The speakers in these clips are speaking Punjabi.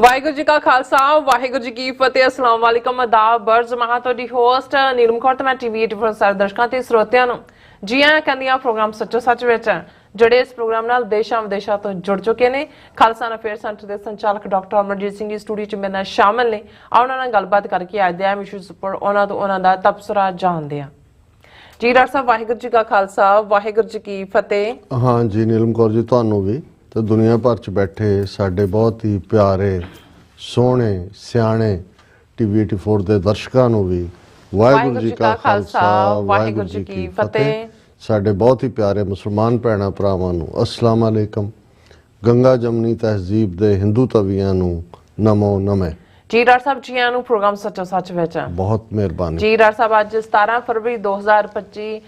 ਵਾਹਿਗੁਰੂ ਜੀ ਕਾ ਖਾਲਸਾ ਵਾਹਿਗੁਰੂ ਜੀ ਕੀ ਫਤਿਹ। अस्सलाम वालेकुम आदाब बर्ज महा ਤੁਹਾਡੀ ਹੋਸਟ ਨੀਲਮ ਕੌਰ ਤੇ ਮੈਂ ਟੀਵੀ 84 ਸਾਰੇ ਦਰਸ਼ਕਾਂ ਤੇ ਸਰੋਤਿਆਂ ਨੂੰ ਜੀ ਆਇਆਂ ਕਹਿੰਦੀ ਆ ਪ੍ਰੋਗਰਾਮ ਸੱਚੋ ਸੱਚ ਵਿੱਚ ਜਿਹੜੇ ਇਸ ਪ੍ਰੋਗਰਾਮ ਨਾਲ ਦੇਸ਼ਾਂ ਵਿਦੇਸ਼ਾਂ ਤੋਂ ਜੁੜ ਚੁੱਕੇ ਨੇ। ਖਾਲਸਾ ਅਫੇਅਰ ਸੈਂਟਰ ਦੇ ਸੰਚਾਲਕ ਡਾਕਟਰ ਅਮਰਜੀਤ ਸਿੰਘ ਜੀ ਸਟੂਡੀਓ 'ਚ ਮੇਰੇ ਨਾਲ ਸ਼ਾਮਲ ਨੇ। ਉਹਨਾਂ ਨਾਲ ਗੱਲਬਾਤ ਕਰਕੇ ਅੱਜ ਦੇ ਅਹਿਮ ਇਸ਼ੂਜ਼ ਉੱਪਰ ਉਹਨਾਂ ਤੋਂ ਉਹਨਾਂ ਦਾ ਤਬਸਰਾ ਜਾਣਦੇ ਆ। ਜੀ ਡਾਕਟਰ ਸਾਹਿਬ ਵਾਹਿਗੁਰੂ ਜੀ ਕਾ ਖਾਲਸਾ ਵਾਹਿਗੁਰੂ ਜੀ ਕੀ ਫਤਿਹ। हाँ जी नीलम कौर जी ਤੁਹਾਨੂੰ भी ਤੇ ਦੁਨੀਆ ਭਰ ਚ ਬੈਠੇ ਸਾਡੇ ਬਹੁਤ ਹੀ ਪਿਆਰੇ ਸੋਹਣੇ ਸਿਆਣੇ ਟੀਵੀ 84 ਦੇ ਦਰਸ਼ਕਾਂ ਨੂੰ ਵੀ ਵਾਹਿਗੁਰੂ ਜੀ ਕਾ ਖਾਲਸਾ ਵਾਹਿਗੁਰੂ ਜੀ ਕੀ ਫਤਿਹ। ਸਾਡੇ ਬਹੁਤ ਹੀ ਪਿਆਰੇ ਮੁਸਲਮਾਨ ਭੈਣਾਂ ਭਰਾਵਾਂ ਨੂੰ अस्सलाम वालेकुम। ਗੰਗਾ ਜਮਨੀ ਤਹਿਜ਼ੀਬ ਦੇ ਹਿੰਦੂ ਤਵੀਆਂ ਨੂੰ ਨਮੋ ਨਮੇ। ਜੀ ਡਾਕਟਰ ਸਾਹਿਬ ਜੀ ਆਇਆਂ ਨੂੰ ਪ੍ਰੋਗਰਾਮ ਸੱਚੋ ਸੱਚ ਵਿੱਚ ਬਹੁਤ ਮਿਹਰਬਾਨੀ ਜੀ ਡਾਕਟਰ ਸਾਹਿਬ। ਅੱਜ 17 ਫਰਵਰੀ 2025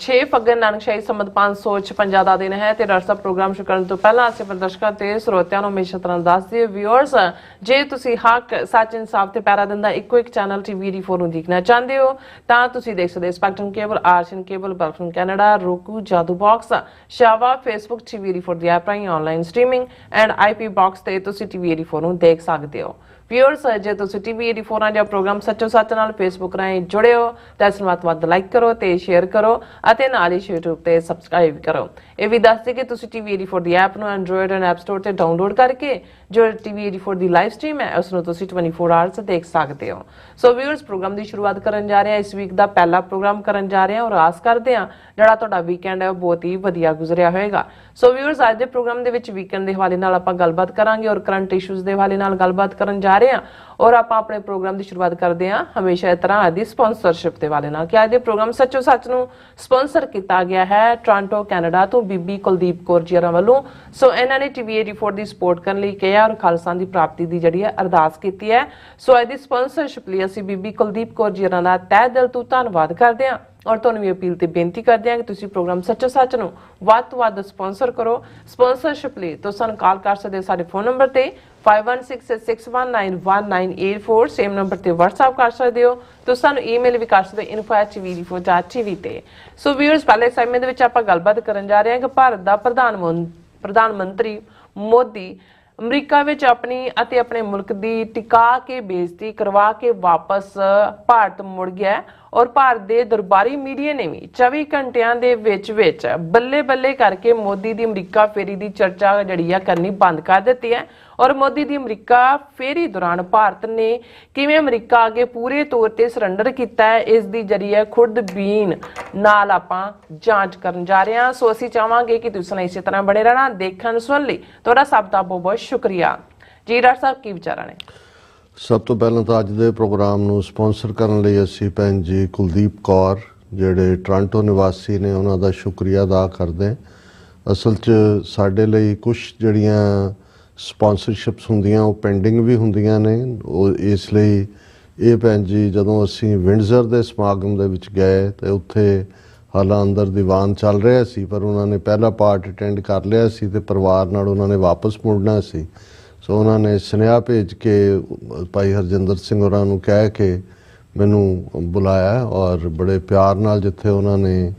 6 ਫੱਗਣ ਨਾਨਕਸ਼ਾਹੀ ਸੰਮਤ 556 ਦਾ ਦਿਨ ਹੈ ਤੇ ਡਾਕਟਰ ਸਾਹਿਬ ਪ੍ਰੋਗਰਾਮ ਸ਼ੁਰੂ ਕਰਨ ਤੋਂ ਪਹਿਲਾਂ ਅਸੀਂ ਆਪਣੇ ਦਰਸ਼ਕਾਂ ਤੇ ਸਰੋਤਿਆਂ ਨੂੰ ਹਮੇਸ਼ਾ ਤਰ੍ਹਾਂ ਦੱਸ ਦਈਏ ਵਿਊਅਰਸ, ਜੇ ਤੁਸੀਂ ਹੱਕ ਸੱਚ ਇਨਸਾਫ ਤੇ ਪੈਰਾ ਦਿੰਦਾ ਇੱਕੋ ਇੱਕ ਚੈਨਲ ਟੀਵੀ 84 ਨੂੰ ਦੇਖਣਾ ਚਾਹੁੰਦੇ ਹੋ ਤਾਂ ਤੁਸੀਂ ਦੇਖ ਸਕਦੇ ਹੋ ਸਪੈਕਟਰਮ ਕੇਬਲ, ਆਰਸ਼ਨ ਕੇਬਲ, ਬੈਲਫਨ ਕੈਨੇਡਾ, roku, ਜਾਦੂ ਬਾਕਸ, ਸ਼ਾਵਾ, ਫੇਸਬੁੱਕ ਟੀਵੀ 84 ਦੀ ਐਪ ਰਾਹੀਂ online streaming and IP box ਤੇ ਤੁਸੀਂ ਟੀਵੀ 84 ਨੂੰ ਦੇਖ ਸਕਦੇ ਹੋ। ਵਿਊਅਰਸ, ਜੇ ਤੁਸੀਂ ਟੀਵੀ 84 ਦਾ ਪ੍ਰੋਗਰਾਮ ਸੱਚੋ ਸੱਚ ਨਾਲ ਫੇਸਬੁੱਕ ਰਾਹੀਂ ਜੁੜੇ ਹੋ ਤਾਂ ਇਸ ਨੂੰ ਵੱਧ ਲਾਈਕ ਕਰੋ ਤੇ ਸ਼ੇਅਰ ਕਰੋ ਅਤੇ ਨਾਲ ਹੀ YouTube ਤੇ ਸਬਸਕ੍ਰਾਈਬ ਕਰੋ। ਇਹ ਵੀ ਦੱਸ ਦੇ ਕਿ ਤੁਸੀਂ ਟੀਵੀ 84 ਦੀ ਐਪ ਨੂੰ ਐਂਡਰੋਇਡ ਐਂਡ ਐਪ ਸਟੋਰ ਤੇ ਡਾਊਨਲੋਡ ਕਰਕੇ ਜੋ ਟੀਵੀ 84 ਦੀ ਲਾਈਵ ਸਟ੍ਰੀਮ ਹੈ ਉਸ ਨੂੰ ਤੁਸੀਂ 24 ਆਵਰਸ ਦੇਖ ਸਕਦੇ ਹੋ। ਸੋ ਵਿਊਅਰਸ, ਪ੍ਰੋਗਰਾਮ ਦੀ ਸ਼ੁਰੂਆਤ ਕਰਨ ਜਾ ਰਹੇ ਹਾਂ। ਇਸ ਵੀਕ ਦਾ ਪਹਿਲਾ ਪ੍ਰੋਗਰਾਮ ਕਰਨ ਜਾ ਰਹੇ ਹਾਂ ਔਰ ਆਸ ਕਰਦੇ ਹਾਂ ਜਿਹੜਾ ਤੁਹਾਡਾ ਵੀਕਐਂਡ ਹੈ ਉਹ ਬਹੁਤ ਹੀ ਵਧੀਆ ਗੁਜ਼ਰਿਆ ਹੋਵੇਗਾ। ਸੋ ਵਿਊਅਰਸ, ਅੱਜ ਦੇ ਪ੍ਰੋਗਰਾਮ ਦੇ ਵਿੱਚ ਵੀਕਐਂਡ ਦੇ ਹਵਾਲੇ ਨਾਲ ਆਪਾਂ ਗੱਲਬਾਤ ਕਰਾਂਗੇ ਔਰ ਕਰੰਟ ਇਸ਼ੂਜ਼ ਦੇ ਹਵਾਲੇ ਨਾਲ ਗੱਲਬਾਤ ਕਰਨ ਜਾ ਰਹੇ ਹਾਂ ਔਰ ਆਪਾਂ ਆਪਣੇ ਪ੍ਰੋਗਰਾਮ ਦੀ ਸ਼ੁਰੂਆਤ ਕਰਦੇ ਹਾਂ ਹਮੇਸ਼ਾ ਇਸ ਤਰ੍ਹਾਂ ਅੱਜ ਦੀ ਸਪਾਂਸਰਸ਼ਿਪ ਦੇ ਵਾਲੇ ਨਾਲ ਕਿ ਅੱਜ ਦੇ ਪ੍ਰੋਗਰਾਮ ਸੱਚੋ ਸੱਚ ਨੂੰ ਸਪਾਂਸਰ ਕੀਤਾ ਗਿਆ ਹੈ ਟੋਰਾਂਟੋ ਕੈਨੇਡਾ ਤੋਂ ਬੀਬੀ ਕੁਲਦੀਪ ਕੌਰ ਜੀ ਵੱਲੋਂ। ਸੋ ਇਹਨਾਂ ਨੇ ਟੀਵੀ 84 ਦੀ ਸਪੋਰਟ ਕਰਨ ਲਈ ਕਿਹਾ ਔਰ ਖਾਲਸਾ ਦੀ ਪ੍ਰਾਪਤੀ ਦੀ ਜਿਹੜੀ ਹੈ ਅਰਦਾਸ ਕੀਤੀ ਹੈ। ਸੋ ਅੱਜ ਦੀ ਸਪਾਂਸਰਸ਼ਿਪ ਲਈ ਅਸੀਂ ਬੀਬੀ ਕੁਲਦੀਪ ਕੌਰ ਜੀ ਦਾ ਤਹਿ ਦਿਲ ਤੋਂ ਧੰਨਵਾਦ ਕਰਦੇ ਹਾਂ ਔਰ ਤੁਹਾਨੂੰ ਵੀ ਅਪੀਲ ਤੇ ਬੇਨਤੀ ਕਰਦੇ ਹਾਂ ਕਿ ਤੁਸੀਂ ਪ੍ਰੋਗਰਾਮ ਸੱਚੋ ਸੱਚ ਨੂੰ ਵੱਧ ਤੋਂ ਵੱਧ ਸਪਾਂਸਰ ਕਰੋ। ਸਪਾਂਸਰਸ਼ਿਪ ਲਈ ਤੁਸੀਂ ਸਾਨੂੰ ਕਾਲ ਕਰ ਸਕਦੇ ਹੋ ਸਾਡੇ ਫੋਨ ਨੰਬਰ ਤੇ 5166191984, ਸੇਮ ਨੰਬਰ ਤੇ WhatsApp ਕਰ ਸਕਦੇ ਹੋ। ਤੁਸੀਂ ਸਾਨੂੰ ਈਮੇਲ ਵੀ ਕਰ ਸਕਦੇ ਹੋ info@tv84.tv ਤੇ। ਸੋ ਵਿਊਅਰਸ, ਪਹਿਲੇ ਸੈਗਮੈਂਟ ਦੇ ਵਿੱਚ ਆਪਾਂ ਗੱਲਬਾਤ ਕਰਨ ਜਾ ਰਹੇ ਹਾਂ ਕਿ ਭਾਰਤ ਦਾ ਪ੍ਰਧਾਨ ਮੰਤਰੀ ਮੋਦੀ ਅਮਰੀਕਾ ਵਿੱਚ ਆਪਣੀ ਅਤੇ ਆਪਣੇ ਮੁਲਕ ਦੀ ਟਿਕਾ ਕੇ ਬੇਇੱਜ਼ਤੀ ਕਰਵਾ ਕੇ ਵਾਪਸ ਭਾਰਤ ਮੁੜ ਗਿਆ ਔਰ ਭਾਰਤ ਦੇ ਦਰਬਾਰੀ ਮੀਡੀਆ ਨੇ ਵੀ 24 ਘੰਟਿਆਂ ਦੇ ਵਿੱਚ ਬੱਲੇ ਬੱਲੇ ਕਰਕੇ ਮੋਦੀ ਦੀ ਅਮਰੀਕਾ ਫੇਰੀ ਦੀ ਚਰਚਾ ਜਿਹੜੀ ਆ ਕਰਨੀ ਬੰਦ ਕਰ ਦਿੱਤੀ ਹੈ ਔਰ ਮੋਦੀ ਦੀ ਅਮਰੀਕਾ ਫੇਰੀ ਦੌਰਾਨ ਭਾਰਤ ਨੇ ਕਿਵੇਂ ਅਮਰੀਕਾ ਅੱਗੇ ਪੂਰੇ ਤੌਰ ਤੇ ਸਰੈਂਡਰ ਕੀਤਾ ਹੈ ਇਸ ਦੀ ਜਰੀਏ ਖੁਰਦਬੀਨ ਨਾਲ ਆਪਾਂ ਜਾਂਚ ਕਰਨ ਜਾ ਰਹੇ ਹਾਂ। ਸੋ ਅਸੀਂ ਚਾਹਾਂਗੇ ਕਿ ਤੁਸੀਂ ਇਸੇ ਤਰ੍ਹਾਂ ਬਣੇ ਰਹਿਣਾ ਦੇਖਣ ਸੁਣ ਲਈ ਤੁਹਾਡਾ ਸਭ ਦਾ ਬਹੁਤ ਬਹੁਤ ਸ਼ੁਕਰੀਆ। ਜੀ ਡਾਕਟਰ ਸਾਹਿਬ, ਕੀ ਵਿਚਾਰਾਂ ਨੇ? ਸਭ ਤੋਂ ਪਹਿਲਾਂ ਤਾਂ ਅੱਜ ਦੇ ਪ੍ਰੋਗਰਾਮ ਨੂੰ ਸਪਾਂਸਰ ਕਰਨ ਲਈ ਅਸੀਂ ਭੈਣ ਜੀ ਕੁਲਦੀਪ ਕੌਰ ਜਿਹੜੇ ਟੋਰਾਂਟੋ ਨਿਵਾਸੀ ਨੇ ਉਹਨਾਂ ਦਾ ਸ਼ੁਕਰੀਆ ਅਦਾ ਕਰਦੇ ਹਾਂ। ਅਸਲ 'ਚ ਸਾਡੇ ਲਈ ਕੁਝ ਜਿਹੜੀਆਂ ਸਪਾਂਸਰਸ਼ਿਪਸ ਹੁੰਦੀਆਂ ਉਹ ਪੈਂਡਿੰਗ ਵੀ ਹੁੰਦੀਆਂ ਨੇ। ਉਹ ਇਸ ਲਈ ਇਹ ਭੈਣ ਜੀ ਜਦੋਂ ਅਸੀਂ ਵਿੰਡਜ਼ਰ ਦੇ ਸਮਾਗਮ ਦੇ ਵਿੱਚ ਗਏ ਤੇ ਉੱਥੇ ਹਾਲਾਂ ਅੰਦਰ ਦੀਵਾਨ ਚੱਲ ਰਿਹਾ ਸੀ ਪਰ ਉਹਨਾਂ ਨੇ ਪਹਿਲਾ ਪਾਰਟ ਅਟੈਂਡ ਕਰ ਲਿਆ ਸੀ ਤੇ ਪਰਿਵਾਰ ਨਾਲ ਉਹਨਾਂ ਨੇ ਵਾਪਸ ਮੁੜਨਾ ਸੀ। ਸੋ ਉਹਨਾਂ ਨੇ ਸੁਨੇਹਾ ਭੇਜ ਕੇ ਭਾਈ ਹਰਜਿੰਦਰ ਸਿੰਘ ਹੋਰਾਂ ਨੂੰ ਕਹਿ ਕੇ ਮੈਨੂੰ ਬੁਲਾਇਆ ਔਰ ਬੜੇ ਪਿਆਰ ਨਾਲ ਜਿੱਥੇ ਉਹਨਾਂ ਨੇ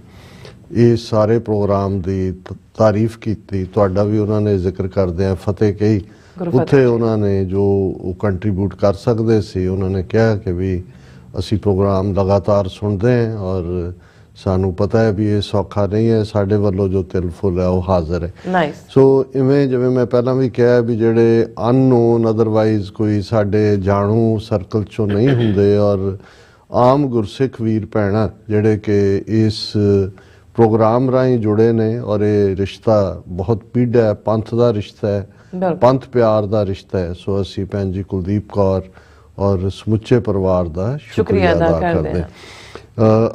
ਇਹ ਸਾਰੇ ਪ੍ਰੋਗਰਾਮ ਦੀ ਤਾਰੀਫ ਕੀਤੀ, ਤੁਹਾਡਾ ਵੀ ਉਹਨਾਂ ਨੇ ਜ਼ਿਕਰ ਕਰਦਿਆਂ ਫਤਿਹ ਕਹੀ, ਉੱਥੇ ਉਹਨਾਂ ਨੇ ਜੋ ਕੰਟਰੀਬਿਊਟ ਕਰ ਸਕਦੇ ਸੀ ਉਹਨਾਂ ਨੇ ਕਿਹਾ ਕਿ ਵੀ ਅਸੀਂ ਪ੍ਰੋਗਰਾਮ ਲਗਾਤਾਰ ਸੁਣਦੇ ਹਾਂ ਔਰ ਸਾਨੂੰ ਪਤਾ ਹੈ ਵੀ ਇਹ ਸੌਖਾ ਨਹੀਂ ਹੈ, ਸਾਡੇ ਵੱਲੋਂ ਜੋ ਤਿਲ ਫੁੱਲ ਹੈ ਉਹ ਹਾਜ਼ਰ ਹੈ। ਸੋ ਇਵੇਂ ਜਿਵੇਂ ਮੈਂ ਪਹਿਲਾਂ ਵੀ ਕਿਹਾ ਵੀ ਜਿਹੜੇ ਅਨਨੋਨ ਅਦਰਵਾਈਜ਼ ਕੋਈ ਸਾਡੇ ਜਾਣੂ ਸਰਕਲ 'ਚੋਂ ਨਹੀਂ ਹੁੰਦੇ ਔਰ ਆਮ ਗੁਰਸਿੱਖ ਵੀਰ ਭੈਣਾਂ ਜਿਹੜੇ ਕਿ ਇਸ ਪ੍ਰੋਗਰਾਮ ਰਾਹੀਂ ਜੁੜੇ ਨੇ ਔਰ ਇਹ ਰਿਸ਼ਤਾ ਬਹੁਤ ਪੀੜਾ ਹੈ, ਪੰਥ ਦਾ ਰਿਸ਼ਤਾ ਹੈ, ਪੰਥ ਪਿਆਰ ਦਾ ਰਿਸ਼ਤਾ ਹੈ। ਸੋ ਅਸੀਂ ਭੈਣ ਜੀ ਕੁਲਦੀਪ ਕੌਰ ਔਰ ਸਮੁੱਚੇ ਪਰਿਵਾਰ ਦਾ ਸ਼ੁਕਰੀਆ ਅਦਾ ਕਰਦੇ ਹਾਂ।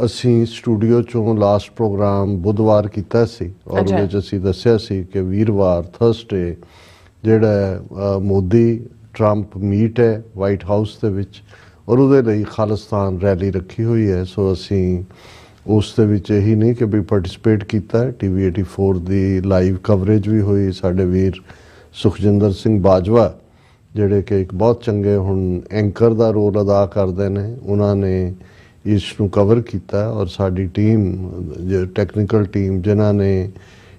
ਅਸੀਂ ਸਟੂਡੀਓ 'ਚੋਂ ਲਾਸਟ ਪ੍ਰੋਗਰਾਮ ਬੁੱਧਵਾਰ ਕੀਤਾ ਸੀ ਔਰ ਉਹਦੇ 'ਚ ਅਸੀਂ ਦੱਸਿਆ ਸੀ ਕਿ ਵੀਰਵਾਰ ਥਰਸਡੇ ਜਿਹੜਾ ਮੋਦੀ ਟਰੰਪ ਮੀਟ ਹੈ ਵਾਈਟ ਹਾਊਸ ਦੇ ਵਿੱਚ ਔਰ ਉਹਦੇ ਲਈ ਖਾਲਿਸਤਾਨ ਰੈਲੀ ਰੱਖੀ ਹੋਈ ਹੈ। ਸੋ ਅਸੀਂ ਉਸ ਦੇ ਵਿੱਚ ਇਹੀ ਨਹੀਂ ਕਿ ਵੀ ਪਾਰਟਿਸਿਪੇਟ ਕੀਤਾ, ਟੀਵੀ 84 ਦੀ ਲਾਈਵ ਕਵਰੇਜ ਵੀ ਹੋਈ। ਸਾਡੇ ਵੀਰ ਸੁਖਜਿੰਦਰ ਸਿੰਘ ਬਾਜਵਾ ਜਿਹੜੇ ਕਿ ਇੱਕ ਬਹੁਤ ਚੰਗੇ ਹੁਣ ਐਂਕਰ ਦਾ ਰੋਲ ਅਦਾ ਕਰਦੇ ਨੇ, ਉਹਨਾਂ ਨੇ ਇਸ ਨੂੰ ਕਵਰ ਕੀਤਾ ਔਰ ਸਾਡੀ ਟੀਮ ਟੈਕਨੀਕਲ ਟੀਮ ਜਿਨ੍ਹਾਂ ਨੇ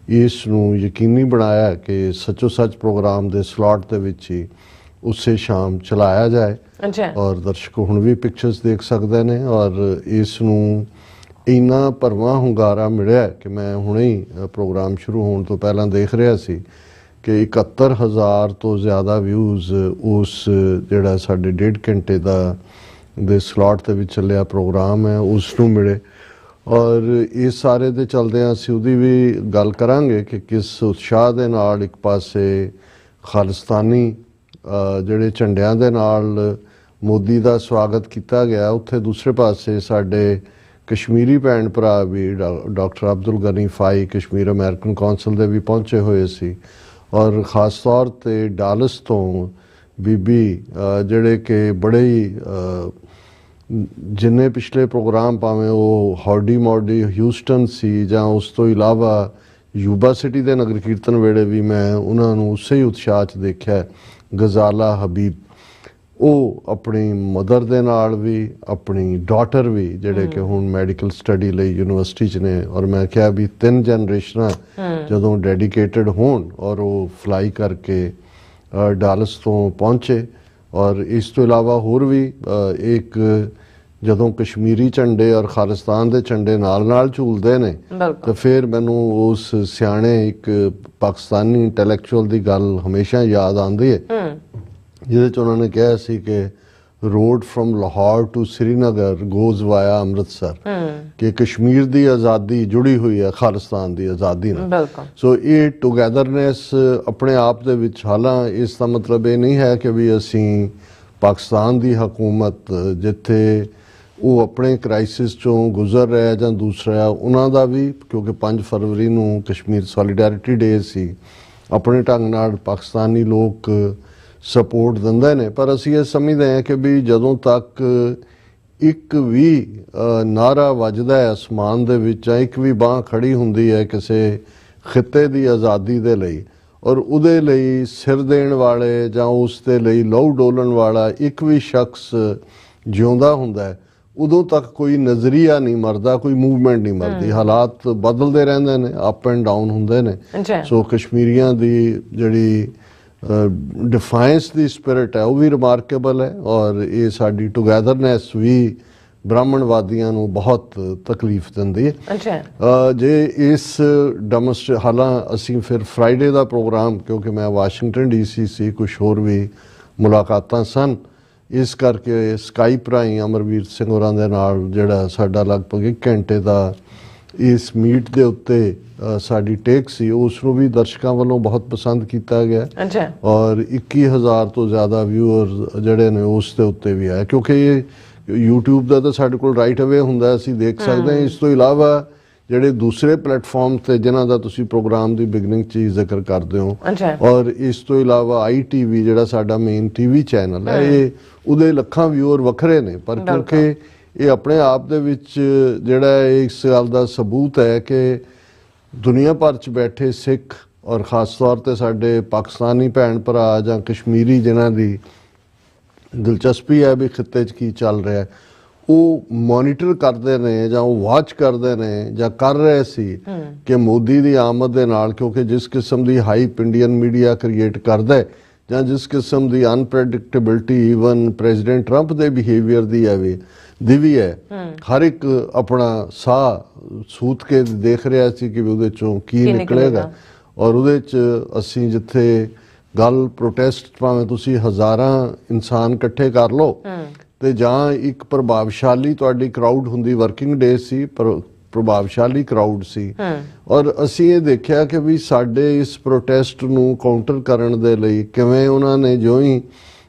ਇਸ ਨੂੰ ਯਕੀਨੀ ਬਣਾਇਆ ਕਿ ਸੱਚੋ ਸੱਚ ਪ੍ਰੋਗਰਾਮ ਦੇ ਸਲਾਟ ਦੇ ਵਿੱਚ ਹੀ ਉਸੇ ਸ਼ਾਮ ਚਲਾਇਆ ਜਾਏ ਅੱਛਾ ਔਰ ਦਰਸ਼ਕ ਹੁਣ ਵੀ ਪਿਕਚਰਸ ਦੇਖ ਸਕਦੇ ਨੇ। ਔਰ ਇਸ ਨੂੰ ਇੰਨਾ ਭਰਵਾਂ ਹੁੰਗਾਰਾ ਮਿਲਿਆ ਕਿ ਮੈਂ ਹੁਣੇ ਹੀ ਪ੍ਰੋਗਰਾਮ ਸ਼ੁਰੂ ਹੋਣ ਤੋਂ ਪਹਿਲਾਂ ਦੇਖ ਰਿਹਾ ਸੀ ਕਿ 71,000 ਤੋਂ ਜ਼ਿਆਦਾ ਵਿਊਜ਼ ਉਸ ਜਿਹੜਾ ਸਾਡੇ 1.5 ਘੰਟੇ ਦੇ ਸਲੋਟ ਦੇ ਵਿੱਚ ਚੱਲਿਆ ਪ੍ਰੋਗਰਾਮ ਹੈ ਉਸ ਨੂੰ ਮਿਲੇ। ਔਰ ਇਸ ਸਾਰੇ ਦੇ ਚਲਦਿਆਂ ਅਸੀਂ ਉਹਦੀ ਵੀ ਗੱਲ ਕਰਾਂਗੇ ਕਿ ਕਿਸ ਉਤਸ਼ਾਹ ਦੇ ਨਾਲ ਇੱਕ ਪਾਸੇ ਖਾਲਿਸਤਾਨੀ ਜਿਹੜੇ ਝੰਡਿਆਂ ਦੇ ਨਾਲ ਮੋਦੀ ਦਾ ਸਵਾਗਤ ਕੀਤਾ ਗਿਆ, ਉੱਥੇ ਦੂਸਰੇ ਪਾਸੇ ਸਾਡੇ ਕਸ਼ਮੀਰੀ ਭੈਣ ਭਰਾ ਵੀ ਡਾਕਟਰ ਅਬਦੁਲ ਗਨੀ ਫਾਈ ਕਸ਼ਮੀਰ ਅਮਰੀਕਨ ਕੌਂਸਲ ਦੇ ਵੀ ਪਹੁੰਚੇ ਹੋਏ ਸੀ। ਔਰ ਖ਼ਾਸ ਤੌਰ 'ਤੇ ਡਾਲਸ ਤੋਂ ਬੀਬੀ ਜਿਹੜੇ ਕਿ ਬੜੇ ਹੀ ਜਿੰਨੇ ਪਿਛਲੇ ਪ੍ਰੋਗਰਾਮ ਭਾਵੇਂ ਉਹ ਹੌਡੀ ਮੌਡੀ ਹਿਊਸਟਨ ਸੀ ਜਾਂ ਉਸ ਤੋਂ ਇਲਾਵਾ ਯੂਬਾ ਸਿਟੀ ਦੇ ਨਗਰ ਕੀਰਤਨ ਵੇਲੇ ਵੀ ਮੈਂ ਉਹਨਾਂ ਨੂੰ ਉਸੇ ਹੀ ਉਤਸ਼ਾਹ 'ਚ ਦੇਖਿਆ। ਗਜ਼ਾਲਾ ਹਬੀਬ ਉਹ ਆਪਣੀ ਮਦਰ ਦੇ ਨਾਲ ਵੀ ਆਪਣੀ ਡਾਟਰ ਵੀ ਜਿਹੜੇ ਕਿ ਹੁਣ ਮੈਡੀਕਲ ਸਟੱਡੀ ਲਈ ਯੂਨੀਵਰਸਿਟੀ 'ਚ ਨੇ, ਔਰ ਮੈਂ ਕਿਹਾ ਵੀ 3 ਜਨਰੇਸ਼ਨਾਂ ਜਦੋਂ ਡੈਡੀਕੇਟਡ ਹੋਣ ਔਰ ਉਹ ਫਲਾਈ ਕਰਕੇ ਡਾਲਸ ਤੋਂ ਪਹੁੰਚੇ। ਔਰ ਇਸ ਤੋਂ ਇਲਾਵਾ ਹੋਰ ਵੀ ਇੱਕ ਜਦੋਂ ਕਸ਼ਮੀਰੀ ਝੰਡੇ ਔਰ ਖਾਲਿਸਤਾਨ ਦੇ ਝੰਡੇ ਨਾਲ ਨਾਲ ਝੂਲਦੇ ਨੇ ਤਾਂ ਫਿਰ ਮੈਨੂੰ ਉਸ ਸਿਆਣੇ ਇੱਕ ਪਾਕਿਸਤਾਨੀ ਇੰਟੈਲੈਕਚੁਅਲ ਦੀ ਗੱਲ ਹਮੇਸ਼ਾ ਯਾਦ ਆਉਂਦੀ ਹੈ ਜਿਹਦੇ 'ਚ ਉਹਨਾਂ ਨੇ ਕਿਹਾ ਸੀ ਕਿ road from Lahore to Srinagar goes via Amritsar, ਕਿ ਕਸ਼ਮੀਰ ਦੀ ਆਜ਼ਾਦੀ ਜੁੜੀ ਹੋਈ ਹੈ ਖਾਲਿਸਤਾਨ ਦੀ ਆਜ਼ਾਦੀ ਨਾਲ। ਸੋ ਇਹ ਟੁਗੈਦਰਨੈਸ ਆਪਣੇ ਆਪ ਦੇ ਵਿੱਚ, ਹਾਲਾਂ ਇਸ ਦਾ ਮਤਲਬ ਇਹ ਨਹੀਂ ਹੈ ਕਿ ਵੀ ਅਸੀਂ ਪਾਕਿਸਤਾਨ ਦੀ ਹਕੂਮਤ ਜਿੱਥੇ ਉਹ ਆਪਣੇ ਕ੍ਰਾਈਸਿਸ ਚੋਂ ਗੁਜ਼ਰ ਰਿਹਾ ਜਾਂ ਦੂਸਰਾ ਉਹਨਾਂ ਦਾ ਵੀ, ਕਿਉਂਕਿ 5 ਫਰਵਰੀ ਨੂੰ ਕਸ਼ਮੀਰ ਸੋਲੀਡੈਰਿਟੀ ਡੇ ਸੀ, ਆਪਣੇ ਢੰਗ ਨਾਲ ਪਾਕਿਸਤਾਨੀ ਲੋਕ ਸਪੋਰਟ ਦਿੰਦੇ ਨੇ। ਪਰ ਅਸੀਂ ਇਹ ਸਮਝਦੇ ਹਾਂ ਕਿ ਵੀ ਜਦੋਂ ਤੱਕ ਇੱਕ ਵੀ ਨਾਰਾ ਵੱਜਦਾ ਹੈ ਅਸਮਾਨ ਦੇ ਵਿੱਚ, ਜਾਂ ਇੱਕ ਵੀ ਬਾਂਹ ਖੜੀ ਹੁੰਦੀ ਹੈ ਕਿਸੇ ਖਿੱਤੇ ਦੀ ਆਜ਼ਾਦੀ ਦੇ ਲਈ ਔਰ ਉਹਦੇ ਲਈ ਸਿਰ ਦੇਣ ਵਾਲੇ ਜਾਂ ਉਸ ਦੇ ਲਈ ਲਹੂ ਡੋਲਣ ਵਾਲਾ ਇੱਕ ਵੀ ਸ਼ਖਸ ਜਿਉਂਦਾ ਹੁੰਦਾ ਹੈ, ਉਦੋਂ ਤੱਕ ਕੋਈ ਨਜ਼ਰੀਆ ਨਹੀਂ ਮਰਦਾ, ਕੋਈ ਮੂਵਮੈਂਟ ਨਹੀਂ ਮਰਦੀ। ਹਾਲਾਤ ਬਦਲਦੇ ਰਹਿੰਦੇ ਨੇ, ਅਪ ਐਂਡ ਡਾਊਨ ਹੁੰਦੇ ਨੇ। ਸੋ ਕਸ਼ਮੀਰੀਆਂ ਦੀ ਜਿਹੜੀ ਡਿਫਾਇੰਸ ਦੀ ਸਪਿਰਿਟ ਹੈ ਉਹ ਵੀ ਰਿਮਾਰਕੇਬਲ ਹੈ ਔਰ ਇਹ ਸਾਡੀ ਟੁਗੈਦਰਨੈਸ ਵੀ ਬ੍ਰਾਹਮਣਵਾਦੀਆਂ ਨੂੰ ਬਹੁਤ ਤਕਲੀਫ ਦਿੰਦੀ ਹੈ। ਜੇ ਇਸ ਹਾਲਾਂ ਅਸੀਂ ਫਿਰ ਫਰਾਈਡੇ ਦਾ ਪ੍ਰੋਗਰਾਮ, ਕਿਉਂਕਿ ਮੈਂ ਵਾਸ਼ਿੰਗਟਨ DC ਸੀ, ਕੁਝ ਹੋਰ ਵੀ ਮੁਲਾਕਾਤਾਂ ਸਨ, ਇਸ ਕਰਕੇ ਸਕਾਈਪ ਰਾਹੀਂ ਅਮਰਵੀਰ ਸਿੰਘ ਹੋਰਾਂ ਦੇ ਨਾਲ ਜਿਹੜਾ ਸਾਡਾ ਲਗਭਗ 1 ਘੰਟੇ ਦਾ ਇਸ ਮੀਟ ਦੇ ਉੱਤੇ ਸਾਡੀ ਟੇਕ ਸੀ, ਉਸ ਨੂੰ ਵੀ ਦਰਸ਼ਕਾਂ ਵੱਲੋਂ ਬਹੁਤ ਪਸੰਦ ਕੀਤਾ ਗਿਆ ਔਰ 21,000 ਤੋਂ ਜ਼ਿਆਦਾ ਵਿਊਅਰ ਜਿਹੜੇ ਨੇ ਉਸ ਦੇ ਉੱਤੇ ਵੀ ਆਏ, ਕਿਉਂਕਿ ਇਹ YouTube ਦਾ ਤਾਂ ਸਾਡੇ ਕੋਲ ਰਾਈਟ ਅਵੇ ਹੁੰਦਾ, ਅਸੀਂ ਦੇਖ ਸਕਦੇ ਹਾਂ। ਇਸ ਤੋਂ ਇਲਾਵਾ ਜਿਹੜੇ ਦੂਸਰੇ ਪਲੇਟਫਾਰਮ ਤੇ ਜਿਨ੍ਹਾਂ ਦਾ ਤੁਸੀਂ ਪ੍ਰੋਗਰਾਮ ਦੀ ਬਿਗਨਿੰਗ 'ਚ ਜ਼ਿਕਰ ਕਰਦੇ ਹੋ, ਔਰ ਇਸ ਤੋਂ ਇਲਾਵਾ ITV ਜਿਹੜਾ ਸਾਡਾ ਮੇਨ TV ਚੈਨਲ ਹੈ, ਇਹ ਉਹਦੇ ਲੱਖਾਂ ਵਿਊਅਰ ਵੱਖਰੇ ਨੇ। ਪਰ ਕਿਉਂਕਿ ਇਹ ਆਪਣੇ ਆਪ ਦੇ ਵਿੱਚ ਜਿਹੜਾ ਇਸ ਗੱਲ ਦਾ ਸਬੂਤ ਹੈ ਕਿ ਦੁਨੀਆ ਭਰ 'ਚ ਬੈਠੇ ਸਿੱਖ ਔਰ ਖ਼ਾਸ ਤੌਰ 'ਤੇ ਸਾਡੇ ਪਾਕਿਸਤਾਨੀ ਭੈਣ ਭਰਾ ਜਾਂ ਕਸ਼ਮੀਰੀ ਜਿਨ੍ਹਾਂ ਦੀ ਦਿਲਚਸਪੀ ਹੈ ਵੀ ਖਿੱਤੇ 'ਚ ਕੀ ਚੱਲ ਰਿਹਾ, ਉਹ ਮੋਨੀਟਰ ਕਰਦੇ ਨੇ ਜਾਂ ਉਹ ਵਾਚ ਕਰਦੇ ਨੇ ਜਾਂ ਕਰ ਰਹੇ ਸੀ ਕਿ ਮੋਦੀ ਦੀ ਆਮਦ ਦੇ ਨਾਲ, ਕਿਉਂਕਿ ਜਿਸ ਕਿਸਮ ਦੀ ਹਾਈਪ ਇੰਡੀਅਨ ਮੀਡੀਆ ਕ੍ਰੀਏਟ ਕਰਦਾ ਜਾਂ ਜਿਸ ਕਿਸਮ ਦੀ ਅਨਪ੍ਰੈਡਿਕਟੇਬਿਲਿਟੀ ਈਵਨ ਪ੍ਰੈਜ਼ੀਡੈਂਟ ਟਰੰਪ ਦੇ ਬਿਹੇਵੀਅਰ ਦੀ ਵੀ ਹੈ, ਹਰ ਇੱਕ ਆਪਣਾ ਸਾਹ ਸੂਤ ਕੇ ਦੇਖ ਰਿਹਾ ਸੀ ਕਿ ਉਹਦੇ ਚੋਂ ਕੀ ਨਿਕਲੇਗਾ। ਔਰ ਉਹਦੇ 'ਚ ਅਸੀਂ ਜਿੱਥੇ ਗੱਲ ਪ੍ਰੋਟੈਸਟ, ਭਾਵੇਂ ਤੁਸੀਂ ਹਜ਼ਾਰਾਂ ਇਨਸਾਨ ਇਕੱਠੇ ਕਰ ਲਓ ਤੇ ਜਾਂ ਇੱਕ ਪ੍ਰਭਾਵਸ਼ਾਲੀ ਤੁਹਾਡੀ ਕਰਾਊਡ ਹੁੰਦੀ, ਵਰਕਿੰਗ ਡੇ ਸੀ ਪਰ ਪ੍ਰਭਾਵਸ਼ਾਲੀ ਕਰਾਊਡ ਸੀ। ਔਰ ਅਸੀਂ ਇਹ ਦੇਖਿਆ ਕਿ ਵੀ ਸਾਡੇ ਇਸ ਪ੍ਰੋਟੈਸਟ ਨੂੰ ਕਾਊਂਟਰ ਕਰਨ ਦੇ ਲਈ ਕਿਵੇਂ ਉਹਨਾਂ ਨੇ, ਜਿਉਂ ਹੀ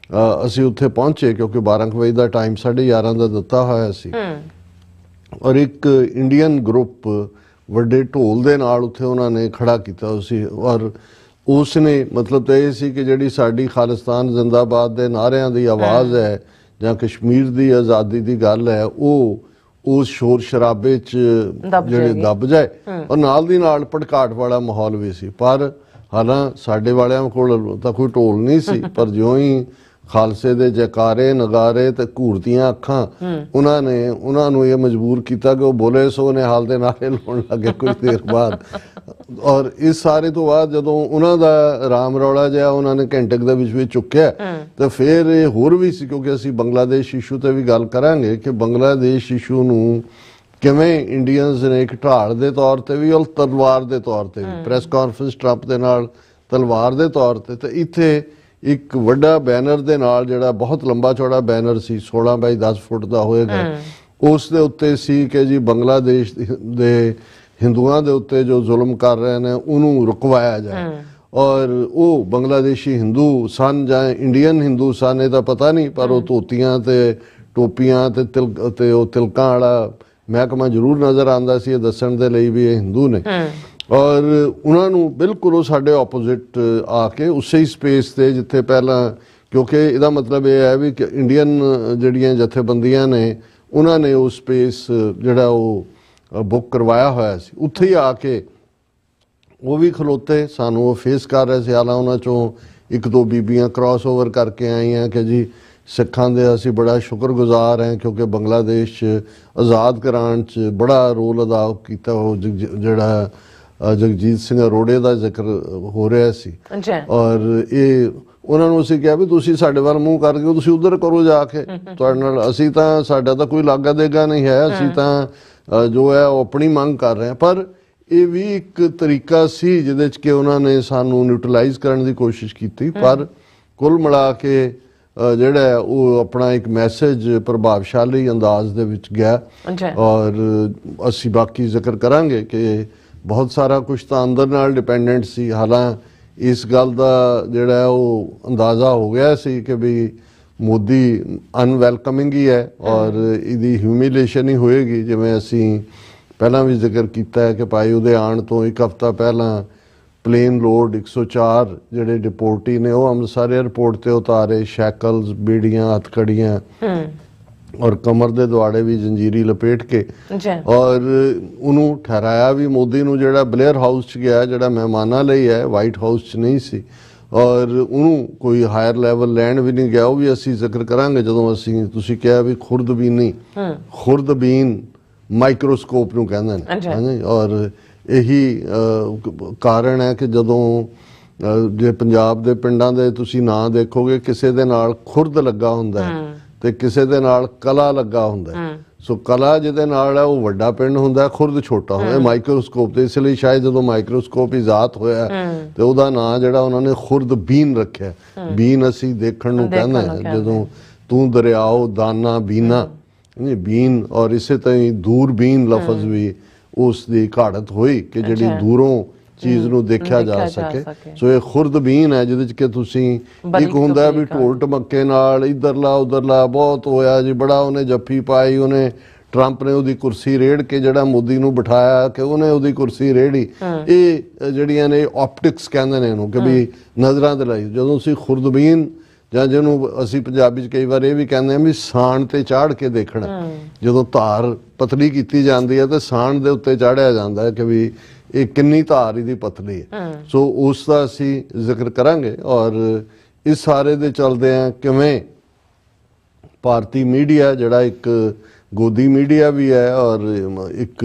ਅਸੀਂ ਉੱਥੇ ਪਹੁੰਚੇ, ਕਿਉਂਕਿ 12 ਵਜੇ ਦਾ ਟਾਈਮ 11:30 ਦਾ ਦਿੱਤਾ ਹੋਇਆ ਸੀ, ਔਰ ਇੱਕ ਇੰਡੀਅਨ ਗਰੁੱਪ ਵੱਡੇ ਢੋਲ ਦੇ ਨਾਲ ਉੱਥੇ ਉਹਨਾਂ ਨੇ ਖੜਾ ਕੀਤਾ ਸੀ। ਔਰ ਉਸ ਨੇ ਮਤਲਬ ਤਾਂ ਇਹ ਸੀ ਕਿ ਜਿਹੜੀ ਸਾਡੀ ਖਾਲਿਸਤਾਨ ਜ਼ਿੰਦਾਬਾਦ ਦੇ ਨਾਅਰਿਆਂ ਦੀ ਆਵਾਜ਼ ਹੈ ਜਾਂ ਕਸ਼ਮੀਰ ਦੀ ਆਜ਼ਾਦੀ ਦੀ ਗੱਲ ਹੈ, ਉਹ ਉਸ ਸ਼ੋਰ ਸ਼ਰਾਬੇ 'ਚ ਜਿਹੜੇ ਦੱਬ ਜਾਏ। ਔਰ ਨਾਲ ਦੀ ਨਾਲ ਭੜਕਾਟ ਵਾਲਾ ਮਾਹੌਲ ਵੀ ਸੀ। ਪਰ ਹਾਲਾਂ ਸਾਡੇ ਵਾਲਿਆਂ ਕੋਲ ਤਾਂ ਕੋਈ ਢੋਲ ਨਹੀਂ ਸੀ, ਪਰ ਜਿਉਂ ਹੀ ਖਾਲਸੇ ਦੇ ਜੈਕਾਰੇ ਨਗਾਰੇ ਤੇ ਘੂਰਦੀਆਂ ਅੱਖਾਂ ਉਹਨਾਂ ਨੂੰ ਇਹ ਮਜਬੂਰ ਕੀਤਾ ਕਿ ਉਹ ਬੋਲੇ ਸੋ ਨਿਹਾਲ ਦੇ ਨਾਰੇ ਲਾਉਣ ਲੱਗੇ ਕੁਝ ਦੇਰ ਬਾਅਦ। ਔਰ ਇਸ ਸਾਰੇ ਤੋਂ ਬਾਅਦ ਜਦੋਂ ਉਹਨਾਂ ਦਾ ਰਾਮ ਰੌਲਾ ਜਿਹਾ ਉਹਨਾਂ ਨੇ ਘੰਟੇ ਦੇ ਵਿੱਚ ਚੁੱਕਿਆ ਤੇ ਫਿਰ ਇਹ ਹੋਰ ਵੀ ਸੀ, ਕਿਉਂਕਿ ਅਸੀਂ ਬੰਗਲਾਦੇਸ਼ ਇਸ਼ੂ ਤੇ ਵੀ ਗੱਲ ਕਰਾਂਗੇ ਕਿ ਬੰਗਲਾਦੇਸ਼ ਇਸ਼ੂ ਨੂੰ ਕਿਵੇਂ ਇੰਡੀਅਨਸ ਨੇ ਇੱਕ ਢਾਲ ਦੇ ਤੌਰ ਤੇ ਵੀ ਔਰ ਤਲਵਾਰ ਦੇ ਤੌਰ ਤੇ ਵੀ, ਪ੍ਰੈਸ ਕਾਨਫਰੰਸ ਟਰੰਪ ਦੇ ਨਾਲ ਤਲਵਾਰ ਦੇ ਤੌਰ ਤੇ ਇੱਥੇ ਇੱਕ ਵੱਡਾ ਬੈਨਰ ਦੇ ਨਾਲ ਜਿਹੜਾ ਬਹੁਤ ਲੰਬਾ ਚੌੜਾ ਬੈਨਰ ਸੀ 16 ਬਾਈ 10 ਫੁੱਟ ਦਾ ਹੋਏਗਾ, ਉਸ ਦੇ ਉੱਤੇ ਸੀ ਕਿ ਜੀ ਬੰਗਲਾਦੇਸ਼ ਦੇ ਹਿੰਦੂਆਂ ਦੇ ਉੱਤੇ ਜੋ ਜ਼ੁਲਮ ਕਰ ਰਹੇ ਨੇ ਉਹਨੂੰ ਰੁਕਵਾਇਆ ਜਾਏ। ਔਰ ਉਹ ਬੰਗਲਾਦੇਸ਼ੀ ਹਿੰਦੂ ਸਨ ਜਾਂ ਇੰਡੀਅਨ ਹਿੰਦੂ ਸਨ ਇਹ ਤਾਂ ਪਤਾ ਨਹੀਂ, ਪਰ ਉਹ ਧੋਤੀਆਂ ਤੇ ਟੋਪੀਆਂ ਤੇ ਉਹ ਤਿਲਕਾਂ ਵਾਲਾ ਮਹਿਕਮਾ ਜ਼ਰੂਰ ਨਜ਼ਰ ਆਉਂਦਾ ਸੀ ਇਹ ਦੱਸਣ ਦੇ ਲਈ ਵੀ ਇਹ ਹਿੰਦੂ ਨੇ। ਔਰ ਉਹਨਾਂ ਨੂੰ ਬਿਲਕੁਲ ਉਹ ਸਾਡੇ ਆਪੋਜ਼ਿਟ ਆ ਕੇ ਉਸੇ ਹੀ ਸਪੇਸ ਤੇ ਜਿੱਥੇ ਪਹਿਲਾਂ, ਕਿਉਂਕਿ ਇਹਦਾ ਮਤਲਬ ਇਹ ਹੈ ਵੀ ਕਿ ਇੰਡੀਅਨ ਜਿਹੜੀਆਂ ਜਥੇਬੰਦੀਆਂ ਨੇ ਉਹਨਾਂ ਨੇ ਉਹ ਸਪੇਸ ਜਿਹੜਾ ਉਹ ਬੁੱਕ ਕਰਵਾਇਆ ਹੋਇਆ ਸੀ, ਉੱਥੇ ਹੀ ਆ ਕੇ ਉਹ ਵੀ ਖਲੋਤੇ ਸਾਨੂੰ ਉਹ ਫੇਸ ਕਰ ਰਹੇ ਸੀ। ਹਾਲਾਂ ਉਹਨਾਂ ਚੋਂ ਇੱਕ ਦੋ ਬੀਬੀਆਂ ਕ੍ਰਾਸ ਓਵਰ ਕਰਕੇ ਆਈਆਂ ਕਿ ਜੀ ਸਿੱਖਾਂ ਦੇ ਅਸੀਂ ਬੜਾ ਸ਼ੁਕਰਗੁਜ਼ਾਰ ਹਾਂ ਕਿਉਂਕਿ ਬੰਗਲਾਦੇਸ਼ 'ਚ ਆਜ਼ਾਦ ਕਰਾਉਣ 'ਚ ਬੜਾ ਰੋਲ ਅਦਾ ਕੀਤਾ। ਉਹ ਜਿਹੜਾ ਜਗਜੀਤ ਸਿੰਘ ਅਰੋੜੇ ਦਾ ਜ਼ਿਕਰ ਹੋ ਰਿਹਾ ਸੀ ਔਰ ਇਹ ਉਹਨਾਂ ਨੂੰ ਅਸੀਂ ਕਿਹਾ ਵੀ ਤੁਸੀਂ ਸਾਡੇ ਵੱਲ ਮੂੰਹ ਕਰਕੇ ਤੁਸੀਂ ਉਧਰ ਕਰੋ ਜਾ ਕੇ, ਤੁਹਾਡੇ ਨਾਲ ਅਸੀਂ ਤਾਂ ਸਾਡਾ ਤਾਂ ਕੋਈ ਲਾਗਾ ਦੇਗਾ ਨਹੀਂ ਹੈ, ਅਸੀਂ ਤਾਂ ਜੋ ਹੈ ਉਹ ਆਪਣੀ ਮੰਗ ਕਰ ਰਹੇ ਹਾਂ। ਪਰ ਇਹ ਵੀ ਇੱਕ ਤਰੀਕਾ ਸੀ ਜਿਹਦੇ 'ਚ ਕਿ ਉਹਨਾਂ ਨੇ ਸਾਨੂੰ ਨਿਊਟਰਲਾਈਜ਼ ਕਰਨ ਦੀ ਕੋਸ਼ਿਸ਼ ਕੀਤੀ, ਪਰ ਕੁੱਲ ਮਿਲਾ ਕੇ ਜਿਹੜਾ ਉਹ ਆਪਣਾ ਇੱਕ ਮੈਸੇਜ ਪ੍ਰਭਾਵਸ਼ਾਲੀ ਅੰਦਾਜ਼ ਦੇ ਵਿੱਚ ਗਿਆ। ਔਰ ਅਸੀਂ ਬਾਕੀ ਜ਼ਿਕਰ ਕਰਾਂਗੇ ਕਿ ਬਹੁਤ ਸਾਰਾ ਕੁਛ ਤਾਂ ਅੰਦਰ ਨਾਲ ਡਿਪੈਂਡੈਂਟ ਸੀ। ਹਾਲਾਂ ਇਸ ਗੱਲ ਦਾ ਜਿਹੜਾ ਉਹ ਅੰਦਾਜ਼ਾ ਹੋ ਗਿਆ ਸੀ ਕਿ ਵੀ ਮੋਦੀ ਅਨਵੈਲਕਮਿੰਗ ਹੀ ਹੈ ਔਰ ਇਹਦੀ ਹਿਊਮਿਲੇਸ਼ਨ ਹੀ ਹੋਏਗੀ। ਜਿਵੇਂ ਅਸੀਂ ਪਹਿਲਾਂ ਵੀ ਜ਼ਿਕਰ ਕੀਤਾ ਹੈ ਕਿ ਭਾਈ ਉਹਦੇ ਆਉਣ ਤੋਂ ਇੱਕ ਹਫ਼ਤਾ ਪਹਿਲਾਂ ਪਲੇਨ ਲੋਡ 104 ਜਿਹੜੇ ਡਿਪੋਰਟੀ ਨੇ ਉਹ ਅੰਮ੍ਰਿਤਸਰ ਏਅਰਪੋਰਟ ਤੇ ਉਤਾਰੇ, ਸ਼ੈਕਲਸ, ਬੀੜੀਆਂ, ਹੱਥਕੜੀਆਂ ਔਰ ਕਮਰ ਦੇ ਦੁਆੜੇ ਵੀ ਜੰਜੀਰੀ ਲਪੇਟ ਕੇ, ਔਰ ਉਹਨੂੰ ਠਹਿਰਾਇਆ ਵੀ ਮੋਦੀ ਨੂੰ ਜਿਹੜਾ ਬਲੇਅਰ ਹਾਊਸ 'ਚ ਗਿਆ ਜਿਹੜਾ ਮਹਿਮਾਨਾਂ ਲਈ ਹੈ, ਵਾਈਟ ਹਾਊਸ 'ਚ ਨਹੀਂ ਸੀ, ਔਰ ਉਹਨੂੰ ਕੋਈ ਹਾਇਰ ਲੈਵਲ ਲੈਣ ਵੀ ਨਹੀਂ ਗਿਆ। ਉਹ ਵੀ ਅਸੀਂ ਜ਼ਿਕਰ ਕਰਾਂਗੇ ਜਦੋਂ ਅਸੀਂ ਤੁਸੀਂ ਕਿਹਾ ਵੀ ਖੁਰਦਬੀਨ ਮਾਈਕਰੋਸਕੋਪ ਨੂੰ ਕਹਿੰਦੇ ਨੇ। ਔਰ ਇਹੀ ਕਾਰਨ ਹੈ ਕਿ ਜਦੋਂ ਜੇ ਪੰਜਾਬ ਦੇ ਪਿੰਡਾਂ ਦੇ ਤੁਸੀਂ ਨਾਂ ਦੇਖੋਗੇ ਕਿਸੇ ਦੇ ਨਾਲ ਖੁਰਦ ਲੱਗਾ ਹੁੰਦਾ ਤੇ ਕਿਸੇ ਦੇ ਨਾਲ ਕਲਾ ਲੱਗਾ ਹੁੰਦਾ। ਸੋ ਕਲਾ ਜਿਹਦੇ ਨਾਲ ਹੈ ਉਹ ਵੱਡਾ ਪਿੰਡ ਹੁੰਦਾ, ਖੁਰਦ ਛੋਟਾ ਹੁੰਦਾ ਮਾਈਕਰੋਸਕੋਪ ਤੇ। ਇਸ ਲਈ ਸ਼ਾਇਦ ਜਦੋਂ ਮਾਈਕਰੋਸਕੋਪ ਇਜਾਦ ਹੋਇਆ ਤੇ ਉਹਦਾ ਨਾਂ ਜਿਹੜਾ ਉਹਨਾਂ ਨੇ ਖੁਰਦਬੀਨ ਰੱਖਿਆ। ਬੀਨ ਅਸੀਂ ਦੇਖਣ ਨੂੰ ਕਹਿੰਦੇ ਹਾਂ, ਜਦੋਂ ਤੂੰ ਦਰਿਆਓ ਦਾਨਾ ਬੀਨਾ ਬੀਨ, ਔਰ ਇਸੇ ਤਰ੍ਹਾਂ ਦੂਰਬੀਨ ਲਫ਼ਜ਼ ਵੀ ਉਸ ਦੀ ਘਾੜਤ ਹੋਈ ਕਿ ਜਿਹੜੀ ਦੂਰੋਂ ਚੀਜ਼ ਨੂੰ ਦੇਖਿਆ ਜਾ ਸਕੇ। ਸੋ ਇਹ ਖੁਰਦਬੀਨ ਹੈ ਜਿਹਦੇ ਚ ਕਿ ਤੁਸੀਂ ਇੱਕ ਹੁੰਦਾ ਵੀ ਢੋਲ ਢਮੱਕੇ ਨਾਲ ਇਧਰਲਾ ਉਧਰਲਾ ਬਹੁਤ ਹੋਇਆ ਜੀ, ਬੜਾ ਉਹਨੇ ਜੱਫੀ ਪਾਈ, ਉਹਨੇ ਟਰੰਪ ਨੇ ਉਹਦੀ ਕੁਰਸੀ ਰੇੜ ਕੇ ਜਿਹੜਾ ਮੋਦੀ ਨੂੰ ਬਿਠਾਇਆ ਕਿ ਉਹਨੇ ਉਹਦੀ ਕੁਰਸੀ ਰੇੜੀ। ਇਹ ਜਿਹੜੀਆਂ ਨੇ ਆਪਟਿਕਸ ਕਹਿੰਦੇ ਨੇ ਇਹਨੂੰ ਕਿ ਵੀ ਨਜ਼ਰਾਂ ਦੇ ਲਈ ਜਦੋਂ ਤੁਸੀਂ ਖੁਰਦਬੀਨ ਜਾਂ ਜਿਹਨੂੰ ਅਸੀਂ ਪੰਜਾਬੀ 'ਚ ਕਈ ਵਾਰ ਇਹ ਵੀ ਕਹਿੰਦੇ ਹਾਂ ਵੀ ਸਾਣ ਤੇ ਚਾੜ ਕੇ ਦੇਖਣਾ, ਜਦੋਂ ਧਾਰ ਪਤਲੀ ਕੀਤੀ ਜਾਂਦੀ ਹੈ ਤੇ ਸਾਣ ਦੇ ਉੱਤੇ ਚਾੜਿਆ ਜਾਂਦਾ ਹੈ ਕਿ ਵੀ ਇਹ ਕਿੰਨੀ ਧਾਰ ਇਹਦੀ ਪਤਲੀ ਹੈ। ਸੋ ਉਸ ਦਾ ਅਸੀਂ ਜ਼ਿਕਰ ਕਰਾਂਗੇ। ਔਰ ਇਸ ਸਾਰੇ ਦੇ ਚਲਦੇ ਆ ਕਿਵੇਂ ਭਾਰਤੀ ਮੀਡੀਆ ਜਿਹੜਾ ਇੱਕ ਗੋਦੀ ਮੀਡੀਆ ਵੀ ਹੈ ਔਰ ਇੱਕ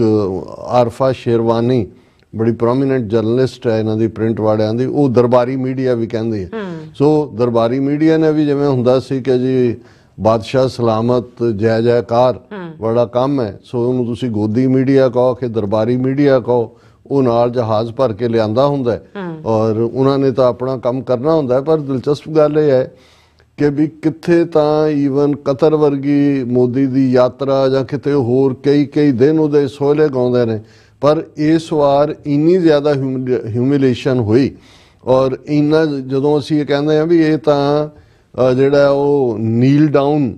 ਆਰਫਾ ਸ਼ੇਰਵਾਨੀ ਬੜੀ ਪ੍ਰੋਮੀਨੈਂਟ ਜਰਨਲਿਸਟ ਹੈ ਇਹਨਾਂ ਦੀ ਪ੍ਰਿੰਟ ਵਾਲਿਆਂ ਦੀ, ਉਹ ਦਰਬਾਰੀ ਮੀਡੀਆ ਵੀ ਕਹਿੰਦੀ ਹੈ। ਸੋ ਦਰਬਾਰੀ ਮੀਡੀਆ ਨੇ ਵੀ ਜਿਵੇਂ ਹੁੰਦਾ ਸੀ ਕਿ ਜੀ ਬਾਦਸ਼ਾਹ ਸਲਾਮਤ ਜੈ ਜੈਕਾਰ ਬੜਾ ਕੰਮ ਹੈ, ਸੋ ਉਹਨੂੰ ਤੁਸੀਂ ਗੋਦੀ ਮੀਡੀਆ ਕਹੋ ਕਿ ਦਰਬਾਰੀ ਮੀਡੀਆ ਕਹੋ, ਉਹ ਨਾਲ ਜਹਾਜ਼ ਭਰ ਕੇ ਲਿਆਂਦਾ ਹੁੰਦਾ ਔਰ ਉਹਨਾਂ ਨੇ ਤਾਂ ਆਪਣਾ ਕੰਮ ਕਰਨਾ ਹੁੰਦਾ। ਪਰ ਦਿਲਚਸਪ ਗੱਲ ਇਹ ਹੈ ਕਿ ਵੀ ਕਿੱਥੇ ਤਾਂ ਈਵਨ ਕਤਰ ਵਰਗੀ ਮੋਦੀ ਦੀ ਯਾਤਰਾ ਜਾਂ ਕਿਤੇ ਹੋਰ ਕਈ ਦਿਨ ਉਹਦੇ ਸੋਹਲੇ ਗਾਉਂਦੇ ਨੇ, ਪਰ ਇਸ ਵਾਰ ਇੰਨੀ ਜ਼ਿਆਦਾ ਹਿਊਮਿਲੇਸ਼ਨ ਹੋਈ ਔਰ ਇੰਨਾ ਜਦੋਂ ਅਸੀਂ ਇਹ ਕਹਿੰਦੇ ਹਾਂ ਵੀ ਇਹ ਤਾਂ ਜਿਹੜਾ ਉਹ ਨੀਲ ਡਾਊਨ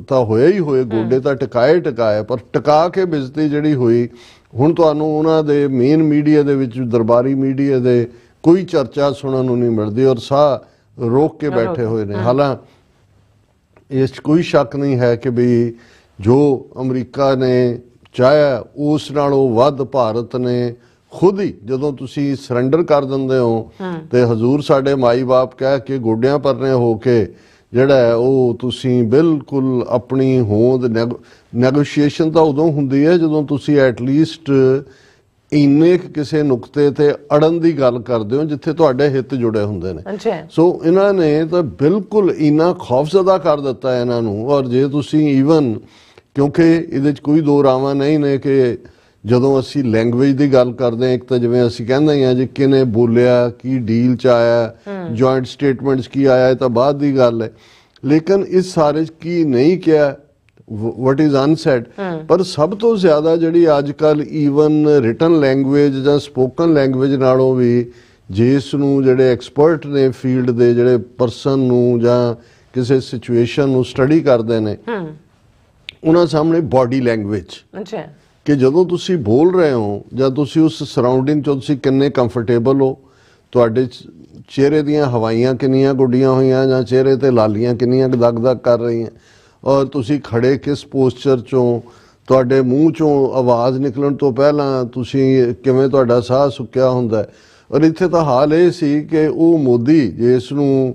ਤਾਂ ਹੋਇਆ ਹੀ ਹੋਏ, ਗੋਡੇ ਤਾਂ ਟਿਕਾਏ, ਪਰ ਟਿਕਾ ਕੇ ਬੇਇੱਜ਼ਤੀ ਜਿਹੜੀ ਹੋਈ ਹੁਣ ਤੁਹਾਨੂੰ ਉਹਨਾਂ ਦੇ ਮੇਨ ਮੀਡੀਆ ਦੇ ਵਿੱਚ ਦਰਬਾਰੀ ਮੀਡੀਆ ਦੇ ਕੋਈ ਚਰਚਾ ਸੁਣਨ ਨੂੰ ਨਹੀਂ ਮਿਲਦੀ ਔਰ ਸਾਹ ਰੋਕ ਕੇ ਬੈਠੇ ਹੋਏ ਨੇ। ਹਾਲਾਂਕਿ ਇਸ 'ਚ ਕੋਈ ਸ਼ੱਕ ਨਹੀਂ ਹੈ ਕਿ ਵੀ ਜੋ ਅਮਰੀਕਾ ਨੇ ਚਾਹਿਆ ਉਸ ਨਾਲੋਂ ਵੱਧ ਭਾਰਤ ਨੇ ਖੁਦ ਹੀ ਜਦੋਂ ਤੁਸੀਂ ਸਰੈਂਡਰ ਕਰ ਦਿੰਦੇ ਹੋ ਤੇ ਹਜ਼ੂਰ ਸਾਡੇ ਮਾਈ ਬਾਪ ਕਹਿ ਕੇ ਗੋਡਿਆਂ ਪਰਨੇ ਹੋ ਕੇ ਜਿਹੜਾ ਹੈ ਉਹ ਤੁਸੀਂ ਬਿਲਕੁਲ ਆਪਣੀ ਹੋਂਦ ਨੈਗੋਸ਼ੀਏਸ਼ਨ ਤਾਂ ਉਦੋਂ ਹੁੰਦੀ ਹੈ ਜਦੋਂ ਤੁਸੀਂ ਐਟਲੀਸਟ ਇੰਨੇ ਕਿਸੇ ਨੁਕਤੇ ਤੇ ਅੜਨ ਦੀ ਗੱਲ ਕਰਦੇ ਹੋ ਜਿੱਥੇ ਤੁਹਾਡੇ ਹਿੱਤ ਜੁੜੇ ਹੁੰਦੇ ਨੇ। ਅੱਛਾ। ਸੋ ਇਹਨਾਂ ਨੇ ਤਾਂ ਬਿਲਕੁਲ ਇੰਨਾ ਖੌਫਜ਼ਦਾ ਕਰ ਦਿੱਤਾ ਇਹਨਾਂ ਨੂੰ। ਔਰ ਜੇ ਤੁਸੀਂ ਈਵਨ, ਕਿਉਂਕਿ ਇਹਦੇ 'ਚ ਕੋਈ ਦੋ ਰਾਵਾਂ ਨਹੀਂ ਨੇ ਕਿ ਜਦੋਂ ਅਸੀਂ ਲੈਂਗੁਏਜ ਦੀ ਗੱਲ ਕਰਦੇ ਹਾਂ, ਇੱਕ ਤਾਂ ਜਿਵੇਂ ਅਸੀਂ ਕਹਿੰਦੇ ਹਾਂ ਜੀ ਕਿਹਨੇ ਬੋਲਿਆ, ਕੀ ਡੀਲ 'ਚ ਆਇਆ, ਜੁਆਇੰਟ ਸਟੇਟਮੈਂਟਸ ਕੀ ਆਇਆ, ਇਹ ਤਾਂ ਬਾਅਦ ਦੀ ਗੱਲ ਹੈ। ਲੇਕਿਨ ਇਸ ਸਾਰੇ 'ਚ ਕੀ ਨਹੀਂ ਕਿਹਾ, what is unsaid, ਪਰ ਸਭ ਤੋਂ ਜ਼ਿਆਦਾ ਜਿਹੜੀ ਅੱਜ ਕੱਲ ਈਵਨ ਰਿਟਨ ਲੈਂਗੁਏਜ ਜਾਂ ਸਪੋਕਨ ਲੈਂਗੁਏਜ ਨਾਲੋਂ ਵੀ ਜਿਸ ਨੂੰ ਜਿਹੜੇ ਐਕਸਪਰਟ ਨੇ ਫੀਲਡ ਦੇ, ਜਿਹੜੇ ਪਰਸਨ ਨੂੰ ਜਾਂ ਕਿਸੇ ਸਿਚੁਏਸ਼ਨ ਨੂੰ ਸਟੱਡੀ ਕਰਦੇ ਨੇ, ਉਹਨਾਂ ਸਾਹਮਣੇ ਬਾਡੀ ਲੈਂਗੁਏਜ, ਅੱਛਾ, ਕਿ ਜਦੋਂ ਤੁਸੀਂ ਬੋਲ ਰਹੇ ਹੋ ਜਾਂ ਤੁਸੀਂ ਉਸ ਸਰਾਊਂਡਿੰਗ 'ਚ ਤੁਸੀਂ ਕਿੰਨੇ ਕੰਫਰਟੇਬਲ ਹੋ, ਤੁਹਾਡੇ ਚਿਹਰੇ ਦੀਆਂ ਹਵਾਈਆਂ ਕਿੰਨੀਆਂ ਗੁੱਡੀਆਂ ਹੋਈਆਂ ਜਾਂ ਚਿਹਰੇ ਤੇ ਲਾਲੀਆਂ ਕਿੰਨੀਆਂ ਦਗ-ਦਗ ਕਰ ਰਹੀਆਂ, ਔਰ ਤੁਸੀਂ ਖੜੇ ਕਿਸ ਪੋਸਚਰ 'ਚੋਂ, ਤੁਹਾਡੇ ਮੂੰਹ 'ਚੋਂ ਆਵਾਜ਼ ਨਿਕਲਣ ਤੋਂ ਪਹਿਲਾਂ ਤੁਸੀਂ ਕਿਵੇਂ ਤੁਹਾਡਾ ਸਾਹ ਸੁੱਕਿਆ ਹੁੰਦਾ। ਔਰ ਇੱਥੇ ਤਾਂ ਹਾਲ ਇਹ ਸੀ ਕਿ ਉਹ ਮੋਦੀ ਜਿਸ ਨੂੰ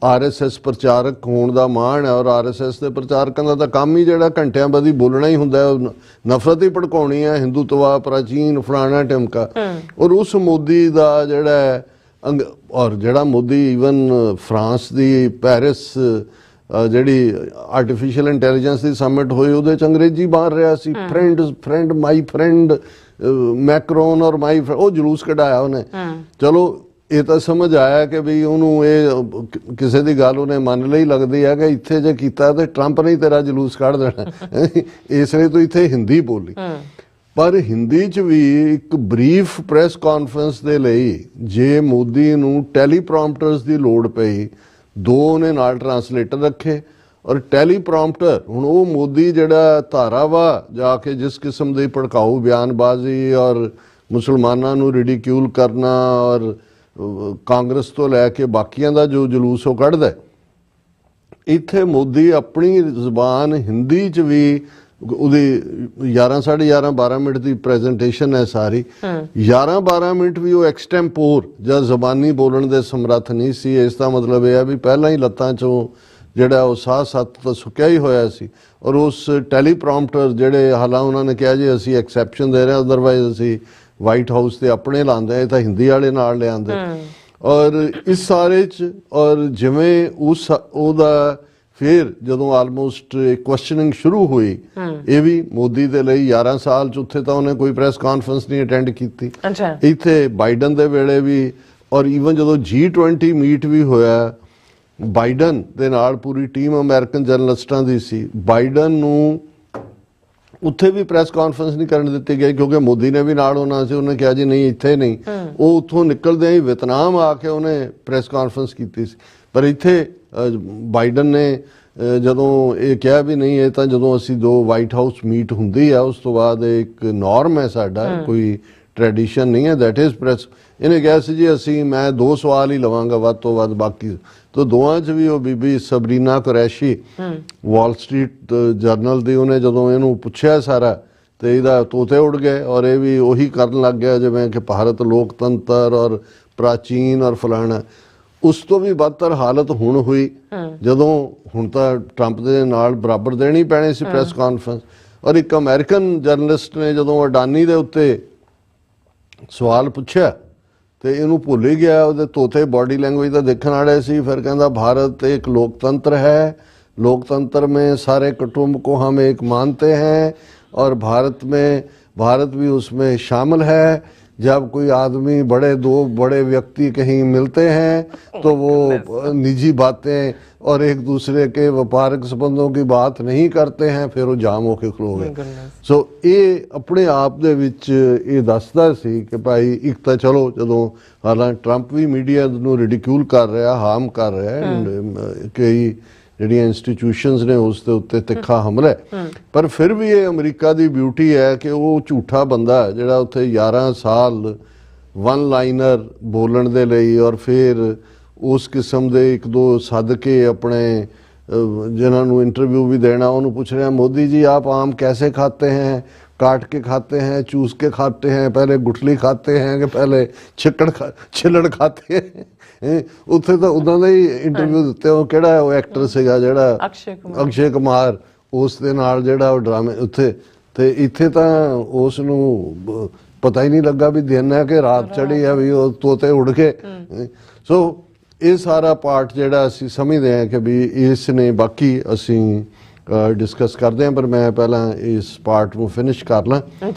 RSS ਪ੍ਰਚਾਰਕ ਹੋਣ ਦਾ ਮਾਣ ਹੈ, ਔਰ RSS ਦੇ ਪ੍ਰਚਾਰਕਾਂ ਦਾ ਤਾਂ ਕੰਮ ਹੀ ਜਿਹੜਾ ਘੰਟਿਆਂ ਬਾਅਦ ਹੀ ਬੋਲਣਾ ਹੀ ਹੁੰਦਾ, ਨਫ਼ਰਤ ਹੀ ਭੜਕਾਉਣੀ ਹੈ, ਹਿੰਦੂਤਵਾ, ਪ੍ਰਾਚੀਨ, ਫਲਾਣਾ ਟਿਮਕਾ। ਔਰ ਉਸ ਮੋਦੀ ਦਾ ਜਿਹੜਾ ਔਰ ਜਿਹੜਾ ਮੋਦੀ ਈਵਨ ਫਰਾਂਸ ਦੀ ਪੈਰਿਸ ਜਿਹੜੀ ਆਰਟੀਫਿਸ਼ੀਅਲ ਇੰਟੈਲੀਜੈਂਸ ਦੀ ਸਮਿਟ ਹੋਈ ਉਹਦੇ 'ਚ ਅੰਗਰੇਜ਼ੀ ਬਾਹਰ ਰਿਹਾ ਸੀ, ਫਰੈਂਡ ਮਾਈ ਫਰੈਂਡ ਮੈਕਰੋਨ ਔਰ ਮਾਈ, ਉਹ ਜਲੂਸ ਕਢਾਇਆ ਉਹਨੇ। ਚਲੋ ਇਹ ਤਾਂ ਸਮਝ ਆਇਆ ਕਿ ਵੀ ਉਹਨੂੰ ਇਹ ਕਿਸੇ ਦੀ ਗੱਲ ਉਹਨੇ ਮੰਨ ਲਈ ਲੱਗਦੀ ਹੈ ਕਿ ਇੱਥੇ ਜੇ ਕੀਤਾ ਤੇ ਟਰੰਪ ਨੇ ਤੇਰਾ ਜਲੂਸ ਕੱਢ ਦੇਣਾ, ਇਸ ਲਈ ਤੂੰ ਇੱਥੇ ਹਿੰਦੀ ਬੋਲੀ। ਪਰ ਹਿੰਦੀ 'ਚ ਵੀ ਇੱਕ ਬਰੀਫ ਪ੍ਰੈਸ ਕਾਨਫਰੰਸ ਦੇ ਲਈ ਜੇ ਮੋਦੀ ਨੂੰ ਟੈਲੀਪ੍ਰੋਂਪਟਰਸ ਦੀ ਲੋੜ ਪਈ, ਦੋ ਉਹਨੇ ਨਾਲ ਟਰਾਂਸਲੇਟਰ ਰੱਖੇ। ਔਰ ਟੈਲੀਪ੍ਰੋਂਪਟਰ, ਹੁਣ ਉਹ ਮੋਦੀ ਜਿਹੜਾ ਧਾਰਾਵਾ ਜਾ ਕੇ ਜਿਸ ਕਿਸਮ ਦੀ ਭੜਕਾਊ ਬਿਆਨਬਾਜ਼ੀ ਔਰ ਮੁਸਲਮਾਨਾਂ ਨੂੰ ਰਿਡੀਕਿਊਲ ਕਰਨਾ ਔਰ ਕਾਂਗਰਸ ਤੋਂ ਲੈ ਕੇ ਬਾਕੀਆਂ ਦਾ ਜੋ ਜਲੂਸ ਉਹ ਕੱਢਦਾ, ਇੱਥੇ ਮੋਦੀ ਆਪਣੀ ਜ਼ੁਬਾਨ ਹਿੰਦੀ 'ਚ ਵੀ, ਉਹਦੀ 11 ਸਾਢੇ 11 12 ਮਿੰਟ ਦੀ ਪ੍ਰੈਜੈਂਟੇਸ਼ਨ ਹੈ ਸਾਰੀ, 11-12 ਮਿੰਟ ਵੀ ਉਹ ਐਕਸਟੈਂਪੋਰ ਜਾਂ ਜ਼ਬਾਨੀ ਬੋਲਣ ਦੇ ਸਮਰੱਥ ਨਹੀਂ ਸੀ। ਇਸ ਦਾ ਮਤਲਬ ਇਹ ਹੈ ਵੀ ਪਹਿਲਾਂ ਹੀ ਲੱਤਾਂ 'ਚੋਂ ਜਿਹੜਾ ਉਹ ਸਾਹ ਸੱਤ ਤਾਂ ਸੁੱਕਿਆ ਹੀ ਹੋਇਆ ਸੀ। ਔਰ ਉਸ ਟੈਲੀਪ੍ਰੋਂਪਟਰ ਜਿਹੜੇ ਹਾਲਾਂ ਉਹਨਾਂ ਨੇ ਕਿਹਾ ਜੀ ਅਸੀਂ ਐਕਸੈਪਸ਼ਨ ਦੇ ਰਹੇ ਹਾਂ, ਅਦਰਵਾਈਜ਼ ਅਸੀਂ ਵਾਈਟ ਹਾਊਸ ਤੇ ਆਪਣੇ ਲਾਉਂਦੇ, ਇਹ ਤਾਂ ਹਿੰਦੀ ਵਾਲੇ ਨਾਲ ਲਿਆਂਦੇ। ਔਰ ਇਸ ਸਾਰੇ 'ਚ ਔਰ ਜਿਵੇਂ ਉਹਦਾ ਫਿਰ ਜਦੋਂ ਆਲਮੋਸਟ ਕੁਐਸਚਨਿੰਗ ਸ਼ੁਰੂ ਹੋਈ, ਇਹ ਵੀ ਮੋਦੀ ਦੇ ਲਈ 11 ਸਾਲ 'ਚ ਉੱਥੇ ਤਾਂ ਉਹਨੇ ਕੋਈ ਪ੍ਰੈਸ ਕਾਨਫਰੰਸ ਨਹੀਂ ਅਟੈਂਡ ਕੀਤੀ। ਇੱਥੇ ਬਾਈਡਨ ਦੇ ਵੇਲੇ ਵੀ, ਔਰ ਈਵਨ ਜਦੋਂ G20 ਮੀਟ ਵੀ ਹੋਇਆ, ਬਾਈਡਨ ਦੇ ਨਾਲ ਪੂਰੀ ਟੀਮ ਅਮਰੀਕਨ ਜਰਨਲਿਸਟਾਂ ਦੀ ਸੀ, ਬਾਈਡਨ ਨੂੰ ਉੱਥੇ ਵੀ ਪ੍ਰੈਸ ਕਾਨਫਰੰਸ ਨਹੀਂ ਕਰਨ ਦਿੱਤੀ ਗਈ ਕਿਉਂਕਿ ਮੋਦੀ ਨੇ ਵੀ ਨਾਲ ਹੋਣਾ ਸੀ। ਉਹਨੇ ਕਿਹਾ ਜੀ ਨਹੀਂ ਇੱਥੇ ਨਹੀਂ, ਉਹ ਉੱਥੋਂ ਨਿਕਲਦੇ ਹੀ ਵੀਅਤਨਾਮ ਆ ਕੇ ਉਹਨੇ ਪ੍ਰੈਸ ਕਾਨਫਰੰਸ ਕੀਤੀ ਸੀ। ਪਰ ਇੱਥੇ ਬਾਈਡਨ ਨੇ ਜਦੋਂ ਇਹ ਕਿਹਾ ਵੀ ਨਹੀਂ, ਇਹ ਤਾਂ ਜਦੋਂ ਅਸੀਂ ਦੋ ਵਾਈਟ ਹਾਊਸ ਮੀਟ ਹੁੰਦੀ ਆ ਉਸ ਤੋਂ ਬਾਅਦ ਇੱਕ ਨੋਰਮ ਹੈ ਸਾਡਾ, ਕੋਈ ਟ੍ਰੈਡੀਸ਼ਨ ਨਹੀਂ ਹੈ, ਦੈਟ ਇਜ਼ ਪ੍ਰੈਸ। ਇਹਨੇ ਕਿਹਾ ਸੀ ਜੀ ਮੈਂ 2 ਸਵਾਲ ਹੀ ਲਵਾਂਗਾ ਵੱਧ ਤੋਂ ਵੱਧ, ਬਾਕੀ ਤਾਂ ਦੋਵਾਂ 'ਚ ਵੀ ਉਹ ਬੀਬੀ Sabrina Qureshi Wall Street general ਦੀ, ਉਹਨੇ ਜਦੋਂ ਇਹਨੂੰ ਪੁੱਛਿਆ ਸਾਰਾ ਤੇ ਇਹਦਾ ਤੋਤੇ ਉੱਡ ਗਏ। ਔਰ ਇਹ ਵੀ ਉਹੀ ਕਰਨ ਲੱਗ ਗਿਆ ਜਿਵੇਂ ਕਿ ਭਾਰਤ ਲੋਕਤੰਤਰ ਔਰ ਪ੍ਰਾਚੀਨ ਔਰ ਫਲਾਣਾ। ਉਸ ਤੋਂ ਵੀ ਬਦਤਰ ਹਾਲਤ ਹੁਣ ਹੋਈ ਜਦੋਂ ਹੁਣ ਤਾਂ ਟਰੰਪ ਦੇ ਨਾਲ ਬਰਾਬਰ ਦੇਣੀ ਪੈਣੀ ਸੀ ਪ੍ਰੈਸ ਕਾਨਫਰੰਸ। ਔਰ ਇੱਕ ਅਮਰੀਕਨ ਜਰਨਲਿਸਟ ਨੇ ਜਦੋਂ ਅਡਾਨੀ ਦੇ ਉੱਤੇ ਸਵਾਲ ਪੁੱਛਿਆ ਤੇ ਇਹਨੂੰ ਭੁੱਲ ਹੀ ਗਿਆ, ਉਹਦੇ ਤੋਤੇ ਬਾਡੀ ਲੈਂਗੁਏਜ ਤਾਂ ਦੇਖਣ ਵਾਲੇ ਸੀ। ਫਿਰ ਕਹਿੰਦਾ भारत एक लोकतंत्र है, लोकतंत्र में सारे कुटुंब को हम एक मानते हैं और भारत भी उसमें शामिल है। जब कोई आदमी दो बड़े व्यक्ति कहीं मिलते हैं तो वो निजी बातें और एक दूसरे के व्यापारिक संबंधों की बात नहीं करते हैं, फिर वो जाम होके खलो गए। सो ये अपने आप दे विच ये दसदा सी कि भाई एक तो चलो जदों हालांकि ट्रंप भी मीडिया नूं रिडिक्यूल कर रहा, हार्म कर रहा है, कई ਜਿਹੜੀਆਂ ਇੰਸਟੀਟਿਊਸ਼ਨਸ ਨੇ ਉਸ ਦੇ ਉੱਤੇ ਤਿੱਖਾ ਹਮਲਾ ਹੈ। ਪਰ ਫਿਰ ਵੀ ਇਹ ਅਮਰੀਕਾ ਦੀ ਬਿਊਟੀ ਹੈ ਕਿ ਉਹ ਝੂਠਾ ਬੰਦਾ ਜਿਹੜਾ ਉੱਥੇ 11 ਸਾਲ ਵਨ ਲਾਈਨਰ ਬੋਲਣ ਦੇ ਲਈ ਔਰ ਫਿਰ ਉਸ ਕਿਸਮ ਦੇ ਇੱਕ ਦੋ ਸੱਦ ਕੇ ਆਪਣੇ ਜਿਨ੍ਹਾਂ ਨੂੰ ਇੰਟਰਵਿਊ ਵੀ ਦੇਣਾ, ਉਹਨੂੰ ਪੁੱਛ ਰਿਹਾ मोदी जी आप आम कैसे खाते हैं, काट के खाते हैं, चूस के खाते हैं, पहले गुठली खाते हैं कि पहले छिलड़ खाते हैं। ਉੱਥੇ ਤਾਂ ਉਦਾਂ ਦਾ ਹੀ ਇੰਟਰਵਿਊ ਦਿੱਤੇ। ਉਹ ਕਿਹੜਾ ਉਹ ਐਕਟਰ ਸੀਗਾ ਜਿਹੜਾ ਅਕਸ਼ੇ ਕੁਮਾਰ, ਉਸ ਦੇ ਨਾਲ ਜਿਹੜਾ ਉਹ ਡਰਾਮੇ ਉੱਥੇ, ਤੇ ਇੱਥੇ ਤਾਂ ਉਸ ਨੂੰ ਪਤਾ ਹੀ ਨਹੀਂ ਲੱਗਾ ਵੀ ਦਿਨ ਹੈ ਕਿ ਰਾਤ ਚੜ੍ਹੀ ਹੈ, ਵੀ ਉਹ ਤੋਤੇ ਉੱਡ ਕੇ। ਸੋ ਇਹ ਸਾਰਾ ਪਾਰਟ ਜਿਹੜਾ ਅਸੀਂ ਸਮਝਦੇ ਹਾਂ ਕਿ ਵੀ ਇਸ ਨੇ, ਬਾਕੀ ਅਸੀਂ ਡਿਸਕਸ ਕਰਦੇ ਹਾਂ, ਪਰ ਮੈਂ ਪਹਿਲਾਂ ਇਸ ਪਾਰਟ ਨੂੰ ਫਿਨਿਸ਼ ਕਰ ਲਾਂ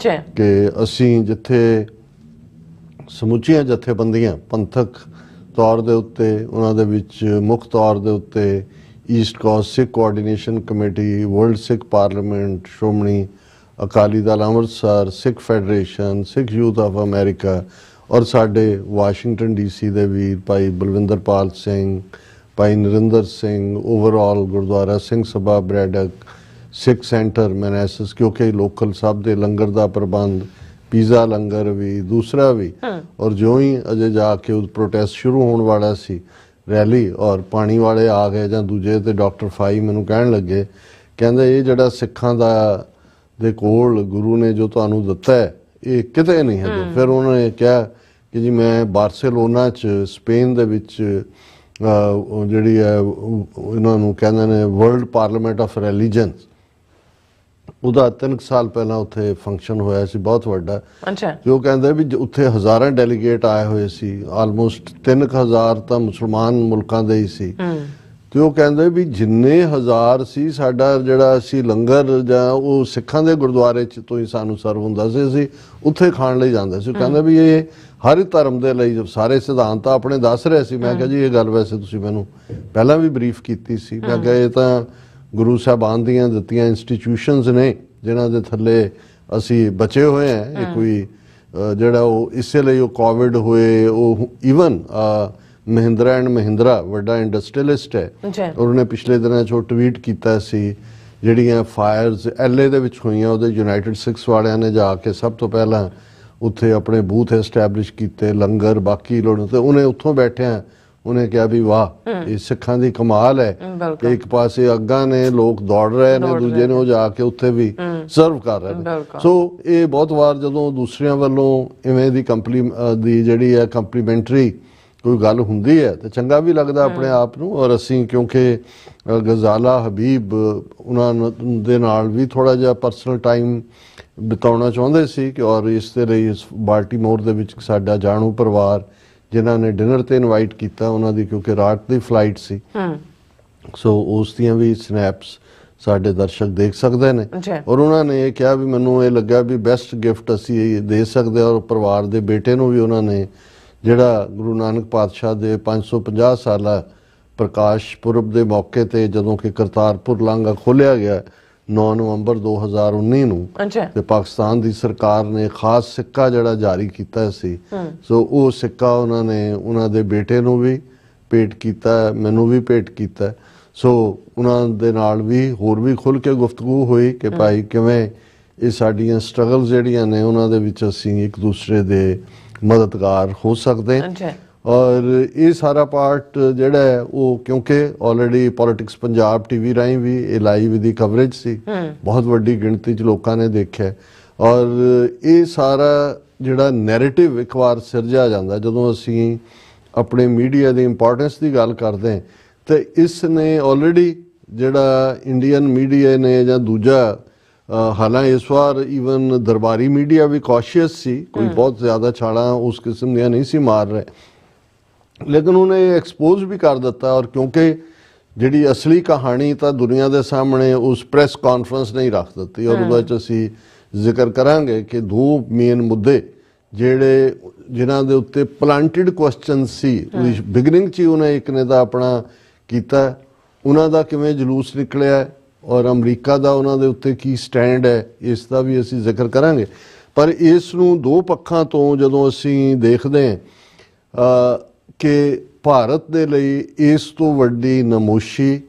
ਕਿ ਅਸੀਂ ਜਿੱਥੇ ਸਮੁੱਚੀਆਂ ਜਥੇਬੰਦੀਆਂ ਪੰਥਕ ਤੌਰ ਦੇ ਉੱਤੇ, ਉਹਨਾਂ ਦੇ ਵਿੱਚ ਮੁੱਖ ਤੌਰ ਦੇ ਉੱਤੇ East cost Sikh coordination committee, world Sikh parliament, Shiromani Akali Dal Amritsar, Sikh federation, Sikh youth of America, ਔਰ ਸਾਡੇ ਵਾਸ਼ਿੰਗਟਨ DC ਦੇ ਵੀਰ ਭਾਈ ਬਲਵਿੰਦਰਪਾਲ ਸਿੰਘ, ਭਾਈ ਨਰਿੰਦਰ ਸਿੰਘ, ਓਵਰਆਲ ਗੁਰਦੁਆਰਾ ਸਿੰਘ ਸਭਾ ਬਰੈਡਕ, ਸਿੱਖ ਸੈਂਟਰ ਮੈਨੇਸਿਸ, ਕਿਉਂਕਿ ਲੋਕਲ ਸਭ ਦੇ ਲੰਗਰ ਦਾ ਪ੍ਰਬੰਧ, ਪੀਜ਼ਾ ਲੰਗਰ ਵੀ, ਦੂਸਰਾ ਵੀ, ਔਰ ਜਿਉਂ ਹੀ ਅਜੇ ਜਾ ਕੇ ਉਹ ਪ੍ਰੋਟੈਸਟ ਸ਼ੁਰੂ ਹੋਣ ਵਾਲਾ ਸੀ, ਰੈਲੀ, ਔਰ ਪਾਣੀ ਵਾਲੇ ਆ ਗਏ ਜਾਂ ਦੂਜੇ, ਤੇ ਡਾਕਟਰ ਫਾਈ ਮੈਨੂੰ ਕਹਿਣ ਲੱਗੇ, ਕਹਿੰਦੇ ਇਹ ਜਿਹੜਾ ਸਿੱਖਾਂ ਦਾ ਦੇ ਕੋਲ ਗੁਰੂ ਨੇ ਜੋ ਤੁਹਾਨੂੰ ਦਿੱਤਾ ਹੈ ਇਹ ਕਿਤੇ ਨਹੀਂ ਹੈ। ਫਿਰ ਉਹਨਾਂ ਨੇ ਕਿਹਾ ਕਿ ਜੀ ਮੈਂ ਬਾਰਸੇਲੋਨਾ 'ਚ ਸਪੇਨ ਦੇ ਵਿੱਚ ਜਿਹੜੀ ਹੈ ਇਹਨਾਂ ਨੂੰ ਕਹਿੰਦੇ ਨੇ ਵਰਲਡ ਪਾਰਲੀਮੈਂਟ ਆਫ ਰਿਲੀਜਨਸ, ਉਹਦਾ 3 ਸਾਲ ਪਹਿਲਾਂ ਉੱਥੇ ਫੰਕਸ਼ਨ ਹੋਇਆ ਸੀ ਬਹੁਤ ਵੱਡਾ। ਤੇ ਉਹ ਕਹਿੰਦੇ ਵੀ ਉੱਥੇ ਹਜ਼ਾਰਾਂ ਡੈਲੀਗੇਟ ਆਏ ਹੋਏ ਸੀ, ਆਲਮੋਸਟ 3000 ਤਾਂ ਮੁਸਲਮਾਨ ਮੁਲਕਾਂ ਦੇ ਹੀ ਸੀ। ਤੇ ਉਹ ਕਹਿੰਦੇ ਵੀ ਜਿੰਨੇ ਹਜ਼ਾਰ ਸੀ ਸਾਡਾ ਜਿਹੜਾ ਅਸੀਂ ਲੰਗਰ ਜਾਂ ਉਹ ਸਿੱਖਾਂ ਦੇ ਗੁਰਦੁਆਰੇ 'ਚ ਤੋਂ ਹੀ ਸਾਨੂੰ ਸਰਵ ਹੁੰਦਾ ਸੀ, ਅਸੀਂ ਉੱਥੇ ਖਾਣ ਲਈ ਜਾਂਦੇ ਸੀ। ਕਹਿੰਦੇ ਵੀ ਇਹ ਹਰ ਧਰਮ ਦੇ ਲਈ ਸਾਰੇ ਸਿਧਾਂਤ ਆਪਣੇ ਦੱਸ ਰਹੇ ਸੀ। ਮੈਂ ਕਿਹਾ ਜੀ ਇਹ ਗੱਲ ਵੈਸੇ ਤੁਸੀਂ ਮੈਨੂੰ ਪਹਿਲਾਂ ਵੀ ਬਰੀਫ ਕੀਤੀ ਸੀ। ਮੈਂ ਕਿਹਾ ਇਹ ਤਾਂ ਗੁਰੂ ਸਾਹਿਬਾਨ ਦੀਆਂ ਦਿੱਤੀਆਂ ਇੰਸਟੀਟਿਊਸ਼ਨਸ ਨੇ ਜਿਨ੍ਹਾਂ ਦੇ ਥੱਲੇ ਅਸੀਂ ਬਚੇ ਹੋਏ ਹਾਂ। ਇਹ ਕੋਈ ਜਿਹੜਾ ਉਹ ਇਸੇ ਲਈ ਉਹ ਕੋਵਿਡ ਹੋਏ, ਉਹ ਈਵਨ ਮਹਿੰਦਰਾ ਐਂਡ ਮਹਿੰਦਰਾ ਵੱਡਾ ਇੰਡਸਟਰੀਅਲਿਸਟ ਹੈ, ਉਹਨੇ ਪਿਛਲੇ ਦਿਨਾਂ 'ਚ ਉਹ ਟਵੀਟ ਕੀਤਾ ਸੀ ਜਿਹੜੀਆਂ ਫਾਇਰਸ LA ਦੇ ਵਿੱਚ ਹੋਈਆਂ, ਉਹਦੇ ਯੂਨਾਈਟਿਡ ਸਿੱਖਸ ਵਾਲਿਆਂ ਨੇ ਜਾ ਕੇ ਸਭ ਤੋਂ ਪਹਿਲਾਂ ਉੱਥੇ ਆਪਣੇ ਬੂਥ ਐਸਟੈਬਲਿਸ਼ ਕੀਤੇ, ਲੰਗਰ ਬਾਕੀ ਲੋੜ, ਤੇ ਉਹਨੇ ਉੱਥੋਂ ਬੈਠਿਆਂ ਉਹਨੇ ਕਿਹਾ ਵੀ ਵਾਹ ਇਹ ਸਿੱਖਾਂ ਦੀ ਕਮਾਲ ਹੈ ਕਿ ਇੱਕ ਪਾਸੇ ਅੱਗਾਂ ਨੇ ਲੋਕ ਦੌੜ ਰਹੇ ਨੇ, ਦੂਜੇ ਨੇ ਉਹ ਜਾ ਕੇ ਉੱਥੇ ਵੀ ਸਰਵ ਕਰ ਰਹੇ ਨੇ। ਸੋ ਇਹ ਬਹੁਤ ਵਾਰ ਜਦੋਂ ਦੂਸਰਿਆਂ ਵੱਲੋਂ ਇਵੇਂ ਦੀ ਦੀ ਜਿਹੜੀ ਹੈ ਕੰਪਲੀਮੈਂਟਰੀ ਕੋਈ ਗੱਲ ਹੁੰਦੀ ਹੈ ਤੇ ਚੰਗਾ ਵੀ ਲੱਗਦਾ ਆਪਣੇ ਆਪ ਨੂੰ। ਔਰ ਅਸੀਂ ਕਿਉਂਕਿ ਗਜ਼ਾਲਾ ਹਬੀਬ ਉਹਨਾਂ ਦੇ ਨਾਲ ਵੀ ਥੋੜ੍ਹਾ ਜਿਹਾ ਪਰਸਨਲ ਟਾਈਮ ਬਿਤਾਉਣਾ ਚਾਹੁੰਦੇ ਸੀ ਕਿ ਔਰ ਇਸ ਦੇ ਲਈ ਬਾਲਟੀਮੋਰ ਦੇ ਵਿੱਚ ਸਾਡਾ ਜਾਣੂ ਪਰਿਵਾਰ ਜਿਨ੍ਹਾਂ ਨੇ ਡਿਨਰ ਤੇ ਇਨਵਾਈਟ ਕੀਤਾ, ਉਹਨਾਂ ਦੀ ਕਿਉਂਕਿ ਰਾਤ ਦੀ ਫਲਾਈਟ ਸੀ, ਸੋ ਉਸ ਦੀਆਂ ਵੀ ਸਨੈਪਸ ਸਾਡੇ ਦਰਸ਼ਕ ਦੇਖ ਸਕਦੇ ਨੇ। ਔਰ ਉਹਨਾਂ ਨੇ ਇਹ ਕਿਹਾ ਵੀ ਮੈਨੂੰ ਇਹ ਲੱਗਾ ਵੀ ਬੈਸਟ ਗਿਫਟ ਅਸੀਂ ਦੇ ਸਕਦੇ, ਔਰ ਪਰਿਵਾਰ ਦੇ ਬੇਟੇ ਨੂੰ ਵੀ ਉਹਨਾਂ ਨੇ ਜਿਹੜਾ ਗੁਰੂ ਨਾਨਕ ਪਾਤਸ਼ਾਹ ਦੇ 550 ਸਾਲਾ ਪ੍ਰਕਾਸ਼ ਪੁਰਬ ਦੇ ਮੌਕੇ ਤੇ ਜਦੋਂ ਕਿ ਕਰਤਾਰਪੁਰ ਲਾਂਘਾ ਖੋਲ੍ਹਿਆ ਗਿਆ 9 ਨਵੰਬਰ 2019 ਨੂੰ, ਤੇ ਪਾਕਿਸਤਾਨ ਦੀ ਸਰਕਾਰ ਨੇ ਖਾਸ ਸਿੱਕਾ ਜਿਹੜਾ ਜਾਰੀ ਕੀਤਾ ਸੀ, ਸੋ ਉਹ ਸਿੱਕਾ ਉਹਨਾਂ ਨੇ ਉਹਨਾਂ ਦੇ ਬੇਟੇ ਨੂੰ ਵੀ ਭੇਟ ਕੀਤਾ, ਮੈਨੂੰ ਵੀ ਭੇਟ ਕੀਤਾ। ਸੋ ਉਹਨਾਂ ਦੇ ਨਾਲ ਵੀ ਹੋਰ ਵੀ ਖੁੱਲ੍ਹ ਕੇ ਗੁਫ਼ਤਗੂ ਹੋਈ ਕਿ ਭਾਈ ਕਿਵੇਂ ਇਹ ਸਾਡੀਆਂ ਸਟਰਗਲ ਜਿਹੜੀਆਂ ਨੇ ਉਹਨਾਂ ਦੇ ਵਿੱਚ ਅਸੀਂ ਇੱਕ ਦੂਸਰੇ ਦੇ ਮਦਦਗਾਰ ਹੋ ਸਕਦੇ। ਔਰ ਇਹ ਸਾਰਾ ਪਾਰਟ ਜਿਹੜਾ ਹੈ ਉਹ ਕਿਉਂਕਿ ਆਲਰੇਡੀ ਪੋਲਿਟਿਕਸ ਪੰਜਾਬ TV ਰਾਹੀਂ ਵੀ ਇਹ ਲਾਈਵ ਦੀ ਕਵਰੇਜ ਸੀ, ਬਹੁਤ ਵੱਡੀ ਗਿਣਤੀ 'ਚ ਲੋਕਾਂ ਨੇ ਦੇਖਿਆ। ਔਰ ਇਹ ਸਾਰਾ ਜਿਹੜਾ ਨੈਰੇਟਿਵ ਇੱਕ ਵਾਰ ਸਿਰਜਿਆ ਜਾਂਦਾ ਜਦੋਂ ਅਸੀਂ ਆਪਣੇ ਮੀਡੀਆ ਦੀ ਇੰਪੋਰਟੈਂਸ ਦੀ ਗੱਲ ਕਰਦੇ ਹਾਂ, ਤੇ ਇਸ ਨੇ ਆਲਰੇਡੀ ਜਿਹੜਾ ਇੰਡੀਅਨ ਮੀਡੀਆ ਨੇ ਜਾਂ ਦੂਜਾ ਹਾਲਾਂਕਿ ਇਸ ਵਾਰ ਈਵਨ ਦਰਬਾਰੀ ਮੀਡੀਆ ਵੀ ਕੌਸ਼ੀਅਸ ਸੀ, ਕੋਈ ਬਹੁਤ ਜ਼ਿਆਦਾ ਛਾਲਾਂ ਉਸ ਕਿਸਮ ਦੀਆਂ ਨਹੀਂ ਸੀ ਮਾਰ ਰਹੇ, ਲੇਕਿਨ ਉਹਨੇ ਐਕਸਪੋਜ਼ ਵੀ ਕਰ ਦਿੱਤਾ। ਔਰ ਕਿਉਂਕਿ ਜਿਹੜੀ ਅਸਲੀ ਕਹਾਣੀ ਤਾਂ ਦੁਨੀਆ ਦੇ ਸਾਹਮਣੇ ਉਸ ਪ੍ਰੈਸ ਕਾਨਫਰੰਸ ਨੇ ਹੀ ਰੱਖ ਦਿੱਤੀ, ਔਰ ਉਹਦੇ 'ਚ ਅਸੀਂ ਜ਼ਿਕਰ ਕਰਾਂਗੇ ਕਿ 2 ਮੇਨ ਮੁੱਦੇ ਜਿਹੜੇ ਜਿਨ੍ਹਾਂ ਦੇ ਉੱਤੇ ਪਲਾਂਟਡ ਕੁਐਸਚਨ ਸੀ, ਉਹਦੀ ਬਿਗਨਿੰਗ 'ਚ ਹੀ ਉਹਨੇ ਇੱਕ ਨੇ ਤਾਂ ਆਪਣਾ ਕੀਤਾ, ਉਹਨਾਂ ਦਾ ਕਿਵੇਂ ਜਲੂਸ ਨਿਕਲਿਆ ਔਰ ਅਮਰੀਕਾ ਦਾ ਉਹਨਾਂ ਦੇ ਉੱਤੇ ਕੀ ਸਟੈਂਡ ਹੈ, ਇਸ ਦਾ ਵੀ ਅਸੀਂ ਜ਼ਿਕਰ ਕਰਾਂਗੇ। ਪਰ ਇਸ ਨੂੰ 2 ਪੱਖਾਂ ਤੋਂ ਜਦੋਂ ਅਸੀਂ ਦੇਖਦੇ ਹਾਂ ਕਿ ਭਾਰਤ ਦੇ ਲਈ ਇਸ ਤੋਂ ਵੱਡੀ ਨਮੋਸ਼ੀ,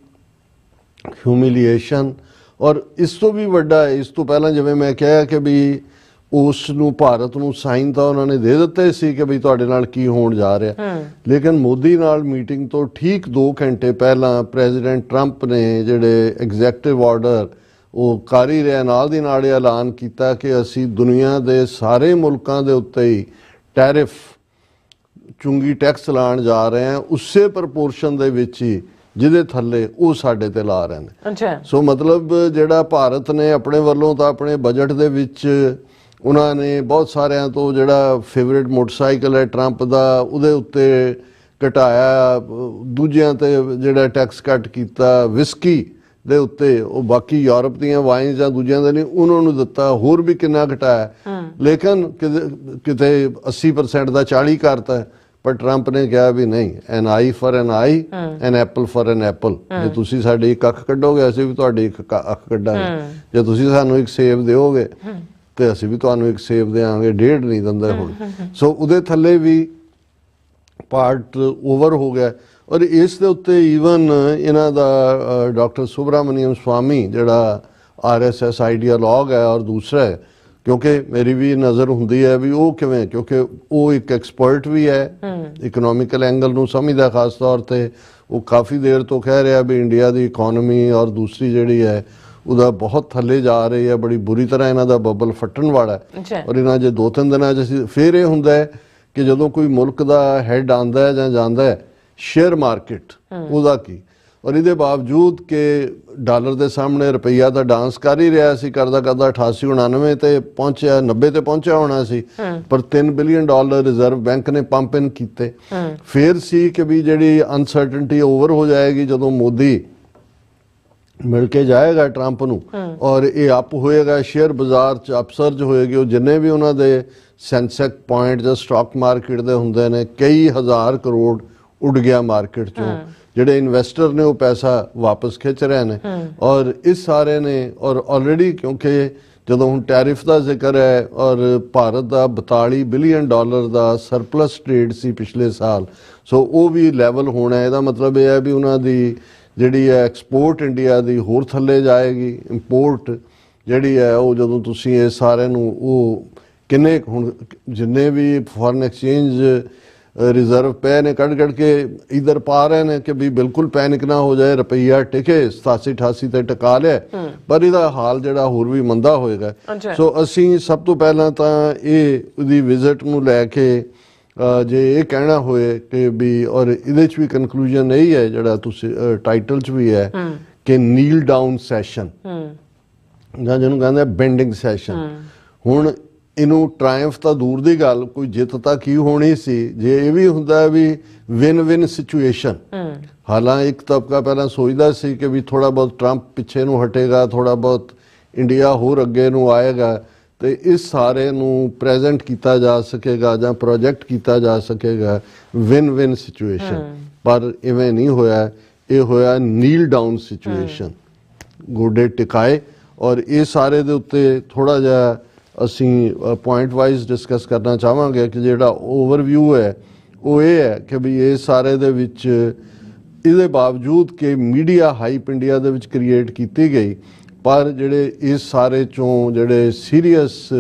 ਹਿਊਮਿਲੀਏਸ਼ਨ, ਔਰ ਇਸ ਤੋਂ ਵੀ ਵੱਡਾ, ਇਸ ਤੋਂ ਪਹਿਲਾਂ ਜਿਵੇਂ ਮੈਂ ਕਿਹਾ ਕਿ ਵੀ ਉਸ ਨੂੰ ਭਾਰਤ ਨੂੰ ਸਾਈਨ ਤਾਂ ਉਹਨਾਂ ਨੇ ਦੇ ਦਿੱਤੇ ਸੀ ਕਿ ਵੀ ਤੁਹਾਡੇ ਨਾਲ ਕੀ ਹੋਣ ਜਾ ਰਿਹਾ, ਲੇਕਿਨ ਮੋਦੀ ਨਾਲ ਮੀਟਿੰਗ ਤੋਂ ਠੀਕ 2 ਘੰਟੇ ਪਹਿਲਾਂ ਪ੍ਰੈਜ਼ੀਡੈਂਟ ਟਰੰਪ ਨੇ ਜਿਹੜੇ ਐਗਜ਼ੈਕਟਿਵ ਆਰਡਰ ਉਹ ਕਰ ਹੀ ਰਿਹਾ, ਨਾਲ ਦੀ ਨਾਲ ਐਲਾਨ ਕੀਤਾ ਕਿ ਅਸੀਂ ਦੁਨੀਆ ਦੇ ਸਾਰੇ ਮੁਲਕਾਂ ਦੇ ਉੱਤੇ ਹੀ ਟੈਰਿਫ ਚੁੰਗੀ ਟੈਕਸ ਲਾਉਣ ਜਾ ਰਹੇ ਆ ਉਸੇ ਪ੍ਰਪੋਰਸ਼ਨ ਦੇ ਵਿੱਚ ਹੀ ਜਿਹਦੇ ਥੱਲੇ ਉਹ ਸਾਡੇ ਤੇ ਲਾ ਰਹੇ ਨੇ। ਅੱਛਾ। ਸੋ ਮਤਲਬ ਜਿਹੜਾ ਭਾਰਤ ਨੇ ਆਪਣੇ ਵੱਲੋਂ ਤਾਂ ਆਪਣੇ ਬਜਟ ਦੇ ਵਿੱਚ ਉਹਨਾਂ ਨੇ ਬਹੁਤ ਸਾਰਿਆਂ ਤੋਂ ਜਿਹੜਾ ਫੇਵਰੇਟ ਮੋਟਰਸਾਈਕਲ ਹੈ ਟਰੰਪ ਦਾ ਉਹਦੇ ਉੱਤੇ ਘਟਾਇਆ, ਦੂਜਿਆਂ ਤੇ ਜਿਹੜਾ ਟੈਕਸ ਕੱਟ ਕੀਤਾ, ਵਿਸਕੀ ਦੇ ਉੱਤੇ ਉਹ ਬਾਕੀ ਯੂਰਪ ਦੀਆਂ ਵਾਈਨਸ ਜਾਂ ਦੂਜਿਆਂ ਦੇ ਨਹੀਂ ਉਹਨਾਂ ਨੂੰ ਦਿੱਤਾ, ਹੋਰ ਵੀ ਕਿੰਨਾ ਘਟਾਇਆ। ਲੇਕਿਨ ਕਿਤੇ 80% ਦਾ 40 ਕਰਤਾ। ਪਰ ਟਰੰਪ ਨੇ ਕਿਹਾ ਵੀ ਨਹੀਂ, an eye for an eye an apple for an apple. ਜੇ ਤੁਸੀਂ ਸਾਡੀ ਇੱਕ ਅੱਖ ਕੱਢੋਗੇ ਅਸੀਂ ਵੀ ਤੁਹਾਡੀ ਇੱਕ ਅੱਖ ਕੱਢਾਂਗੇ, ਜੇ ਤੁਸੀਂ ਸਾਨੂੰ ਇੱਕ ਸੇਬ ਦਿਓਗੇ ਤੇ ਅਸੀਂ ਵੀ ਤੁਹਾਨੂੰ ਇੱਕ ਸੇਬ ਦੇਵਾਂਗੇ, ਡੇਢ ਨਹੀਂ ਦਿੰਦੇ ਹੁਣ। ਸੋ ਉਹਦੇ ਥੱਲੇ ਵੀ ਪਾਰਟ ਓਵਰ ਹੋ ਗਿਆ। ਔਰ ਇਸ ਦੇ ਉੱਤੇ ਈਵਨ ਇਹਨਾਂ ਦਾ ਡਾਕਟਰ ਸੁਬਰਾਮਨੀਅਮ ਸਵਾਮੀ ਜਿਹੜਾ RSS ਆਈਡੀਆਲੋਗ ਹੈ ਔਰ ਦੂਸਰਾ ਹੈ, ਕਿਉਂਕਿ ਮੇਰੀ ਵੀ ਨਜ਼ਰ ਹੁੰਦੀ ਹੈ ਵੀ ਉਹ ਕਿਵੇਂ, ਕਿਉਂਕਿ ਉਹ ਇੱਕ ਐਕਸਪਰਟ ਵੀ ਹੈ, ਇਕਨੋਮਿਕਲ ਐਂਗਲ ਨੂੰ ਸਮਝਦਾ ਖਾਸ ਤੌਰ ਤੇ। ਉਹ ਕਾਫੀ ਦੇਰ ਤੋਂ ਕਹਿ ਰਿਹਾ ਵੀ ਇੰਡੀਆ ਦੀ ਇਕਨੋਮੀ ਔਰ ਦੂਸਰੀ ਜਿਹੜੀ ਹੈ ਉਹਦਾ ਬਹੁਤ ਥੱਲੇ ਜਾ ਰਹੀ ਹੈ, ਬੜੀ ਬੁਰੀ ਤਰ੍ਹਾਂ ਇਹਨਾਂ ਦਾ ਬੱਬਲ ਫਟਣ ਵਾਲਾ ਹੈ। ਔਰ ਇਹਨਾਂ ਜੇ 2-3 ਦਿਨਾਂ 'ਚ ਅਸੀਂ ਫਿਰ ਇਹ ਹੁੰਦਾ ਹੈ ਕਿ ਜਦੋਂ ਕੋਈ ਮੁਲਕ ਦਾ ਹੈਡ ਆਉਂਦਾ ਹੈ ਜਾਂ ਜਾਂਦਾ ਹੈ, ਸ਼ੇਅਰ ਮਾਰਕੀਟ ਉਹਦਾ ਕੀ। ਔਰ ਇਹਦੇ ਬਾਵਜੂਦ ਕਿ ਡਾਲਰ ਦੇ ਸਾਹਮਣੇ ਰੁਪਈਆ ਤਾਂ ਡਾਂਸ ਕਰ ਹੀ ਰਿਹਾ ਸੀ, ਕਰਦਾ 88-99 ਤੇ ਪਹੁੰਚਿਆ, 90 ਤੇ ਪਹੁੰਚਿਆ ਹੋਣਾ ਸੀ, ਪਰ $3 ਬਿਲੀਅਨ ਰਿਜ਼ਰਵ ਬੈਂਕ ਨੇ ਪੰਪ ਇਨ ਕੀਤੇ। ਫਿਰ ਸੀ ਕਿ ਵੀ ਜਿਹੜੀ ਅਨਸਰਟਨਟੀ ਓਵਰ ਹੋ ਜਾਏਗੀ ਜਦੋਂ ਮੋਦੀ ਮਿਲ ਕੇ ਜਾਏਗਾ ਟਰੰਪ ਨੂੰ ਔਰ ਇਹ ਅਪ ਹੋਏਗਾ, ਸ਼ੇਅਰ ਬਾਜ਼ਾਰ 'ਚ ਅਪਸਰਜ ਹੋਏਗੀ। ਉਹ ਜਿੰਨੇ ਵੀ ਉਹਨਾਂ ਦੇ ਸੈਂਸੈਕਸ ਪੁਆਇੰਟ ਜਾਂ ਸਟਾਕ ਮਾਰਕੀਟ ਦੇ ਹੁੰਦੇ ਨੇ, ਕਈ ਹਜ਼ਾਰ ਕਰੋੜ ਉੱਡ ਗਿਆ ਮਾਰਕੀਟ 'ਚੋਂ। ਜਿਹੜੇ ਇਨਵੈਸਟਰ ਨੇ ਉਹ ਪੈਸਾ ਵਾਪਸ ਖਿੱਚ ਰਹੇ ਨੇ। ਔਰ ਇਸ ਸਾਰੇ ਨੇ ਔਰ ਆਲਰੇਡੀ ਕਿਉਂਕਿ ਜਦੋਂ ਹੁਣ ਟੈਰਿਫ ਦਾ ਜ਼ਿਕਰ ਹੈ ਔਰ ਭਾਰਤ ਦਾ $42 ਬਿਲੀਅਨ ਦਾ ਸਰਪਲਸ ਟ੍ਰੇਡ ਸੀ ਪਿਛਲੇ ਸਾਲ, ਸੋ ਉਹ ਵੀ ਲੈਵਲ ਹੋਣਾ। ਇਹਦਾ ਮਤਲਬ ਇਹ ਹੈ ਵੀ ਉਹਨਾਂ ਦੀ ਜਿਹੜੀ ਹੈ ਐਕਸਪੋਰਟ ਇੰਡੀਆ ਦੀ ਹੋਰ ਥੱਲੇ ਜਾਏਗੀ, ਇੰਪੋਰਟ ਜਿਹੜੀ ਹੈ ਉਹ ਜਦੋਂ ਤੁਸੀਂ ਇਹ ਸਾਰੇ ਨੂੰ ਉਹ ਕਿੰਨੇ ਹੁਣ ਜਿੰਨੇ ਵੀ ਫੋਰਨ ਐਕਸਚੇਂਜ ਰਿਜ਼ਰਵ ਪਏ ਨੇ ਕੱਢ ਕੇ ਇਧਰ ਪਾ ਰਹੇ ਨੇ ਕਿ ਵੀ ਬਿਲਕੁਲ ਪੈਨਿਕ ਨਾ ਹੋ ਜਾਏ, ਰੁਪਈਆ ਟਿਕੇ 87-88 ਤੇ ਟਿਕਾ ਲਿਆ, ਪਰ ਇਹਦਾ ਹਾਲ ਜਿਹੜਾ ਹੋਰ ਵੀ ਮੰਦਾ ਹੋਏਗਾ। ਸੋ ਅਸੀਂ ਸਭ ਤੋਂ ਪਹਿਲਾਂ ਤਾਂ ਇਹ ਉਹਦੀ ਵਿਜ਼ਿਟ ਨੂੰ ਲੈ ਕੇ ਜੇ ਇਹ ਕਹਿਣਾ ਹੋਏ ਕਿ ਵੀ ਔਰ ਇਹਦੇ 'ਚ ਵੀ ਕਨਕਲੂਜਨ ਇਹੀ ਹੈ ਜਿਹੜਾ ਤੁਸੀਂ ਟਾਈਟਲ 'ਚ ਵੀ ਹੈ ਕਿ ਨੀਲ ਡਾਊਨ ਸੈਸ਼ਨ ਜਾਂ ਜਿਹਨੂੰ ਕਹਿੰਦੇ ਬੈਂਡਿੰਗ ਸੈਸ਼ਨ। ਹੁਣ ਇਹਨੂੰ ਟ੍ਰਾਇੰਫ ਤਾਂ ਦੂਰ ਦੀ ਗੱਲ, ਕੋਈ ਜਿੱਤ ਤਾਂ ਕੀ ਹੋਣੀ ਸੀ ਜੇ ਇਹ ਵੀ ਹੁੰਦਾ ਵੀ ਵਿਨ ਵਿਨ ਸਿਚੁਏਸ਼ਨ। ਹਾਲਾਂ ਇੱਕ ਤਬਕਾ ਪਹਿਲਾਂ ਸੋਚਦਾ ਸੀ ਕਿ ਵੀ ਥੋੜਾ ਬਹੁਤ ਟਰੰਪ ਪਿੱਛੇ ਨੂੰ ਹਟੇਗਾ, ਥੋੜਾ ਬਹੁਤ ਇੰਡੀਆ ਹੋਰ ਅੱਗੇ ਨੂੰ ਆਏਗਾ ਤੇ ਇਸ ਸਾਰੇ ਨੂੰ ਪ੍ਰੈਜ਼ੈਂਟ ਕੀਤਾ ਜਾ ਸਕੇਗਾ ਜਾਂ ਪ੍ਰੋਜੈਕਟ ਕੀਤਾ ਜਾ ਸਕੇਗਾ ਵਿਨ ਵਿਨ ਸਿਚੁਏਸ਼ਨ। ਪਰ ਇਵੇਂ ਨਹੀਂ ਹੋਇਆ, ਇਹ ਹੋਇਆ ਨੀਲ ਡਾਊਨ ਸਿਚੁਏਸ਼ਨ, ਗੋਡੇ ਟਿਕਾਏ। ਔਰ ਇਹ ਸਾਰੇ ਦੇ ਉੱਤੇ ਥੋੜਾ ਜਿਹਾ ਅਸੀਂ ਪੁਆਇੰਟ ਵਾਈਜ਼ ਡਿਸਕਸ ਕਰਨਾ ਚਾਹਾਂਗੇ ਕਿ ਜਿਹੜਾ ਓਵਰਵਿਊ ਹੈ ਉਹ ਇਹ ਹੈ ਕਿ ਵੀ ਇਹ ਸਾਰੇ ਦੇ ਵਿੱਚ ਇਹਦੇ ਬਾਵਜੂਦ ਕਿ ਮੀਡੀਆ ਹਾਈਪ ਇੰਡੀਆ ਦੇ ਵਿੱਚ ਕ੍ਰੀਏਟ ਕੀਤੀ ਗਈ, ਪਰ ਜਿਹੜੇ ਇਸ ਸਾਰੇ ਚੋਂ ਜਿਹੜੇ ਸੀਰੀਅਸ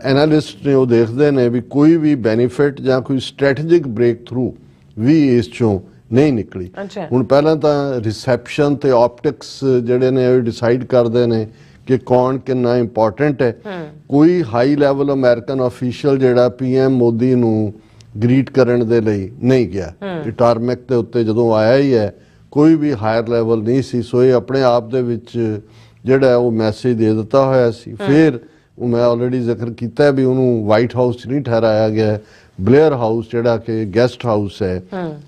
ਐਨਾਲਿਸਟ ਨੇ ਉਹ ਦੇਖਦੇ ਨੇ ਵੀ ਕੋਈ ਵੀ ਬੈਨੀਫਿਟ ਜਾਂ ਕੋਈ ਸਟ੍ਰੈਟੇਜਿਕ ਬ੍ਰੇਕ ਥਰੂ ਵੀ ਇਸ ਚੋਂ ਨਹੀਂ ਨਿਕਲੀ। ਹੁਣ ਪਹਿਲਾਂ ਤਾਂ ਰਿਸੈਪਸ਼ਨ ਤੇ ਆਪਟਿਕਸ ਜਿਹੜੇ ਨੇ ਉਹ ਡਿਸਾਈਡ ਕਰਦੇ ਨੇ ਕਿ ਕੌਣ ਕਿੰਨਾ ਇੰਪੋਰਟੈਂਟ ਹੈ। ਕੋਈ ਹਾਈ ਲੈਵਲ ਅਮਰੀਕਨ ਅਫੀਸ਼ੀਅਲ ਜਿਹੜਾ PM ਮੋਦੀ ਨੂੰ ਗ੍ਰੀਟ ਕਰਨ ਦੇ ਲਈ ਨਹੀਂ ਗਿਆ। ਟਾਰਮੈਕ ਦੇ ਉੱਤੇ ਜਦੋਂ ਆਇਆ ਹੀ ਹੈ, ਕੋਈ ਵੀ ਹਾਇਰ ਲੈਵਲ ਨਹੀਂ ਸੀ। ਸੋ ਇਹ ਆਪਣੇ ਆਪ ਦੇ ਵਿੱਚ ਜਿਹੜਾ ਉਹ ਮੈਸੇਜ ਦੇ ਦਿੱਤਾ ਹੋਇਆ ਸੀ। ਫਿਰ ਉਹ ਮੈਂ ਆਲਰੇਡੀ ਜ਼ਿਕਰ ਕੀਤਾ ਵੀ ਉਹਨੂੰ ਵਾਈਟ ਹਾਊਸ 'ਚ ਨਹੀਂ ਠਹਿਰਾਇਆ ਗਿਆ, ਬਲੇਅਰ ਹਾਊਸ ਜਿਹੜਾ ਕਿ ਗੈਸਟ ਹਾਊਸ ਹੈ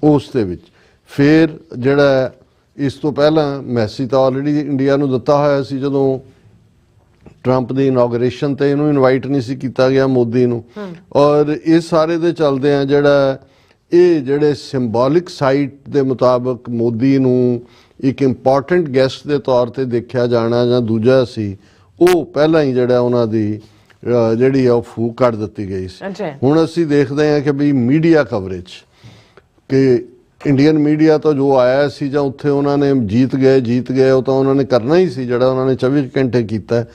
ਉਸ ਦੇ ਵਿੱਚ। ਫਿਰ ਜਿਹੜਾ ਇਸ ਤੋਂ ਪਹਿਲਾਂ ਮੈਸੇਜ ਤਾਂ ਆਲਰੇਡੀ ਇੰਡੀਆ ਨੂੰ ਦਿੱਤਾ ਹੋਇਆ ਸੀ ਜਦੋਂ ਟਰੰਪ ਦੀ ਇਨੋਗ੍ਰੇਸ਼ਨ ਤੇ ਇਹਨੂੰ ਇਨਵਾਈਟ ਨਹੀਂ ਸੀ ਕੀਤਾ ਗਿਆ ਮੋਦੀ ਨੂੰ। ਔਰ ਇਸ ਸਾਰੇ ਦੇ ਚੱਲਦੇ ਆ ਜਿਹੜਾ ਇਹ ਜਿਹੜੇ ਸਿੰਬੋਲਿਕ ਸਾਈਟ ਦੇ ਮੁਤਾਬਕ ਮੋਦੀ ਨੂੰ ਇੱਕ ਇੰਪੋਰਟੈਂਟ ਗੈਸਟ ਦੇ ਤੌਰ ਤੇ ਦੇਖਿਆ ਜਾਣਾ ਜਾਂ ਦੂਜਾ ਸੀ, ਉਹ ਪਹਿਲਾਂ ਹੀ ਜਿਹੜਾ ਉਹਨਾਂ ਦੀ ਜਿਹੜੀ ਆ ਉਹ ਫੂਕ ਕੱਢ ਦਿੱਤੀ ਗਈ ਸੀ। ਹੁਣ ਅਸੀਂ ਦੇਖਦੇ ਹਾਂ ਕਿ ਵੀ ਮੀਡੀਆ ਕਵਰੇਜ ਕਿ ਇੰਡੀਅਨ ਮੀਡੀਆ ਤੋਂ ਜੋ ਆਇਆ ਸੀ ਜਾਂ ਉੱਥੇ ਉਹਨਾਂ ਨੇ ਜੀਤ ਗਏ ਉਹ ਤਾਂ ਉਹਨਾਂ ਨੇ ਕਰਨਾ ਹੀ ਸੀ ਜਿਹੜਾ ਉਹਨਾਂ ਨੇ 24 ਘੰਟੇ ਕੀਤਾ।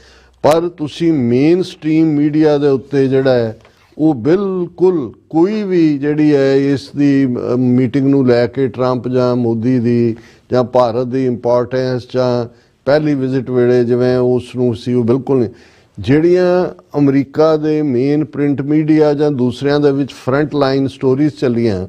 ਪਰ ਤੁਸੀਂ ਮੇਨ ਸਟ੍ਰੀਮ ਮੀਡੀਆ ਦੇ ਉੱਤੇ ਜਿਹੜਾ ਹੈ ਉਹ ਬਿਲਕੁਲ ਕੋਈ ਵੀ ਜਿਹੜੀ ਹੈ ਇਸ ਦੀ ਮੀਟਿੰਗ ਨੂੰ ਲੈ ਕੇ ਟਰੰਪ ਜਾਂ ਮੋਦੀ ਦੀ ਜਾਂ ਭਾਰਤ ਦੀ ਇੰਪੋਰਟੈਂਸ ਜਾਂ ਪਹਿਲੀ ਵਿਜ਼ਿਟ ਵੇਲੇ ਜਿਵੇਂ ਉਸ ਨੂੰ ਸੀ ਉਹ ਬਿਲਕੁਲ ਨਹੀਂ। ਜਿਹੜੀਆਂ ਅਮਰੀਕਾ ਦੇ ਮੇਨ ਪ੍ਰਿੰਟ ਮੀਡੀਆ ਜਾਂ ਦੂਸਰਿਆਂ ਦੇ ਵਿੱਚ ਫਰੰਟ ਲਾਈਨ ਸਟੋਰੀਜ਼ ਚੱਲੀਆਂ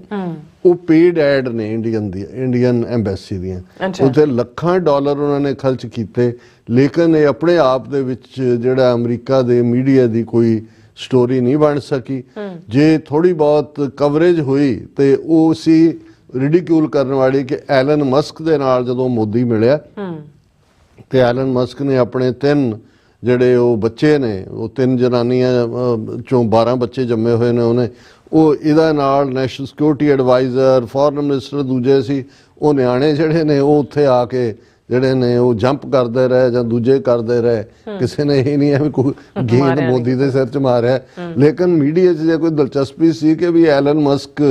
ਉਹ ਪੇਡ ਐਡ ਨੇ ਇੰਡੀਅਨ ਐਮਬੈਸੀ ਦੀਆਂ। ਉੱਥੇ ਲੱਖਾਂ ਡਾਲਰ ਉਹਨਾਂ ਨੇ ਖਰਚ ਕੀਤੇ, ਲੇਕਿਨ ਇਹ ਆਪਣੇ ਆਪ ਦੇ ਵਿੱਚ ਜਿਹੜਾ ਅਮਰੀਕਾ ਦੇ ਮੀਡੀਆ ਦੀ ਕੋਈ ਸਟੋਰੀ ਨਹੀਂ ਬਣ ਸਕੀ। ਜੇ ਥੋੜੀ ਬਹੁਤ ਕਵਰੇਜ ਹੋਈ ਤੇ ਉਹ ਸੀ ਰਿਡੀਕਿਊਲ ਕਰਨ ਵਾਲੀ ਕਿ ਐਲਨ ਮਸਕ ਦੇ ਨਾਲ ਜਦੋਂ ਮੋਦੀ ਮਿਲਿਆ ਤੇ ਐਲਨ ਮਸਕ ਨੇ ਆਪਣੇ 3 ਜਿਹੜੇ ਉਹ ਬੱਚੇ ਨੇ, ਉਹ 3 ਜਨਾਨੀਆਂ ਚੋਂ 12 ਬੱਚੇ ਜੰਮੇ ਹੋਏ ਨੇ ਉਹਨੇ, ਉਹ ਇਹਦਾ ਨਾਲ national security adviser, foreign minister ਦੂਜੇ ਸੀ, ਉਹ ਨਿਆਣੇ ਜਿਹੜੇ ਨੇ ਉਹ ਉੱਥੇ ਆ ਕੇ ਜਿਹੜੇ ਨੇ ਉਹ ਜੰਪ ਕਰਦੇ ਰਹੇ ਜਾਂ ਦੂਜੇ ਕਰਦੇ ਰਹੇ। ਕਿਸੇ ਨੇ ਇਹ ਨਹੀਂ ਹੈ ਵੀ ਕੋਈ ਗੇਂਦ ਮੋਦੀ ਦੇ ਸਿਰ 'ਚ ਮਾਰਿਆ, ਲੇਕਿਨ ਮੀਡੀਆ 'ਚ ਜੇ ਕੋਈ ਦਿਲਚਸਪੀ ਸੀ ਕਿ ਵੀ ਐਲਨ ਮਸਕ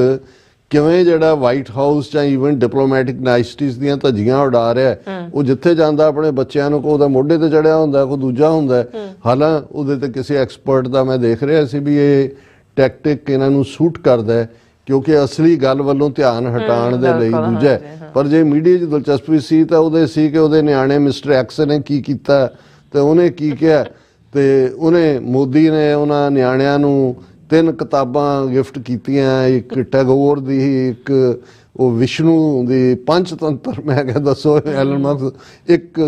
ਕਿਵੇਂ ਜਿਹੜਾ ਵਾਈਟ ਹਾਊਸ ਜਾਂ ਈਵਨ ਡਿਪਲੋਮੈਟਿਕ ਨਾਈਸਟੀਜ਼ ਦੀਆਂ ਧੱਜੀਆਂ ਉਡਾ ਰਿਹਾ। ਉਹ ਜਿੱਥੇ ਜਾਂਦਾ ਆਪਣੇ ਬੱਚਿਆਂ ਨੂੰ ਕੋਈ ਉਹਦਾ ਮੋਢੇ ਤੇ ਚੜਿਆ ਹੁੰਦਾ, ਕੋਈ ਦੂਜਾ ਹੁੰਦਾ। ਹਾਲਾਂ ਉਹਦੇ ਤੇ ਕਿਸੇ ਐਕਸਪਰਟ ਦਾ ਮੈਂ ਦੇਖ ਰਿਹਾ ਸੀ ਵੀ ਇਹ ਟੈਕਟਿਕ ਇਹਨਾਂ ਨੂੰ ਸੂਟ ਕਰਦਾ ਕਿਉਂਕਿ ਅਸਲੀ ਗੱਲ ਵੱਲੋਂ ਧਿਆਨ ਹਟਾਉਣ ਦੇ ਲਈ ਦੂਜਾ। ਪਰ ਜੇ ਮੀਡੀਆ 'ਚ ਦਿਲਚਸਪੀ ਸੀ ਤਾਂ ਉਹਦੇ ਸੀ ਕਿ ਉਹਦੇ ਨਿਆਣੇ ਮਿਸਟਰ ਐਕਸ ਨੇ ਕੀ ਕੀਤਾ ਤੇ ਉਹਨੇ ਕੀ ਕਿਹਾ, ਤੇ ਉਹਨੇ ਮੋਦੀ ਨੇ ਉਹਨਾਂ ਨਿਆਣਿਆਂ ਨੂੰ 3 ਕਿਤਾਬਾਂ ਗਿਫਟ ਕੀਤੀਆਂ, ਇੱਕ ਟੈਗੋਰ ਦੀ, ਇੱਕ ਉਹ ਵਿਸ਼ਨੂੰ ਦੀ ਪੰਚਤੰਤਰ, ਮੈਂ ਕਿਹਾ ਦੱਸੋ ਐਲਨ ਮਸਕ, ਇੱਕ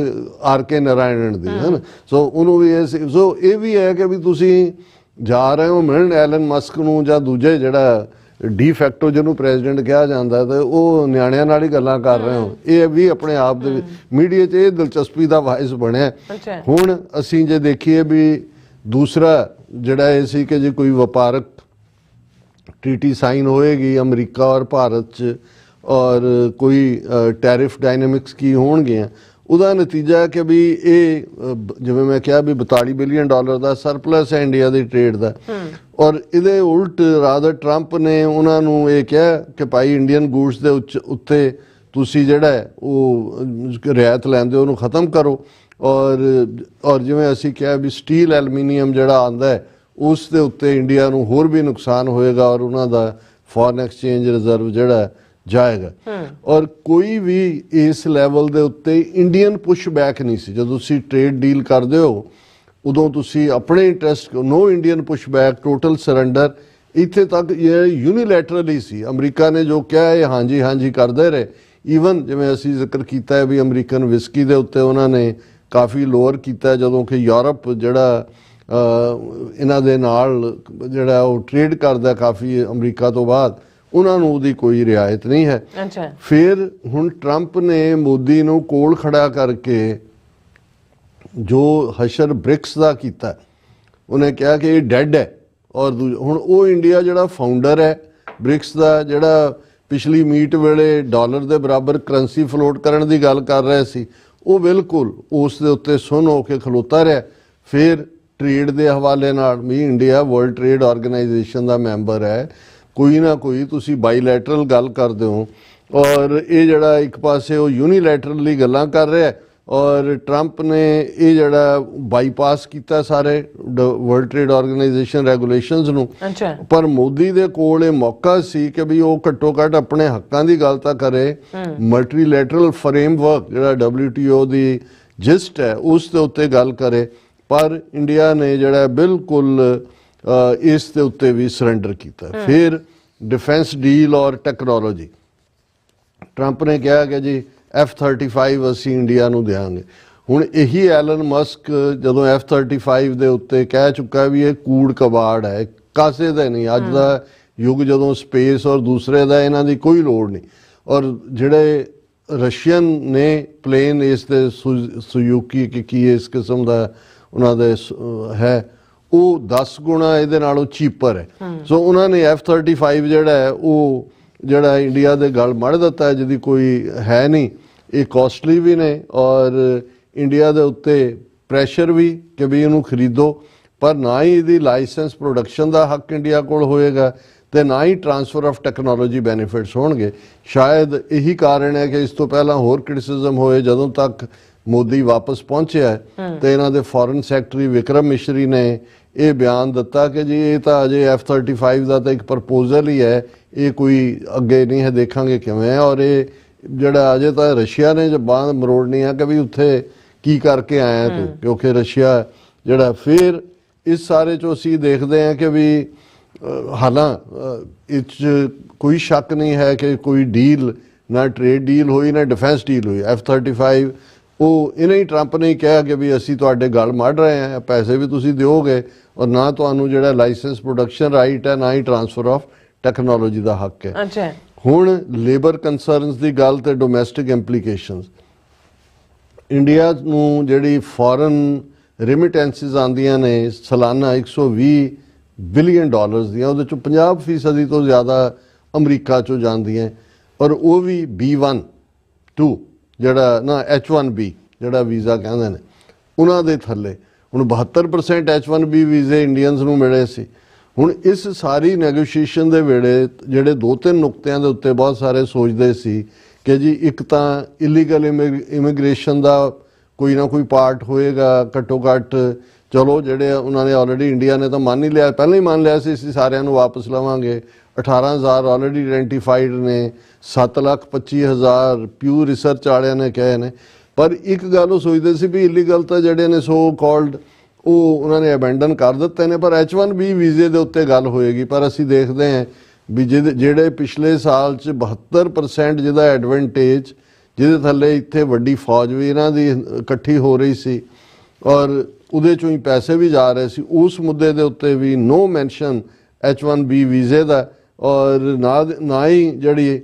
ਆਰ.ਕੇ. ਨਾਰਾਇਣਨ ਦੀ, ਹੈ ਨਾ। ਸੋ ਉਹਨੂੰ ਵੀ ਇਹ ਸੀ। ਸੋ ਇਹ ਵੀ ਹੈ ਕਿ ਵੀ ਤੁਸੀਂ ਜਾ ਰਹੇ ਹੋ ਮਿਲਣ ਐਲਨ ਮਸਕ ਨੂੰ ਜਾਂ ਦੂਜੇ ਜਿਹੜਾ ਡੀ ਫੈਕਟੋ ਜਿਹਨੂੰ ਪ੍ਰੈਜ਼ੀਡੈਂਟ ਕਿਹਾ ਜਾਂਦਾ, ਤੇ ਉਹ ਨਿਆਣਿਆਂ ਨਾਲ ਹੀ ਗੱਲਾਂ ਕਰ ਰਹੇ ਹੋ। ਇਹ ਵੀ ਆਪਣੇ ਆਪ ਦੇ ਮੀਡੀਆ 'ਚ ਇਹ ਦਿਲਚਸਪੀ ਦਾ ਵਾਇਸ ਬਣਿਆ। ਹੁਣ ਅਸੀਂ ਜੇ ਦੇਖੀਏ ਵੀ ਦੂਸਰਾ ਜਿਹੜਾ ਇਹ ਸੀ ਕਿ ਜੇ ਕੋਈ ਵਪਾਰਕ ਟ੍ਰੀਟੀ ਸਾਈਨ ਹੋਏਗੀ ਅਮਰੀਕਾ ਔਰ ਭਾਰਤ 'ਚ ਔਰ ਕੋਈ ਟੈਰਿਫ ਡਾਇਨਾਮਿਕਸ ਕੀ ਹੋਣਗੀਆਂ, ਉਹਦਾ ਨਤੀਜਾ ਕਿ ਵੀ ਇਹ ਜਿਵੇਂ ਮੈਂ ਕਿਹਾ ਵੀ $42 ਬਿਲੀਅਨ ਦਾ ਸਰਪਲਸ ਹੈ ਇੰਡੀਆ ਦੀ ਟ੍ਰੇਡ ਦਾ। ਔਰ ਇਹਦੇ ਉਲਟ ਰਾਦਰ ਟਰੰਪ ਨੇ ਉਹਨਾਂ ਨੂੰ ਇਹ ਕਿਹਾ ਕਿ ਭਾਈ ਇੰਡੀਅਨ ਗੂਡਸ ਦੇ ਉੱਤੇ ਤੁਸੀਂ ਜਿਹੜਾ ਉਹ ਰਿਆਇਤ ਲੈਂਦੇ ਉਹਨੂੰ ਖਤਮ ਕਰੋ। ਔਰ ਜਿਵੇਂ ਅਸੀਂ ਕਿਹਾ ਵੀ ਸਟੀਲ ਐਲੂਮੀਨੀਅਮ ਜਿਹੜਾ ਆਉਂਦਾ ਹੈ ਉਸ ਦੇ ਉੱਤੇ ਇੰਡੀਆ ਨੂੰ ਹੋਰ ਵੀ ਨੁਕਸਾਨ ਹੋਏਗਾ ਔਰ ਉਹਨਾਂ ਦਾ ਫੋਰਨ ਐਕਸਚੇਂਜ ਰਿਜ਼ਰਵ ਜਿਹੜਾ ਜਾਏਗਾ। ਔਰ ਕੋਈ ਵੀ ਇਸ ਲੈਵਲ ਦੇ ਉੱਤੇ ਇੰਡੀਅਨ ਪੁਸ਼ ਬੈਕ ਨਹੀਂ ਸੀ। ਜਦੋਂ ਤੁਸੀਂ ਟ੍ਰੇਡ ਡੀਲ ਕਰਦੇ ਹੋ ਉਦੋਂ ਤੁਸੀਂ ਆਪਣੇ interest, no Indian push back, total surrender. ਇੱਥੇ ਤੱਕ ਇਹ ਯੂਨੀਲੈਟਰਲ ਹੀ ਸੀ। ਅਮਰੀਕਾ ਨੇ ਜੋ ਕਿਹਾ ਇਹ ਹਾਂਜੀ ਹਾਂਜੀ ਕਰਦੇ ਰਹੇ। ਈਵਨ ਜਿਵੇਂ ਅਸੀਂ ਜ਼ਿਕਰ ਕੀਤਾ ਹੈ ਵੀ ਅਮਰੀਕਨ ਵਿਸਕੀ ਦੇ ਉੱਤੇ ਉਹਨਾਂ ਨੇ ਕਾਫੀ ਲੋਅਰ ਕੀਤਾ, ਜਦੋਂ ਕਿ ਯੂਰਪ ਜਿਹੜਾ ਇਹਨਾਂ ਦੇ ਨਾਲ ਜਿਹੜਾ ਉਹ ਟ੍ਰੇਡ ਕਰਦਾ ਕਾਫੀ ਅਮਰੀਕਾ ਤੋਂ ਬਾਅਦ, ਉਹਨਾਂ ਨੂੰ ਉਹਦੀ ਕੋਈ ਰਿਆਇਤ ਨਹੀਂ ਹੈ। ਫਿਰ ਹੁਣ ਟਰੰਪ ਨੇ ਮੋਦੀ ਨੂੰ ਕੋਲ ਖੜਾ ਕਰਕੇ ਜੋ ਹਸ਼ਰ ਬ੍ਰਿਕਸ ਦਾ ਕੀਤਾ, ਉਹਨੇ ਕਿਹਾ ਕਿ ਇਹ ਡੈਡ ਹੈ। ਔਰ ਹੁਣ ਉਹ ਇੰਡੀਆ ਜਿਹੜਾ ਫਾਊਂਡਰ ਹੈ ਬ੍ਰਿਕਸ ਦਾ, ਜਿਹੜਾ ਪਿਛਲੀ ਮੀਟ ਵੇਲੇ ਡਾਲਰ ਦੇ ਬਰਾਬਰ ਕਰੰਸੀ ਫਲੋਟ ਕਰਨ ਦੀ ਗੱਲ ਕਰ ਰਿਹਾ ਸੀ, ਉਹ ਬਿਲਕੁਲ ਉਸ ਦੇ ਉੱਤੇ ਸੁੰਨ ਹੋ ਕੇ ਖਲੋਤਾ ਰਿਹਾ। ਫਿਰ ਟ੍ਰੇਡ ਦੇ ਹਵਾਲੇ ਨਾਲ ਵੀ ਇੰਡੀਆ ਵਰਲਡ ਟ੍ਰੇਡ ਆਰਗੇਨਾਈਜੇਸ਼ਨ ਦਾ ਮੈਂਬਰ ਹੈ, ਕੋਈ ਨਾ ਕੋਈ ਤੁਸੀਂ ਬਾਈਲੈਟਰਲ ਗੱਲ ਕਰਦੇ ਹੋ। ਔਰ ਇਹ ਜਿਹੜਾ ਇੱਕ ਪਾਸੇ ਉਹ ਯੂਨੀਲੈਟਰਲੀ ਗੱਲਾਂ ਕਰ ਰਿਹਾ ਔਰ ਟਰੰਪ ਨੇ ਇਹ ਜਿਹੜਾ ਬਾਈਪਾਸ ਕੀਤਾ ਸਾਰੇ ਵਰਲਡ ਟ੍ਰੇਡ ਆਰਗੇਨਾਈਜੇਸ਼ਨ ਰੈਗੂਲੇਸ਼ਨਸ ਨੂੰ। ਪਰ ਮੋਦੀ ਦੇ ਕੋਲ ਇਹ ਮੌਕਾ ਸੀ ਕਿ ਵੀ ਉਹ ਘੱਟੋ ਘੱਟ ਆਪਣੇ ਹੱਕਾਂ ਦੀ ਗੱਲ ਤਾਂ ਕਰੇ। ਮਲਟੀਲੈਟਰਲ ਫਰੇਮਵਰਕ ਜਿਹੜਾ WTO ਦੀ ਜਿਸਟ ਹੈ ਉਸ ਦੇ ਉੱਤੇ ਗੱਲ ਕਰੇ। ਪਰ ਇੰਡੀਆ ਨੇ ਜਿਹੜਾ ਬਿਲਕੁਲ ਇਸ ਦੇ ਉੱਤੇ ਵੀ ਸਰੈਂਡਰ ਕੀਤਾ। ਫਿਰ ਡਿਫੈਂਸ ਡੀਲ ਔਰ ਟੈਕਨੋਲੋਜੀ, ਟਰੰਪ ਨੇ ਕਿਹਾ ਕਿ ਜੀ F-35 ਅਸੀਂ ਇੰਡੀਆ ਨੂੰ ਦਿਆਂਗੇ। ਹੁਣ ਇਹੀ ਐਲਨ ਮਸਕ ਜਦੋਂ F-35 ਦੇ ਉੱਤੇ ਕਹਿ ਚੁੱਕਾ ਵੀ ਇਹ ਕੂੜ ਕਬਾੜ ਹੈ, ਕਾਸੇ ਦਾ ਨਹੀਂ। ਅੱਜ ਦਾ ਯੁੱਗ ਜਦੋਂ ਸਪੇਸ ਔਰ ਦੂਸਰੇ ਦਾ ਇਹਨਾਂ ਦੀ ਕੋਈ ਲੋੜ ਨਹੀਂ। ਔਰ ਜਿਹੜੇ ਰਸ਼ੀਅਨ ਨੇ ਪਲੇਨ ਇਸ ਦੇ ਸੁਜ਼ੂਕੀ ਕੀ ਇਸ ਕਿਸਮ ਦਾ ਉਹਨਾਂ ਦੇ ਹੈ, ਉਹ 10 ਗੁਣਾ ਇਹਦੇ ਨਾਲੋਂ ਚੀਪਰ ਹੈ। ਸੋ ਉਹਨਾਂ ਨੇ F-35 ਜਿਹੜਾ ਹੈ ਉਹ ਜਿਹੜਾ ਇੰਡੀਆ ਦੇ ਗਲ ਮੜ ਦਿੱਤਾ, ਜਿਹਦੀ ਕੋਈ ਹੈ ਨਹੀਂ। ਇਹ ਕਾਸਟਲੀ ਵੀ ਨੇ ਔਰ ਇੰਡੀਆ ਦੇ ਉੱਤੇ ਪ੍ਰੈਸ਼ਰ ਵੀ ਕਿ ਵੀ ਇਹਨੂੰ ਖਰੀਦੋ, ਪਰ ਨਾ ਹੀ ਇਹਦੀ ਲਾਇਸੈਂਸ ਪ੍ਰੋਡਕਸ਼ਨ ਦਾ ਹੱਕ ਇੰਡੀਆ ਕੋਲ ਹੋਏਗਾ ਤੇ ਨਾ ਹੀ ਟ੍ਰਾਂਸਫਰ ਆਫ ਟੈਕਨੋਲੋਜੀ ਬੈਨੀਫਿਟਸ ਹੋਣਗੇ। ਸ਼ਾਇਦ ਇਹੀ ਕਾਰਨ ਹੈ ਕਿ ਇਸ ਤੋਂ ਪਹਿਲਾਂ ਹੋਰ ਕ੍ਰਿਟਿਸਿਜ਼ਮ ਹੋਏ। ਜਦੋਂ ਤੱਕ ਮੋਦੀ ਵਾਪਸ ਪਹੁੰਚਿਆ ਤੇ ਇਹਨਾਂ ਦੇ ਫੋਰਨ ਸੈਕਟਰੀ ਵਿਕਰਮ ਮਿਸ਼ਰੀ ਨੇ ਇਹ ਬਿਆਨ ਦਿੱਤਾ ਕਿ ਜੀ ਇਹ ਤਾਂ ਅਜੇ F-35 ਦਾ ਤਾਂ ਇੱਕ ਪ੍ਰਪੋਜ਼ਲ ਹੀ ਹੈ, ਇਹ ਕੋਈ ਅੱਗੇ ਨਹੀਂ ਹੈ, ਦੇਖਾਂਗੇ ਕਿਵੇਂ ਹੈ। ਔਰ ਇਹ ਜਿਹੜਾ ਅਜੇ ਤਾਂ ਰਸ਼ੀਆ ਨੇ ਜ਼ਬਾਨ ਮਰੋੜਨੀ ਹੈ ਕਿ ਵੀ ਉੱਥੇ ਕੀ ਕਰਕੇ ਆਇਆ ਤੂੰ, ਕਿਉਂਕਿ ਰਸ਼ੀਆ ਜਿਹੜਾ ਫਿਰ ਇਸ ਸਾਰੇ 'ਚੋਂ ਅਸੀਂ ਦੇਖਦੇ ਹਾਂ ਕਿ ਵੀ ਇਹ 'ਚ ਕੋਈ ਸ਼ੱਕ ਨਹੀਂ ਹੈ ਕਿ ਕੋਈ ਡੀਲ, ਨਾ ਟ੍ਰੇਡ ਡੀਲ ਹੋਈ ਨਾ ਡਿਫੈਂਸ ਡੀਲ ਹੋਈ। F-35 ਉਹ ਇਹਨੇ ਹੀ ਟਰੰਪ ਨੇ ਕਿਹਾ ਕਿ ਵੀ ਅਸੀਂ ਤੁਹਾਡੇ ਗਲ ਮੜ ਰਹੇ ਹਾਂ, ਪੈਸੇ ਵੀ ਤੁਸੀਂ ਦਿਓਗੇ ਔਰ ਨਾ ਤੁਹਾਨੂੰ ਜਿਹੜਾ ਲਾਇਸੈਂਸ ਪ੍ਰੋਡਕਸ਼ਨ ਰਾਈਟ ਹੈ, ਨਾ ਹੀ ਟਰਾਂਸਫਰ ਆਫ ਟੈਕਨੋਲੋਜੀ ਦਾ ਹੱਕ ਹੈ। ਅੱਛਾ, ਹੁਣ ਲੇਬਰ ਕੰਸਰਨਸ ਦੀ ਗੱਲ ਤੇ ਡੋਮੈਸਟਿਕ ਇੰਪਲੀਕੇਸ਼ਨਸ, ਇੰਡੀਆ ਨੂੰ ਜਿਹੜੀ ਫੋਰਨ ਰਿਮਿਟੈਂਸਿਸ ਆਉਂਦੀਆਂ ਨੇ ਸਾਲਾਨਾ $120 ਬਿਲੀਅਨ ਦੀਆਂ, ਉਹਦੇ ਚੋਂ 50% ਤੋਂ ਜ਼ਿਆਦਾ ਅਮਰੀਕਾ ਚੋਂ ਜਾਂਦੀਆਂ, ਔਰ ਉਹ ਵੀ B1-2 ਜਿਹੜਾ ਨਾ H-1B ਜਿਹੜਾ ਵੀਜ਼ਾ ਕਹਿੰਦੇ ਨੇ ਉਹਨਾਂ ਦੇ ਥੱਲੇ। ਹੁਣ 72% H-1B ਵੀਜ਼ੇ ਇੰਡੀਅਨਸ ਨੂੰ ਮਿਲੇ ਸੀ। ਹੁਣ ਇਸ ਸਾਰੀ ਨੈਗੋਸ਼ੀਏਸ਼ਨ ਦੇ ਵੇਲੇ ਜਿਹੜੇ 2-3 ਨੁਕਤਿਆਂ ਦੇ ਉੱਤੇ ਬਹੁਤ ਸਾਰੇ ਸੋਚਦੇ ਸੀ ਕਿ ਜੀ ਇੱਕ ਤਾਂ ਇਲੀਗਲ ਇਮੀਗ੍ਰੇਸ਼ਨ ਦਾ ਕੋਈ ਨਾ ਕੋਈ ਪਾਰਟ ਹੋਏਗਾ, ਘੱਟੋ ਘੱਟ ਚਲੋ ਜਿਹੜੇ ਉਹਨਾਂ ਨੇ ਆਲਰੇਡੀ, ਇੰਡੀਆ ਨੇ ਤਾਂ ਮੰਨ ਹੀ ਲਿਆ, ਪਹਿਲਾਂ ਹੀ ਮੰਨ ਲਿਆ ਸੀ ਅਸੀਂ ਸਾਰਿਆਂ ਨੂੰ ਵਾਪਸ ਲਵਾਂਗੇ। 18,000 ਆਲਰੇਡੀ ਆਇਡੈਂਟੀਫਾਈਡ ਨੇ, 7,25,000 ਪਿਊਰ ਰਿਸਰਚ ਵਾਲਿਆਂ ਨੇ ਕਹੇ ਨੇ। ਪਰ ਇੱਕ ਗੱਲ ਉਹ ਸੋਚਦੇ ਸੀ ਵੀ ਇਲੀਗਲ ਤਾਂ ਜਿਹੜੇ ਨੇ ਸੋ ਕਾਲਡ ਉਹ ਉਹਨਾਂ ਨੇ ਅਬੈਂਡਨ ਕਰ ਦਿੱਤੇ ਨੇ, ਪਰ H-1B ਵੀਜ਼ੇ ਦੇ ਉੱਤੇ ਗੱਲ ਹੋਏਗੀ। ਪਰ ਅਸੀਂ ਦੇਖਦੇ ਹਾਂ ਵੀ ਜਿਹੜੇ ਪਿਛਲੇ ਸਾਲ 'ਚ 72% ਜਿਹਦਾ ਐਡਵਾਂਟੇਜ, ਜਿਹਦੇ ਥੱਲੇ ਇੱਥੇ ਵੱਡੀ ਫੌਜ ਵੀ ਇਹਨਾਂ ਦੀ ਇਕੱਠੀ ਹੋ ਰਹੀ ਸੀ ਔਰ ਉਹਦੇ 'ਚੋਂ ਹੀ ਪੈਸੇ ਵੀ ਜਾ ਰਹੇ ਸੀ, ਉਸ ਮੁੱਦੇ ਦੇ ਉੱਤੇ ਵੀ ਨੋ ਮੈਂਸ਼ਨ H-1B ਵੀਜ਼ੇ ਦਾ। ਔਰ ਨਾ ਹੀ ਜਿਹੜੀ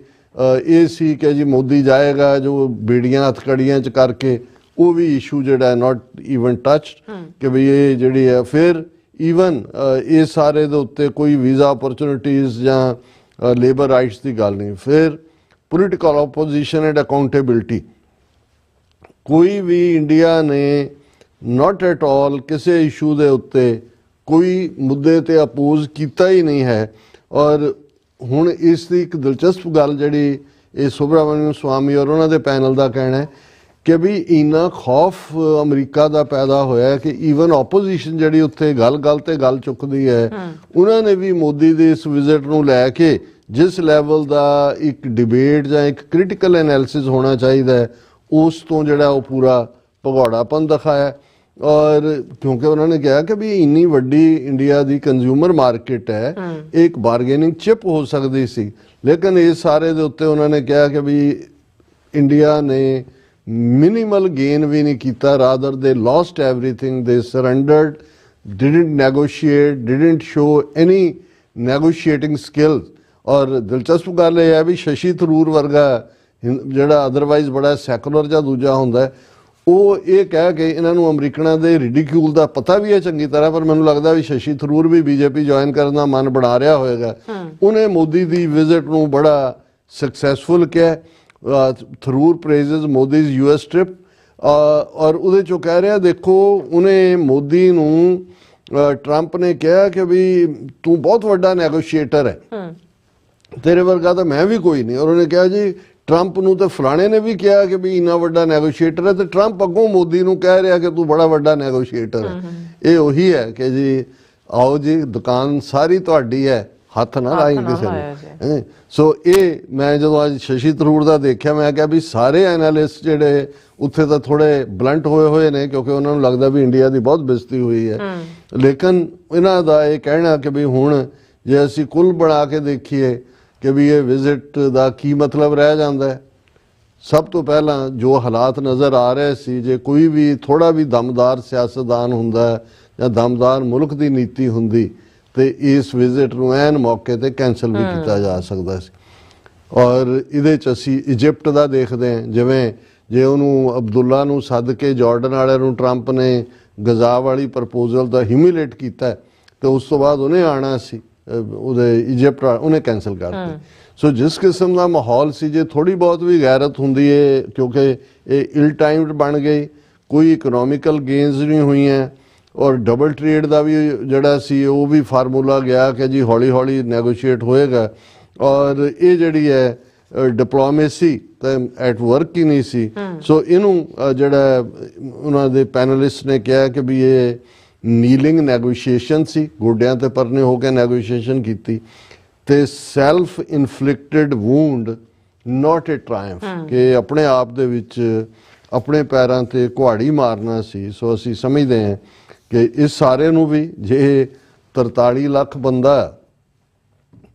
ਇਹ ਸੀ ਕਿ ਜੀ ਮੋਦੀ ਜਾਏਗਾ ਜੋ ਬੇੜੀਆਂ ਹੱਥਕੜੀਆਂ 'ਚ ਕਰਕੇ, ਉਹ ਵੀ ਇਸ਼ੂ ਜਿਹੜਾ ਨਾਟ ਈਵਨ ਟੱਚਡ ਕਿ ਵੀ ਇਹ ਜਿਹੜੀ ਹੈ। ਫਿਰ ਈਵਨ ਇਹ ਸਾਰੇ ਦੇ ਉੱਤੇ ਕੋਈ ਵੀਜ਼ਾ ਅਪਰਚੁਨਿਟੀਜ਼ ਜਾਂ ਲੇਬਰ ਰਾਈਟਸ ਦੀ ਗੱਲ ਨਹੀਂ। ਫਿਰ ਪੋਲੀਟੀਕਲ ਆਪੋਜੀਸ਼ਨ ਐਂਡ ਅਕਾਊਂਟੇਬਿਲਿਟੀ, ਕੋਈ ਵੀ ਇੰਡੀਆ ਨੇ ਨਾਟ ਐਟ ਆਲ ਕਿਸੇ ਇਸ਼ੂ ਦੇ ਉੱਤੇ ਕੋਈ ਮੁੱਦੇ ਤੇ ਅਪੋਜ਼ ਕੀਤਾ ਹੀ ਨਹੀਂ ਹੈ। ਔਰ ਹੁਣ ਇਸ ਦੀ ਇੱਕ ਦਿਲਚਸਪ ਗੱਲ ਜਿਹੜੀ ਇਹ ਸੁਬਰਾਮਨਿਅਮ ਸਵਾਮੀ ਔਰ ਉਹਨਾਂ ਦੇ ਪੈਨਲ ਦਾ ਕਹਿਣਾ ਹੈ ਕਿ ਵੀ ਇੰਨਾ ਖੌਫ ਅਮਰੀਕਾ ਦਾ ਪੈਦਾ ਹੋਇਆ ਕਿ ਈਵਨ ਆਪੋਜੀਸ਼ਨ ਜਿਹੜੀ ਉੱਥੇ ਗੱਲ ਤੇ ਗੱਲ ਚੁੱਕਦੀ ਹੈ, ਉਹਨਾਂ ਨੇ ਵੀ ਮੋਦੀ ਦੇ ਇਸ ਵਿਜ਼ਿਟ ਨੂੰ ਲੈ ਕੇ ਜਿਸ ਲੈਵਲ ਦਾ ਇੱਕ ਡਿਬੇਟ ਜਾਂ ਇੱਕ ਕ੍ਰਿਟੀਕਲ ਐਨਾਲਿਸਿਸ ਹੋਣਾ ਚਾਹੀਦਾ ਹੈ, ਉਸ ਤੋਂ ਜਿਹੜਾ ਉਹ ਪੂਰਾ ਭਗੌੜਾਪਨ ਦਿਖਾਇਆ। ਔਰ ਕਿਉਂਕਿ ਉਹਨਾਂ ਨੇ ਕਿਹਾ ਕਿ ਵੀ ਇੰਨੀ ਵੱਡੀ ਇੰਡੀਆ ਦੀ ਕੰਜ਼ਿਊਮਰ ਮਾਰਕੀਟ ਹੈ, ਇੱਕ ਬਾਰਗੇਨਿੰਗ ਚਿਪ ਹੋ ਸਕਦੀ ਸੀ, ਲੇਕਿਨ ਇਸ ਸਾਰੇ ਦੇ ਉੱਤੇ ਉਹਨਾਂ ਨੇ ਕਿਹਾ ਕਿ ਵੀ ਇੰਡੀਆ ਨੇ ਮਿਨੀਮਲ ਗੇਨ ਵੀ ਨਹੀਂ ਕੀਤਾ, rather they lost everything, they surrendered, didn't negotiate, didn't show any negotiating skill. ਔਰ ਦਿਲਚਸਪ ਗੱਲ ਇਹ ਹੈ ਵੀ ਸ਼ਸ਼ੀ ਥਰੂਰ ਵਰਗਾ ਜਿਹੜਾ ਅਦਰਵਾਈਜ਼ ਬੜਾ ਸੈਕੂਲਰ ਜਾਂ ਦੂਜਾ ਹੁੰਦਾ, ਉਹ ਇਹ ਕਹਿ ਕੇ ਇਹਨਾਂ ਨੂੰ ਅਮਰੀਕਨਾਂ ਦੇ ਰਿਡੀਕਿਊਲ ਦਾ ਪਤਾ ਵੀ ਹੈ ਚੰਗੀ ਤਰ੍ਹਾਂ, ਪਰ ਮੈਨੂੰ ਲੱਗਦਾ ਵੀ ਸ਼ਸ਼ੀ ਥਰੂਰ ਵੀ ਬੀਜੇਪੀ ਜੁਆਇਨ ਕਰਨ ਦਾ ਮਨ ਬਣਾ ਰਿਹਾ ਹੋਏਗਾ। ਉਹਨੇ ਮੋਦੀ ਦੀ ਵਿਜ਼ਿਟ ਨੂੰ ਬੜਾ ਸਕਸੈਸਫੁਲ ਕਿਹਾ। Tharoor praises Modi's US trip, ਔਰ ਉਹਦੇ 'ਚੋਂ ਕਹਿ ਰਿਹਾ ਦੇਖੋ ਉਹਨੇ ਮੋਦੀ ਨੂੰ, ਟਰੰਪ ਨੇ ਕਿਹਾ ਕਿ ਵੀ ਤੂੰ ਬਹੁਤ ਵੱਡਾ ਨੈਗੋਸ਼ੀਏਟਰ ਹੈ, ਤੇਰੇ ਵਰਗਾ ਤਾਂ ਮੈਂ ਵੀ ਕੋਈ ਨਹੀਂ। ਔਰ ਉਹਨੇ ਕਿਹਾ ਜੀ ਟਰੰਪ ਨੂੰ ਤਾਂ ਫਲਾਣੇ ਨੇ ਵੀ ਕਿਹਾ ਕਿ ਵੀ ਇੰਨਾ ਵੱਡਾ ਨੈਗੋਸ਼ੀਏਟਰ ਹੈ, ਤੇ ਟਰੰਪ ਅੱਗੋਂ ਮੋਦੀ ਨੂੰ ਕਹਿ ਰਿਹਾ ਕਿ ਤੂੰ ਬੜਾ ਵੱਡਾ ਨੈਗੋਸ਼ੀਏਟਰ ਹੈ। ਇਹ ਉਹੀ ਹੈ ਕਿ ਜੀ ਆਓ ਜੀ ਦੁਕਾਨ ਸਾਰੀ ਤੁਹਾਡੀ ਹੈ, ਹੱਥ ਨਾ ਲਾਈ ਕਿਸੇ ਨੂੰ। ਸੋ ਇਹ ਮੈਂ ਜਦੋਂ ਅੱਜ ਸ਼ਸ਼ੀ ਥਰੂਰ ਦਾ ਦੇਖਿਆ, ਮੈਂ ਕਿਹਾ ਵੀ ਸਾਰੇ ਐਨਾਲਿਸਟ ਜਿਹੜੇ ਉੱਥੇ ਤਾਂ ਥੋੜੇ ਬਲੰਟ ਹੋਏ ਨੇ, ਕਿਉਂਕਿ ਉਹਨਾਂ ਨੂੰ ਲੱਗਦਾ ਵੀ ਇੰਡੀਆ ਦੀ ਬਹੁਤ ਬੇਇੱਜ਼ਤੀ ਹੋਈ ਹੈ। ਲੇਕਿਨ ਇਹਨਾਂ ਦਾ ਇਹ ਕਹਿਣਾ ਕਿ ਵੀ ਹੁਣ ਜੇ ਅਸੀਂ ਕੁੱਲ ਬਣਾ ਕੇ ਦੇਖੀਏ ਕਿ ਵੀ ਇਹ ਵਿਜ਼ਿਟ ਦਾ ਕੀ ਮਤਲਬ ਰਹਿ ਜਾਂਦਾ ਹੈ, ਸਭ ਤੋਂ ਪਹਿਲਾਂ ਜੋ ਹਾਲਾਤ ਨਜ਼ਰ ਆ ਰਹੇ ਸੀ, ਜੇ ਕੋਈ ਵੀ ਥੋੜਾ ਵੀ ਦਮਦਾਰ ਸਿਆਸਤਦਾਨ ਹੁੰਦਾ ਜਾਂ ਦਮਦਾਰ ਮੁਲਕ ਦੀ ਨੀਤੀ ਹੁੰਦੀ ਤੇ ਇਸ ਵਿਜ਼ਿਟ ਨੂੰ ਐਨ ਮੌਕੇ ਤੇ ਕੈਂਸਲ ਵੀ ਕੀਤਾ ਜਾ ਸਕਦਾ ਸੀ। ਔਰ ਇਹਦੇ 'ਚ ਅਸੀਂ ਇਜਿਪਟ ਦਾ ਦੇਖਦੇ ਹਾਂ, ਜਿਵੇਂ ਜੇ ਉਹਨੂੰ ਅਬਦੁੱਲਾ ਨੂੰ ਸੱਦ ਕੇ ਜਾਰਡਨ ਵਾਲਿਆਂ ਨੂੰ ਟਰੰਪ ਨੇ ਗਜ਼ਾ ਵਾਲੀ ਪ੍ਰਪੋਜ਼ਲ ਦਾ ਹਿਊਮਿਲੇਟ ਕੀਤਾ ਤੇ ਉਸ ਤੋਂ ਬਾਅਦ ਉਹਨੇ ਆਉਣਾ ਸੀ, ਉਹਦੇ ਇਜਿਪਟ ਉਹਨੇ ਕੈਂਸਲ ਕਰਤੀ। ਸੋ ਜਿਸ ਕਿਸਮ ਦਾ ਮਾਹੌਲ ਸੀ, ਜੇ ਥੋੜੀ ਬਹੁਤ ਵੀ ਗੈਰਤ ਹੁੰਦੀ ਹੈ, ਕਿਉਂਕਿ ਇਹ ਇਲ ਟਾਈਮਡ ਬਣ ਗਈ, ਕੋਈ ਇਕਨੋਮਿਕਲ ਗੇਨਸ ਨਹੀਂ ਹੋਈਆਂ ਔਰ ਡਬਲ ਟ੍ਰੇਡ ਦਾ ਵੀ ਜਿਹੜਾ ਸੀ ਉਹ ਵੀ ਫਾਰਮੂਲਾ ਗਿਆ ਕਿ ਜੀ ਹੌਲੀ ਹੌਲੀ ਨੈਗੋਸ਼ੀਏਟ ਹੋਏਗਾ। ਔਰ ਇਹ ਜਿਹੜੀ ਹੈ ਡਿਪਲੋਮੇਸੀ ਤਾਂ ਐਟ ਵਰਕ ਹੀ ਨਹੀਂ ਸੀ। ਸੋ ਇਹਨੂੰ ਜਿਹੜਾ ਉਹਨਾਂ ਦੇ ਪੈਨਲਿਸਟ ਨੇ ਕਿਹਾ ਕਿ ਵੀ ਇਹ ਨੀਲਿੰਗ ਨੈਗੋਸ਼ੀਏਸ਼ਨ ਸੀ, ਗੋਡਿਆਂ ਤੇ ਪਰਨੇ ਹੋ ਕੇ ਨੈਗੋਸ਼ੀਏਸ਼ਨ ਕੀਤੀ, ਤੇ ਸੈਲਫ ਇਨਫਲਿਕਟਡ ਵੂੰਡ ਨਾਟ ਏ ਟ੍ਰਾਇੰਫ, ਕਿ ਆਪਣੇ ਆਪ ਦੇ ਵਿੱਚ ਆਪਣੇ ਪੈਰਾਂ ਤੇ ਕੁਹਾੜੀ ਮਾਰਨਾ ਸੀ। ਸੋ ਅਸੀਂ ਸਮਝਦੇ ਹਾਂ ਕਿ ਇਸ ਸਾਰੇ ਨੂੰ ਵੀ ਜੇ 43 ਲੱਖ ਬੰਦਾ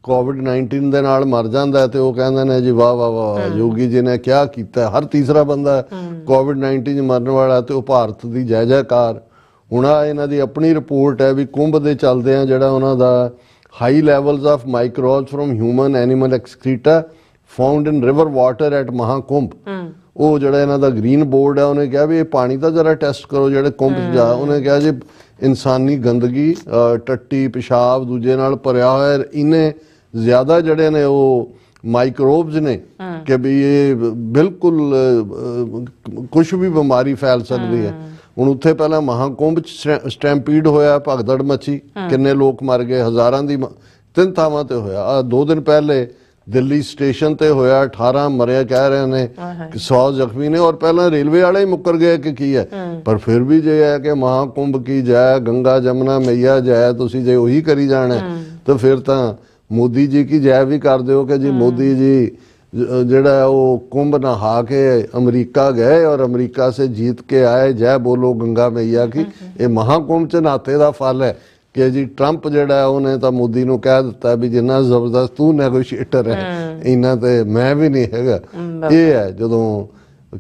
ਕੋਵਿਡ-19 ਦੇ ਨਾਲ ਮਰ ਜਾਂਦਾ ਤੇ ਉਹ ਕਹਿੰਦੇ ਨੇ ਜੀ ਵਾਹ ਵਾਹ ਵਾਹ ਯੋਗੀ ਜੀ ਨੇ ਕਿਆ ਕੀਤਾ। ਹਰ ਤੀਸਰਾ ਬੰਦਾ ਕੋਵਿਡ-19 ਚ ਮਰਨ ਵਾਲਾ ਤੇ ਉਹ ਭਾਰਤ ਦੀ ਜੈ ਜੈਕਾਰ। ਹੁਣ ਆ ਇਹਨਾਂ ਦੀ ਆਪਣੀ ਰਿਪੋਰਟ ਹੈ ਵੀ ਕੁੰਭ ਦੇ ਚੱਲਦੇ ਆ ਜਿਹੜਾ ਉਹਨਾਂ ਦਾ high levels of microbes from human animal excreta found in river water at Mahakumbh. ਉਹ ਜਿਹੜਾ ਇਹਨਾਂ ਦਾ ਗ੍ਰੀਨ ਬੋਰਡ ਹੈ ਉਹਨੇ ਕਿਹਾ ਵੀ ਇਹ ਪਾਣੀ ਦਾ ਜਰਾ ਟੈਸਟ ਕਰੋ ਜਿਹੜੇ ਕੁੰਭ 'ਚ ਜਾ। ਉਹਨੇ ਕਿਹਾ ਜੀ ਇਨਸਾਨੀ ਗੰਦਗੀ ਟੱਟੀ ਪਿਸ਼ਾਬ ਦੂਜੇ ਨਾਲ ਭਰਿਆ ਹੋਇਆ ਇੰਨੇ ਜ਼ਿਆਦਾ ਜਿਹੜੇ ਨੇ ਉਹ ਮਾਈਕਰੋਬਸ ਨੇ ਕਿ ਵੀ ਇਹ ਬਿਲਕੁਲ ਕੁਛ ਵੀ ਬਿਮਾਰੀ ਫੈਲ ਸਕਦੀ ਹੈ। ਹੁਣ ਉੱਥੇ ਪਹਿਲਾਂ ਮਹਾਕੁੰਭ 'ਚ ਸਟੈਂਪੀਡ ਹੋਇਆ, ਭਗਦੜ ਮੱਚੀ, ਕਿੰਨੇ ਲੋਕ ਮਰ ਗਏ, ਹਜ਼ਾਰਾਂ ਦੀ 3 ਥਾਵਾਂ ਤੇ ਹੋਇਆ। ਆ 2 ਦਿਨ ਪਹਿਲੇ ਦਿੱਲੀ ਸਟੇਸ਼ਨ ਤੇ ਹੋਇਆ, 18 ਮਰਿਆ ਕਹਿ ਰਹੇ ਨੇ, 100 ਜ਼ਖਮੀ ਨੇ। ਔਰ ਪਹਿਲਾਂ ਰੇਲਵੇ ਵਾਲੇ ਹੀ ਮੁੱਕਰ ਗਏ ਕਿ ਕੀ ਹੈ, ਪਰ ਫਿਰ ਵੀ ਜੇ ਹੈ ਕਿ ਮਹਾਕੁੰਭ ਕੀ ਜੈ, ਗੰਗਾ ਜਮਨਾ ਮਈਆ ਜੈ, ਤੁਸੀਂ ਜੇ ਉਹੀ ਕਰੀ ਜਾਣਾ ਤਾਂ ਫਿਰ ਤਾਂ ਮੋਦੀ ਜੀ ਕੀ ਜੈ ਵੀ ਕਰ ਦਿਓ ਕਿ ਜੀ ਮੋਦੀ ਜੀ ਜਿਹੜਾ ਉਹ ਕੁੰਭ ਨਹਾ ਕੇ ਅਮਰੀਕਾ ਗਏ ਔਰ ਅਮਰੀਕਾ ਸੇ जीत के आए, जय बोलो गंगा मैया की। ਇਹ ਮਹਾਕੁੰਭ ਚ ਨਾਤੇ ਦਾ ਫਲ ਹੈ ਕਿ ਜੀ ਟਰੰਪ ਜਿਹੜਾ ਉਹਨੇ ਤਾਂ ਮੋਦੀ ਨੂੰ ਕਹਿ ਦਿੱਤਾ ਵੀ ਜਿੰਨਾ ਜ਼ਬਰਦਸਤ ਤੂੰ ਨੈਗੋਸ਼ੀਏਟਰ ਹੈ ਇੰਨਾ ਤੇ ਮੈਂ ਵੀ ਨਹੀਂ ਹੈਗਾ। ਇਹ ਹੈ ਜਦੋਂ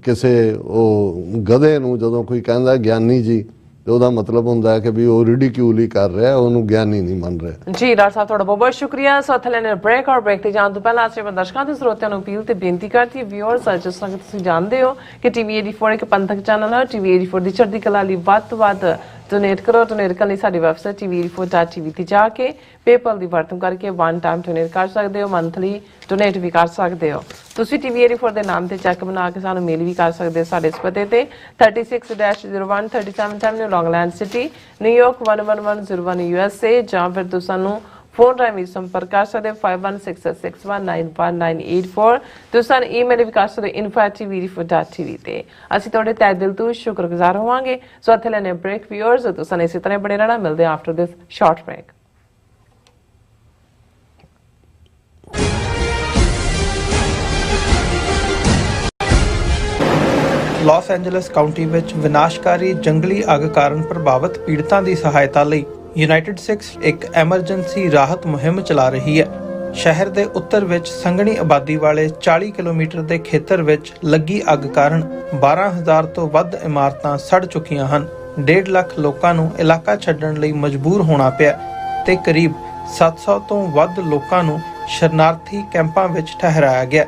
ਕਿਸੇ ਉਹ ਗਧੇ ਨੂੰ ਜਦੋਂ ਕੋਈ ਕਹਿੰਦਾ ਗਿਆਨੀ ਜੀ ਤੇ ਉਹਦਾ ਮਤਲਬ ਹੁੰਦਾ ਹੈ ਕਿ ਵੀ ਉਹ ਰਿਡੀਕਿਊਲ ਹੀ ਕਰ ਰਿਹਾ, ਉਹਨੂੰ ਗਿਆਨੀ ਨਹੀਂ ਮੰਨ ਰਿਹਾ। ਜੀ ਡਾਕਟਰ ਸਾਹਿਬ ਤੁਹਾਡਾ ਬਹੁਤ ਬਹੁਤ ਸ਼ੁਕਰੀਆ। ਸੋ ਇੱਥੇ ਲੈਣੇ ਬ੍ਰੇਕ ਔਰ ਬ੍ਰੇਕ ਤੇ ਜਾਣ ਤੋਂ ਪਹਿਲਾਂ ਅਸੀਂ ਆਪਣੇ ਦਰਸ਼ਕਾਂ ਤੇ ਸਰੋਤਿਆਂ ਨੂੰ ਅਪੀਲ ਤੇ ਬੇਨਤੀ ਕਰਦੀ ਹੈ ਵਿਊਅਰਸ, ਜਿਸ ਤਰ੍ਹਾਂ ਤੁਸੀਂ ਜਾਣਦੇ ਹੋ ਕਿ ਟੀਵੀ 84 ਇੱਕ ਪੰਥਕ ਚੈਨਲ ਹੈ। ਟੀਵੀ 84 ਦੀ ਚੜ੍ਹਦੀ ਕਲਾ ਲਈ ਵੱਧ ਤੋਂ ਵੱਧ ਡੋਨੇਟ ਕਰੋ। ਡੋਨੇਟ ਕਰਨ ਲਈ ਸਾਡੀ ਵੈਬਸਾਈਟ tv84.tv ਤੇ ਜਾ ਕੇ ਪੇਪਲ ਦੀ ਵਰਤੋਂ ਕਰਕੇ 1 ਟਾਈਮ ਡੋਨੇਟ ਕਰ ਸਕਦੇ ਹੋ, ਮੰਥਲੀ ਡੋਨੇਟ ਵੀ ਕਰ ਸਕਦੇ ਹੋ। ਤੁਸੀਂ ਟੀਵੀ 84 ਦੇ ਨਾਮ ਤੇ ਚੈੱਕ ਬਣਾ ਕੇ ਸਾਨੂੰ ਮੇਲ ਵੀ ਕਰ ਸਕਦੇ ਹੋ ਸਾਡੇ ਇਸ ਪਤੇ ਤੇ 36-01 37 ਐਵਨਿਊ ਲੌਂਗਲੈਂਡ ਸਿਟੀ, ਨਿਊਯਾਰਕ 11101 USA, ਜਾਂ ਫਿਰ ਤੁਸੀਂ ਸਾਨੂੰ ਫੋਨ ਰਾਹੀਂ ਸੰਪਰਕ ਕਰ ਸਕਦੇ 5166619184। ਤੁਸੀਂ ਸਾਨੂੰ ਈਮੇਲ ਵੀ ਕਰ ਸਕਦੇ info@tv84.tv ਤੇ। ਅਸੀਂ ਤੁਹਾਡੇ ਤਹਿ ਦਿਲ ਤੋਂ ਸ਼ੁਕਰਗੁਜ਼ਾਰ ਹੋਵਾਂਗੇ। ਸੋ ਇੱਥੇ ਲੈਣੇ ਬ੍ਰੇਕ ਵਿਊਅਰਸ, ਤੁਸੀਂ ਇਸੇ ਤਰ੍ਹਾਂ ਬਣੇ ਰਹਿਣਾ। ਮਿਲਦੇ ਹਾਂ after this short break. Los Angeles County ਵਿੱਚ ਵਿਨਾਸ਼ਕਾਰੀ ਜੰਗਲੀ ਅੱਗ ਕਾਰਨ ਪ੍ਰਭਾਵਿਤ ਪੀੜਤਾਂ ਦੀ ਸਹਾਇਤਾ ਲਈ ਯੂਨਾਈਟਿਡ ਸਿਕਸ ਇੱਕ ਐਮਰਜੈਂਸੀ ਰਾਹਤ ਮੁਹਿੰਮ ਚਲਾ ਰਹੀ ਹੈ। ਸ਼ਹਿਰ ਦੇ ਉੱਤਰ ਵਿੱਚ ਸੰਘਣੀ ਆਬਾਦੀ ਵਾਲੇ 40 ਕਿਲੋਮੀਟਰ ਦੇ ਖੇਤਰ ਵਿੱਚ ਲੱਗੀ ਅੱਗ ਕਾਰਨ 12,000 ਤੋਂ ਵੱਧ ਇਮਾਰਤਾਂ ਸੜ ਚੁੱਕੀਆਂ ਹਨ। 1.5 ਲੱਖ ਲੋਕਾਂ ਨੂੰ ਇਲਾਕਾ ਛੱਡਣ ਲਈ ਮਜਬੂਰ ਹੋਣਾ ਪਿਆ ਤੇ ਕਰੀਬ 700 ਤੋਂ ਵੱਧ ਲੋਕਾਂ ਨੂੰ ਸ਼ਰਨਾਰਥੀ ਕੈਂਪਾਂ ਵਿੱਚ ਠਹਿਰਾਇਆ ਗਿਆ।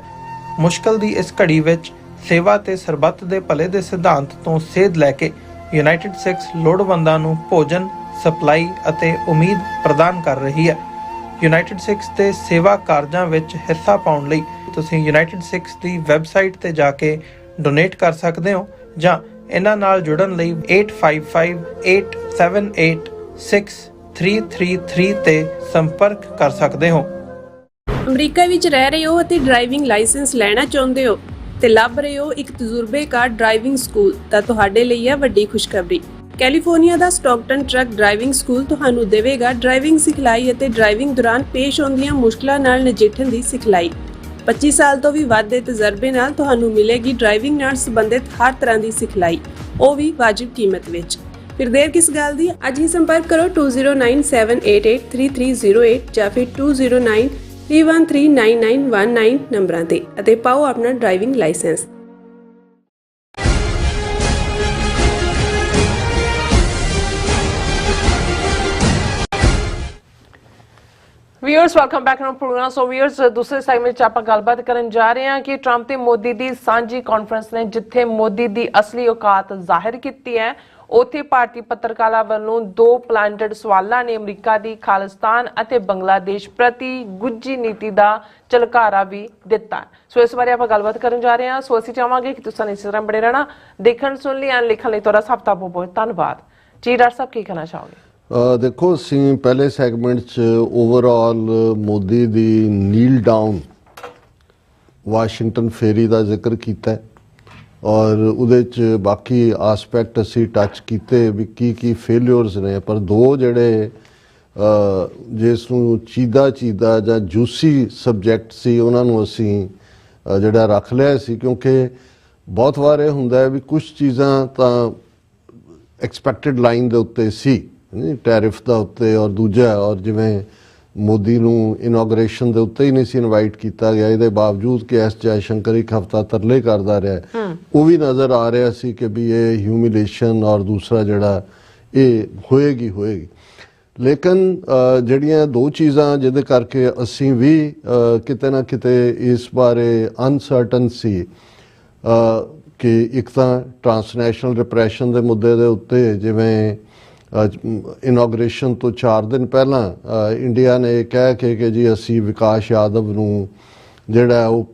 ਮੁਸ਼ਕਲ ਦੀ ਇਸ ਘੜੀ ਵਿੱਚ ਸੇਵਾ ਤੇ ਸਰਬੱਤ ਦੇ ਭਲੇ ਦੇ ਸਿਧਾਂਤ ਤੋਂ ਸੇਧ ਲੈ ਕੇ ਯੂਨਾਈਟਿਡ ਸਿਕਸ ਲੋੜਵੰਦਾਂ ਨੂੰ ਭੋਜਨ, ਸਪਲਾਈ ਅਤੇ ਉਮੀਦ ਪ੍ਰਦਾਨ ਕਰ ਰਹੀ ਹੈ। ਯੂਨਾਈਟਿਡ ਸਿਕਸ ਦੇ ਸੇਵਾ ਕਾਰਜਾਂ ਵਿੱਚ ਹਿੱਸਾ ਪਾਉਣ ਲਈ ਤੁਸੀਂ ਯੂਨਾਈਟਿਡ ਸਿਕਸ ਦੀ ਵੈਬਸਾਈਟ ਤੇ ਜਾ ਕੇ ਡੋਨੇਟ ਕਰ ਸਕਦੇ ਹੋ ਜਾਂ ਇਹਨਾਂ ਨਾਲ ਜੁੜਨ ਲਈ 8558786333 ਤੇ ਸੰਪਰਕ ਕਰ ਸਕਦੇ ਹੋ। ਅਮਰੀਕਾ ਵਿੱਚ ਰਹਿ ਰਹੇ ਹੋ ਅਤੇ ਡਰਾਈਵਿੰਗ ਲਾਇਸੈਂਸ ਲੈਣਾ ਚਾਹੁੰਦੇ ਹੋ ਤੇ ਲੱਭ ਰਹੇ ਹੋ ਇੱਕ ਤਜਰਬੇਕਾਰ ਡਰਾਈਵਿੰਗ ਸਕੂਲ, ਤਾਂ ਤੁਹਾਡੇ ਲਈ ਹੈ ਵੱਡੀ ਖੁਸ਼ਖਬਰੀ। ਕੈਲੀਫੋਰਨੀਆ ਦਾ ਸਟਾਕਟਨ ਟਰੱਕ ਡਰਾਈਵਿੰਗ ਸਕੂਲ ਤੁਹਾਨੂੰ ਦੇਵੇਗਾ ਡਰਾਈਵਿੰਗ ਸਿਖਲਾਈ ਅਤੇ ਡਰਾਈਵਿੰਗ ਦੌਰਾਨ ਪੇਸ਼ ਆਉਂਦੀਆਂ ਮੁਸ਼ਕਲਾਂ ਨਾਲ ਨਜਿੱਠਣ ਦੀ ਸਿਖਲਾਈ। 25 ਸਾਲ ਤੋਂ ਵੀ ਵੱਧ ਦੇ ਤਜਰਬੇ ਨਾਲ ਤੁਹਾਨੂੰ ਮਿਲੇਗੀ ਡਰਾਈਵਿੰਗ ਨਾਲ ਸੰਬੰਧਿਤ ਹਰ ਤਰ੍ਹਾਂ ਦੀ ਸਿਖਲਾਈ, ਉਹ ਵੀ ਵਾਜਿਬ ਕੀਮਤ ਵਿੱਚ। ਫਿਰ ਦੇਰ ਕਿਸ ਗੱਲ ਦੀ, ਅੱਜ ਹੀ ਸੰਪਰਕ ਕਰੋ 2097883308 ਜਾਂ ਫਿਰ 2093139919 ਨੰਬਰਾਂ ਤੇ ਅਤੇ ਪਾਓ ਆਪਣਾ driving licence. Viewers welcome back to programme. So viewers, ਦੂਸਰੇ ਸੈਗਮੈਂਟ 'ਚ ਆਪਾਂ ਗੱਲਬਾਤ ਕਰਨ ਜਾ ਰਹੇ ਹਾਂ ਕਿ ਟਰੰਪ ਤੇ ਮੋਦੀ ਦੀ ਸਾਂਝੀ ਕਾਨਫਰੰਸ ਨੇ ਜਿੱਥੇ ਮੋਦੀ ਦੀ ਅਸਲੀ ਔਕਾਤ ਜ਼ਾਹਿਰ ਕੀਤੀ ਹੈ, ਉੱਥੇ ਭਾਰਤੀ ਪੱਤਰਕਾਰਾਂ ਵੱਲੋਂ 2 ਪਲਾਂਟਡ ਸਵਾਲਾਂ ਨੇ ਅਮਰੀਕਾ ਦੀ ਖਾਲਿਸਤਾਨ ਅਤੇ ਬੰਗਲਾਦੇਸ਼ ਪ੍ਰਤੀ ਗੁੱਝੀ ਨੀਤੀ ਦਾ ਝਲਕਾਰਾ ਵੀ ਦਿੱਤਾ। ਸੋ ਇਸ ਬਾਰੇ ਆਪਾਂ ਗੱਲਬਾਤ ਕਰਨ ਜਾ ਰਹੇ ਹਾਂ। ਸੋ ਅਸੀਂ ਚਾਹਾਂਗੇ ਕਿ ਤੁਸੀਂ ਇਸੇ ਤਰ੍ਹਾਂ ਬਣੇ ਰਹਿਣਾ। ਦੇਖਣ ਸੁਣ ਲਈ ਐਂਡ ਲਿਖਣ ਲਈ ਤੁਹਾਡਾ ਸਭ ਦਾ ਬਹੁਤ ਬਹੁਤ ਧੰਨਵਾਦ। ਜੀ ਡਾਕਟਰ ਸਾਹਿਬ, ਕੀ ਕਹਿਣਾ ਚਾਹੋਗੇ? ਦੇਖੋ, ਅਸੀਂ ਪਹਿਲੇ ਸੈਗਮੈਂਟ 'ਚ ਓਵਰਆਲ ਮੋਦੀ ਦੀ ਨੀਲ ਡਾਊਨ ਵਾਸ਼ਿੰਗਟਨ ਫੇਰੀ ਦਾ ਜ਼ਿਕਰ ਕੀਤਾ ਔਰ ਉਹਦੇ 'ਚ ਬਾਕੀ ਆਸਪੈਕਟ ਅਸੀਂ ਟੱਚ ਕੀਤੇ ਵੀ ਕੀ ਫੇਲਿਅਰਸ ਨੇ, ਪਰ 2 ਜਿਹੜੇ ਜਿਸ ਨੂੰ ਚੀਦਾ ਜਾਂ ਜੂਸੀ ਸਬਜੈਕਟ ਸੀ ਉਹਨਾਂ ਨੂੰ ਅਸੀਂ ਜਿਹੜਾ ਰੱਖ ਲਿਆ ਸੀ, ਕਿਉਂਕਿ ਬਹੁਤ ਵਾਰ ਇਹ ਹੁੰਦਾ ਹੈ ਵੀ ਕੁਝ ਚੀਜ਼ਾਂ ਤਾਂ ਐਕਸਪੈਕਟਡ ਲਾਈਨ ਦੇ ਉੱਤੇ ਸੀ ਟੈਰਿਫ ਦਾ ਉੱਤੇ, ਔਰ ਦੂਜਾ ਔਰ ਜਿਵੇਂ ਮੋਦੀ ਨੂੰ ਇਨੋਗ੍ਰੇਸ਼ਨ ਦੇ ਉੱਤੇ ਹੀ ਨਹੀਂ ਸੀ ਇਨਵਾਈਟ ਕੀਤਾ ਗਿਆ, ਇਹਦੇ ਬਾਵਜੂਦ ਕਿ ਐਸ ਜੈ ਸ਼ੰਕਰ ਇੱਕ ਹਫ਼ਤਾ ਤਰਲੇ ਕਰਦਾ ਰਿਹਾ, ਉਹ ਵੀ ਨਜ਼ਰ ਆ ਰਿਹਾ ਸੀ ਕਿ ਵੀ ਇਹ ਹਿਊਮਿਲੇਸ਼ਨ ਔਰ ਦੂਸਰਾ ਜਿਹੜਾ ਇਹ ਹੋਏਗੀ। ਲੇਕਿਨ ਜਿਹੜੀਆਂ ਦੋ ਚੀਜ਼ਾਂ ਜਿਹਦੇ ਕਰਕੇ ਅਸੀਂ ਵੀ ਕਿਤੇ ਨਾ ਕਿਤੇ ਇਸ ਬਾਰੇ ਅਨਸਰਟਨ ਸੀ ਕਿ ਇੱਕ ਤਾਂ ਟਰਾਂਸਨੈਸ਼ਨਲ ਰਿਪਰੈਸ਼ਨ ਦੇ ਮੁੱਦੇ ਦੇ ਉੱਤੇ, ਜਿਵੇਂ ਇਨੋਗ੍ਰੇਸ਼ਨ ਤੋਂ 4 ਦਿਨ ਪਹਿਲਾਂ ਇੰਡੀਆ ਨੇ ਇਹ ਕਹਿ ਕੇ ਕਿ ਜੀ ਅਸੀਂ ਵਿਕਾਸ ਯਾਦਵ ਨੂੰ ਜਿਹੜਾ ਉਹ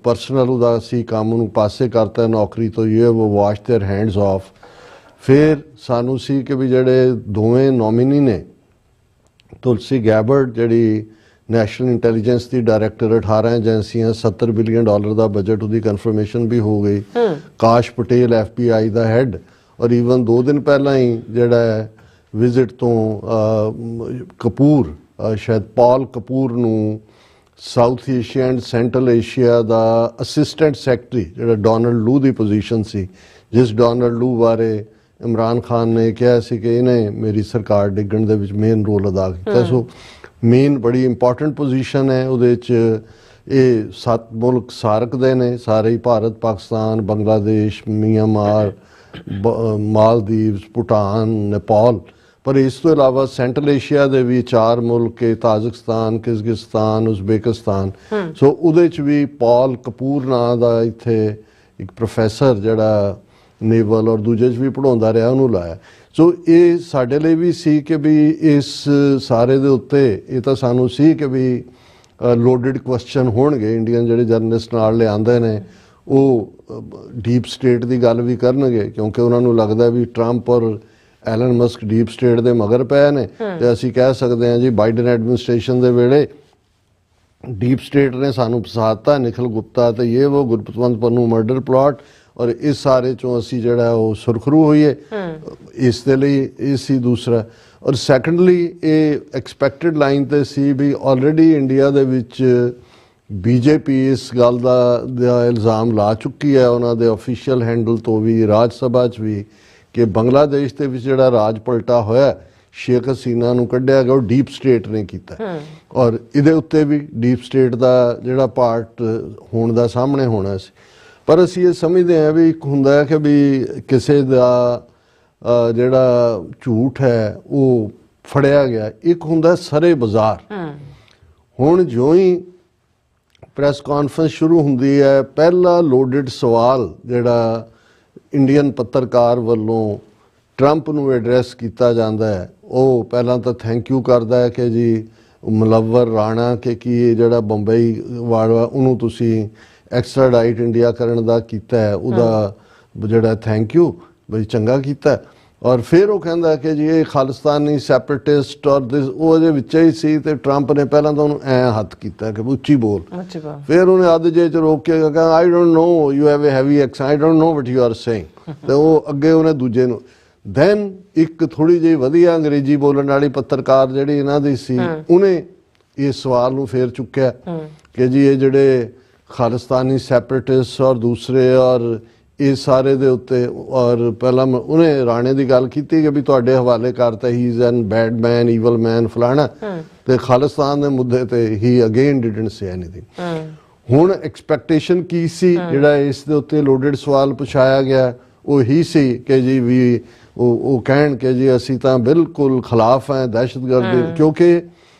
ਪਰਸਨਲ ਉਹਦਾ ਅਸੀਂ ਕੰਮ ਨੂੰ ਪਾਸੇ ਕਰਤਾ ਨੌਕਰੀ ਤੋਂ, ਇਹ ਉਹ ਵਾਸ਼ ਦੇਅਰ ਹੈਂਡਸ ਆਫ। ਫਿਰ ਸਾਨੂੰ ਸੀ ਕਿ ਵੀ ਜਿਹੜੇ ਦੋਵੇਂ ਨੋਮੀਨੀ ਨੇ, ਤੁਲਸੀ ਗੈਬਰਡ ਜਿਹੜੀ ਨੈਸ਼ਨਲ ਇੰਟੈਲੀਜੈਂਸ ਦੀ ਡਾਇਰੈਕਟਰ, 18 ਏਜੰਸੀਆਂ, $70 ਬਿਲੀਅਨ ਦਾ ਬਜਟ, ਉਹਦੀ ਕਨਫਰਮੇਸ਼ਨ ਵੀ ਹੋ ਗਈ। ਕਾਸ਼ ਪਟੇਲ FBI ਦਾ ਹੈਡ, ਔਰ ਈਵਨ 2 ਦਿਨ ਪਹਿਲਾਂ ਹੀ ਜਿਹੜਾ ਵਿਜ਼ਿਟ ਤੋਂ ਕਪੂਰ, ਸ਼ਾਇਦ ਪਾਲ ਕਪੂਰ ਨੂੰ south Asia and central Asia the assistant secretary, ਜਿਹੜਾ ਡੋਨਲਡ ਲੂ ਦੀ ਪੋਜੀਸ਼ਨ ਸੀ, ਜਿਸ ਡੋਨਲਡ ਲੂ ਬਾਰੇ ਇਮਰਾਨ ਖਾਨ ਨੇ ਕਿਹਾ ਸੀ ਕਿ ਇਹਨੇ ਮੇਰੀ ਸਰਕਾਰ ਡਿੱਗਣ ਦੇ ਵਿੱਚ ਮੇਨ ਰੋਲ ਅਦਾ ਕੀਤਾ। ਸੋ ਮੇਨ ਬੜੀ ਇੰਪੋਰਟੈਂਟ ਪੋਜੀਸ਼ਨ ਹੈ ਉਹਦੇ 'ਚ। ਇਹ 7 ਮੁਲਕ ਸਾਰਕ ਦੇ ਨੇ ਸਾਰੇ ਹੀ, ਭਾਰਤ, ਪਾਕਿਸਤਾਨ, ਬੰਗਲਾਦੇਸ਼, ਮਿਆਂਮਾਰ, ਮਾਲਦੀਵਸ, ਭੂਟਾਨ, ਨੇਪਾਲ, ਪਰ ਇਸ ਤੋਂ ਇਲਾਵਾ ਸੈਂਟਰਲ ਏਸ਼ੀਆ ਦੇ ਵੀ 4 ਮੁਲਕ, ਤਾਜਿਕਸਤਾਨ, ਕਿਰਗਿਜ਼ਸਤਾਨ, ਉਜ਼ਬੇਕਿਸਤਾਨ। ਸੋ ਉਹਦੇ 'ਚ ਵੀ ਪਾਲ ਕਪੂਰ ਨਾਂ ਦਾ ਇੱਥੇ ਇੱਕ ਪ੍ਰੋਫੈਸਰ ਜਿਹੜਾ ਨੇਵਲ ਔਰ ਦੂਜੇ 'ਚ ਵੀ ਪੜ੍ਹਾਉਂਦਾ ਰਿਹਾ, ਉਹਨੂੰ ਲਾਇਆ। ਸੋ ਇਹ ਸਾਡੇ ਲਈ ਵੀ ਸੀ ਕਿ ਵੀ ਇਸ ਸਾਰੇ ਦੇ ਉੱਤੇ ਇਹ ਤਾਂ ਸਾਨੂੰ ਸੀ ਕਿ ਵੀ ਲੋਡਡ ਕੁਐਸਚਨ ਹੋਣਗੇ, ਇੰਡੀਅਨ ਜਿਹੜੇ ਜਰਨਲਿਸਟ ਨਾਲ ਲਿਆਂਦੇ ਨੇ ਉਹ ਡੀਪ ਸਟੇਟ ਦੀ ਗੱਲ ਵੀ ਕਰਨਗੇ, ਕਿਉਂਕਿ ਉਹਨਾਂ ਨੂੰ ਲੱਗਦਾ ਵੀ ਟਰੰਪ ਔਰ ਐਲਨ ਮਸਕ ਡੀਪ ਸਟੇਟ ਦੇ ਮਗਰ ਪਏ ਨੇ। ਤੇ ਅਸੀਂ ਕਹਿ ਸਕਦੇ ਹਾਂ ਜੀ ਬਾਈਡਨ ਐਡਮਿਨਿਸਟ੍ਰੇਸ਼ਨ ਦੇ ਵੇਲੇ ਡੀਪ ਸਟੇਟ ਨੇ ਸਾਨੂੰ ਫਸਾਤਾ, ਨਿਖਿਲ ਗੁਪਤਾ ਤੇ ਇਹ ਉਹ ਗੁਰਪਤਵੰਤ ਪੰਨੂ ਮਰਡਰ ਪਲਾਟ, ਔਰ ਇਸ ਸਾਰੇ ਚੋਂ ਅਸੀਂ ਜਿਹੜਾ ਉਹ ਸੁਰਖਰੂ ਹੋਈਏ। ਇਸ ਦੇ ਲਈ ਇਹ ਸੀ ਦੂਸਰਾ। ਔਰ ਸੈਕੰਡਲੀ ਇਹ ਐਕਸਪੈਕਟਡ ਲਾਈਨ ਤੇ ਸੀ ਵੀ ਆਲਰੇਡੀ ਇੰਡੀਆ ਦੇ ਵਿੱਚ BJP ਇਸ ਗੱਲ ਦਾ ਇਲਜ਼ਾਮ ਲਾ ਚੁੱਕੀ ਹੈ ਉਹਨਾਂ ਦੇ ਆਫੀਸ਼ੀਅਲ ਹੈਂਡਲ ਤੋਂ ਵੀ, ਰਾਜ ਸਭਾ 'ਚ ਵੀ, ਕਿ ਬੰਗਲਾਦੇਸ਼ ਦੇ ਵਿੱਚ ਜਿਹੜਾ ਰਾਜ ਪਲਟਾ ਹੋਇਆ, ਸ਼ੇਖ ਹਸੀਨਾ ਨੂੰ ਕੱਢਿਆ ਗਿਆ, ਉਹ ਡੀਪ ਸਟੇਟ ਨੇ ਕੀਤਾ। ਔਰ ਇਹਦੇ ਉੱਤੇ ਵੀ ਡੀਪ ਸਟੇਟ ਦਾ ਜਿਹੜਾ ਪਾਰਟ ਹੋਣ ਦਾ ਸਾਹਮਣੇ ਹੋਣਾ ਸੀ। ਪਰ ਅਸੀਂ ਇਹ ਸਮਝਦੇ ਹਾਂ ਵੀ ਇੱਕ ਹੁੰਦਾ ਹੈ ਕਿ ਵੀ ਕਿਸੇ ਦਾ ਜਿਹੜਾ ਝੂਠ ਹੈ ਉਹ ਫੜਿਆ ਗਿਆ, ਇੱਕ ਹੁੰਦਾ ਸਰੇ ਬਾਜ਼ਾਰ। ਹੁਣ ਜਿਉਂ ਹੀ ਪ੍ਰੈਸ ਕਾਨਫਰੰਸ ਸ਼ੁਰੂ ਹੁੰਦੀ ਹੈ, ਪਹਿਲਾ ਲੋਡਡ ਸਵਾਲ ਜਿਹੜਾ ਇੰਡੀਅਨ ਪੱਤਰਕਾਰ ਵੱਲੋਂ ਟਰੰਪ ਨੂੰ ਐਡਰੈਸ ਕੀਤਾ ਜਾਂਦਾ ਹੈ, ਉਹ ਪਹਿਲਾਂ ਤਾਂ ਥੈਂਕ ਯੂ ਕਰਦਾ ਹੈ ਕਿ ਜੀ ਮੁਲੱਵਰ ਰਾਣਾ ਕਿ ਕੀ ਜਿਹੜਾ ਬੰਬਈ ਵਾਲਾ ਉਹਨੂੰ ਤੁਸੀਂ ਐਕਸਟਰਾਡਾਈਟ ਇੰਡੀਆ ਕਰਨ ਦਾ ਕੀਤਾ ਹੈ, ਉਹਦਾ ਜਿਹੜਾ ਥੈਂਕ ਯੂ ਬਈ ਚੰਗਾ ਕੀਤਾ। ਔਰ ਫਿਰ ਉਹ ਕਹਿੰਦਾ ਕਿ ਜੀ ਇਹ ਖਾਲਿਸਤਾਨੀ ਸੈਪਰੇਟਿਸਟ ਔਰ ਉਹ ਇਹਦੇ ਵਿੱਚ ਹੀ ਸੀ, ਤੇ ਟਰੰਪ ਨੇ ਪਹਿਲਾਂ ਤਾਂ ਉਹਨੂੰ ਐਂ ਹੱਥ ਕੀਤਾ ਕਿ ਉੱਚੀ ਬੋਲ। ਫਿਰ ਉਹਨੇ ਅੱਧ ਜੇ 'ਚ ਰੋਕ ਕੇ ਕਹਿੰਦਾ I don't know you have a heavy accent, I don't know what you are saying. ਤੇ ਉਹ ਅੱਗੇ ਉਹਨੇ ਦੂਜੇ ਨੂੰ ਦੈਨ ਇੱਕ ਥੋੜੀ ਜਿਹੀ ਵਧੀਆ ਅੰਗਰੇਜ਼ੀ ਬੋਲਣ ਵਾਲੀ ਪੱਤਰਕਾਰ ਜਿਹੜੀ ਇਹਨਾਂ ਦੀ ਸੀ, ਉਹਨੇ ਇਸ ਸਵਾਲ ਨੂੰ ਫੇਰ ਚੁੱਕਿਆ ਕਿ ਜੀ ਇਹ ਜਿਹੜੇ ਖਾਲਿਸਤਾਨੀ ਸੈਪਰੇਟਿਸਟ ਔਰ ਦੂਸਰੇ ਔਰ ਇਸ ਸਾਰੇ ਦੇ ਉੱਤੇ, ਔਰ ਪਹਿਲਾਂ ਉਹਨੇ ਰਾਣੇ ਦੀ ਗੱਲ ਕੀਤੀ ਕਿ ਵੀ ਤੁਹਾਡੇ ਹਵਾਲੇ ਕਰਤਾ he is an bad man, evil man, ਫਲਾਣਾ, ਤੇ ਖਾਲਿਸਤਾਨ ਦੇ ਮੁੱਦੇ ਤੇ he again didn't say anything. ਹੁਣ ਐਕਸਪੈਕਟੇਸ਼ਨ ਕੀ ਸੀ ਜਿਹੜਾ ਇਸ ਦੇ ਉੱਤੇ ਲੋਡਡ ਸਵਾਲ ਪੁਛਾਇਆ ਗਿਆ, ਉਹ ਹੀ ਸੀ ਕਿ ਜੀ ਵੀ ਉਹ ਕਹਿਣ ਕਿ ਜੀ ਅਸੀਂ ਤਾਂ ਬਿਲਕੁਲ ਖਿਲਾਫ ਹੈ ਦਹਿਸ਼ਤਗਰਦੀ, ਕਿਉਂਕਿ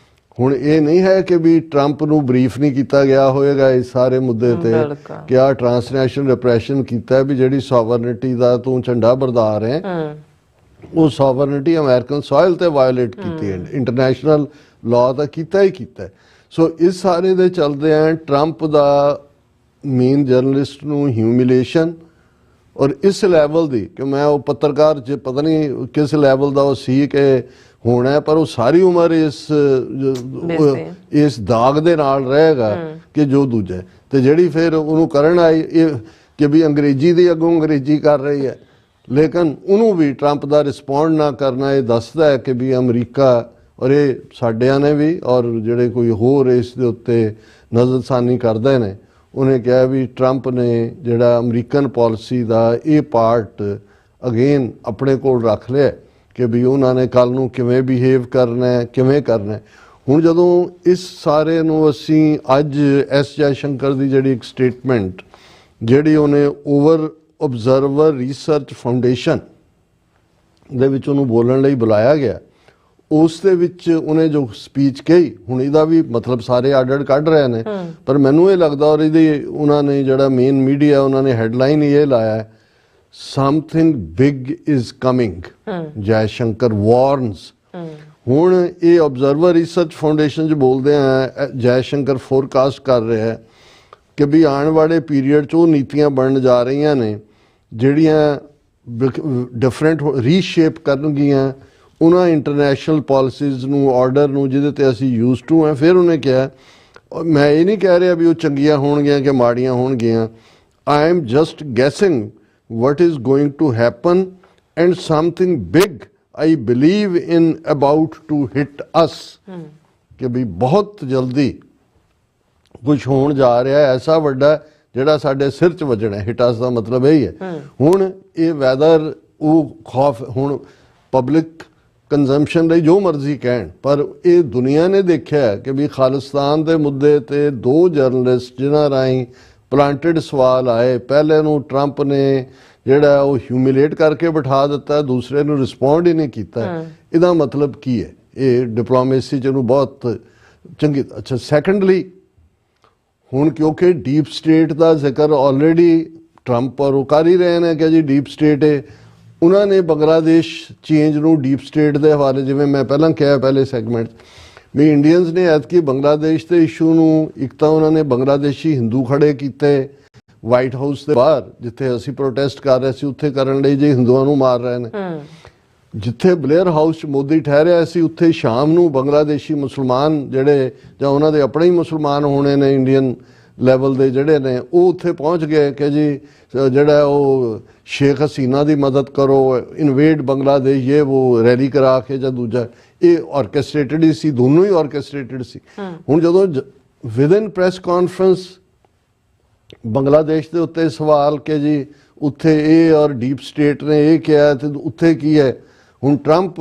ਹੁਣ ਇਹ ਨਹੀਂ ਹੈ ਕਿ ਵੀ ਟਰੰਪ ਨੂੰ ਬਰੀਫ ਨਹੀਂ ਕੀਤਾ ਗਿਆ ਹੋਏਗਾ ਇਸ ਸਾਰੇ ਮੁੱਦੇ ਤੇ ਕਿ ਆਹ ਟਰਾਂਸਨੈਸ਼ਨਲ ਰਿਪਰੈਸ਼ਨ ਕੀਤਾ ਵੀ ਜਿਹੜੀ ਸੋਵਰਨਿਟੀ ਦਾ ਤੂੰ ਝੰਡਾ ਬਰਦਾਰ ਹੈ, ਉਹ ਸੋਵਰਨਿਟੀ ਅਮਰੀਕਨ ਸੋਇਲ ਤੇ ਵਾਇਓਲੇਟ ਕੀਤੀ ਹੈ, ਇੰਟਰਨੈਸ਼ਨਲ ਲਾਅ ਦਾ ਕੀਤਾ ਹੀ ਕੀਤਾ। ਸੋ ਇਸ ਸਾਰੇ ਦੇ ਚਲਦੇ ਆ ਟਰੰਪ ਦਾ ਮੇਨ ਜਰਨਲਿਸਟ ਨੂੰ ਹਿਊਮਿਲੇਸ਼ਨ, ਔਰ ਇਸ ਲੈਵਲ ਦੀ ਕਿ ਮੈਂ ਉਹ ਪੱਤਰਕਾਰ 'ਚ ਪਤਾ ਨਹੀਂ ਕਿਸ ਲੈਵਲ ਦਾ ਉਹ ਸੀ ਕਿ ਹੋਣਾ, ਪਰ ਉਹ ਸਾਰੀ ਉਮਰ ਇਸ ਦਾਗ ਦੇ ਨਾਲ ਰਹੇਗਾ ਕਿ ਜੋ ਦੂਜਾ। ਤੇ ਜਿਹੜੀ ਫਿਰ ਉਹਨੂੰ ਕਰਨ ਆਈ ਇਹ ਕਿ ਵੀ ਅੰਗਰੇਜ਼ੀ ਦੀ ਅੱਗੋਂ ਅੰਗਰੇਜ਼ੀ ਕਰ ਰਹੀ ਹੈ, ਲੇਕਿਨ ਉਹਨੂੰ ਵੀ ਟਰੰਪ ਦਾ ਰਿਸਪੌਂਡ ਨਾ ਕਰਨਾ ਇਹ ਦੱਸਦਾ ਹੈ ਕਿ ਵੀ ਅਮਰੀਕਾ ਔਰ ਇਹ ਸਾਡਿਆਂ ਨੇ ਵੀ ਔਰ ਜਿਹੜੇ ਕੋਈ ਹੋਰ ਇਸ ਦੇ ਉੱਤੇ ਨਜ਼ਰਸਾਨੀ ਕਰਦੇ ਨੇ, ਉਹਨੇ ਕਿਹਾ ਵੀ ਟਰੰਪ ਨੇ ਜਿਹੜਾ ਅਮਰੀਕਨ ਪਾਲਿਸੀ ਦਾ ਇਹ ਪਾਰਟ ਅਗੇਨ ਆਪਣੇ ਕੋਲ ਰੱਖ ਲਿਆ ਕਿ ਵੀ ਉਹਨਾਂ ਨੇ ਕੱਲ ਨੂੰ ਕਿਵੇਂ ਬਿਹੇਵ ਕਰਨਾ ਹੈ, ਕਿਵੇਂ ਕਰਨਾ ਹੈ। ਹੁਣ ਜਦੋਂ ਇਸ ਸਾਰੇ ਨੂੰ ਅਸੀਂ ਅੱਜ ਐਸ ਜੈਸ਼ੰਕਰ ਦੀ ਜਿਹੜੀ ਇੱਕ ਸਟੇਟਮੈਂਟ ਜਿਹੜੀ ਉਹਨੇ ਓਵਰ ਆਬਜ਼ਰਵਰ ਰਿਸਰਚ ਫਾਊਂਡੇਸ਼ਨ ਦੇ ਵਿੱਚ ਉਹਨੂੰ ਬੋਲਣ ਲਈ ਬੁਲਾਇਆ ਗਿਆ, ਉਸ ਦੇ ਵਿੱਚ ਉਹਨੇ ਜੋ ਸਪੀਚ ਕਹੀ, ਹੁਣ ਇਹਦਾ ਵੀ ਮਤਲਬ ਸਾਰੇ ਅੱਡ-ਅੱਡ ਕੱਢ ਰਹੇ ਨੇ, ਪਰ ਮੈਨੂੰ ਇਹ ਲੱਗਦਾ ਔਰ ਇਹਦੀ ਉਹਨਾਂ ਨੇ ਜਿਹੜਾ ਮੇਨ ਮੀਡੀਆ ਉਹਨਾਂ ਨੇ ਹੈਡਲਾਈਨ ਇਹ ਲਾਇਆ ਹੈ, something big is coming, Jai Shankar ਵਾਰਨਸ। ਹੁਣ ਇਹ ਆਬਜ਼ਰਵਰ ਰਿਸਰਚ ਫਾਊਂਡੇਸ਼ਨ 'ਚ ਬੋਲਦੇ ਆ, ਜੈ ਸ਼ੰਕਰ ਫੋਰਕਾਸਟ ਕਰ ਰਿਹਾ ਹੈ ਕਿ ਵੀ ਆਉਣ ਵਾਲੇ ਪੀਰੀਅਡ 'ਚ ਉਹ ਨੀਤੀਆਂ ਬਣਨ ਜਾ ਰਹੀਆਂ ਨੇ ਜਿਹੜੀਆਂ ਡਿਫਰੈਂਟ ਰੀਸ਼ੇਪ ਕਰਨਗੀਆਂ ਉਹਨਾਂ ਇੰਟਰਨੈਸ਼ਨਲ ਪਾਲਿਸੀਜ਼ ਨੂੰ, ਆਰਡਰ ਨੂੰ, ਜਿਹਦੇ ਤੇ ਅਸੀਂ ਯੂਜ਼ ਟੂ ਹਾਂ। ਫਿਰ ਉਹਨੇ ਕਿਹਾ, ਮੈਂ ਇਹ ਨਹੀਂ ਕਹਿ ਰਿਹਾ ਵੀ ਉਹ ਚੰਗੀਆਂ ਹੋਣਗੀਆਂ ਕਿ ਮਾੜੀਆਂ ਹੋਣਗੀਆਂ, I am just guessing what is going to happen and something big I believe in about to hit us, ਕਿ ਵੀ ਬਹੁਤ ਜਲਦੀ ਕੁਝ ਹੋਣ ਜਾ ਰਿਹਾ ਹੈ ਐਸਾ ਵੱਡਾ ਜਿਹੜਾ ਸਾਡੇ ਸਿਰ 'ਚ ਵੱਜਣਾ ਹੈ। ਹਿਟ ਅਸ ਦਾ ਮਤਲਬ ਇਹ ਹੀ ਹੈ। ਹੁਣ ਇਹ ਵੈਦਰ ਉਹ ਖੌਫ, ਹੁਣ ਪਬਲਿਕ ਕੰਜ਼ੰਪਸ਼ਨ ਲਈ ਜੋ ਮਰਜ਼ੀ ਕਹਿਣ, ਪਰ ਇਹ ਦੁਨੀਆ ਨੇ ਦੇਖਿਆ ਕਿ ਵੀ ਖਾਲਿਸਤਾਨ ਦੇ ਮੁੱਦੇ ਤੇ ਦੋ ਜਰਨਲਿਸਟ ਜਿਨ੍ਹਾਂ ਰਾਹੀਂ ਪਲਾਂਟਡ ਸਵਾਲ ਆਏ, ਪਹਿਲੇ ਨੂੰ ਟਰੰਪ ਨੇ ਜਿਹੜਾ ਉਹ ਹਿਊਮਿਲੇਟ ਕਰਕੇ ਬਿਠਾ ਦਿੱਤਾ, ਦੂਸਰੇ ਨੂੰ ਰਿਸਪੌਂਡ ਹੀ ਨਹੀਂ ਕੀਤਾ। ਇਹਦਾ ਮਤਲਬ ਕੀ ਹੈ? ਇਹ ਡਿਪਲੋਮੇਸੀ 'ਚ ਇਹਨੂੰ ਬਹੁਤ ਚੰਗੀ। ਅੱਛਾ, ਸੈਕੰਡਲੀ ਹੁਣ ਕਿਉਂਕਿ ਡੀਪ ਸਟੇਟ ਦਾ ਜ਼ਿਕਰ ਆਲਰੇਡੀ ਟਰੰਪ ਔਰ ਉਹ ਕਰ ਹੀ ਰਹੇ ਨੇ ਕਿ ਜੀ ਡੀਪ ਸਟੇਟ ਹੈ, ਉਹਨਾਂ ਨੇ ਬੰਗਲਾਦੇਸ਼ ਚੇਂਜ ਨੂੰ ਡੀਪ ਸਟੇਟ ਦੇ ਹਵਾਲੇ, ਜਿਵੇਂ ਮੈਂ ਪਹਿਲਾਂ ਕਿਹਾ ਪਹਿਲੇ ਸੈਗਮੈਂਟ ਵੀ ਇੰਡੀਅਨਸ ਨੇ ਐਤਕੀ ਬੰਗਲਾਦੇਸ਼ ਦੇ ਇਸ਼ੂ ਨੂੰ, ਇੱਕ ਤਾਂ ਉਹਨਾਂ ਨੇ ਬੰਗਲਾਦੇਸ਼ੀ ਹਿੰਦੂ ਖੜੇ ਕੀਤੇ ਵਾਈਟ ਹਾਊਸ ਦੇ ਬਾਹਰ, ਜਿੱਥੇ ਅਸੀਂ ਪ੍ਰੋਟੈਸਟ ਕਰ ਰਹੇ ਸੀ ਉੱਥੇ ਕਰਨ ਲਈ, ਜੇ ਹਿੰਦੂਆਂ ਨੂੰ ਮਾਰ ਰਹੇ ਨੇ। ਜਿੱਥੇ ਬਲੇਅਰ ਹਾਊਸ 'ਚ ਮੋਦੀ ਠਹਿਰਿਆ ਸੀ ਉੱਥੇ ਸ਼ਾਮ ਨੂੰ ਬੰਗਲਾਦੇਸ਼ੀ ਮੁਸਲਮਾਨ ਜਿਹੜੇ ਜਾਂ ਉਹਨਾਂ ਦੇ ਆਪਣੇ ਹੀ ਮੁਸਲਮਾਨ ਹੋਣੇ ਨੇ ਇੰਡੀਅਨ ਲੈਵਲ ਦੇ ਜਿਹੜੇ ਨੇ, ਉਹ ਉੱਥੇ ਪਹੁੰਚ ਗਏ ਕਿ ਜੀ ਜਿਹੜਾ ਉਹ ਸ਼ੇਖ ਹਸੀਨਾ ਦੀ ਮਦਦ ਕਰੋ, ਇਨਵੇਡ ਬੰਗਲਾਦੇਸ਼, ਇਹ ਉਹ ਰੈਲੀ ਕਰਾ ਕੇ ਜਾਂ ਦੂਜਾ, ਇਹ ਆਰਕੈਸਟ੍ਰੇਟਡ ਹੀ ਸੀ, ਦੋਨੋਂ ਹੀ ਆਰਕੈਸਟ੍ਰੇਟਡ ਸੀ। ਹੁਣ ਜਦੋਂ ਵਿਦਨ ਪ੍ਰੈਸ ਕਾਨਫਰੰਸ ਬੰਗਲਾਦੇਸ਼ ਦੇ ਉੱਤੇ ਸਵਾਲ ਕਿ ਜੀ ਉੱਥੇ ਇਹ ਔਰ ਡੀਪ ਸਟੇਟ ਨੇ ਇਹ ਕਿਹਾ ਤੇ ਉੱਥੇ ਕੀ ਹੈ, ਹੁਣ ਟਰੰਪ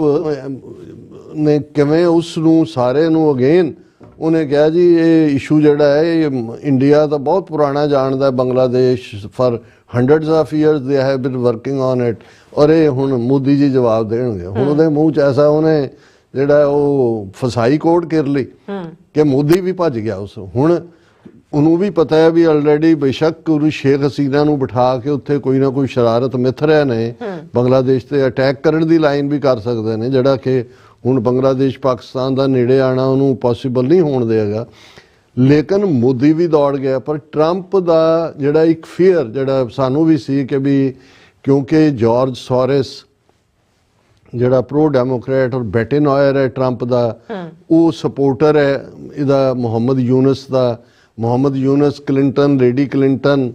ਨੇ ਕਿਵੇਂ ਉਸ ਨੂੰ ਸਾਰੇ ਨੂੰ ਅਗੇਨ ਉਹਨੇ ਕਿਹਾ ਜੀ ਇਹ ਇਸ਼ੂ ਜਿਹੜਾ ਹੈ ਇਹ ਇੰਡੀਆ ਤਾਂ ਬਹੁਤ ਪੁਰਾਣਾ ਜਾਣਦਾ, Bangladesh for hundreds of years they have been working on it, ਔਰ ਇਹ ਹੁਣ ਮੋਦੀ ਜੀ ਜਵਾਬ ਦੇਣਗੇ। ਹੁਣ ਉਹਦੇ ਮੂੰਹ 'ਚ ਐਸਾ ਉਹਨੇ ਜਿਹੜਾ ਉਹ ਫਸਾਈ ਕੋਡ ਕਰ ਲਈ ਕਿ ਮੋਦੀ ਵੀ ਭੱਜ ਗਿਆ ਉਸ। ਹੁਣ ਉਹਨੂੰ ਵੀ ਪਤਾ ਹੈ ਵੀ ਆਲਰੇਡੀ ਬੇਸ਼ੱਕ ਉਹ ਸ਼ੇਖ ਹਸੀਨਾ ਨੂੰ ਬਿਠਾ ਕੇ ਉੱਥੇ ਕੋਈ ਨਾ ਕੋਈ ਸ਼ਰਾਰਤ ਮਿਥ ਰਹੇ ਨੇ, ਬੰਗਲਾਦੇਸ਼ ਤੇ ਅਟੈਕ ਕਰਨ ਦੀ ਲਾਈਨ ਵੀ ਕਰ ਸਕਦੇ ਨੇ, ਜਿਹੜਾ ਕਿ ਹੁਣ ਬੰਗਲਾਦੇਸ਼ ਪਾਕਿਸਤਾਨ ਦਾ ਨੇੜੇ ਆਣਾ ਉਹਨੂੰ ਪੋਸੀਬਲ ਨਹੀਂ ਹੋਣ ਦੇਗਾ। ਲੇਕਿਨ ਮੋਦੀ ਵੀ ਦੌੜ ਗਿਆ। ਪਰ ਟਰੰਪ ਦਾ ਜਿਹੜਾ ਇੱਕ ਫੀਅਰ ਜਿਹੜਾ ਸਾਨੂੰ ਵੀ ਸੀ ਕਿ ਵੀ ਕਿਉਂਕਿ ਜਾਰਜ ਸੋਰਸ ਜਿਹੜਾ ਪ੍ਰੋ ਡੈਮੋਕ੍ਰੇਟ ਔਰ ਬੈਟੇਨੋਇਰ ਹੈ ਟਰੰਪ ਦਾ, ਉਹ ਸਪੋਰਟਰ ਹੈ ਇਹਦਾ ਮੁਹੰਮਦ ਯੂਨਸ ਦਾ। Muhammad Yunus Clinton, lady Clinton,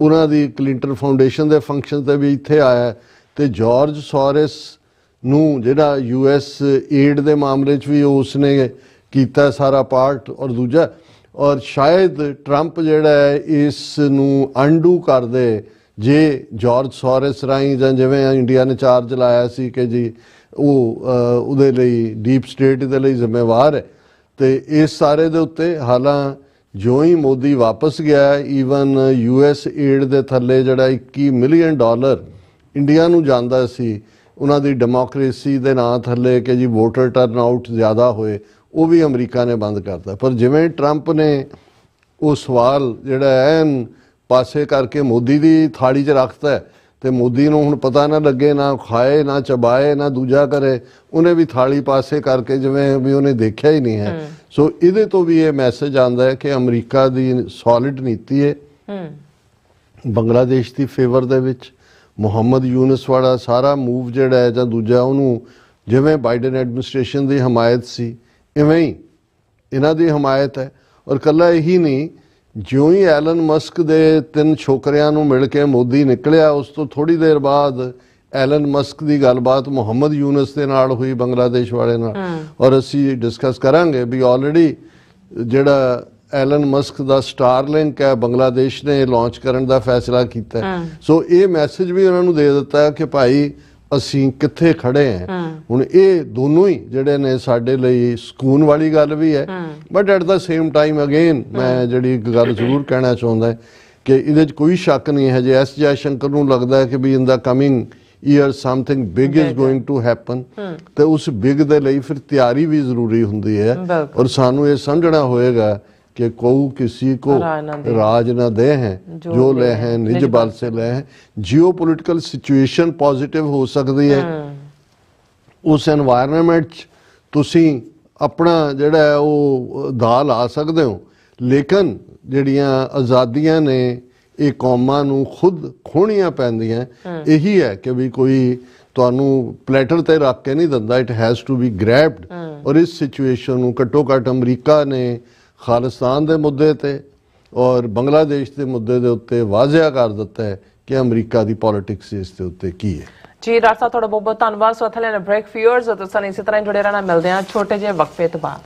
ਉਹਨਾਂ ਦੀ ਕਲਿੰਟਨ ਫਾਊਂਡੇਸ਼ਨ ਦੇ ਫੰਕਸ਼ਨ ਤੇ ਵੀ ਇੱਥੇ ਆਇਆ, ਤੇ ਜਾਰਜ ਸੋਰਸ ਨੂੰ ਜਿਹੜਾ US ਏਡ ਦੇ ਮਾਮਲੇ 'ਚ ਵੀ ਉਸਨੇ ਕੀਤਾ ਸਾਰਾ ਪਾਰਟ, ਔਰ ਦੂਜਾ ਔਰ ਸ਼ਾਇਦ ਟਰੰਪ ਜਿਹੜਾ ਹੈ ਇਸ ਨੂੰ ਅਨਡੂ ਕਰ ਦੇ ਜੇ ਜਾਰਜ ਸੋਰਸ ਰਾਹੀਂ, ਜਾਂ ਜਿਵੇਂ ਇੰਡੀਆ ਨੇ ਚਾਰਜ ਲਾਇਆ ਸੀ ਕਿ ਜੀ ਉਹ ਉਹਦੇ ਲਈ ਡੀਪ ਸਟੇਟ ਦੇ ਲਈ ਜ਼ਿੰਮੇਵਾਰ ਹੈ। ਤੇ ਇਸ ਸਾਰੇ ਦੇ ਉੱਤੇ ਹਾਲਾਂ ਜੋ ਹੀ ਮੋਦੀ ਵਾਪਸ ਗਿਆ, ਈਵਨ US ਏਡ ਦੇ ਥੱਲੇ ਜਿਹੜਾ $21 ਮਿਲੀਅਨ ਇੰਡੀਆ ਨੂੰ ਜਾਂਦਾ ਸੀ ਉਹਨਾਂ ਦੀ ਡੈਮੋਕ੍ਰੇਸੀ ਦੇ ਨਾਂ ਥੱਲੇ ਕਿ ਜੀ ਵੋਟਰ ਟਰਨ ਆਊਟ ਜ਼ਿਆਦਾ ਹੋਏ, ਉਹ ਵੀ ਅਮਰੀਕਾ ਨੇ ਬੰਦ ਕਰਤਾ। ਪਰ ਜਿਵੇਂ ਟਰੰਪ ਨੇ ਉਹ ਸਵਾਲ ਜਿਹੜਾ ਐਨ ਪਾਸੇ ਕਰਕੇ ਮੋਦੀ ਦੀ ਥਾਲੀ 'ਚ ਰੱਖਤਾ, ਤੇ ਮੋਦੀ ਨੂੰ ਹੁਣ ਪਤਾ ਨਾ ਲੱਗੇ, ਨਾ ਖਾਏ, ਨਾ ਚਬਾਏ, ਨਾ ਦੂਜਾ ਕਰੇ, ਉਹਨੇ ਵੀ ਥਾਲੀ ਪਾਸੇ ਕਰਕੇ ਜਿਵੇਂ ਵੀ ਉਹਨੇ ਦੇਖਿਆ ਹੀ ਨਹੀਂ ਹੈ। ਸੋ ਇਹਦੇ ਤੋਂ ਵੀ ਇਹ ਮੈਸੇਜ ਆਉਂਦਾ ਹੈ ਕਿ ਅਮਰੀਕਾ ਦੀ ਸੋਲਿਡ ਨੀਤੀ ਹੈ ਬੰਗਲਾਦੇਸ਼ ਦੀ ਫੇਵਰ ਦੇ ਵਿੱਚ। ਮੁਹੰਮਦ ਯੂਨਸ ਵਾਲਾ ਸਾਰਾ ਮੂਵ ਜਿਹੜਾ ਹੈ ਜਾਂ ਦੂਜਾ, ਉਹਨੂੰ ਜਿਵੇਂ ਬਾਈਡਨ ਐਡਮਿਨਿਸਟ੍ਰੇਸ਼ਨ ਦੀ ਹਮਾਇਤ ਸੀ ਇਵੇਂ ਹੀ ਇਹਨਾਂ ਦੀ ਹਮਾਇਤ ਹੈ। ਔਰ ਇਕੱਲਾ ਇਹੀ ਨਹੀਂ, ਜਿਉਂ ਹੀ ਐਲਨ ਮਸਕ ਦੇ 3 ਛੋਕਰਿਆਂ ਨੂੰ ਮਿਲ ਕੇ ਮੋਦੀ ਨਿਕਲਿਆ, ਉਸ ਤੋਂ ਥੋੜੀ ਦੇਰ ਬਾਅਦ ਐਲਨ ਮਸਕ ਦੀ ਗੱਲਬਾਤ ਮੁਹੰਮਦ ਯੂਨਸ ਦੇ ਨਾਲ ਹੋਈ, ਬੰਗਲਾਦੇਸ਼ ਵਾਲੇ ਨਾਲ। ਔਰ ਅਸੀਂ ਡਿਸਕਸ ਕਰਾਂਗੇ ਵੀ ਆਲਰੇਡੀ ਜਿਹੜਾ ਐਲਨ ਮਸਕ ਦਾ ਸਟਾਰਲਿੰਕ ਹੈ ਬੰਗਲਾਦੇਸ਼ ਨੇ ਲਾਂਚ ਕਰਨ ਦਾ ਫੈਸਲਾ ਕੀਤਾ ਹੈ। ਸੋ ਇਹ ਮੈਸੇਜ ਵੀ ਉਹਨਾਂ ਨੂੰ ਦੇ ਦਿੱਤਾ ਹੈ ਕਿ ਭਾਈ ਅਸੀਂ ਕਿੱਥੇ ਖੜੇ ਹਾਂ। ਹੁਣ ਇਹ ਦੋਨੋਂ ਹੀ ਜਿਹੜੇ ਨੇ ਸਾਡੇ ਲਈ ਸਕੂਨ ਵਾਲੀ ਗੱਲ ਵੀ ਹੈ, but at the same time again ਮੈਂ ਜਿਹੜੀ ਇੱਕ ਗੱਲ ਜ਼ਰੂਰ ਕਹਿਣਾ ਚਾਹੁੰਦਾ ਕਿ ਇਹਦੇ 'ਚ ਕੋਈ ਸ਼ੱਕ ਨਹੀਂ ਹੈ ਜੇ ਐਸ ਜੈਸ਼ੰਕਰ ਨੂੰ ਲੱਗਦਾ ਹੈ ਕਿ ਵੀ in the coming year something big is going to happen, ਤੇ ਉਸ ਬਿਗ ਦੇ ਲਈ ਫਿਰ ਤਿਆਰੀ ਵੀ ਜ਼ਰੂਰੀ ਹੁੰਦੀ ਹੈ। ਔਰ ਸਾਨੂੰ ਇਹ ਸਮਝਣਾ ਹੋਏਗਾ कि कोऊ किसी को राज न दे हैं, जो ले हैं निज बल से ले हैं। जियोपॉलिटिकल सिचुएशन पॉजिटिव हो सकती है, उस एनवायरनमेंट ਤੁਸੀਂ ਆਪਣਾ ਜਿਹੜਾ ਹੈ ਉਹ ਦਾ ਲਾ ਸਕਦੇ ਹੋ, ਲੇਕਿਨ ਜਿਹੜੀਆਂ ਆਜ਼ਾਦੀਆਂ ਨੇ ਇਹ ਕੌਮਾਂ ਨੂੰ ਖੁਦ ਖੋਣੀਆਂ ਪੈਂਦੀਆਂ। ਇਹੀ ਹੈ ਕਿ ਵੀ ਕੋਈ ਤੁਹਾਨੂੰ ਪਲੇਟਰ ਤੇ ਰੱਖ ਕੇ ਨਹੀਂ ਦਿੰਦਾ, it has to be grabbed. ਔਰ ਇਸ ਸਿਚੁਏਸ਼ਨ ਨੂੰ ਘੱਟੋ ਘੱਟ ਅਮਰੀਕਾ ਨੇ ਖਾਲਿਸਤਾਨ ਦੇ ਮੁੱਦੇ ਤੇ ਔਰ ਬੰਗਲਾਦੇਸ਼ ਦੇ ਮੁੱਦੇ ਦੇ ਉੱਤੇ ਵਾਜ਼ਿਆ ਕਰ ਦਿੱਤਾ ਹੈ ਕਿ ਅਮਰੀਕਾ ਦੀ ਪੋਲਿਟਿਕਸ ਇਸ ਦੇ ਉੱਤੇ ਕੀ ਹੈ। ਜੀ ਡਾਕਟਰ ਸਾਹਿਬ ਤੁਹਾਡਾ ਬਹੁਤ ਬਹੁਤ ਧੰਨਵਾਦ। ਸੋ ਇੱਥੇ ਲੈਣਾ ਬ੍ਰੇਕ ਫਿਊਅਰਸ, ਤੁਸੀਂ ਇਸੇ ਤਰ੍ਹਾਂ ਜੁੜੇ ਰਹਿਣਾ। ਮਿਲਦੇ ਹਾਂ ਛੋਟੇ ਜਿਹੇ ਵਕਫੇ ਤੋਂ ਬਾਅਦ।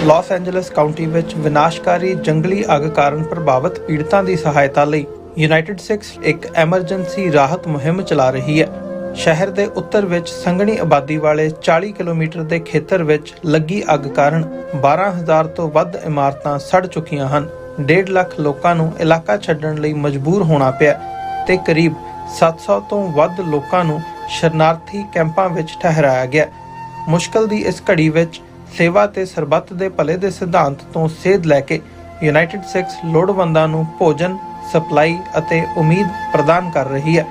ਲਾਸ ਐਂਜਲਸ ਕਾਉਂਟੀ ਵਿੱਚ ਵਿਨਾਸ਼ਕਾਰੀ ਜੰਗਲੀ ਅੱਗ ਕਾਰਨ ਪ੍ਰਭਾਵਿਤ ਪੀੜਤਾਂ ਦੀ ਸਹਾਇਤਾ ਲਈ ਯੂਨਾਈਟਿਡ ਸਿਕਸ ਇੱਕ ਐਮਰਜੈਂਸੀ ਰਾਹਤ ਮੁਹਿੰਮ ਚਲਾ ਰਹੀ ਹੈ। ਸ਼ਹਿਰ ਦੇ ਉੱਤਰ ਵਿੱਚ ਸੰਘਣੀ ਆਬਾਦੀ ਵਾਲੇ 40 ਕਿਲੋਮੀਟਰ ਦੇ ਖੇਤਰ ਵਿੱਚ ਲੱਗੀ ਅੱਗ ਕਾਰਨ 12,000 ਤੋਂ ਵੱਧ ਇਮਾਰਤਾਂ ਸੜ ਚੁੱਕੀਆਂ ਹਨ। 1.5 ਲੱਖ ਲੋਕਾਂ ਨੂੰ ਇਲਾਕਾ ਛੱਡਣ ਲਈ ਮਜਬੂਰ ਹੋਣਾ ਪਿਆ ਤੇ ਕਰੀਬ 700 ਤੋਂ ਵੱਧ ਲੋਕਾਂ ਨੂੰ ਸ਼ਰਨਾਰਥੀ ਕੈਂਪਾਂ ਵਿੱਚ ਠਹਿਰਾਇਆ ਗਿਆ। ਮੁਸ਼ਕਲ ਦੀ ਇਸ ਘੜੀ ਵਿੱਚ ਸੇਵਾ ਤੇ ਸਰਬੱਤ ਦੇ ਭਲੇ ਦੇ ਸਿਧਾਂਤ ਤੋਂ ਸੇਧ ਲੈ ਕੇ ਯੂਨਾਈਟਿਡ ਸਿਕਸ ਲੋੜਵੰਦਾਂ ਨੂੰ ਭੋਜਨ, ਸਪਲਾਈ ਅਤੇ ਉਮੀਦ ਪ੍ਰਦਾਨ ਕਰ ਰਹੀ ਹੈ।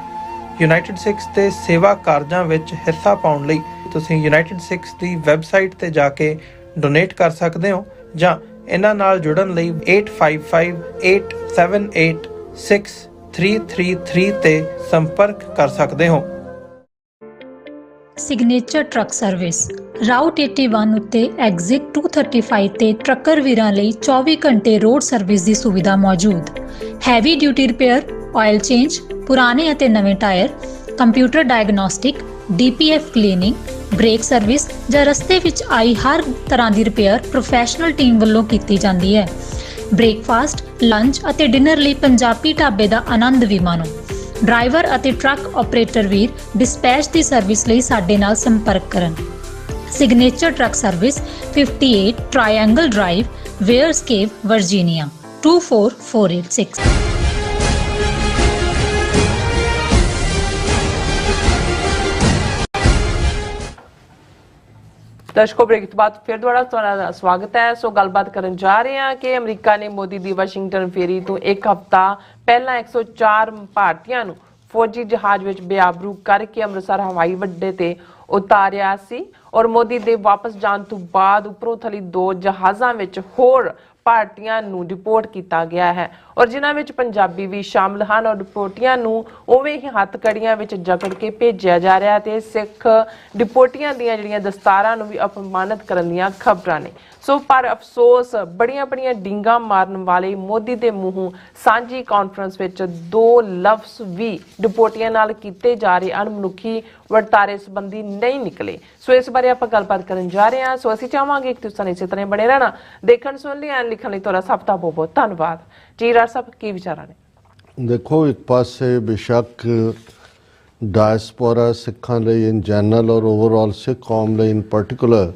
ਯੂਨਾਈਟਿਡ ਸਿਕਸ ਦੇ ਸੇਵਾ ਕਾਰਜਾਂ ਵਿੱਚ ਹਿੱਸਾ ਪਾਉਣ ਲਈ ਤੁਸੀਂ ਯੂਨਾਈਟਿਡ ਸਿਕਸ ਦੀ ਵੈਬਸਾਈਟ ਤੇ ਜਾ ਕੇ ਡੋਨੇਟ ਕਰ ਸਕਦੇ ਹੋ ਜਾਂ ਇਹਨਾਂ ਨਾਲ ਜੁੜਨ ਲਈ 8558786333 ਤੇ ਸੰਪਰਕ ਕਰ ਸਕਦੇ ਹੋ। ਸਿਗਨੇਚਰ ਟਰੱਕ ਸਰਵਿਸ ਰਾਊਟ 81 ਉੱਤੇ ਐਗਜ਼ਿਟ 235 ਤੇ ਟਰੱਕਰ ਵੀਰਾਂ ਲਈ 24 ਘੰਟੇ ਰੋਡ ਸਰਵਿਸ ਦੀ ਸੁਵਿਧਾ ਮੌਜੂਦ। Heavy duty repair, oil change, ਪੁਰਾਣੇ ਅਤੇ ਨਵੇਂ tyre, computer diagnostic, DPF cleaning, brake service ਜਾਂ ਰਸਤੇ ਵਿੱਚ ਆਈ ਹਰ ਤਰ੍ਹਾਂ ਦੀ ਰਿਪੇਅਰ ਪ੍ਰੋਫੈਸ਼ਨਲ ਟੀਮ ਵੱਲੋਂ ਕੀਤੀ ਜਾਂਦੀ ਹੈ। ਬ੍ਰੇਕਫਾਸਟ, ਲੰਚ ਅਤੇ ਡਿਨਰ ਲਈ ਪੰਜਾਬੀ ਢਾਬੇ ਦਾ ਆਨੰਦ ਵੀ ਮਾਣੋ। ਡਰਾਈਵਰ ਅਤੇ ਟਰੱਕ ਆਪਰੇਟਰ ਵੀਰ ਡਿਸਪੈਚ ਦੀ ਸਰਵਿਸ ਲਈ ਸਾਡੇ ਨਾਲ ਸੰਪਰਕ ਕਰਨ। Signature truck service 58 triangle drive, Weyers Cave, Virginia 24486। ਦਰਸ਼ਕੋ ਬ੍ਰੇਕ ਤੋਂ ਬਾਅਦ ਫਿਰ ਦੁਬਾਰਾ ਤੁਹਾਡਾ ਸਵਾਗਤ ਹੈ। ਸੋ ਗੱਲਬਾਤ ਕਰਨ ਜਾ ਰਹੇ ਹਾਂ ਕਿ ਅਮਰੀਕਾ ਨੇ ਮੋਦੀ ਦੀ ਵਾਸ਼ਿੰਗਟਨ ਫੇਰੀ ਤੋਂ ਇੱਕ ਹਫ਼ਤਾ ਪਹਿਲਾਂ 104 ਭਾਰਤੀਆਂ ਨੂੰ ਫੌਜੀ ਜਹਾਜ਼ ਵਿੱਚ ਬੇਆਬਰੂ ਕਰਕੇ ਅੰਮ੍ਰਿਤਸਰ ਹਵਾਈ ਅੱਡੇ ਤੇ ਉਤਾਰਿਆ ਸੀ ਔਰ ਮੋਦੀ ਦੇ ਵਾਪਸ ਜਾਣ ਤੋਂ ਬਾਅਦ ਉੱਪਰੋਂ ਥਲੀ 2 ਜਹਾਜ਼ਾਂ ਵਿੱਚ ਹੋਰ ਭਾਰਤੀਆਂ ਨੂੰ ਡਿਪੋਰਟ ਕੀਤਾ ਗਿਆ ਹੈ ਔਰ ਜਿਨ੍ਹਾਂ ਵਿੱਚ ਪੰਜਾਬੀ ਵੀ ਸ਼ਾਮਲ ਹਨ ਔਰ ਡਿਪੋਰਟੀਆਂ ਨੂੰ ਉਵੇਂ ਹੀ ਹੱਥ ਕੜੀਆਂ ਵਿੱਚ ਜਕੜ ਕੇ ਭੇਜਿਆ ਜਾ ਰਿਹਾ ਤੇ ਸਿੱਖ ਡਿਪੋਰਟੀਆਂ ਦੀਆਂ ਜਿਹੜੀਆਂ ਦਸਤਾਰਾਂ ਨੂੰ ਵੀ ਅਪਮਾਨਿਤ ਕਰਨ ਦੀਆਂ ਖਬਰਾਂ ਨੇ। ਸੋ ਪਰ ਅਫਸੋਸ ਬੜੀਆਂ ਡਿੰਗਾਂ ਮਾਰਨ ਵਾਲੇ ਮੋਦੀ ਦੇ ਮੂੰਹੋਂ ਸਾਂਝੀ ਕਾਨਫਰੰਸ ਵਿੱਚ 2 ਲਫ਼ਜ਼ ਵੀ ਡਿਪੋਰਟੀਆਂ ਨਾਲ ਕੀਤੇ ਜਾ ਰਹੇ ਅਣਮਨੁੱਖੀ ਵਰਤਾਰੇ ਸੰਬੰਧੀ ਨਹੀਂ ਨਿਕਲੇ। ਸੋ ਇਸ ਬਾਰੇ ਆਪਾਂ ਗੱਲਬਾਤ ਕਰਨ ਜਾ ਰਹੇ ਹਾਂ। ਸੋ ਅਸੀਂ ਚਾਹਾਂਗੇ ਕਿ ਤੁਸੀਂ ਇਸੇ ਤਰ੍ਹਾਂ ਬਣੇ ਰਹਿਣਾ। ਦੇਖਣ ਸੁਣ ਲਈ ਐਨ ਲਿਖਣ ਲਈ ਤੁਹਾਡਾ ਸਭ ਦਾ ਬਹੁਤ ਧੰਨਵਾਦ। ਜੀ ਰਾਜ ਸਾਹਿਬ ਕੀ ਵਿਚਾਰਾਂ ਨੇ? ਦੇਖੋ, ਇੱਕ ਪਾਸੇ ਬੇਸ਼ੱਕ ਡਾਇਸਪੋਰਾ ਸਿੱਖਾਂ ਲਈ ਇਨ ਜਨਰਲ ਔਰ ਓਵਰਆਲ ਸਿੱਖ ਕੌਮ ਲਈ ਇਨ ਪਾਰਟਿਕੂਲਰ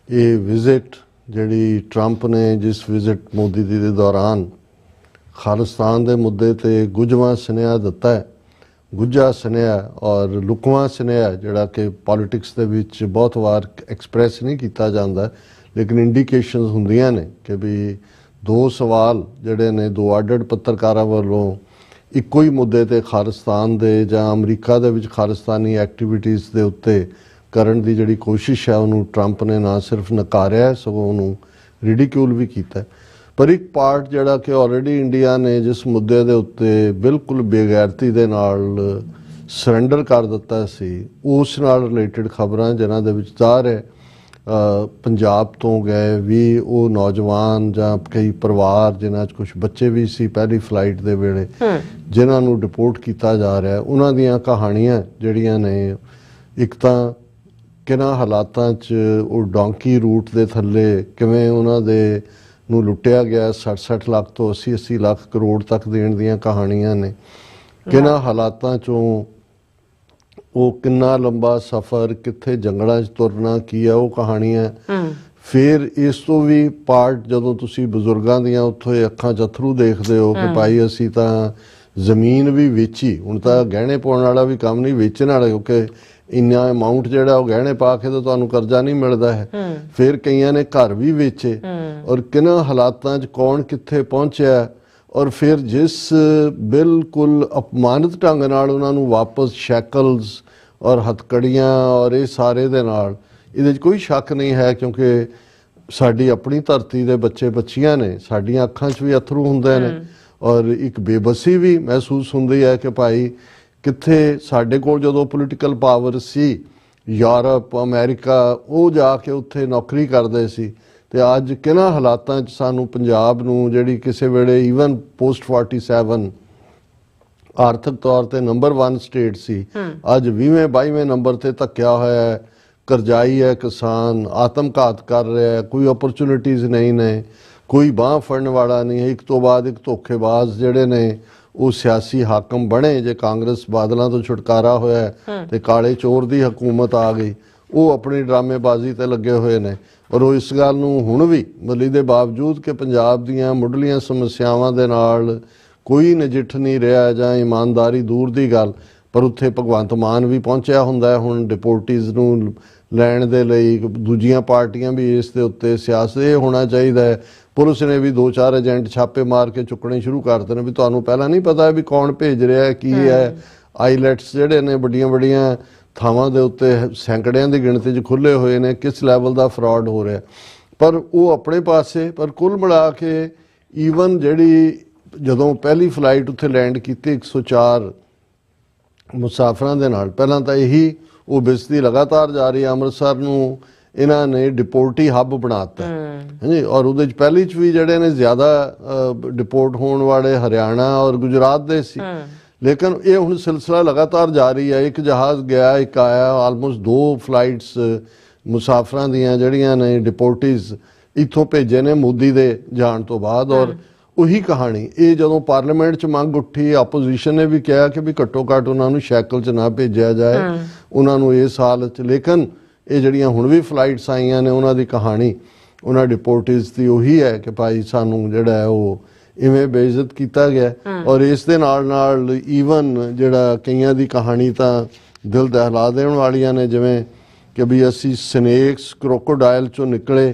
ਇਹ ਵਿਜ਼ਿਟ ਜਿਹੜੀ ਟਰੰਪ ਨੇ ਜਿਸ ਵਿਜ਼ਿਟ ਮੋਦੀ ਦੀ ਦੇ ਦੌਰਾਨ ਖਾਲਿਸਤਾਨ ਦੇ ਮੁੱਦੇ ਤੇ ਗੁੱਝਵਾਂ ਸੁਨੇਹਾ ਦਿੱਤਾ ਹੈ, ਗੁੱਝਾ ਸੁਨੇਹਾ ਔਰ ਲੁਕਵਾਂ ਸੁਨੇਹਾ ਜਿਹੜਾ ਕਿ ਪੋਲਿਟਿਕਸ ਦੇ ਵਿੱਚ ਬਹੁਤ ਵਾਰ ਐਕਸਪ੍ਰੈਸ ਨਹੀਂ ਕੀਤਾ ਜਾਂਦਾ, ਲੇਕਿਨ ਇੰਡੀਕੇਸ਼ਨਸ ਹੁੰਦੀਆਂ ਨੇ ਕਿ ਵੀ 2 ਸਵਾਲ ਜਿਹੜੇ ਨੇ 2 ਅੱਡ-ਅੱਡ ਪੱਤਰਕਾਰਾਂ ਵੱਲੋਂ ਇੱਕੋ ਹੀ ਮੁੱਦੇ ਤੇ ਖਾਲਿਸਤਾਨ ਦੇ ਜਾਂ ਅਮਰੀਕਾ ਦੇ ਵਿੱਚ ਖਾਲਿਸਤਾਨੀ ਐਕਟੀਵਿਟੀਜ਼ ਦੇ ਉੱਤੇ ਕਰਨ ਦੀ ਜਿਹੜੀ ਕੋਸ਼ਿਸ਼ ਹੈ ਉਹਨੂੰ ਟਰੰਪ ਨੇ ਨਾ ਸਿਰਫ ਨਕਾਰਿਆ ਸਗੋਂ ਉਹਨੂੰ ਰਿਡੀਕਿਊਲ ਵੀ ਕੀਤਾ। ਪਰ ਇੱਕ ਪਾਰਟ ਜਿਹੜਾ ਕਿ ਆਲਰੇਡੀ ਇੰਡੀਆ ਨੇ ਜਿਸ ਮੁੱਦੇ ਦੇ ਉੱਤੇ ਬਿਲਕੁਲ ਬੇਗੈਰਤੀ ਦੇ ਨਾਲ ਸਰੈਂਡਰ ਕਰ ਦਿੱਤਾ ਸੀ, ਉਸ ਨਾਲ ਰਿਲੇਟਡ ਖਬਰਾਂ ਜਿਨ੍ਹਾਂ ਦੇ ਵਿੱਚ ਜ਼ਾਹਰ ਹੈ ਪੰਜਾਬ ਤੋਂ ਗਏ ਵੀ ਉਹ ਨੌਜਵਾਨ ਜਾਂ ਕਈ ਪਰਿਵਾਰ ਜਿਨ੍ਹਾਂ 'ਚ ਕੁਝ ਬੱਚੇ ਵੀ ਸੀ ਪਹਿਲੀ ਫਲਾਈਟ ਦੇ ਵੇਲੇ ਜਿਨ੍ਹਾਂ ਨੂੰ ਡਿਪੋਰਟ ਕੀਤਾ ਜਾ ਰਿਹਾ, ਉਹਨਾਂ ਦੀਆਂ ਕਹਾਣੀਆਂ ਜਿਹੜੀਆਂ ਨੇ, ਇੱਕ ਤਾਂ ਕਿਹਨਾਂ ਹਾਲਾਤਾਂ 'ਚ ਉਹ ਡੋਂਕੀ ਰੂਟ ਦੇ ਥੱਲੇ ਕਿਵੇਂ ਉਹਨਾਂ ਦੇ ਨੂੰ ਲੁੱਟਿਆ ਗਿਆ, 60 ਲੱਖ ਤੋਂ 80 ਲੱਖ ਕਰੋੜ ਤੱਕ ਦੇਣ ਦੀਆਂ ਕਹਾਣੀਆਂ ਨੇ, ਕਿਹਨਾਂ ਹਾਲਾਤਾਂ 'ਚੋਂ ਉਹ ਕਿੰਨਾ ਲੰਬਾ ਸਫ਼ਰ, ਕਿੱਥੇ ਜੰਗਲਾਂ 'ਚ ਤੁਰਨਾ, ਕੀ ਆ ਉਹ ਕਹਾਣੀਆਂ। ਫਿਰ ਇਸ ਤੋਂ ਵੀ ਪਾਰਟ ਜਦੋਂ ਤੁਸੀਂ ਬਜ਼ੁਰਗਾਂ ਦੀਆਂ ਉੱਥੇ ਅੱਖਾਂ 'ਚ ਅਥਰੂ ਦੇਖਦੇ ਹੋ ਕਿ ਭਾਈ ਅਸੀਂ ਤਾਂ ਜ਼ਮੀਨ ਵੀ ਵੇਚੀ, ਹੁਣ ਤਾਂ ਗਹਿਣੇ ਪਾਉਣ ਵਾਲਾ ਵੀ ਕੰਮ ਨਹੀਂ, ਵੇਚਣ ਵਾਲਾ, ਕਿਉਂਕਿ ਇੰਨਾ ਅਮਾਊਂਟ ਜਿਹੜਾ ਉਹ ਗਹਿਣੇ ਪਾ ਕੇ ਤਾਂ ਤੁਹਾਨੂੰ ਕਰਜ਼ਾ ਨਹੀਂ ਮਿਲਦਾ ਹੈ। ਫਿਰ ਕਈਆਂ ਨੇ ਘਰ ਵੀ ਵੇਚੇ, ਔਰ ਕਿਹਨਾਂ ਹਾਲਾਤਾਂ 'ਚ ਕੌਣ ਕਿੱਥੇ ਪਹੁੰਚਿਆ, ਔਰ ਫਿਰ ਜਿਸ ਬਿਲਕੁਲ ਅਪਮਾਨਿਤ ਢੰਗ ਨਾਲ ਉਹਨਾਂ ਨੂੰ ਵਾਪਸ ਸ਼ੈਕਲਸ ਔਰ ਹੱਥਕੜੀਆਂ ਔਰ ਇਹ ਸਾਰੇ ਦੇ ਨਾਲ, ਇਹਦੇ 'ਚ ਕੋਈ ਸ਼ੱਕ ਨਹੀਂ ਹੈ ਕਿਉਂਕਿ ਸਾਡੀ ਆਪਣੀ ਧਰਤੀ ਦੇ ਬੱਚੇ ਬੱਚੀਆਂ ਨੇ, ਸਾਡੀਆਂ ਅੱਖਾਂ 'ਚ ਵੀ ਅਥਰੂ ਹੁੰਦੇ ਨੇ ਔਰ ਇੱਕ ਬੇਬਸੀ ਵੀ ਮਹਿਸੂਸ ਹੁੰਦੀ ਹੈ ਕਿ ਭਾਈ ਕਿੱਥੇ ਸਾਡੇ ਕੋਲ ਜਦੋਂ ਪੋਲੀਟੀਕਲ ਪਾਵਰ ਸੀ, ਯੂਰਪ ਅਮਰੀਕਾ, ਉਹ ਜਾ ਕੇ ਉੱਥੇ ਨੌਕਰੀ ਕਰਦੇ ਸੀ, ਤੇ ਅੱਜ ਕਿਹਨਾਂ ਹਾਲਾਤਾਂ 'ਚ ਸਾਨੂੰ ਪੰਜਾਬ ਨੂੰ, ਜਿਹੜੀ ਕਿਸੇ ਵੇਲੇ ਈਵਨ ਪੋਸਟ 47 ਆਰਥਿਕ ਤੌਰ ਤੇ ਨੰਬਰ 1 ਸਟੇਟ ਸੀ, ਅੱਜ 20ਵੇਂ 22ਵੇਂ ਨੰਬਰ ਤੇ ਧੱਕਿਆ ਹੋਇਆ ਹੈ, ਕਰਜ਼ਾਈ ਹੈ ਕਿਸਾਨ, ਆਤਮਘਾਤ ਕਰ ਰਿਹਾ ਹੈ, ਕੋਈ ਓਪਰਚੁਨਿਟੀਜ਼ ਨਹੀਂ ਨੇ, ਕੋਈ ਬਾਂਹ ਫੜਨ ਵਾਲਾ ਨਹੀਂ ਹੈ, ਇੱਕ ਤੋਂ ਬਾਅਦ ਇੱਕ ਧੋਖੇਬਾਜ਼ ਜਿਹੜੇ ਨੇ ਉਹ ਸਿਆਸੀ ਹਾਕਮ ਬਣੇ। ਜੇ ਕਾਂਗਰਸ ਬਾਦਲਾਂ ਤੋਂ ਛੁਟਕਾਰਾ ਹੋਇਆ ਤੇ ਕਾਲੇ ਚੋਰ ਦੀ ਹਕੂਮਤ ਆ ਗਈ, ਉਹ ਆਪਣੀ ਡਰਾਮੇਬਾਜ਼ੀ ਤੇ ਲੱਗੇ ਹੋਏ ਨੇ, ਔਰ ਉਹ ਇਸ ਗੱਲ ਨੂੰ ਹੁਣ ਵੀ ਮਲੀ ਦੇ ਬਾਵਜੂਦ ਕਿ ਪੰਜਾਬ ਦੀਆਂ ਮੁੱਢਲੀਆਂ ਸਮੱਸਿਆਵਾਂ ਦੇ ਨਾਲ ਕੋਈ ਨਜਿੱਠ ਨਹੀਂ ਰਿਹਾ ਜਾਂ ਇਮਾਨਦਾਰੀ ਦੂਰ ਦੀ ਗੱਲ, ਪਰ ਉੱਥੇ ਭਗਵੰਤ ਮਾਨ ਵੀ ਪਹੁੰਚਿਆ ਹੁੰਦਾ ਹੁਣ ਡਿਪੋਰਟੀਜ਼ ਨੂੰ ਲੈਣ ਦੇ ਲਈ, ਦੂਜੀਆਂ ਪਾਰਟੀਆਂ ਵੀ ਇਸ ਦੇ ਉੱਤੇ ਸਿਆਸਤ ਇਹ ਹੋਣਾ ਚਾਹੀਦਾ ਹੈ। ਪੁਲਿਸ ਨੇ ਵੀ 2-4 ਏਜੰਟ ਛਾਪੇ ਮਾਰ ਕੇ ਚੁੱਕਣੇ ਸ਼ੁਰੂ ਕਰਤੇ ਨੇ ਵੀ ਤੁਹਾਨੂੰ ਪਹਿਲਾਂ ਨਹੀਂ ਪਤਾ ਵੀ ਕੌਣ ਭੇਜ ਰਿਹਾ ਹੈ, ਕੀ ਹੈ। ਆਈਲੈਟਸ ਜਿਹੜੇ ਨੇ ਵੱਡੀਆਂ ਵੱਡੀਆਂ ਥਾਵਾਂ ਦੇ ਉੱਤੇ ਸੈਂਕੜਿਆਂ ਦੀ ਗਿਣਤੀ 'ਚ ਖੁੱਲ੍ਹੇ ਹੋਏ ਨੇ, ਕਿਸ ਲੈਵਲ ਦਾ ਫਰਾਡ ਹੋ ਰਿਹਾ, ਪਰ ਉਹ ਆਪਣੇ ਪਾਸੇ। ਪਰ ਕੁੱਲ ਮਿਲਾ ਕੇ ਈਵਨ ਜਿਹੜੀ ਜਦੋਂ ਪਹਿਲੀ ਫਲਾਈਟ ਉੱਥੇ ਲੈਂਡ ਕੀਤੀ 104 ਮੁਸਾਫਰਾਂ ਦੇ ਨਾਲ, ਪਹਿਲਾਂ ਤਾਂ ਇਹੀ ਉਹ ਬਿਸਤੀ ਲਗਾਤਾਰ ਜਾਰੀ, ਅੰਮ੍ਰਿਤਸਰ ਨੂੰ ਇਹਨਾਂ ਨੇ ਡਿਪੋਰਟੀ ਹੱਬ ਬਣਾਤਾ ਹਾਂਜੀ, ਔਰ ਉਹਦੇ 'ਚ ਪਹਿਲੀ 'ਚ ਵੀ ਜਿਹੜੇ ਨੇ ਜ਼ਿਆਦਾ ਡਿਪੋਰਟ ਹੋਣ ਵਾਲੇ ਹਰਿਆਣਾ ਔਰ ਗੁਜਰਾਤ ਦੇ ਸੀ, ਲੇਕਿਨ ਇਹ ਹੁਣ ਸਿਲਸਿਲਾ ਲਗਾਤਾਰ ਜਾਰੀ ਹੈ। ਇੱਕ ਜਹਾਜ਼ ਗਿਆ, ਇੱਕ ਆਇਆ, ਆਲਮੋਸਟ 2 ਫਲਾਈਟਸ ਮੁਸਾਫਰਾਂ ਦੀਆਂ ਜਿਹੜੀਆਂ ਨੇ ਡਿਪੋਰਟੀਜ਼ ਇੱਥੋਂ ਭੇਜੇ ਨੇ ਮੋਦੀ ਦੇ ਜਾਣ ਤੋਂ ਬਾਅਦ। ਔਰ ਉਹੀ ਕਹਾਣੀ ਇਹ ਜਦੋਂ ਪਾਰਲੀਮੈਂਟ 'ਚ ਮੰਗ ਉੱਠੀ, ਆਪੋਜੀਸ਼ਨ ਨੇ ਵੀ ਕਿਹਾ ਕਿ ਵੀ ਘੱਟੋ ਘੱਟ ਉਹਨਾਂ ਨੂੰ ਸ਼ੈਕਲ 'ਚ ਨਾ ਭੇਜਿਆ ਜਾਏ ਉਹਨਾਂ ਨੂੰ ਇਸ ਹਾਲਤ 'ਚ, ਲੇਕਿਨ ਇਹ ਜਿਹੜੀਆਂ ਹੁਣ ਵੀ ਫਲਾਈਟਸ ਆਈਆਂ ਨੇ ਉਹਨਾਂ ਦੀ ਕਹਾਣੀ ਉਹਨਾਂ ਡਿਪੋਰਟੀਜ਼ ਦੀ ਉਹੀ ਹੈ ਕਿ ਭਾਈ ਸਾਨੂੰ ਜਿਹੜਾ ਹੈ ਉਹ ਇਵੇਂ ਬੇਇੱਜ਼ਤ ਕੀਤਾ ਗਿਆ। ਔਰ ਇਸ ਦੇ ਨਾਲ ਨਾਲ ਈਵਨ ਜਿਹੜਾ ਕਈਆਂ ਦੀ ਕਹਾਣੀ ਤਾਂ ਦਿਲ ਦਹਿਲਾ ਦੇਣ ਵਾਲੀਆਂ ਨੇ, ਜਿਵੇਂ ਕਿ ਵੀ ਅਸੀਂ ਸਨੇਕਸ ਕਰੋਕੋਡਾਇਲ 'ਚੋਂ ਨਿਕਲੇ।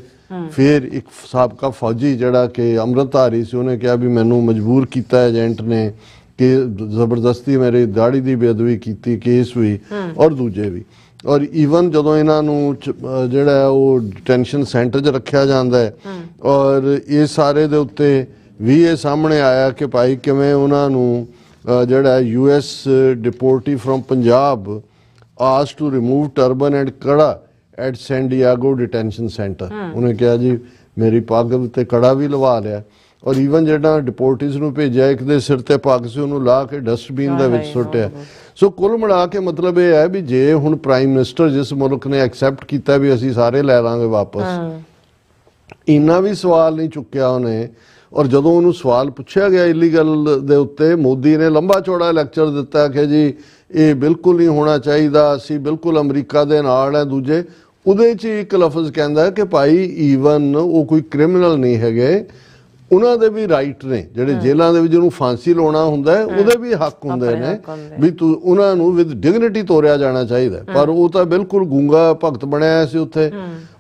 ਫਿਰ ਇੱਕ ਸਾਬਕਾ ਫੌਜੀ ਜਿਹੜਾ ਕਿ ਅੰਮ੍ਰਿਤਧਾਰੀ ਸੀ, ਉਹਨੇ ਕਿਹਾ ਵੀ ਮੈਨੂੰ ਮਜਬੂਰ ਕੀਤਾ ਏਜੰਟ ਨੇ ਕਿ ਜ਼ਬਰਦਸਤੀ ਮੇਰੀ ਦਾੜੀ ਦੀ ਬੇਅਦਬੀ ਕੀਤੀ, ਕੇਸ ਵੀ ਔਰ ਦੂਜੇ ਵੀ। ਔਰ ਈਵਨ ਜਦੋਂ ਇਹਨਾਂ ਨੂੰ ਜਿਹੜਾ ਉਹ ਡਿਟੈਂਸ਼ਨ ਸੈਂਟਰ 'ਚ ਰੱਖਿਆ ਜਾਂਦਾ ਹੈ, ਔਰ ਇਹ ਸਾਰੇ ਦੇ ਉੱਤੇ ਵੀ ਇਹ ਸਾਹਮਣੇ ਆਇਆ ਕਿ ਭਾਈ ਕਿਵੇਂ ਉਹਨਾਂ ਨੂੰ ਜਿਹੜਾ US ਡਿਪੋਰਟੀ ਫਰੋਮ ਪੰਜਾਬ ਆਸ ਟੂ ਰਿਮੂਵ ਟਰਬਨ ਐਂਡ ਕੜਾ ਐਟ ਸੈਨ ਡਿਆਗੋ ਡਿਟੈਂਸ਼ਨ ਸੈਂਟਰ। ਉਹਨੇ ਕਿਹਾ ਜੀ ਮੇਰੀ ਪੱਗ ਉੱਤੇ ਕੜਾ ਵੀ ਲਵਾ ਲਿਆ, ਔਰ ਈਵਨ ਜਿਹੜਾ ਡਿਪੋਰਟੀਜ਼ ਨੂੰ ਭੇਜਿਆ ਇੱਕ ਦੇ ਸਿਰ ਤੇ ਪੱਗ ਸੀ ਉਹਨੂੰ ਲਾ ਕੇ ਡਸਟਬਿਨ ਦੇ ਵਿੱਚ ਸੁੱਟਿਆ। ਸੋ ਕੁੱਲ ਮਿਲਾ ਕੇ ਮਤਲਬ ਇਹ ਹੈ ਵੀ ਜੇ ਹੁਣ ਪ੍ਰਾਈਮ ਮਿਨਿਸਟਰ ਜਿਸ ਮੁਲਕ ਨੇ ਐਕਸੈਪਟ ਕੀਤਾ ਵੀ ਅਸੀਂ ਸਾਰੇ ਲੈ ਲਾਂਗੇ ਵਾਪਸ, ਇੰਨਾ ਵੀ ਸਵਾਲ ਨਹੀਂ ਚੁੱਕਿਆ ਉਹਨੇ। ਔਰ ਜਦੋਂ ਉਹਨੂੰ ਸਵਾਲ ਪੁੱਛਿਆ ਗਿਆ ਇਲੀਗਲ ਦੇ ਉੱਤੇ, ਮੋਦੀ ਨੇ ਲੰਬਾ ਚੌੜਾ ਲੈਕਚਰ ਦਿੱਤਾ ਕਿ ਜੀ ਇਹ ਬਿਲਕੁਲ ਨਹੀਂ ਹੋਣਾ ਚਾਹੀਦਾ, ਅਸੀਂ ਬਿਲਕੁਲ ਅਮਰੀਕਾ ਦੇ ਨਾਲ ਹੈ। ਦੂਜੇ ਉਹਦੇ 'ਚ ਇੱਕ ਲਫ਼ਜ਼ ਕਹਿੰਦਾ ਕਿ ਭਾਈ ਈਵਨ ਉਹ ਕੋਈ ਕ੍ਰਿਮੀਨਲ ਨਹੀਂ ਹੈਗੇ, ਉਹਨਾਂ ਦੇ ਵੀ ਰਾਈਟ ਨੇ, ਜਿਹੜੇ ਜੇਲ੍ਹਾਂ ਦੇ ਵਿੱਚ ਜਿਹਨੂੰ ਫਾਂਸੀ ਲਾਉਣਾ ਹੁੰਦਾ ਹੈ ਉਹਦੇ ਵੀ ਹੱਕ ਹੁੰਦੇ ਨੇ ਵੀ ਤੂੰ ਉਹਨਾਂ ਨੂੰ ਵਿਦ ਡਿਗਨਿਟੀ ਤੋਰਿਆ ਜਾਣਾ ਚਾਹੀਦਾ। ਪਰ ਉਹ ਤਾਂ ਬਿਲਕੁਲ ਗੂੰਗਾ ਭਗਤ ਬਣਿਆ ਸੀ ਉੱਥੇ,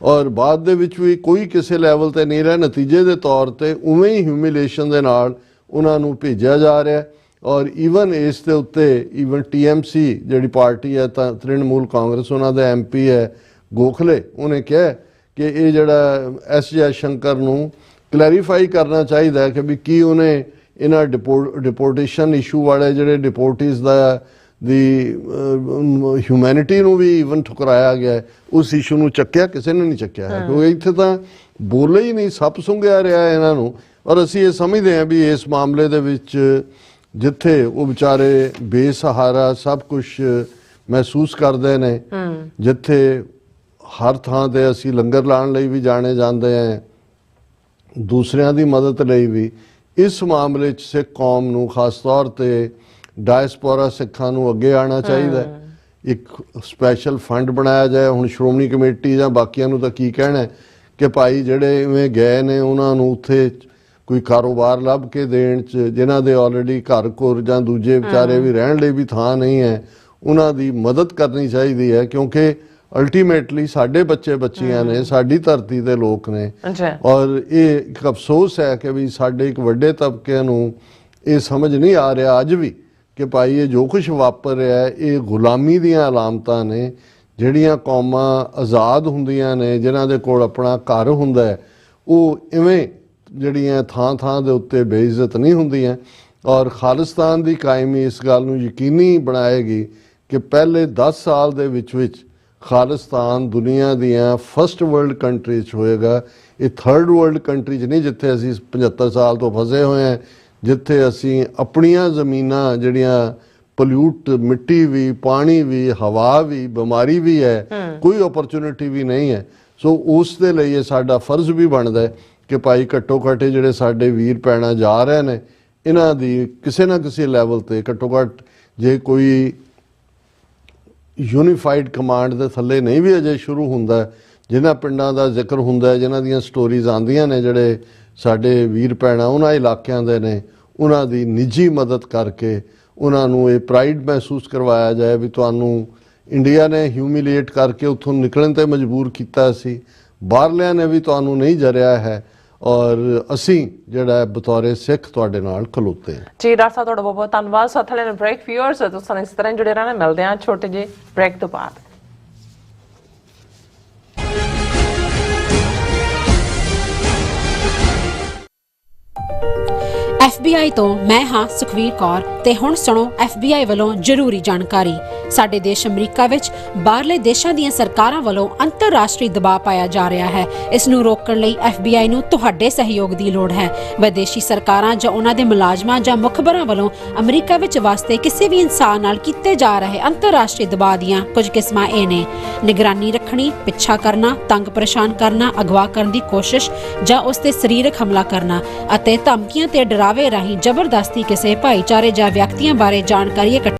ਔਰ ਬਾਅਦ ਦੇ ਵਿੱਚ ਵੀ ਕੋਈ ਕਿਸੇ ਲੈਵਲ ਤੇ ਨਹੀਂ ਰਿਹਾ। ਨਤੀਜੇ ਦੇ ਤੌਰ ਤੇ ਉਵੇਂ ਹੀ ਹਿਊਮਿਲੇਸ਼ਨ ਦੇ ਨਾਲ ਉਹਨਾਂ ਨੂੰ ਭੇਜਿਆ ਜਾ ਰਿਹਾ। ਔਰ ਈਵਨ ਇਸ ਦੇ ਉੱਤੇ ਈਵਨ TMC ਜਿਹੜੀ ਪਾਰਟੀ ਹੈ ਤਾਂ ਤ੍ਰਿਣਮੂਲ ਕਾਂਗਰਸ, ਉਹਨਾਂ ਦਾ MP ਹੈ ਗੋਖਲੇ, ਉਹਨੇ ਕਿਹਾ ਕਿ ਇਹ ਜਿਹੜਾ S ਜੈਸ਼ੰਕਰ ਨੂੰ ਕਲੈਰੀਫਾਈ ਕਰਨਾ ਚਾਹੀਦਾ ਹੈ ਕਿ ਵੀ ਕੀ ਉਹਨੇ ਇਹਨਾਂ ਡਿਪੋਰਟੇਸ਼ਨ ਇਸ਼ੂ ਵਾਲੇ ਜਿਹੜੇ ਡਿਪੋਰਟੀਜ਼ ਦਾ ਦੀ ਹਿਊਮੈਨਿਟੀ ਨੂੰ ਵੀ ਈਵਨ ਠੁਕਰਾਇਆ ਗਿਆ ਹੈ। ਉਸ ਇਸ਼ੂ ਨੂੰ ਚੱਕਿਆ ਕਿਸੇ ਨੇ ਨਹੀਂ ਚੱਕਿਆ ਹੈ, ਕਿਉਂਕਿ ਇੱਥੇ ਤਾਂ ਬੋਲੇ ਹੀ ਨਹੀਂ, ਸੱਪ ਸੁੰਘਿਆ ਰਿਹਾ ਇਹਨਾਂ ਨੂੰ। ਔਰ ਅਸੀਂ ਇਹ ਸਮਝਦੇ ਹਾਂ ਵੀ ਇਸ ਮਾਮਲੇ ਦੇ ਵਿੱਚ ਜਿੱਥੇ ਉਹ ਵਿਚਾਰੇ ਬੇਸਹਾਰਾ ਸਭ ਕੁਝ ਮਹਿਸੂਸ ਕਰਦੇ ਨੇ, ਜਿੱਥੇ ਹਰ ਥਾਂ ਤੇ ਅਸੀਂ ਲੰਗਰ ਲਾਉਣ ਲਈ ਵੀ ਜਾਣੇ ਜਾਂਦੇ ਹਾਂ, ਦੂਸਰਿਆਂ ਦੀ ਮਦਦ ਲਈ ਵੀ, ਇਸ ਮਾਮਲੇ 'ਚ ਸਿੱਖ ਕੌਮ ਨੂੰ ਖਾਸ ਤੌਰ ਤੇ ਡਾਇਸਪੋਰਾ ਸਿੱਖਾਂ ਨੂੰ ਅੱਗੇ ਆਉਣਾ ਚਾਹੀਦਾ ਹੈ। ਇੱਕ ਸਪੈਸ਼ਲ ਫੰਡ ਬਣਾਇਆ ਜਾਏ। ਹੁਣ ਸ਼੍ਰੋਮਣੀ ਕਮੇਟੀ ਜਾਂ ਬਾਕੀਆਂ ਨੂੰ ਤਾਂ ਕੀ ਕਹਿਣਾ ਕਿ ਭਾਈ ਜਿਹੜੇ ਇਵੇਂ ਗਏ ਨੇ ਉਹਨਾਂ ਨੂੰ ਉੱਥੇ ਕੋਈ ਕਾਰੋਬਾਰ ਲੱਭ ਕੇ ਦੇਣ 'ਚ, ਜਿਨ੍ਹਾਂ ਦੇ ਆਲਰੇਡੀ ਘਰ ਘੁਰ ਜਾਂ ਦੂਜੇ ਵਿਚਾਰੇ ਵੀ ਰਹਿਣ ਲਈ ਵੀ ਥਾਂ ਨਹੀਂ ਹੈ, ਉਹਨਾਂ ਦੀ ਮਦਦ ਕਰਨੀ ਚਾਹੀਦੀ ਹੈ। ਕਿਉਂਕਿ ਅਲਟੀਮੇਟਲੀ ਸਾਡੇ ਬੱਚੇ ਬੱਚੀਆਂ ਨੇ, ਸਾਡੀ ਧਰਤੀ ਦੇ ਲੋਕ ਨੇ। ਔਰ ਇਹ ਇੱਕ ਅਫਸੋਸ ਹੈ ਕਿ ਵੀ ਸਾਡੇ ਇੱਕ ਵੱਡੇ ਤਬਕੇ ਨੂੰ ਇਹ ਸਮਝ ਨਹੀਂ ਆ ਰਿਹਾ ਅੱਜ ਵੀ ਕਿ ਭਾਈ ਇਹ ਜੋ ਕੁਝ ਵਾਪਰ ਰਿਹਾ ਹੈ ਇਹ ਗੁਲਾਮੀ ਦੀਆਂ ਅਲਾਮਤਾਂ ਨੇ। ਜਿਹੜੀਆਂ ਕੌਮਾਂ ਆਜ਼ਾਦ ਹੁੰਦੀਆਂ ਨੇ, ਜਿਨ੍ਹਾਂ ਦੇ ਕੋਲ ਆਪਣਾ ਘਰ ਹੁੰਦਾ ਹੈ, ਉਹ ਇਵੇਂ ਜਿਹੜੀਆਂ ਥਾਂ ਥਾਂ ਦੇ ਉੱਤੇ ਬੇਇੱਜ਼ਤ ਨਹੀਂ ਹੁੰਦੀਆਂ। ਔਰ ਖਾਲਿਸਤਾਨ ਦੀ ਕਾਇਮੀ ਇਸ ਗੱਲ ਨੂੰ ਯਕੀਨੀ ਬਣਾਏਗੀ ਕਿ ਪਹਿਲੇ 10 ਸਾਲ ਦੇ ਵਿੱਚ ਖਾਲਿਸਤਾਨ ਦੁਨੀਆ ਦੀਆਂ ਫਸਟ ਵਰਲਡ ਕੰਟਰੀ 'ਚ ਹੋਏਗਾ। ਇਹ ਥਰਡ ਵਰਲਡ ਕੰਟਰੀ 'ਚ ਨਹੀਂ ਜਿੱਥੇ ਅਸੀਂ 75 ਸਾਲ ਤੋਂ ਫਸੇ ਹੋਏ ਹਾਂ, ਜਿੱਥੇ ਅਸੀਂ ਆਪਣੀਆਂ ਜ਼ਮੀਨਾਂ ਜਿਹੜੀਆਂ ਪੋਲਿਊਟ, ਮਿੱਟੀ ਵੀ, ਪਾਣੀ ਵੀ, ਹਵਾ ਵੀ, ਬਿਮਾਰੀ ਵੀ ਹੈ, ਕੋਈ ਓਪਰਚੁਨਿਟੀ ਵੀ ਨਹੀਂ ਹੈ। ਸੋ ਉਸ ਦੇ ਲਈ ਇਹ ਸਾਡਾ ਫਰਜ਼ ਵੀ ਬਣਦਾ ਹੈ ਕਿ ਭਾਈ ਘੱਟੋ ਘੱਟ ਜਿਹੜੇ ਸਾਡੇ ਵੀਰ ਭੈਣਾਂ ਜਾ ਰਹੇ ਨੇ, ਇਹਨਾਂ ਦੀ ਕਿਸੇ ਨਾ ਕਿਸੇ ਲੈਵਲ ਤੇ ਘੱਟੋ ਘੱਟ ਜੇ ਕੋਈ ਯੂਨੀਫਾਈਡ ਕਮਾਂਡ ਦੇ ਥੱਲੇ ਨਹੀਂ ਵੀ ਅਜੇ ਸ਼ੁਰੂ ਹੁੰਦਾ, ਜਿਨ੍ਹਾਂ ਪਿੰਡਾਂ ਦਾ ਜ਼ਿਕਰ ਹੁੰਦਾ, ਜਿਨ੍ਹਾਂ ਦੀਆਂ ਸਟੋਰੀਜ਼ ਆਉਂਦੀਆਂ ਨੇ, ਜਿਹੜੇ ਸਾਡੇ ਵੀਰ ਭੈਣਾਂ ਉਹਨਾਂ ਇਲਾਕਿਆਂ ਦੇ ਨੇ, ਉਹਨਾਂ ਦੀ ਨਿੱਜੀ ਮਦਦ ਕਰਕੇ ਉਹਨਾਂ ਨੂੰ ਇਹ ਪ੍ਰਾਈਡ ਮਹਿਸੂਸ ਕਰਵਾਇਆ ਜਾਏ ਵੀ ਤੁਹਾਨੂੰ ਇੰਡੀਆ ਨੇ ਹਿਊਮਿਲੀਏਟ ਕਰਕੇ ਉੱਥੋਂ ਨਿਕਲਣ 'ਤੇ ਮਜਬੂਰ ਕੀਤਾ ਸੀ, ਬਾਹਰਲਿਆਂ ਨੇ ਵੀ ਤੁਹਾਨੂੰ ਨਹੀਂ ਜਰਿਆ ਹੈ, ਔਰ ਅਸੀਂ ਜਿਹੜਾ ਬਤੌਰੇ ਸਿੱਖ ਤੁਹਾਡੇ ਨਾਲ ਖਲੋਤੇ ਹਾਂ। ਜੀ ਡਾਕਟਰ ਸਾਹਿਬ, ਤੁਹਾਡਾ ਬਹੁਤ ਬਹੁਤ ਧੰਨਵਾਦ। ਸਾਥ ਲੈਣ ਬ੍ਰੇਕ ਵਿਊਅਰਸ, ਤੁਸੀਂ ਇਸ ਤਰ੍ਹਾਂ ਜੁੜੇ ਰਹਿਣਾ। ਮਿਲਦੇ ਹਾਂ ਛੋਟੇ ਜਿਹੇ ਬ੍ਰੇਕ ਤੋਂ ਬਾਅਦ। FBI ਤੋਂ ਮੈਂ ਹਾਂ ਸੁਖਵੀਰ ਕੌਰ ਤੇ ਹੁਣ ਸੁਣੋ FBI ਵੱਲੋਂ ਜ਼ਰੂਰੀ ਜਾਣਕਾਰੀ। ਸਾਡੇ ਦੇਸ਼ ਅਮਰੀਕਾ ਵਿੱਚ ਬਾਹਰਲੇ ਦੇਸ਼ਾਂ ਦੀਆਂ ਸਰਕਾਰਾਂ ਵੱਲੋਂ ਅੰਤਰਰਾਸ਼ਟਰੀ ਦਬਾਅ ਪਾਇਆ ਜਾ ਰਿਹਾ ਹੈ। ਇਸ ਨੂੰ ਰੋਕਣ ਲਈ FBI ਨੂੰ ਤੁਹਾਡੇ ਸਹਿਯੋਗ ਦੀ ਲੋੜ ਹੈ। ਵਿਦੇਸ਼ੀ ਸਰਕਾਰਾਂ ਜਾਂ ਉਹਨਾਂ ਦੇ ਮੁਲਾਜ਼ਮਾਂ ਜਾਂ ਮੁਖਬਰਾਂ ਵੱਲੋਂ ਅਮਰੀਕਾ ਵਿੱਚ ਵਸਦੇ ਕਿਸੇ ਵੀ ਇਨਸਾਨ ਨਾਲ ਕੀਤੇ ਜਾ ਰਹੇ ਅੰਤਰਰਾਸ਼ਟਰੀ ਦਬਾਅ ਦੀਆਂ ਕੁਝ ਕਿਸਮਾਂ ਇਹ ਨੇ: ਨਿਗਰਾਨੀ ਰੱਖਣੀ, ਪਿੱਛਾ ਕਰਨਾ, ਤੰਗ ਪਰੇਸ਼ਾਨ ਕਰਨਾ, ਅਗਵਾ ਕਰਨ ਦੀ ਕੋਸ਼ਿਸ਼ ਜਾਂ ਉਸ ਤੇ ਸਰੀਰਕ ਹਮਲਾ ਕਰਨਾ, ਅਤੇ ਧਮਕੀਆਂ ਤੇ ਡਰਾਵੇ ਰਾਹੀਂ ਜ਼ਬਰਦਸਤੀ ਕਿਸੇ ਭਾਈਚਾਰੇ ਜਾਂ ਵਿਅਕਤੀਆਂ ਬਾਰੇ ਜਾਣਕਾਰੀ ਇਕੱਠੀ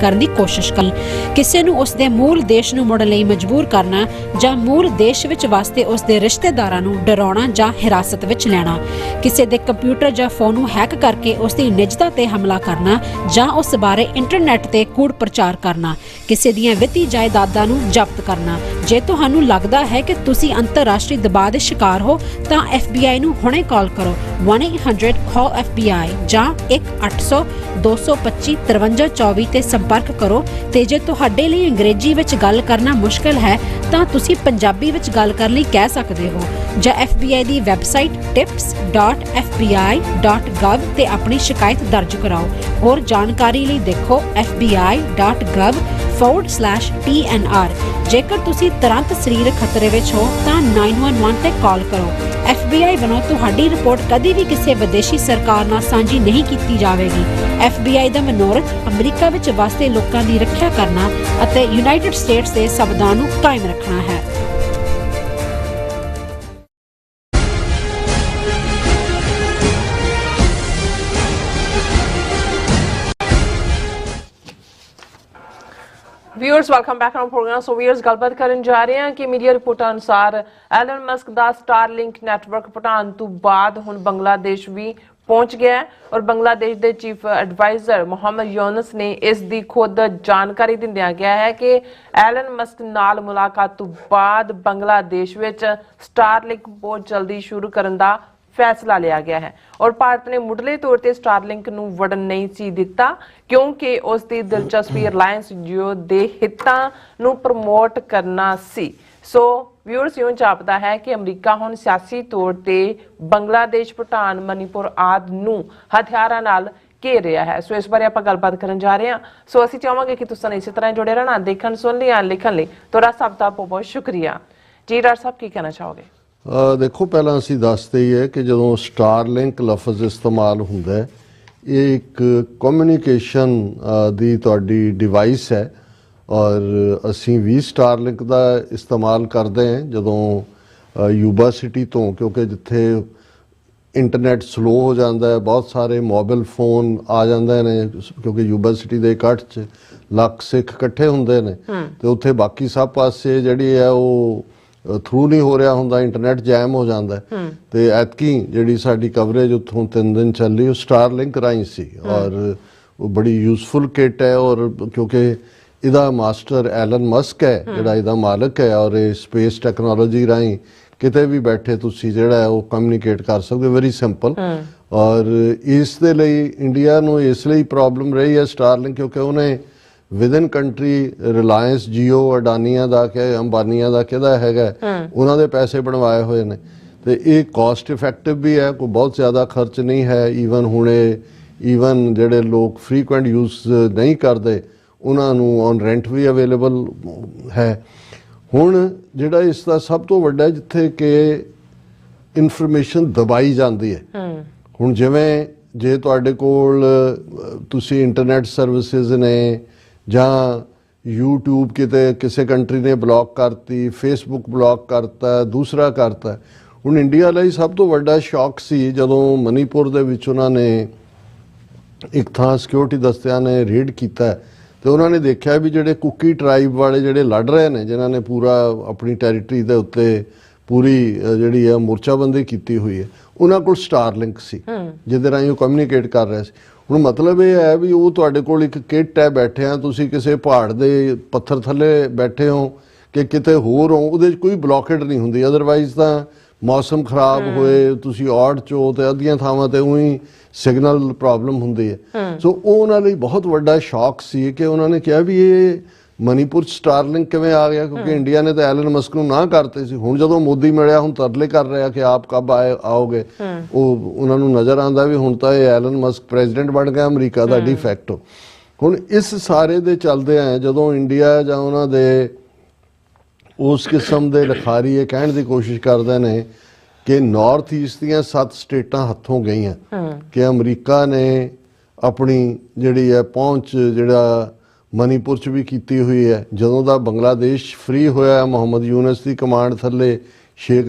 ਕਰਨ ਦੀ ਕੋਸ਼ਿਸ਼ ਕਰਨੀ, ਕਿਸੇ ਨੂੰ ਉਸ ਦੇ ਮੂਲ ਦੇਸ਼ ਨੂੰ ਮੁੜਨ ਲਈ ਮਜਬੂਰ ਕਰਨਾ ਜਾਂ ਮੂਲ ਦੇਸ਼ ਵਿੱਚ ਵਸਦੇ ਉਸ ਦੇ ਰਿਸ਼ਤੇਦਾਰਾਂ ਨੂੰ ਡਰਾਉਣਾ ਜਾਂ ਹਿਰਾਸਤ ਵਿੱਚ ਲੈਣਾ, ਕਿਸੇ ਦੇ ਕੰਪਿਊਟਰ ਜਾਂ ਫੋਨ ਨੂੰ ਹੈਕ ਕਰਕੇ ਉਸ ਦੀ ਨਿੱਜਤਾ ਤੇ ਹਮਲਾ ਕਰਨਾ ਜਾਂ ਉਸ ਬਾਰੇ ਇੰਟਰਨੈਟ ਤੇ ਕੂੜ ਪ੍ਰਚਾਰ ਕਰਨਾ, ਕਿਸੇ ਦੀਆਂ ਵਿੱਤੀ ਜਾਇਦਾਦਾਂ ਨੂੰ ਜ਼ਬਤ ਕਰਨਾ। ਜੇ ਤੁਹਾਨੂੰ ਲੱਗਦਾ ਹੈ ਕਿ ਤੁਸੀਂ ਅੰਤਰਰਾਸ਼ਟਰੀ ਦਬਾਅ ਦੇ ਸ਼ਿਕਾਰ ਹੋ ਤਾਂ FBI ਨੂੰ ਹੁਣੇ ਕਾਲ ਕਰੋ 1-800-CALL-FBI ਜਾਂ 1-800-225-5324 ਤੇ ਸੰਪਰਕ ਕਰੋ। ਤੇ ਜੇ ਤੁਹਾਡੇ ਲਈ ਅੰਗਰੇਜ਼ੀ ਵਿੱਚ ਗੱਲ ਕਰਨਾ ਮੁਸ਼ਕਲ ਹੈ ਤਾਂ ਤੁਸੀਂ ਪੰਜਾਬੀ ਵਿੱਚ ਗੱਲ ਕਰਨ ਲਈ ਕਹਿ ਸਕਦੇ ਹੋ, ਜਾਂ FBI ਦੀ ਵੈਬਸਾਈਟ tips.fbi.gov ਤੇ ਆਪਣੀ ਸ਼ਿਕਾਇਤ ਦਰਜ ਕਰਾਓ। ਹੋਰ ਜਾਣਕਾਰੀ ਲਈ ਦੇਖੋ fbi.gov/TNR। ਜੇਕਰ ਤੁਸੀਂ ਤੁਰੰਤ ਸਰੀਰਕ ਖਤਰੇ ਵਿੱਚ ਹੋ ਤਾਂ 911 ਤੇ ਕਾਲ ਕਰੋ। FBI ਵੱਲੋਂ ਤੁਹਾਡੀ ਰਿਪੋਰਟ ਕਦੀ ਵੀ ਕਿਸੇ ਵਿਦੇਸ਼ੀ ਸਰਕਾਰ ਨਾਲ ਸਾਂਝੀ ਨਹੀਂ ਕੀਤੀ ਜਾਵੇਗੀ। FBI ਦਾ ਮਨੋਰਥ ਅਮਰੀਕਾ ਵਿੱਚ ਵਸਦੇ ਲੋਕਾਂ ਦੀ ਰੱਖਿਆ ਕਰਨਾ ਅਤੇ ਯੂਨਾਈਟਿਡ ਸਟੇਟਸ ਦੇ ਸੰਵਿਧਾਨ ਨੂੰ ਕਾਇਮ ਰੱਖਣਾ ਹੈ। Viewers, welcome back on programme. So viewers, ਗੱਲਬਾਤ ਕਰਨ ਜਾ ਰਹੇ ਹਾਂ ਕਿ ਮੀਡੀਆ ਰਿਪੋਰਟਾਂ ਅਨੁਸਾਰ ਐਲਨ ਮਸਕ ਦਾ ਸਟਾਰਲਿੰਕ ਨੈਟਵਰਕ ਪਟਾਉਣ ਤੋਂ ਬਾਅਦ ਹੁਣ ਬੰਗਲਾਦੇਸ਼ ਵੀ ਪਹੁੰਚ ਗਿਆ ਹੈ ਔਰ ਬੰਗਲਾਦੇਸ਼ ਦੇ ਚੀਫ ਐਡਵਾਈਜ਼ਰ ਮੁਹੰਮਦ ਯੂਨਸ ਨੇ ਇਸ ਦੀ ਖੁਦ ਜਾਣਕਾਰੀ ਦਿੰਦਿਆਂ ਕਿਹਾ ਹੈ ਕਿ ਐਲਨ ਮਸਕ ਨਾਲ ਮੁਲਾਕਾਤ ਤੋਂ ਬਾਅਦ ਬੰਗਲਾਦੇਸ਼ ਵਿੱਚ ਸਟਾਰਲਿੰਕ ਬਹੁਤ ਜਲਦੀ ਸ਼ੁਰੂ ਕਰਨ ਦਾ ਫੈਸਲਾ ਲਿਆ ਗਿਆ ਹੈ ਔਰ ਭਾਰਤ ਨੇ ਮੁੱਢਲੇ ਤੌਰ ਤੇ ਸਟਾਰਲਿੰਕ ਨੂੰ ਵੜਨ ਨਹੀਂ ਸੀ ਦਿੱਤਾ ਕਿਉਂਕਿ ਉਸ ਦੀ ਦਿਲਚਸਪੀ ਰਿਲਾਇੰਸ ਜੀਓ ਦੇ ਹਿੱਤਾਂ ਨੂੰ ਪ੍ਰਮੋਟ ਕਰਨਾ ਸੀ। ਸੋ ਵਿਊਅਰਸ, ਇਉਂ ਜਾਪਦਾ ਹੈ ਕਿ ਅਮਰੀਕਾ ਹੁਣ ਸਿਆਸੀ ਤੌਰ ਤੇ ਬੰਗਲਾਦੇਸ਼, ਭੂਟਾਨ, ਮਨੀਪੁਰ ਆਦਿ ਨੂੰ ਹਥਿਆਰਾਂ ਨਾਲ ਘੇਰ ਰਿਹਾ ਹੈ। ਸੋ ਇਸ ਬਾਰੇ ਆਪਾਂ ਗੱਲਬਾਤ ਕਰਨ ਜਾ ਰਹੇ ਹਾਂ। ਸੋ ਅਸੀਂ ਚਾਹਾਂਗੇ ਕਿ ਤੁਸੀਂ ਇਸੇ ਤਰ੍ਹਾਂ ਜੁੜੇ ਰਹਿਣਾ, ਦੇਖਣ, ਸੁਣ ਲਿਆ, ਲਿਖਣ ਲਈ ਤੁਹਾਡਾ ਸਭ ਦਾ ਬਹੁਤ ਸ਼ੁਕਰੀਆ ਜੀ। ਡਾਕਟਰ ਸਾਹਿਬ ਕੀ ਕਹਿਣਾ ਚਾਹੋਗੇ? ਦੇਖੋ, ਪਹਿਲਾਂ ਅਸੀਂ ਦੱਸਦੇ ਹੀ ਹੈ ਕਿ ਜਦੋਂ ਸਟਾਰਲਿੰਕ ਲਫ਼ਜ਼ ਇਸਤੇਮਾਲ ਹੁੰਦਾ ਹੈ, ਇਹ ਇੱਕ ਕਮਿਊਨੀਕੇਸ਼ਨ ਦੀ ਤੁਹਾਡੀ ਡਿਵਾਈਸ ਹੈ ਔਰ ਅਸੀਂ ਵੀ ਸਟਾਰਲਿੰਕ ਦਾ ਇਸਤੇਮਾਲ ਕਰਦੇ ਹਾਂ ਜਦੋਂ ਯੂਬਾ ਸਿਟੀ ਤੋਂ, ਕਿਉਂਕਿ ਜਿੱਥੇ ਇੰਟਰਨੈਟ ਸਲੋ ਹੋ ਜਾਂਦਾ ਹੈ, ਬਹੁਤ ਸਾਰੇ ਮੋਬਾਈਲ ਫੋਨ ਆ ਜਾਂਦੇ ਨੇ, ਕਿਉਂਕਿ ਯੂਬਾ ਸਿਟੀ ਦੇ ਇਕੱਠ 'ਚ ਲੱਖ ਸਿੱਖ ਇਕੱਠੇ ਹੁੰਦੇ ਨੇ ਤੇ ਉੱਥੇ ਬਾਕੀ ਸਭ ਪਾਸੇ ਜਿਹੜੀ ਹੈ ਉਹ ਥਰੂ ਨਹੀਂ ਹੋ ਰਿਹਾ ਹੁੰਦਾ, ਇੰਟਰਨੈਟ ਜੈਮ ਹੋ ਜਾਂਦਾ ਤੇ ਐਤਕੀ ਜਿਹੜੀ ਸਾਡੀ ਕਵਰੇਜ ਉੱਥੋਂ 3 ਦਿਨ ਚੱਲੀ ਉਹ ਸਟਾਰਲਿੰਕ ਰਾਹੀਂ ਸੀ ਔਰ ਉਹ ਬੜੀ ਯੂਜ਼ਫੁਲ ਕਿੱਟ ਹੈ ਔਰ ਕਿਉਂਕਿ ਇਹਦਾ ਮਾਸਟਰ ਐਲਨ ਮਸਕ ਹੈ ਜਿਹੜਾ ਇਹਦਾ ਮਾਲਕ ਹੈ ਔਰ ਇਹ ਸਪੇਸ ਟੈਕਨੋਲੋਜੀ ਰਾਹੀਂ ਕਿਤੇ ਵੀ ਬੈਠੇ ਤੁਸੀਂ ਜਿਹੜਾ ਹੈ ਉਹ ਕਮਿਊਨੀਕੇਟ ਕਰ ਸਕਦੇ, ਵੈਰੀ ਸਿੰਪਲ। ਔਰ ਇਸ ਦੇ ਲਈ ਇੰਡੀਆ ਨੂੰ ਇਸ ਲਈ ਪ੍ਰੋਬਲਮ ਰਹੀ ਹੈ ਸਟਾਰਲਿੰਕ ਕਿਉਂਕਿ ਉਹਨੇ ਵਿਦਨ ਕੰਟਰੀ ਰਿਲਾਇੰਸ, ਜੀਓ, ਅਡਾਨੀਆਂ ਦਾ ਕਿ ਅੰਬਾਨੀਆਂ ਦਾ ਕਿਹਦਾ ਹੈਗਾ, ਉਹਨਾਂ ਦੇ ਪੈਸੇ ਬਣਵਾਏ ਹੋਏ ਨੇ ਤੇ ਇਹ ਕਾਸਟ ਇਫੈਕਟਿਵ ਵੀ ਹੈ, ਕੋਈ ਬਹੁਤ ਜ਼ਿਆਦਾ ਖਰਚ ਨਹੀਂ ਹੈ। ਈਵਨ ਜਿਹੜੇ ਲੋਕ ਫ੍ਰੀਕੁਐਂਟ ਯੂਜ਼ ਨਹੀਂ ਕਰਦੇ ਉਹਨਾਂ ਨੂੰ ਔਨ ਰੈਂਟ ਵੀ ਅਵੇਲੇਬਲ ਹੈ। ਹੁਣ ਜਿਹੜਾ ਇਸ ਦਾ ਸਭ ਤੋਂ ਵੱਡਾ ਜਿੱਥੇ ਕਿ ਇਨਫੋਰਮੇਸ਼ਨ ਦਬਾਈ ਜਾਂਦੀ ਹੈ, ਹੁਣ ਜਿਵੇਂ ਜੇ ਤੁਹਾਡੇ ਕੋਲ ਤੁਸੀਂ ਇੰਟਰਨੈਟ ਸਰਵਿਸਿਜ਼ ਨੇ ਜਾਂ YouTube ਕਿਤੇ ਕਿਸੇ ਕੰਟਰੀ ਨੇ ਬਲੌਕ ਕਰਤੀ, ਫੇਸਬੁੱਕ ਬਲੌਕ ਕਰਤਾ, ਦੂਸਰਾ ਕਰਤਾ। ਹੁਣ ਇੰਡੀਆ ਲਈ ਸਭ ਤੋਂ ਵੱਡਾ ਸ਼ੌਕ ਸੀ ਜਦੋਂ ਮਨੀਪੁਰ ਦੇ ਵਿੱਚ ਉਹਨਾਂ ਨੇ ਇੱਕ ਥਾਂ ਸਿਕਿਉਰਿਟੀ ਦਸਤਿਆਂ ਨੇ ਰੇਡ ਕੀਤਾ ਤੇ ਉਹਨਾਂ ਨੇ ਦੇਖਿਆ ਵੀ ਜਿਹੜੇ ਕੁਕੀ ਟਰਾਈਬ ਵਾਲੇ ਜਿਹੜੇ ਲੜ ਰਹੇ ਨੇ, ਜਿਨ੍ਹਾਂ ਨੇ ਪੂਰਾ ਆਪਣੀ ਟੈਰੀਟਰੀ ਦੇ ਉੱਤੇ ਪੂਰੀ ਜਿਹੜੀ ਹੈ ਮੋਰਚਾਬੰਦੀ ਕੀਤੀ ਹੋਈ ਹੈ, ਉਹਨਾਂ ਕੋਲ ਸਟਾਰਲਿੰਕ ਸੀ ਜਿਹਦੇ ਰਾਹੀਂ ਉਹ ਕਮਿਊਨੀਕੇਟ ਕਰ ਰਹੇ ਸੀ। ਹੁਣ ਮਤਲਬ ਇਹ ਹੈ ਵੀ ਉਹ ਤੁਹਾਡੇ ਕੋਲ ਇੱਕ ਕਿੱਟ ਹੈ, ਬੈਠੇ ਆ ਤੁਸੀਂ ਕਿਸੇ ਪਹਾੜ ਦੇ ਪੱਥਰ ਥੱਲੇ ਬੈਠੇ ਹੋ ਕਿ ਕਿਤੇ ਹੋਰ ਹੋ, ਉਹਦੇ 'ਚ ਕੋਈ ਬਲੌਕੇਡ ਨਹੀਂ ਹੁੰਦੀ। ਅਦਰਵਾਈਜ਼ ਤਾਂ ਮੌਸਮ ਖਰਾਬ ਹੋਏ, ਤੁਸੀਂ ਔੜ 'ਚ ਹੋ ਤੇ ਅੱਧੀਆਂ ਥਾਵਾਂ ਤੇ ਉਹੀ ਸਿਗਨਲ ਪ੍ਰੋਬਲਮ ਹੁੰਦੀ ਹੈ। ਸੋ ਉਹ ਉਹਨਾਂ ਲਈ ਬਹੁਤ ਵੱਡਾ ਸ਼ੌਕ ਸੀ ਕਿ ਉਹਨਾਂ ਨੇ ਕਿਹਾ ਵੀ ਇਹ ਮਨੀਪੁਰ ਸਟਾਰਲਿੰਕ ਕਿਵੇਂ ਆ ਗਿਆ, ਕਿਉਂਕਿ ਇੰਡੀਆ ਨੇ ਤਾਂ ਐਲਨ ਮਸਕ ਨੂੰ ਨਾ ਕਰਤੇ ਸੀ। ਹੁਣ ਜਦੋਂ ਮੋਦੀ ਮਿਲਿਆ ਹੁਣ ਤਰਲੇ ਕਰ ਰਿਹਾ ਕਿ ਆਪ ਕਬ ਆਓਗੇ, ਉਹ ਉਹਨਾਂ ਨੂੰ ਨਜ਼ਰ ਆਉਂਦਾ ਵੀ ਹੁਣ ਤਾਂ ਇਹ ਐਲਨ ਮਸਕ ਪ੍ਰੈਜ਼ੀਡੈਂਟ ਬਣ ਗਿਆ ਅਮਰੀਕਾ ਦਾ ਡੀ ਫੈਕਟੋ। ਹੁਣ ਇਸ ਸਾਰੇ ਦੇ ਚੱਲਦੇ ਆ ਜਦੋਂ ਇੰਡੀਆ ਜਾਂ ਉਹਨਾਂ ਦੇ ਉਸ ਕਿਸਮ ਦੇ ਲਿਖਾਰੀ ਇਹ ਕਹਿਣ ਦੀ ਕੋਸ਼ਿਸ਼ ਕਰਦੇ ਨੇ ਕਿ ਨਾਰਥ ਈਸਟ ਦੀਆਂ 7 ਸਟੇਟਾਂ ਹੱਥੋਂ ਗਈਆਂ ਕਿ ਅਮਰੀਕਾ ਨੇ ਆਪਣੀ ਜਿਹੜੀ ਹੈ ਪਹੁੰਚ ਜਿਹੜਾ ਮਨੀਪੁਰ 'ਚ ਵੀ ਕੀਤੀ ਹੋਈ ਹੈ। ਜਦੋਂ ਦਾ ਬੰਗਲਾਦੇਸ਼ ਫ੍ਰੀ ਹੋਇਆ ਮੁਹੰਮਦ ਯੂਨਸ ਦੀ ਕਮਾਂਡ ਥੱਲੇ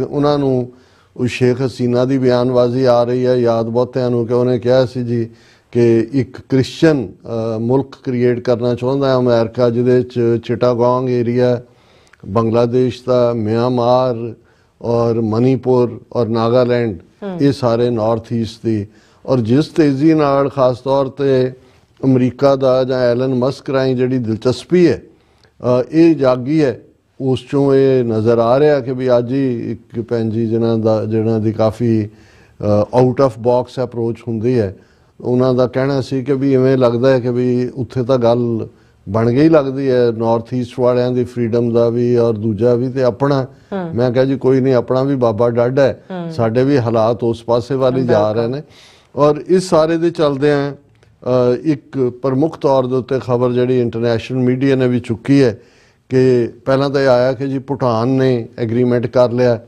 ਉਹਨਾਂ ਨੂੰ ਉਹ ਸ਼ੇਖ ਹਸੀਨਾ ਦੀ ਬਿਆਨਬਾਜ਼ੀ ਆ ਰਹੀ ਹੈ ਯਾਦ ਬਹੁਤਿਆਂ ਨੂੰ ਕਿ ਉਹਨੇ ਕਿਹਾ ਸੀ ਜੀ ਕਿ ਇੱਕ ਕ੍ਰਿਸਚਨ ਮੁਲਕ ਕ੍ਰੀਏਟ ਕਰਨਾ ਚਾਹੁੰਦਾ ਹੈ ਅਮਰੀਕਾ, ਜਿਹਦੇ 'ਚ ਚਿਟਾਗੋਂਗ ਏਰੀਆ, ਬੰਗਲਾਦੇਸ਼ ਦਾ, ਮਿਆਂਮਾਰ ਔਰ ਮਨੀਪੁਰ ਔਰ ਨਾਗਾਲੈਂਡ, ਇਹ ਸਾਰੇ ਨਾਰਥ ਈਸਟ ਦੀ। ਔਰ ਜਿਸ ਤੇਜ਼ੀ ਨਾਲ ਖਾਸ ਤੌਰ 'ਤੇ ਅਮਰੀਕਾ ਦਾ ਜਾਂ ਐਲਨ ਮਸਕ ਰਾਹੀਂ ਜਿਹੜੀ ਦਿਲਚਸਪੀ ਹੈ ਇਹ ਜਾਗੀ ਹੈ, ਉਸ 'ਚੋਂ ਇਹ ਨਜ਼ਰ ਆ ਰਿਹਾ ਕਿ ਵੀ ਅੱਜ ਹੀ ਇੱਕ ਭੈਣ ਜੀ ਜਿਹਨਾਂ ਦੀ ਕਾਫੀ ਆਊਟ ਆਫ ਬਾਕਸ ਅਪਰੋਚ ਹੁੰਦੀ ਹੈ, ਉਹਨਾਂ ਦਾ ਕਹਿਣਾ ਸੀ ਕਿ ਵੀ ਇਵੇਂ ਲੱਗਦਾ ਹੈ ਕਿ ਵੀ ਉੱਥੇ ਤਾਂ ਗੱਲ ਬਣ ਗਈ ਲੱਗਦੀ ਹੈ ਨਾਰਥ ਈਸਟ ਵਾਲਿਆਂ ਦੀ ਫਰੀडम ਦਾ ਵੀ ਔਰ ਦੂਜਾ ਵੀ ਤੇ ਆਪਣਾ। ਮੈਂ ਕਿਹਾ ਜੀ ਕੋਈ ਨਹੀਂ, ਆਪਣਾ ਵੀ ਬਾਬਾ ਡਾਢਾ ਹੈ, ਸਾਡੇ ਵੀ ਹਾਲਾਤ ਉਸ ਪਾਸੇ ਵੱਲ ਹੀ ਜਾ ਰਹੇ ਨੇ। ਔਰ ਇਸ ਸਾਰੇ ਦੇ ਚੱਲਦੇ ਆ ਇੱਕ ਪ੍ਰਮੁੱਖ ਤੌਰ ਦੇ ਉੱਤੇ ਖਬਰ ਜਿਹੜੀ ਇੰਟਰਨੈਸ਼ਨਲ ਮੀਡੀਆ ਨੇ ਵੀ ਚੁੱਕੀ ਹੈ ਕਿ ਪਹਿਲਾਂ ਤਾਂ ਇਹ ਆਇਆ ਕਿ ਜੀ ਭੂਟਾਨ ਨੇ ਐਗਰੀਮੈਂਟ ਕਰ ਲਿਆ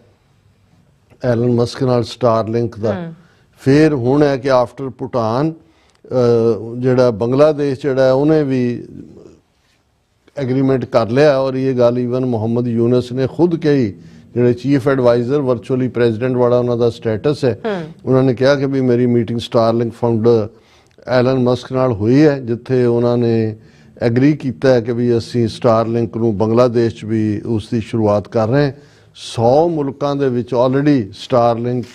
ਐਲਨ ਮਸਕ ਨਾਲ ਸਟਾਰਲਿੰਕ ਦਾ, ਫਿਰ ਹੁਣ ਹੈ ਕਿ ਆਫਟਰ ਭੂਟਾਨ ਜਿਹੜਾ ਬੰਗਲਾਦੇਸ਼ ਜਿਹੜਾ ਉਹਨੇ ਵੀ ਐਗਰੀਮੈਂਟ ਕਰ ਲਿਆ। ਔਰ ਇਹ ਗੱਲ ਈਵਨ ਮੁਹੰਮਦ ਯੂਨਸ ਨੇ ਖੁਦ ਕਹੀ, ਜਿਹੜੇ ਚੀਫ ਐਡਵਾਈਜ਼ਰ ਵਰਚੁਅਲੀ ਪ੍ਰੈਜ਼ੀਡੈਂਟ ਵਾਲਾ ਉਹਨਾਂ ਦਾ ਸਟੇਟਸ ਹੈ, ਉਹਨਾਂ ਨੇ ਕਿਹਾ ਕਿ ਵੀ ਮੇਰੀ meeting Starlink founder Allen Musk ਨਾਲ ਹੋਈ ਹੈ, ਜਿੱਥੇ ਉਹਨਾਂ ਨੇ ਐਗਰੀ ਕੀਤਾ ਹੈ ਕਿ ਵੀ ਅਸੀਂ ਸਟਾਰਲਿੰਕ ਨੂੰ ਬੰਗਲਾਦੇਸ਼ 'ਚ ਵੀ ਉਸ ਦੀ ਸ਼ੁਰੂਆਤ ਕਰ ਰਹੇ ਹਾਂ। 100 ਮੁਲਕਾਂ ਦੇ ਵਿੱਚ ਆਲਰੇਡੀ ਸਟਾਰਲਿੰਕ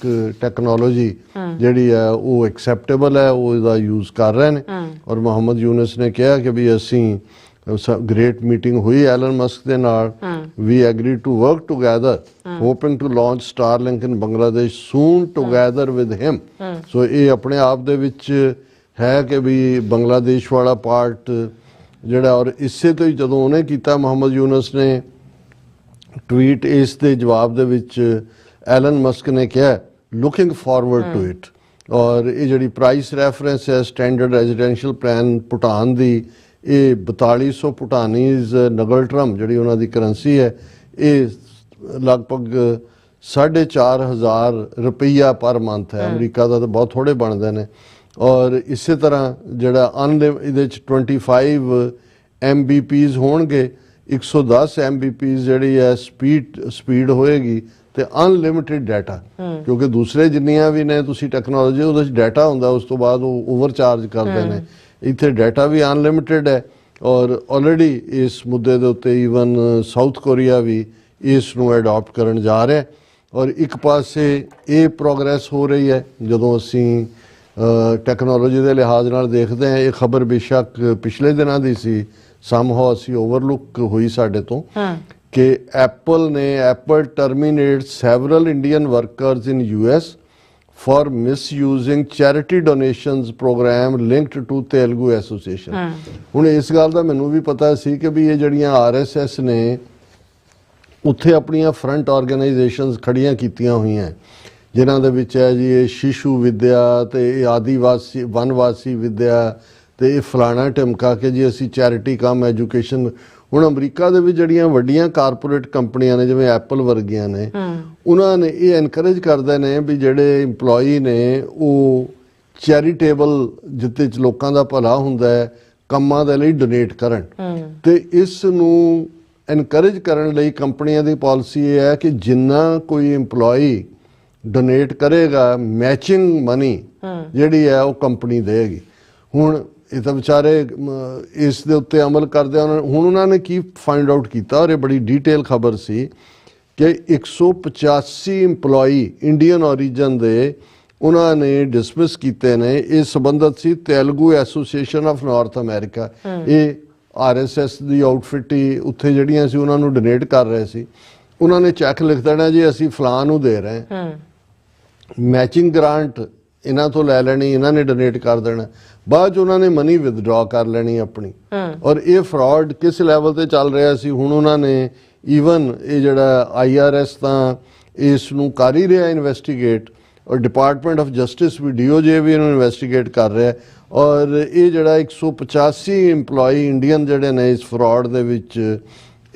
ਟੈਕਨੋਲੋਜੀ ਜਿਹੜੀ ਹੈ ਉਹ ਐਕਸੈਪਟੇਬਲ ਹੈ, ਉਹ ਇਹਦਾ ਯੂਜ਼ ਕਰ ਰਹੇ ਨੇ। ਔਰ ਮੁਹੰਮਦ ਯੂਨਸ ਨੇ ਕਿਹਾ ਕਿ ਵੀ ਅਸੀਂ great meeting ਹੋਈ ਐਲਨ ਮਸਕ ਦੇ ਨਾਲ, we agreed to work together hoping to launch Starlink in Bangladesh soon together with him। ਸੋ ਇਹ ਆਪਣੇ ਆਪ ਦੇ ਵਿੱਚ ਹੈ ਕਿ ਵੀ ਬੰਗਲਾਦੇਸ਼ ਵਾਲਾ ਪਾਰਟ ਜਿਹੜਾ, ਔਰ ਇਸੇ ਤੋਂ ਹੀ ਜਦੋਂ ਉਹਨੇ ਕੀਤਾ ਮੁਹੰਮਦ ਯੂਨਸ ਨੇ ਟਵੀਟ, ਇਸ ਦੇ ਜਵਾਬ ਦੇ ਵਿੱਚ ਐਲਨ ਮਸਕ ਨੇ ਕਿਹਾ looking forward to it। ਔਰ ਇਹ ਜਿਹੜੀ ਪ੍ਰਾਈਸ ਰੈਫਰੈਂਸ ਹੈ ਸਟੈਂਡਰਡ ਰੈਜ਼ੀਡੈਂਸ਼ੀਅਲ ਪਲਾਨ ਭੂਟਾਨ ਦੀ, ਇਹ 4200 ਭੂਟਾਨੀਜ਼ ਨਗਲਟਰਮ ਜਿਹੜੀ ਉਹਨਾਂ ਦੀ ਕਰੰਸੀ ਹੈ, ਇਹ ਲਗਭਗ 4,500 ਰੁਪਈਆ ਪਰ ਮੰਥ ਹੈ। ਅਮਰੀਕਾ ਦਾ ਤਾਂ ਬਹੁਤ ਥੋੜੇ ਬਣਦੇ ਨੇ। ਔਰ ਇਸੇ ਤਰ੍ਹਾਂ ਜਿਹੜਾ ਇਹਦੇ 'ਚ 25 MBPs ਹੋਣਗੇ, 110 MBPs ਜਿਹੜੀ ਹੈ ਸਪੀਡ ਹੋਏਗੀ, ਤੇ ਅਨਲਿਮਿਟਿਡ ਡਾਟਾ, ਕਿਉਂਕਿ ਦੂਸਰੇ ਜਿੰਨੀਆਂ ਵੀ ਨੇ ਤੁਸੀਂ ਟੈਕਨੋਲੋਜੀ ਉਹਦੇ 'ਚ ਡਾਟਾ ਹੁੰਦਾ, ਉਸ ਤੋਂ ਬਾਅਦ ਉਹ ਓਵਰਚਾਰਜ ਕਰਦੇ ਨੇ। ਇੱਥੇ ਡਾਟਾ ਵੀ ਅਨਲਿਮਿਟਿਡ ਹੈ। ਔਰ ਆਲਰੇਡੀ ਇਸ ਮੁੱਦੇ ਦੇ ਉੱਤੇ ਈਵਨ ਸਾਊਥ ਕੋਰੀਆ ਵੀ ਇਸ ਨੂੰ ਅਡਾਪਟ ਕਰਨ ਜਾ ਰਿਹਾ। ਔਰ ਇੱਕ ਪਾਸੇ ਇਹ ਪ੍ਰੋਗਰੈਸ ਹੋ ਰਹੀ ਹੈ, ਜਦੋਂ ਅਸੀਂ ਟੈਕਨੋਲੋਜੀ ਦੇ ਲਿਹਾਜ਼ ਨਾਲ ਦੇਖਦੇ ਹਾਂ। ਇਹ ਖਬਰ ਬੇਸ਼ੱਕ ਪਿਛਲੇ ਦਿਨਾਂ ਦੀ ਸੀ, ਸਮਹਾਉ ਅਸੀਂ ਓਵਰਲੁੱਕ ਹੋਈ ਸਾਡੇ ਤੋਂ, ਕਿ Apple terminate several Indian workers in US for misusing charity donations program linked to Telugu Association। ਹੁਣ ਇਸ ਗੱਲ ਦਾ ਮੈਨੂੰ ਵੀ ਪਤਾ ਸੀ ਕਿ ਵੀ ਇਹ ਜਿਹੜੀਆਂ RSS ਨੇ ਉੱਥੇ ਆਪਣੀਆਂ ਫਰੰਟ ਆਰਗੇਨਾਈਜੇਸ਼ਨਸ ਖੜੀਆਂ ਕੀਤੀਆਂ ਹੋਈਆਂ, ਜਿਨ੍ਹਾਂ ਦੇ ਵਿੱਚ ਹੈ ਜੀ ਇਹ ਸ਼ਿਸ਼ੂ ਵਿਦਿਆ ਤੇ ਇਹ ਆਦੀਵਾਸੀ ਵਨਵਾਸੀ ਵਿਦਿਆ ਤੇ ਇਹ ਫਲਾਣਾ ਢਿਮਕਾ ਕੇ ਜੀ ਅਸੀਂ ਚੈਰਿਟੀ ਕਮ ਐਜੂਕੇਸ਼ਨ। ਹੁਣ ਅਮਰੀਕਾ ਦੇ ਵਿੱਚ ਜਿਹੜੀਆਂ ਵੱਡੀਆਂ ਕਾਰਪੋਰੇਟ ਕੰਪਨੀਆਂ ਨੇ ਜਿਵੇਂ ਐਪਲ ਵਰਗੀਆਂ ਨੇ, ਉਹਨਾਂ ਨੇ ਇਹ ਐਨਕਰੇਜ ਕਰਦੇ ਨੇ ਵੀ ਜਿਹੜੇ EMPLOYEE ਨੇ ਉਹ ਚੈਰੀਟੇਬਲ ਜਿੱਤੇ 'ਚ ਲੋਕਾਂ ਦਾ ਭਲਾ ਹੁੰਦਾ ਹੈ ਕੰਮਾਂ ਦੇ ਲਈ ਡੋਨੇਟ ਕਰਨ। ਤੇ ਇਸ ਨੂੰ ਐਨਕਰੇਜ ਕਰਨ ਲਈ ਕੰਪਨੀਆਂ ਦੀ ਪਾਲਿਸੀ ਇਹ ਹੈ ਕਿ ਜਿੰਨਾ ਕੋਈ EMPLOYEE ਡੋਨੇਟ ਕਰੇਗਾ, ਮੈਚਿੰਗ ਮਨੀ ਜਿਹੜੀ ਹੈ ਉਹ ਕੰਪਨੀ ਦੇਗੀ। ਹੁਣ ਇਹ ਤਾਂ ਵਿਚਾਰੇ ਇਸ ਦੇ ਉੱਤੇ ਅਮਲ ਕਰਦੇ ਹੁਣ ਉਹਨਾਂ ਨੇ ਕੀ ਫਾਈਂਡ ਆਊਟ ਕੀਤਾ, ਔਰ ਇਹ ਬੜੀ ਡੀਟੇਲ ਖਬਰ ਸੀ ਕਿ 185 EMPLOYEE ਇੰਡੀਅਨ ਔਰੀਜਨ ਦੇ ਉਹਨਾਂ ਨੇ ਡਿਸਮਿਸ ਕੀਤੇ ਨੇ। ਇਹ ਸੰਬੰਧਤ ਸੀ Telugu association of North America. ਇਹ RSS ਦੀ ਆਊਟਫਿਟ ਹੀ ਉੱਥੇ ਜਿਹੜੀਆਂ ਸੀ ਉਹਨਾਂ ਨੂੰ ਡੋਨੇਟ ਕਰ ਰਹੇ ਸੀ। ਉਹਨਾਂ ਨੇ ਚੈੱਕ ਲਿਖ ਦੇਣਾ ਜੀ ਅਸੀਂ ਫਲਾਣ ਨੂੰ ਦੇ ਰਹੇ ਹਾਂ, ਮੈਚਿੰਗ ਗ੍ਰਾਂਟ ਇਹਨਾਂ ਤੋਂ ਲੈ ਲੈਣੀ, ਇਹਨਾਂ ਨੇ ਡੋਨੇਟ ਕਰ ਦੇਣਾ, ਬਾਅਦ 'ਚ ਉਹਨਾਂ ਨੇ ਮਨੀ ਵਿਦਡਰਾ ਕਰ ਲੈਣੀ ਆਪਣੀ। ਔਰ ਇਹ ਫਰਾਡ ਕਿਸ ਲੈਵਲ ਤੇ ਚੱਲ ਰਿਹਾ ਸੀ, ਹੁਣ ਉਹਨਾਂ ਨੇ ਈਵਨ ਇਹ ਜਿਹੜਾ IRS ਤਾਂ ਇਸ ਨੂੰ ਕਰ ਹੀ ਰਿਹਾ ਇਨਵੈਸਟੀਗੇਟ, ਔਰ ਡਿਪਾਰਟਮੈਂਟ ਆਫ ਜਸਟਿਸ ਵੀ DOJ ਵੀ ਇਹਨੂੰ ਇਨਵੈਸਟੀਗੇਟ ਕਰ ਰਿਹਾ। ਔਰ ਇਹ ਜਿਹੜਾ 185 EMPLOYEE ਇੰਡੀਅਨ ਜਿਹੜੇ ਨੇ ਇਸ ਫਰਾਡ ਦੇ ਵਿੱਚ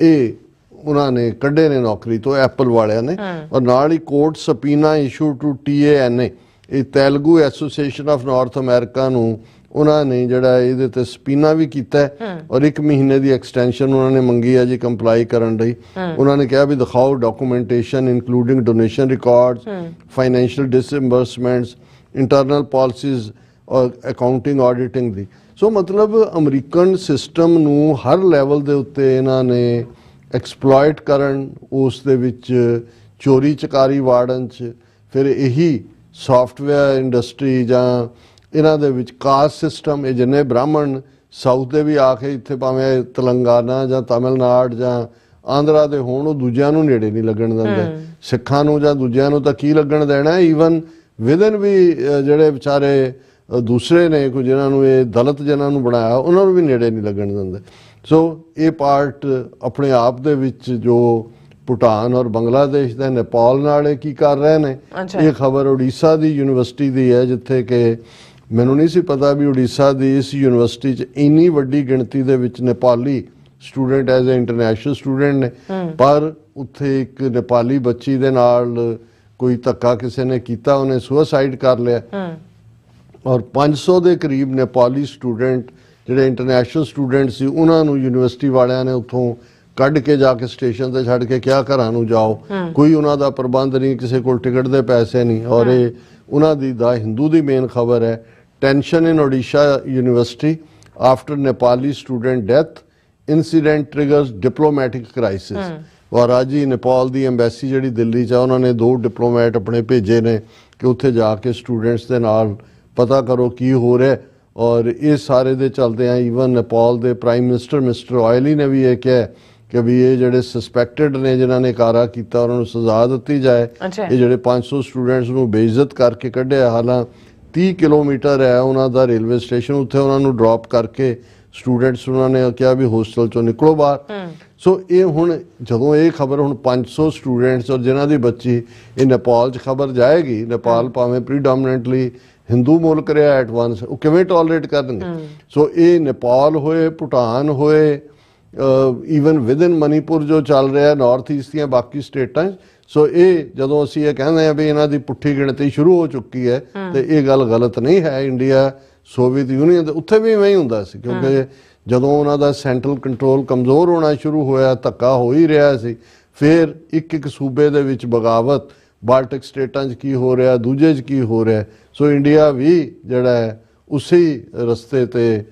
ਇਹ ਉਹਨਾਂ ਨੇ ਕੱਢੇ ਨੇ ਨੌਕਰੀ ਤੋਂ ਐਪਲ ਵਾਲਿਆਂ ਨੇ। ਔਰ ਨਾਲ ਹੀ ਕੋਰਟ ਸਪੀਨਾ ਇਸ਼ੂ ਟੂ TANA, ਇਹ Telugu association of North America ਨੂੰ ਉਹਨਾਂ ਨੇ ਜਿਹੜਾ ਇਹਦੇ ਤੇ ਸਪੀਨਾ ਵੀ ਕੀਤਾ ਹੈ, ਔਰ 1 ਮਹੀਨੇ ਦੀ ਐਕਸਟੈਂਸ਼ਨ ਉਹਨਾਂ ਨੇ ਮੰਗੀ ਹੈ ਜੀ ਕੰਪਲਾਈ ਕਰਨ ਲਈ। ਉਹਨਾਂ ਨੇ ਕਿਹਾ ਵੀ ਦਿਖਾਓ documentation including donation records, financial disbursements, internal policies ਔਰ ਅਕਾਊਂਟਿੰਗ ਆਡਿਟਿੰਗ ਦੀ। ਸੋ ਮਤਲਬ ਅਮਰੀਕਨ ਸਿਸਟਮ ਨੂੰ ਹਰ ਲੈਵਲ ਦੇ ਉੱਤੇ ਇਹਨਾਂ ਨੇ ਐਕਸਪਲੋਇਟ ਕਰਨ, ਉਸ ਦੇ ਵਿੱਚ ਚੋਰੀ ਚਕਾਰੀ ਵਾੜਨ 'ਚ, ਫਿਰ ਇਹੀ ਸੌਫਟਵੇਅਰ ਇੰਡਸਟਰੀ ਜਾਂ ਇਹਨਾਂ ਦੇ ਵਿੱਚ ਕਾਸਟ ਸਿਸਟਮ, ਇਹ ਜਿੰਨੇ ਬ੍ਰਾਹਮਣ ਸਾਊਥ ਦੇ ਵੀ ਆ ਕੇ ਇੱਥੇ ਭਾਵੇਂ ਤੇਲੰਗਾਨਾ ਜਾਂ ਤਮਿਲਨਾਡੂ ਜਾਂ ਆਂਧਰਾ ਦੇ ਹੋਣ, ਉਹ ਦੂਜਿਆਂ ਨੂੰ ਨੇੜੇ ਨਹੀਂ ਲੱਗਣ ਦਿੰਦੇ। ਸਿੱਖਾਂ ਨੂੰ ਜਾਂ ਦੂਜਿਆਂ ਨੂੰ ਤਾਂ ਕੀ ਲੱਗਣ ਦੇਣਾ, ਈਵਨ ਵਿਦਨ ਵੀ ਜਿਹੜੇ ਵਿਚਾਰੇ ਦੂਸਰੇ ਨੇ ਕੋਈ ਜਿਨ੍ਹਾਂ ਨੂੰ ਇਹ ਦਲਿਤ ਜਿਹਨਾਂ ਨੂੰ ਬਣਾਇਆ, ਉਹਨਾਂ ਨੂੰ ਵੀ ਨੇੜੇ ਨਹੀਂ ਲੱਗਣ ਦਿੰਦੇ। ਸੋ ਇਹ ਪਾਰਟ ਆਪਣੇ ਆਪ ਦੇ ਵਿੱਚ ਜੋ ਭੂਟਾਨ ਔਰ ਬੰਗਲਾਦੇਸ਼ ਦਾ ਨੇਪਾਲ ਨਾਲ ਇਹ ਕੀ ਕਰ ਰਹੇ ਨੇ, ਇਹ ਖਬਰ ਉੜੀਸਾ ਦੀ ਯੂਨੀਵਰਸਿਟੀ ਦੀ ਹੈ, ਜਿੱਥੇ ਕਿ ਮੈਨੂੰ ਨਹੀਂ ਸੀ ਪਤਾ ਵੀ ਉੜੀਸਾ ਦੀ ਇਸ ਯੂਨੀਵਰਸਿਟੀ 'ਚ ਇੰਨੀ ਵੱਡੀ ਗਿਣਤੀ ਦੇ ਵਿੱਚ Nepali student as a international student ਨੇ। ਪਰ ਉੱਥੇ ਇੱਕ ਨੇਪਾਲੀ ਬੱਚੀ ਦੇ ਨਾਲ ਕੋਈ ਧੱਕਾ ਕਿਸੇ ਨੇ ਕੀਤਾ, ਉਹਨੇ ਸੁਸਾਈਡ ਕਰ ਲਿਆ। ਔਰ 500 ਦੇ ਕਰੀਬ ਨੇਪਾਲੀ ਸਟੂਡੈਂਟ ਜਿਹੜੇ ਇੰਟਰਨੈਸ਼ਨਲ ਸਟੂਡੈਂਟ ਸੀ, ਉਹਨਾਂ ਨੂੰ ਯੂਨੀਵਰਸਿਟੀ ਵਾਲਿਆਂ ਨੇ ਉੱਥੋਂ ਕੱਢ ਕੇ ਜਾ ਕੇ ਸਟੇਸ਼ਨ ਤੇ ਛੱਡ ਕੇ ਕਿਹਾ ਘਰਾਂ ਨੂੰ ਜਾਓ, ਕੋਈ ਉਹਨਾਂ ਦਾ ਪ੍ਰਬੰਧ ਨਹੀਂ, ਕਿਸੇ ਕੋਲ ਟਿਕਟ ਦੇ ਪੈਸੇ ਨਹੀਂ। ਔਰ ਇਹ ਉਹਨਾਂ ਦੀ ਦਾ ਹਿੰਦੂ ਦੀ ਮੇਨ ਖਬਰ ਹੈ, tension in Odisha university after Nepali student death, incident triggers diplomatic crisis. ਔਰ ਅੱਜ ਹੀ ਨੇਪਾਲ ਦੀ ਐਮਬੈਸੀ ਜਿਹੜੀ ਦਿੱਲੀ 'ਚ ਆ, ਉਹਨਾਂ ਨੇ 2 ਡਿਪਲੋਮੈਟ ਆਪਣੇ ਭੇਜੇ ਨੇ ਕਿ ਉੱਥੇ ਜਾ ਕੇ ਸਟੂਡੈਂਟਸ ਦੇ ਨਾਲ ਪਤਾ ਕਰੋ ਕੀ ਹੋ ਰਿਹਾ। ਔਰ ਇਹ ਸਾਰੇ ਦੇ ਚੱਲਦੇ ਆ ਈਵਨ ਨੇਪਾਲ ਦੇ ਪ੍ਰਾਈਮ ਮਿਨਿਸਟਰ ਮਿਸਟਰ ਆਇਲੀ ਨੇ ਵੀ ਇਹ ਕਿਹਾ ਕਿ ਵੀ ਇਹ ਜਿਹੜੇ ਸਸਪੈਕਟਡ ਨੇ ਜਿਨ੍ਹਾਂ ਨੇ ਕਾਰਾ ਕੀਤਾ ਉਹਨਾਂ ਨੂੰ ਸਜ਼ਾ ਦਿੱਤੀ ਜਾਏ। ਇਹ ਜਿਹੜੇ 500 ਸਟੂਡੈਂਟਸ ਨੂੰ ਬੇਇੱਜ਼ਤ ਕਰਕੇ ਕੱਢਿਆ, ਹਾਲਾਂ 30 ਕਿਲੋਮੀਟਰ ਹੈ ਉਹਨਾਂ ਦਾ ਰੇਲਵੇ ਸਟੇਸ਼ਨ, ਉੱਥੇ ਉਹਨਾਂ ਨੂੰ ਡ੍ਰੌਪ ਕਰਕੇ ਸਟੂਡੈਂਟਸ ਉਹਨਾਂ ਨੇ ਕਿਹਾ ਵੀ ਹੋਸਟਲ ਚੋਂ ਨਿਕਲੋ ਬਾਹਰ। ਸੋ ਇਹ ਹੁਣ ਜਦੋਂ ਇਹ ਖਬਰ ਹੁਣ 500 ਸਟੂਡੈਂਟਸ ਔਰ ਜਿਨ੍ਹਾਂ ਦੀ ਬੱਚੀ ਇਹ ਨੇਪਾਲ 'ਚ ਖਬਰ ਜਾਏਗੀ, ਨੇਪਾਲ ਭਾਵੇਂ ਪ੍ਰੀਡੋਮੀਨੈਂਟਲੀ ਹਿੰਦੂ ਮੁਲਕ ਰਿਹਾ ਐਡਵਾਂਸ, ਉਹ ਕਿਵੇਂ ਟੋਲਰੇਟ ਕਰਨਗੇ? ਸੋ ਇਹ ਨੇਪਾਲ ਹੋਏ, ਭੂਟਾਨ ਹੋਏ, ਈਵਨ ਵਿਦਨ ਮਨੀਪੁਰ ਜੋ ਚੱਲ ਰਿਹਾ ਨਾਰਥ ਈਸਟ ਦੀਆਂ ਬਾਕੀ ਸਟੇਟਾਂ 'ਚ। ਸੋ ਇਹ ਜਦੋਂ ਅਸੀਂ ਇਹ ਕਹਿੰਦੇ ਹਾਂ ਵੀ ਇਹਨਾਂ ਦੀ ਪੁੱਠੀ ਗਿਣਤੀ ਸ਼ੁਰੂ ਹੋ ਚੁੱਕੀ ਹੈ, ਤੇ ਇਹ ਗੱਲ ਗਲਤ ਨਹੀਂ ਹੈ। ਇੰਡੀਆ ਸੋਵੀਅਤ ਯੂਨੀਅਨ ਦੇ ਉੱਥੇ ਵੀ ਇਵੇਂ ਹੀ ਹੁੰਦਾ ਸੀ, ਕਿਉਂਕਿ ਜਦੋਂ ਉਹਨਾਂ ਦਾ ਸੈਂਟਰਲ ਕੰਟਰੋਲ ਕਮਜ਼ੋਰ ਹੋਣਾ ਸ਼ੁਰੂ ਹੋਇਆ, ਧੱਕਾ ਹੋ ਹੀ ਰਿਹਾ ਸੀ। ਫਿਰ ਇੱਕ ਇੱਕ ਸੂਬੇ ਦੇ ਵਿੱਚ ਬਗਾਵਤ, ਬਾਲਟਿਕ ਸਟੇਟਾਂ 'ਚ ਕੀ ਹੋ ਰਿਹਾ, ਦੂਜੇ 'ਚ ਕੀ ਹੋ ਰਿਹਾ। ਸੋ ਇੰਡੀਆ ਵੀ ਜਿਹੜਾ ਹੈ ਉਸੇ ਰਸਤੇ ਤੇ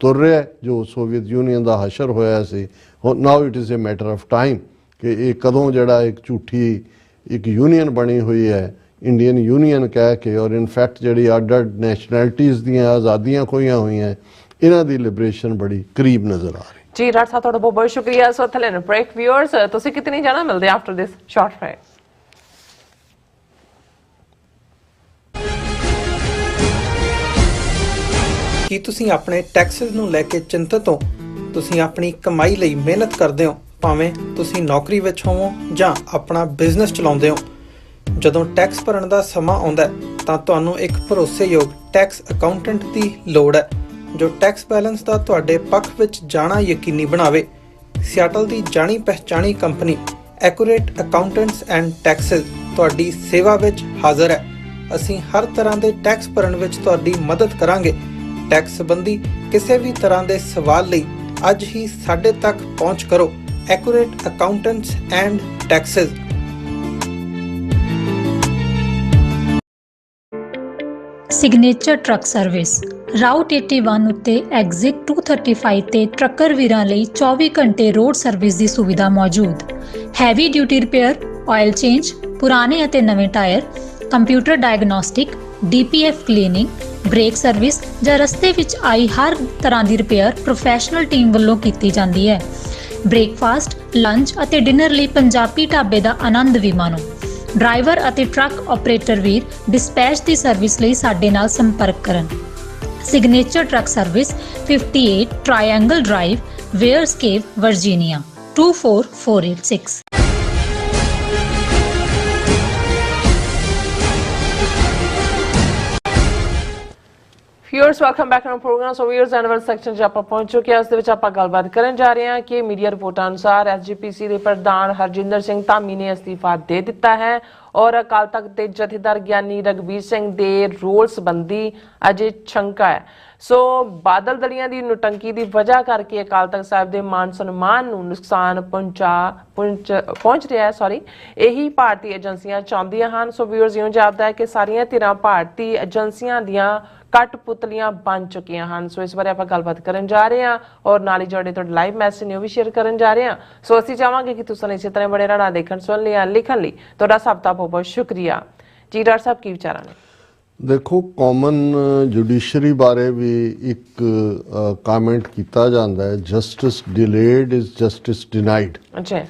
ਤੁਰ ਰਿਹਾ ਜੋ ਸੋਵੀਅਤ ਯੂਨੀਅਨ ਦਾ ਹਸ਼ਰ ਹੋਇਆ ਸੀ। ਹੁਣ ਨਾਓ it is a matter of time ਕਿ ਇਹ ਕਦੋਂ ਜਿਹੜਾ ਇੱਕ ਝੂਠੀ ਇੱਕ ਯੂਨੀਅਨ ਬਣੀ ਹੋਈ ਹੈ ਇੰਡੀਅਨ ਯੂਨੀਅਨ ਕਹਿ ਕੇ, ਔਰ ਇਨਫੈਕਟ ਜਿਹੜੀ ਅੱਡ ਅੱਡ ਨੈਸ਼ਨੈਲਿਟੀਜ਼ ਦੀਆਂ ਆਜ਼ਾਦੀਆਂ ਖੋਈਆਂ ਹੋਈਆਂ, ਇਹਨਾਂ ਦੀ ਲਿਬਰੇਸ਼ਨ ਬੜੀ ਕਰੀਬ ਨਜ਼ਰ ਆ ਰਹੀ। ਜੀ ਡਾਕਟਰ ਸਾਹਿਬ ਤੁਹਾਡਾ ਬਹੁਤ ਬਹੁਤ ਸ਼ੁਕਰੀਆ। ਸੋ ਥਲੇ ਨਾ ਬ੍ਰੇਕ ਵਿਊਅਰਸ, ਤੁਸੀਂ ਕਿਤਨੀ ਜਾਣਾ ਮਿਲਦੇ ਆਫਟਰ ਦਿਸ ਸ਼ਾਰਟ ਬ੍ਰੇਕ। ਕੀ ਤੁਸੀਂ ਆਪਣੇ ਟੈਕਸਿਸ ਨੂੰ ਲੈ ਕੇ ਚਿੰਤਤ ਹੋ? ਤੁਸੀਂ ਆਪਣੀ ਕਮਾਈ ਲਈ ਮਿਹਨਤ ਕਰਦੇ ਹੋ, ਭਾਵੇਂ ਤੁਸੀਂ ਨੌਕਰੀ ਵਿੱਚ ਹੋਵੋ ਜਾਂ ਆਪਣਾ ਬਿਜ਼ਨਸ ਚਲਾਉਂਦੇ ਹੋ। ਜਦੋਂ ਟੈਕਸ ਭਰਨ ਦਾ ਸਮਾਂ ਆਉਂਦਾ ਤਾਂ ਤੁਹਾਨੂੰ ਇੱਕ ਭਰੋਸੇਯੋਗ ਟੈਕਸ ਅਕਾਊਂਟੈਂਟ ਦੀ ਲੋੜ ਹੈ ਜੋ ਟੈਕਸ ਬੈਲੈਂਸ ਦਾ ਤੁਹਾਡੇ ਪੱਖ ਵਿੱਚ ਜਾਣਾ ਯਕੀਨੀ ਬਣਾਵੇ। ਸਿਆਟਲ ਦੀ ਜਾਣੀ ਪਹਿਚਾਣੀ company accurate accountants and taxes ਤੁਹਾਡੀ ਸੇਵਾ ਵਿੱਚ ਹਾਜ਼ਰ ਹੈ। ਅਸੀਂ ਹਰ ਤਰ੍ਹਾਂ ਦੇ ਟੈਕਸ ਭਰਨ ਵਿੱਚ ਤੁਹਾਡੀ ਮਦਦ ਕਰਾਂਗੇ। ਟੈਕਸ ਸੰਬੰਧੀ ਕਿਸੇ ਵੀ ਤਰ੍ਹਾਂ ਦੇ ਸਵਾਲ ਲਈ ਅੱਜ ਹੀ ਸਾਡੇ ਤੱਕ ਪਹੁੰਚ ਕਰੋ। Accurate accountants and Texas. Signature truck service route 81 ਉੱਤੇ ਐਗਜ਼ਿਟ 235 ਤੇ ਟਰੱਕਰ ਵੀਰਾਂ ਲਈ 24 ਘੰਟੇ ਰੋਡ ਸਰਵਿਸ ਦੀ ਸੁਵਿਧਾ ਮੌਜੂਦ। Heavy duty repair, oil change, ਪੁਰਾਣੇ ਅਤੇ ਨਵੇਂ tyre, computer diagnostic, DPF cleaning, brake service ਜਾਂ ਰਸਤੇ ਵਿੱਚ ਆਈ ਹਰ ਤਰ੍ਹਾਂ ਦੀ ਰਿਪੇਅਰ ਪ੍ਰੋਫੈਸ਼ਨਲ ਟੀਮ ਵੱਲੋਂ ਕੀਤੀ ਜਾਂਦੀ ਹੈ। ਬ੍ਰੇਕਫਾਸਟ, ਲੰਚ ਅਤੇ ਡਿਨਰ ਲਈ ਪੰਜਾਬੀ ਢਾਬੇ ਦਾ ਆਨੰਦ ਵੀ ਮਾਣੋ। ਡਰਾਈਵਰ ਅਤੇ ਟਰੱਕ ਆਪਰੇਟਰ ਵੀਰ ਡਿਸਪੈਚ ਦੀ ਸਰਵਿਸ ਲਈ ਸਾਡੇ ਨਾਲ ਸੰਪਰਕ ਕਰਨ। Signature truck service 58 triangle drive, Weyers Cave, Virginia 24486। Viewers welcome back to programme. So viewers annual section 'ਚ ਆਪਾਂ ਪਹੁੰਚ ਚੁੱਕੇ ਹਾਂ। ਉਸ ਦੇ ਵਿੱਚ ਆਪਾਂ ਗੱਲਬਾਤ ਕਰਨ ਜਾ ਰਹੇ ਹਾਂ ਕਿ ਮੀਡੀਆ ਰਿਪੋਰਟਾਂ ਅਨੁਸਾਰ SGPC ਦੇ ਪ੍ਰਧਾਨ ਹਰਜਿੰਦਰ ਸਿੰਘ ਧਾਮੀ ਨੇ ਅਸਤੀਫਾ ਦੇ ਦਿੱਤਾ ਹੈ ਔਰ ਅਕਾਲ ਤਖਤ ਦੇ ਜਥੇਦਾਰ ਗਿਆਨੀ ਰਘਬੀਰ ਸਿੰਘ ਦੇ ਰੋਲ ਸੰਬੰਧੀ ਅਜੇ ਸ਼ੰਕਾ ਹੈ। ਸੋ ਬਾਦਲ ਦਲੀਆਂ ਦੀ ਨੁਟੰਕੀ ਦੀ ਵਜ੍ਹਾ ਕਰਕੇ ਅਕਾਲ ਤਖਤ ਸਾਹਿਬ ਦੇ ਮਾਨ ਸਨਮਾਨ ਨੂੰ ਨੁਕਸਾਨ ਪਹੁੰਚ ਰਿਹਾ ਹੈ। ਇਹੀ ਭਾਰਤੀ ਏਜੰਸੀਆਂ ਚਾਹੁੰਦੀਆਂ ਹਨ। ਸੋ ਵਿਊਅਰਸ ਇਉਂ ਜਾਪਦਾ ਹੈ ਕਿ ਸਾਰੀਆਂ ਧਿਰਾਂ ਭਾਰਤੀ ਏਜੰਸੀਆਂ ਦੀਆਂ ਕਠਪੁਤਲੀਆਂ ਬਣ ਚੁੱਕੀਆਂ ਹਨ। ਸੋ ਇਸ ਬਾਰੇ ਆਪਾਂ ਗੱਲਬਾਤ ਕਰਨ ਜਾ ਰਹੇ ਹਾਂ ਔਰ ਨਾਲ ਹੀ ਜਿਹੜੇ ਤੁਹਾਡੇ ਲਾਈਵ ਮੈਸੇਜ ਨੇ ਉਹ ਵੀ ਸ਼ੇਅਰ ਕਰਨ ਜਾ ਰਹੇ ਹਾਂ। ਸੋ ਅਸੀਂ ਚਾਹਾਂਗੇ ਕਿ ਤੁਸੀਂ ਇਸੇ ਤਰ੍ਹਾਂ ਬੜੇ ਰਹਿਣਾ, ਦੇਖਣ ਸੁਣ ਲਿਆ, ਲਿਖਣ ਲਈ ਤੁਹਾਡਾ ਸਭ ਦਾ ਬਹੁਤ ਬਹੁਤ ਸ਼ੁਕਰੀਆ। ਜੀ ਡਾਕਟਰ ਸਾਹਿਬ ਕੀ ਵਿਚਾਰਾਂ ਨੇ? ਦੇਖੋ, ਕਾਮਨ ਜੁਡੀਸ਼ਰੀ ਬਾਰੇ ਵੀ ਇੱਕ ਕਮੈਂਟ ਕੀਤਾ ਜਾਂਦਾ ਹੈ, justice delayed is justice denied. ਅੱਛਾ,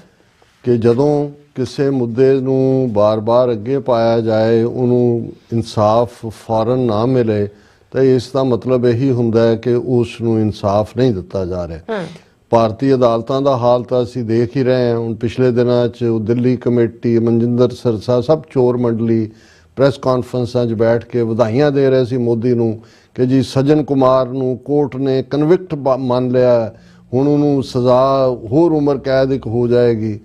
ਕਿ ਜਦੋਂ ਕਿਸੇ ਮੁੱਦੇ ਨੂੰ ਬਾਰ-ਬਾਰ ਅੱਗੇ ਪਾਇਆ ਜਾਏ, ਉਹਨੂੰ ਇਨਸਾਫ ਫੌਰਨ ਨਾ ਮਿਲੇ, ਤਾਂ ਇਸ ਦਾ ਮਤਲਬ ਇਹੀ ਹੁੰਦਾ ਹੈ ਕਿ ਉਸ ਨੂੰ ਇਨਸਾਫ ਨਹੀਂ ਦਿੱਤਾ ਜਾ ਰਿਹਾ। ਭਾਰਤੀ ਅਦਾਲਤਾਂ ਦਾ ਹਾਲ ਤਾਂ ਅਸੀਂ ਦੇਖ ਹੀ ਰਹੇ ਹਾਂ। ਹੁਣ ਪਿਛਲੇ ਦਿਨਾਂ 'ਚ ਦਿੱਲੀ ਕਮੇਟੀ, ਮਨਜਿੰਦਰ ਸਰਸਾ, ਸਭ ਚੋਰ ਮੰਡਲੀ ਪ੍ਰੈਸ ਕਾਨਫਰੰਸਾਂ 'ਚ ਬੈਠ ਕੇ ਵਧਾਈਆਂ ਦੇ ਰਹੇ ਸੀ ਮੋਦੀ ਨੂੰ ਕਿ ਜੀ ਸੱਜਣ ਕੁਮਾਰ ਨੂੰ ਕੋਰਟ ਨੇ ਕਨਵਿਕਟ ਮੰਨ ਲਿਆ, ਹੁਣ ਉਹਨੂੰ ਸਜ਼ਾ ਹੋਰ ਉਮਰ ਕੈਦ ਇੱਕ ਹੋ ਜਾਏਗੀ।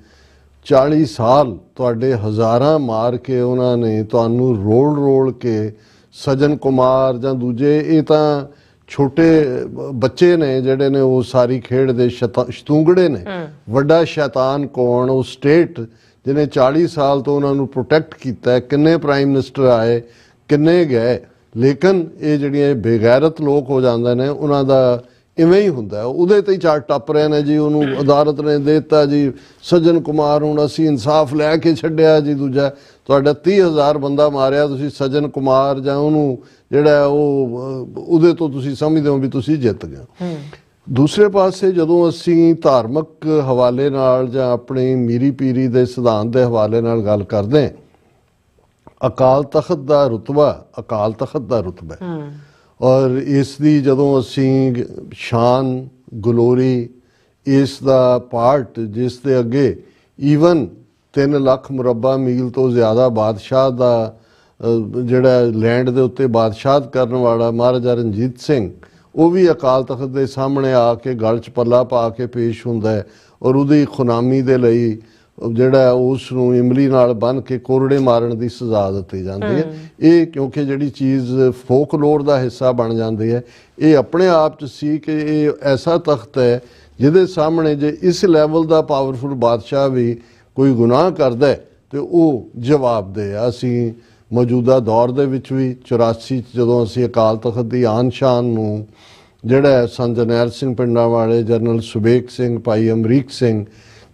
40 ਸਾਲ ਤੁਹਾਡੇ ਹਜ਼ਾਰਾਂ ਮਾਰ ਕੇ ਉਹਨਾਂ ਨੇ ਤੁਹਾਨੂੰ ਰੋਲ ਕੇ ਸੱਜਣ ਕੁਮਾਰ ਜਾਂ ਦੂਜੇ, ਇਹ ਤਾਂ ਛੋਟੇ ਬੱਚੇ ਨੇ ਜਿਹੜੇ ਨੇ ਉਹ ਸਾਰੀ ਖੇਡ ਦੇ ਸ਼ਤੂੰਗੜੇ ਨੇ। ਵੱਡਾ ਸ਼ੈਤਾਨ ਕੌਣ? ਉਹ ਸਟੇਟ ਜਿਹਨੇ 40 ਸਾਲ ਤੋਂ ਉਹਨਾਂ ਨੂੰ ਪ੍ਰੋਟੈਕਟ ਕੀਤਾ। ਕਿੰਨੇ ਪ੍ਰਾਈਮ ਮਿਨਿਸਟਰ ਆਏ, ਕਿੰਨੇ ਗਏ, ਲੇਕਿਨ ਇਹ ਜਿਹੜੀਆਂ ਬੇਗੈਰਤ ਲੋਕ ਹੋ ਜਾਂਦੇ ਨੇ ਉਹਨਾਂ ਦਾ ਇਵੇਂ ਹੀ ਹੁੰਦਾ। ਉਹਦੇ ਤੇ ਹੀ ਚਾਰ ਟੱਪ ਰਹੇ ਨੇ ਜੀ, ਉਹਨੂੰ ਅਦਾਲਤ ਨੇ ਦੇ ਦਿੱਤਾ ਜੀ ਸੱਜਣ ਕੁਮਾਰ, ਹੁਣ ਅਸੀਂ ਇਨਸਾਫ ਲੈ ਕੇ ਛੱਡਿਆ ਜੀ। ਦੂਜਾ ਤੁਹਾਡਾ 30,000 ਬੰਦਾ ਮਾਰਿਆ ਤੁਸੀਂ ਸੱਜਣ ਕੁਮਾਰ ਜਾਂ ਉਹਨੂੰ ਜਿਹੜਾ ਉਹਦੇ ਤੋਂ ਤੁਸੀਂ ਸਮਝਦੇ ਹੋ ਵੀ ਤੁਸੀਂ ਜਿੱਤ ਗਏ। ਦੂਸਰੇ ਪਾਸੇ ਜਦੋਂ ਅਸੀਂ ਧਾਰਮਿਕ ਹਵਾਲੇ ਨਾਲ ਜਾਂ ਆਪਣੀ ਮੀਰੀ ਪੀਰੀ ਦੇ ਸਿਧਾਂਤ ਦੇ ਹਵਾਲੇ ਨਾਲ ਗੱਲ ਕਰਦੇ ਹਾਂ, ਅਕਾਲ ਤਖਤ ਦਾ ਰੁਤਬਾ ਔਰ ਇਸ ਦੀ ਜਦੋਂ ਅਸੀਂ ਸ਼ਾਨ ਗਲੋਰੀ, ਇਸ ਦਾ ਪਾਰਟ ਜਿਸ ਦੇ ਅੱਗੇ ਈਵਨ 3 ਲੱਖ ਮੁਰੱਬਾ ਮੀਲ ਤੋਂ ਜ਼ਿਆਦਾ ਬਾਦਸ਼ਾਹ ਦਾ ਜਿਹੜਾ ਲੈਂਡ ਦੇ ਉੱਤੇ ਬਾਦਸ਼ਾਹਤ ਕਰਨ ਵਾਲਾ ਮਹਾਰਾਜਾ ਰਣਜੀਤ ਸਿੰਘ, ਉਹ ਵੀ ਅਕਾਲ ਤਖਤ ਦੇ ਸਾਹਮਣੇ ਆ ਕੇ ਗਲ 'ਚ ਪੱਲਾ ਪਾ ਕੇ ਪੇਸ਼ ਹੁੰਦਾ ਹੈ ਔਰ ਉਹਦੀ ਖੁਨਾਮੀ ਦੇ ਲਈ ਜਿਹੜਾ ਉਸ ਨੂੰ ਇਮਲੀ ਨਾਲ ਬੰਨ੍ਹ ਕੇ ਕੋਰੜੇ ਮਾਰਨ ਦੀ ਸਜ਼ਾ ਦਿੱਤੀ ਜਾਂਦੀ ਹੈ। ਇਹ ਕਿਉਂਕਿ ਜਿਹੜੀ ਚੀਜ਼ ਫੋਕਲੋਰ ਦਾ ਹਿੱਸਾ ਬਣ ਜਾਂਦੀ ਹੈ, ਇਹ ਆਪਣੇ ਆਪ 'ਚ ਸੀ ਕਿ ਇਹ ਐਸਾ ਤਖਤ ਹੈ ਜਿਹਦੇ ਸਾਹਮਣੇ ਜੇ ਇਸ ਲੈਵਲ ਦਾ ਪਾਵਰਫੁਲ ਬਾਦਸ਼ਾਹ ਵੀ ਕੋਈ ਗੁਨਾਹ ਕਰਦਾ ਹੈ ਤੇ ਉਹ ਜਵਾਬਦੇਹ ਹੈ। ਅਸੀਂ ਮੌਜੂਦਾ ਦੌਰ ਦੇ ਵਿੱਚ ਵੀ 84 'ਚ ਜਦੋਂ ਅਸੀਂ ਅਕਾਲ ਤਖਤ ਦੀ ਆਨ ਸ਼ਾਨ ਨੂੰ ਜਿਹੜਾ ਸੰਤ ਜਰਨੈਲ ਸਿੰਘ ਪਿੰਡਾਂ ਵਾਲੇ, ਜਨਰਲ ਸੁਬੇਗ ਸਿੰਘ, ਭਾਈ ਅਮਰੀਕ ਸਿੰਘ,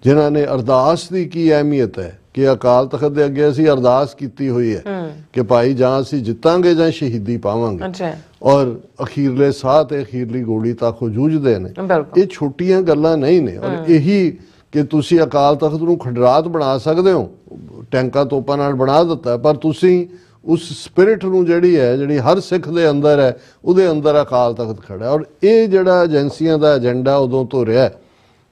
ਜਿਨ੍ਹਾਂ ਨੇ ਅਰਦਾਸ ਦੀ ਕੀ ਅਹਿਮੀਅਤ ਹੈ ਕਿ ਅਕਾਲ ਤਖਤ ਦੇ ਅੱਗੇ ਅਸੀਂ ਅਰਦਾਸ ਕੀਤੀ ਹੋਈ ਹੈ ਕਿ ਭਾਈ ਜਾਂ ਅਸੀਂ ਜਿੱਤਾਂਗੇ ਜਾਂ ਸ਼ਹੀਦੀ ਪਾਵਾਂਗੇ, ਔਰ ਅਖੀਰਲੇ ਸਾਹ ਤੇ ਅਖੀਰਲੀ ਗੋਲੀ ਤੱਕ ਉਹ ਜੂਝਦੇ ਨੇ। ਇਹ ਛੋਟੀਆਂ ਗੱਲਾਂ ਨਹੀਂ ਨੇ। ਔਰ ਇਹੀ ਕਿ ਤੁਸੀਂ ਅਕਾਲ ਤਖਤ ਨੂੰ ਖੰਡਰਾਤ ਬਣਾ ਸਕਦੇ ਹੋ, ਟੈਂਕਾਂ ਤੋਪਾਂ ਨਾਲ ਬਣਾ ਦਿੱਤਾ, ਪਰ ਤੁਸੀਂ ਉਸ ਸਪਿਰਿਟ ਨੂੰ ਜਿਹੜੀ ਹਰ ਸਿੱਖ ਦੇ ਅੰਦਰ ਹੈ, ਉਹਦੇ ਅੰਦਰ ਅਕਾਲ ਤਖਤ ਖੜਾ। ਔਰ ਇਹ ਜਿਹੜਾ ਏਜੰਸੀਆਂ ਦਾ ਏਜੰਡਾ ਉਦੋਂ ਤੋਂ ਰਿਹਾ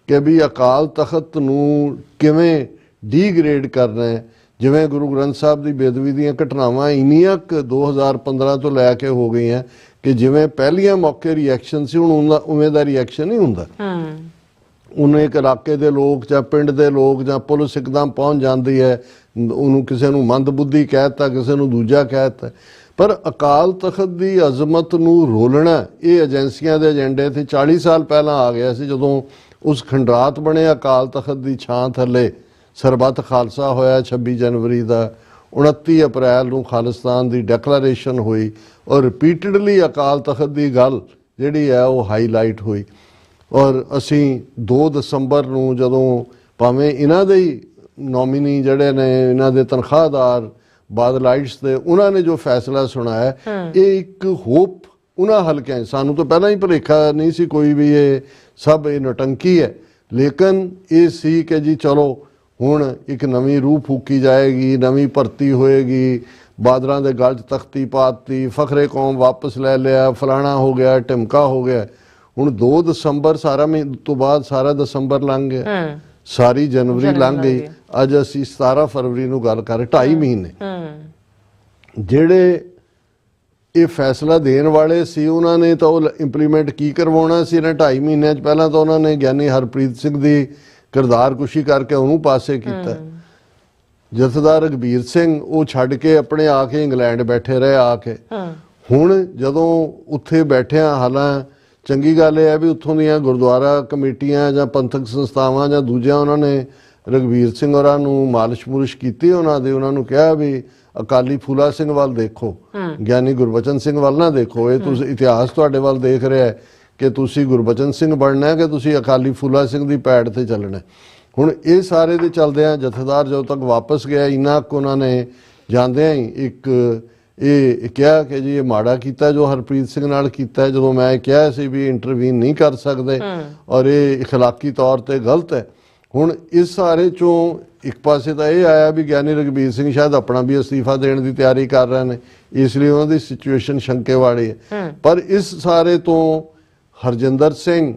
ਕਿ ਵੀ ਅਕਾਲ ਤਖਤ ਨੂੰ ਕਿਵੇਂ ਡੀਗ੍ਰੇਡ ਕਰਨਾ ਹੈ। ਜਿਵੇਂ ਗੁਰੂ ਗ੍ਰੰਥ ਸਾਹਿਬ ਦੀ ਬੇਅਦਬੀ ਦੀਆਂ ਘਟਨਾਵਾਂ ਇੰਨੀਆਂ 2015 ਤੋਂ ਲੈ ਕੇ ਹੋ ਗਈਆਂ ਕਿ ਜਿਵੇਂ ਪਹਿਲੀਆਂ ਮੌਕੇ ਰਿਐਕਸ਼ਨ ਸੀ, ਹੁਣ ਉਵੇਂ ਦਾ ਰਿਐਕਸ਼ਨ ਨਹੀਂ ਹੁੰਦਾ। ਉਹਨੂੰ ਇੱਕ ਇਲਾਕੇ ਦੇ ਲੋਕ ਜਾਂ ਪਿੰਡ ਦੇ ਲੋਕ ਜਾਂ ਪੁਲਿਸ ਇੱਕਦਮ ਪਹੁੰਚ ਜਾਂਦੀ ਹੈ, ਉਹਨੂੰ ਕਿਸੇ ਨੂੰ ਮੰਦਬੁੱਧੀ ਕਹਿ ਦਿੱਤਾ, ਕਿਸੇ ਨੂੰ ਦੂਜਾ ਕਹਿ ਦਿੱਤਾ। ਪਰ ਅਕਾਲ ਤਖਤ ਦੀ ਅਜ਼ਮਤ ਨੂੰ ਰੋਲਣਾ ਇਹ ਏਜੰਸੀਆਂ ਦੇ ਏਜੰਡੇ ਤੇ 40 ਸਾਲ ਪਹਿਲਾਂ ਆ ਗਿਆ ਸੀ, ਜਦੋਂ ਉਸ ਖੰਡਰਾਤ ਬਣੇ ਅਕਾਲ ਤਖਤ ਦੀ ਛਾਂ ਥੱਲੇ ਸਰਬੱਤ ਖਾਲਸਾ ਹੋਇਆ 26 ਜਨਵਰੀ ਦਾ। 29 ਅਪ੍ਰੈਲ ਨੂੰ ਖਾਲਿਸਤਾਨ ਦੀ ਡੈਕਲੇਰੇਸ਼ਨ ਹੋਈ ਔਰ ਰਿਪੀਟਡਲੀ ਅਕਾਲ ਤਖਤ ਦੀ ਗੱਲ ਜਿਹੜੀ ਹੈ ਉਹ ਹਾਈਲਾਈਟ ਹੋਈ। ਔਰ ਅਸੀਂ 2 ਦਸੰਬਰ ਨੂੰ ਜਦੋਂ ਭਾਵੇਂ ਇਹਨਾਂ ਦੇ ਹੀ ਨੋਮੀਨੀ ਜਿਹੜੇ ਨੇ, ਇਹਨਾਂ ਦੇ ਤਨਖਾਹਦਾਰ ਬਾਦਲਾਈਟਸ ਦੇ, ਉਹਨਾਂ ਨੇ ਜੋ ਫੈਸਲਾ ਸੁਣਾਇਆ, ਇਹ ਇੱਕ ਹੋਪ ਉਹਨਾਂ ਹਲਕਿਆਂ, ਸਾਨੂੰ ਤਾਂ ਪਹਿਲਾਂ ਹੀ ਭੁਲੇਖਾ ਨਹੀਂ ਸੀ ਕੋਈ ਵੀ ਇਹ ਸਭ ਇਹ ਨੌਟੰਕੀ ਹੈ, ਲੇਕਿਨ ਇਹ ਸੀ ਕਿ ਜੀ ਚਲੋ ਹੁਣ ਇੱਕ ਨਵੀਂ ਰੂਹ ਫੂਕੀ ਜਾਏਗੀ, ਨਵੀਂ ਭਰਤੀ ਹੋਏਗੀ, ਬਾਦਲਾਂ ਦੇ ਗਲ 'ਚ ਤਖਤੀ ਪਾਤੀ, ਫਖਰੇ ਕੌਮ ਵਾਪਸ ਲੈ ਲਿਆ, ਫਲਾਣਾ ਹੋ ਗਿਆ, ਢਿਮਕਾ ਹੋ ਗਿਆ। ਹੁਣ 2 ਦਸੰਬਰ ਸਾਰਾ ਮਹੀਨੇ ਤੋਂ ਬਾਅਦ ਸਾਰਾ ਦਸੰਬਰ ਲੰਘ ਗਿਆ, ਸਾਰੀ ਜਨਵਰੀ ਲੰਘ ਗਈ, ਅੱਜ ਅਸੀਂ 17 ਫਰਵਰੀ ਨੂੰ ਗੱਲ ਕਰ ਰਹੇ। 2.5 ਮਹੀਨੇ ਜਿਹੜੇ ਇਹ ਫੈਸਲਾ ਦੇਣ ਵਾਲੇ ਸੀ, ਉਹਨਾਂ ਨੇ ਤਾਂ ਉਹ ਇੰਪਲੀਮੈਂਟ ਕੀ ਕਰਵਾਉਣਾ ਸੀ ਇਹਨਾਂ 2.5 ਮਹੀਨਿਆਂ 'ਚ। ਪਹਿਲਾਂ ਤਾਂ ਉਹਨਾਂ ਨੇ ਗਿਆਨੀ ਹਰਪ੍ਰੀਤ ਸਿੰਘ ਦੀ ਕਿਰਦਾਰਕੁਸ਼ੀ ਕਰਕੇ ਉਹਨੂੰ ਪਾਸੇ ਕੀਤਾ। ਜਥੇਦਾਰ ਰਘਬੀਰ ਸਿੰਘ ਉਹ ਛੱਡ ਕੇ ਆਪਣੇ ਆ ਕੇ ਇੰਗਲੈਂਡ ਬੈਠੇ ਰਹੇ ਆ ਕੇ। ਹੁਣ ਜਦੋਂ ਉੱਥੇ ਬੈਠਿਆਂ, ਹਾਲਾਂ ਚੰਗੀ ਗੱਲ ਇਹ ਹੈ ਵੀ ਉੱਥੋਂ ਦੀਆਂ ਗੁਰਦੁਆਰਾ ਕਮੇਟੀਆਂ ਜਾਂ ਪੰਥਕ ਸੰਸਥਾਵਾਂ ਜਾਂ ਦੂਜਿਆਂ, ਉਹਨਾਂ ਨੇ ਰਘਬੀਰ ਸਿੰਘ ਹੋਰਾਂ ਨੂੰ ਮਾਲਿਸ਼ ਮੁਲਿਸ਼ ਕੀਤੀ, ਉਹਨਾਂ ਨੂੰ ਕਿਹਾ ਵੀ ਅਕਾਲੀ ਫੂਲਾ ਸਿੰਘ ਵੱਲ ਦੇਖੋ, ਗਿਆਨੀ ਗੁਰਬਚਨ ਸਿੰਘ ਵੱਲ ਨਾ ਦੇਖੋ, ਇਹ ਤੁਸੀਂ ਇਤਿਹਾਸ ਤੁਹਾਡੇ ਵੱਲ ਦੇਖ ਰਿਹਾ ਹੈ ਕਿ ਤੁਸੀਂ ਗੁਰਬਚਨ ਸਿੰਘ ਬਣਨਾ ਹੈ ਕਿ ਤੁਸੀਂ ਅਕਾਲੀ ਫੂਲਾ ਸਿੰਘ ਦੀ ਪੈੜ ਤੇ ਚੱਲਣਾ। ਹੁਣ ਇਹ ਸਾਰੇ ਦੇ ਚੱਲਦਿਆਂ ਜਥੇਦਾਰ ਜਦੋਂ ਤੱਕ ਵਾਪਸ ਗਿਆ, ਇੰਨਾ ਕੁ ਉਹਨਾਂ ਨੇ ਜਾਂਦਿਆਂ ਹੀ ਇੱਕ ਇਹ ਕਿਹਾ ਕਿ ਜੀ ਇਹ ਮਾੜਾ ਕੀਤਾ ਜੋ ਹਰਪ੍ਰੀਤ ਸਿੰਘ ਨਾਲ ਕੀਤਾ, ਜਦੋਂ ਮੈਂ ਕਿਹਾ ਸੀ ਵੀ ਇੰਟਰਵੀਨ ਨਹੀਂ ਕਰ ਸਕਦੇ ਔਰ ਇਹ ਇਖਲਾਕੀ ਤੌਰ ਤੇ ਗਲਤ ਹੈ। ਹੁਣ ਇਸ ਸਾਰੇ ਚੋਂ ਇੱਕ ਪਾਸੇ ਤਾਂ ਇਹ ਆਇਆ ਵੀ ਗਿਆਨੀ ਰਘਬੀਰ ਸਿੰਘ ਸ਼ਾਇਦ ਆਪਣਾ ਵੀ ਅਸਤੀਫਾ ਦੇਣ ਦੀ ਤਿਆਰੀ ਕਰ ਰਹੇ ਨੇ, ਇਸ ਲਈ ਉਹਨਾਂ ਦੀ ਸਿਚੁਏਸ਼ਨ ਸ਼ੰਕੇ ਵਾਲੀ ਹੈ। ਪਰ ਇਸ ਸਾਰੇ ਤੋਂ ਹਰਜਿੰਦਰ ਸਿੰਘ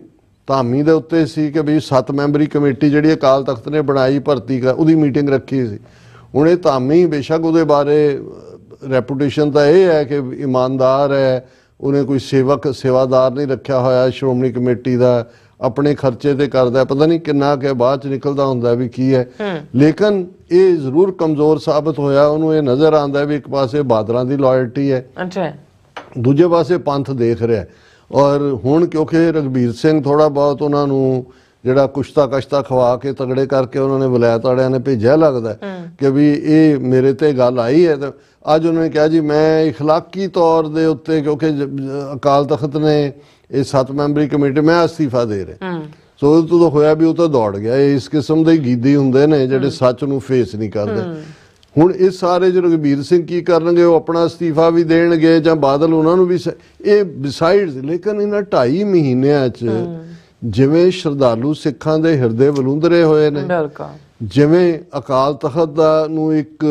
ਧਾਮੀ ਦੇ ਉੱਤੇ ਸੀ ਕਿ ਵੀ 7 ਮੈਂਬਰੀ ਕਮੇਟੀ ਜਿਹੜੀ ਅਕਾਲ ਤਖਤ ਨੇ ਬਣਾਈ ਭਰਤੀ ਕਰ, ਉਹਦੀ ਮੀਟਿੰਗ ਰੱਖੀ ਸੀ। ਹੁਣ ਇਹ ਧਾਮੀ ਬੇਸ਼ੱਕ ਉਹਦੇ ਬਾਰੇ ਰੈਪੂਟੇਸ਼ਨ ਤਾਂ ਇਹ ਹੈ ਕਿ ਇਮਾਨਦਾਰ ਹੈ, ਉਹਨੇ ਕੋਈ ਸੇਵਾਦਾਰ ਨਹੀਂ ਰੱਖਿਆ ਹੋਇਆ ਸ਼੍ਰੋਮਣੀ ਕਮੇਟੀ ਦਾ, ਆਪਣੇ ਖਰਚੇ ਤੇ ਕਰਦਾ, ਪਤਾ ਨਹੀਂ ਕਿੰਨਾ ਕਿ ਬਾਅਦ ਚ ਨਿਕਲਦਾ ਹੁੰਦਾ ਵੀ ਕੀ ਹੈ। ਲੇਕਿਨ ਇਹ ਜ਼ਰੂਰ ਕਮਜ਼ੋਰ ਸਾਬਤ ਹੋਇਆ। ਉਹਨੂੰ ਇਹ ਨਜ਼ਰ ਆਉਂਦਾ ਵੀ ਇੱਕ ਪਾਸੇ ਬਾਦਲਾਂ ਦੀ ਲਾਇਲਟੀ ਹੈ, ਦੂਜੇ ਪਾਸੇ ਪੰਥ ਦੇਖ ਰਿਹਾ। ਔਰ ਹੁਣ ਕਿਉਂਕਿ ਰਘਬੀਰ ਸਿੰਘ ਥੋੜਾ ਬਹੁਤ ਉਹਨਾਂ ਨੂੰ ਜਿਹੜਾ ਕੁਸ਼ਤਾ ਕਸ਼ਤਾ ਖਵਾ ਕੇ ਤਗੜੇ ਕਰਕੇ ਉਹਨਾਂ ਨੇ ਵਲਾਇਤ ਵਾਲਿਆਂ ਨੇ ਭੇਜਿਆ, ਲੱਗਦਾ ਕਿ ਵੀ ਇਹ ਮੇਰੇ ਤੇ ਗੱਲ ਆਈ ਹੈ। ਤੇ ਅੱਜ ਉਹਨਾਂ ਨੇ ਕਿਹਾ ਜੀ ਮੈਂ ਇਖਲਾਕੀ ਤੌਰ ਦੇ ਉੱਤੇ, ਕਿਉਂਕਿ ਅਕਾਲ ਤਖਤ ਨੇ ਇਹ 7 ਮੈਂਬਰੀ ਕਮੇਟੀ, ਮੈਂ ਅਸਤੀਫਾ ਦੇ ਰਿਹਾ। ਸੋ ਉਹ ਤੋਂ ਹੋਇਆ ਵੀ ਉਹ ਤਾਂ ਦੌੜ ਗਿਆ। ਇਸ ਕਿਸਮ ਦੇ ਗੀਦੀ ਹੁੰਦੇ ਨੇ ਜਿਹੜੇ ਸੱਚ ਨੂੰ ਫੇਸ ਨਹੀਂ ਕਰਦੇ। ਹੁਣ ਇਹ ਸਾਰੇ ਜੋ ਰਘਬੀਰ ਸਿੰਘ ਕੀ ਕਰਨਗੇ, ਉਹ ਆਪਣਾ ਅਸਤੀਫਾ ਵੀ ਦੇਣਗੇ ਜਾਂ ਬਾਦਲ ਉਹਨਾਂ ਨੂੰ ਵੀ, ਇਹ ਬਿਸਾਈਡਸ। ਲੇਕਿਨ ਇਹਨਾਂ 2.5 ਮਹੀਨਿਆਂ 'ਚ ਜਿਵੇਂ ਸ਼ਰਧਾਲੂ ਸਿੱਖਾਂ ਦੇ ਹਿਰਦੇ ਵਲੂੰਦਰੇ ਹੋਏ ਨੇ, ਜਿਵੇਂ ਅਕਾਲ ਤਖਤ ਦਾ ਨੂੰ ਇੱਕ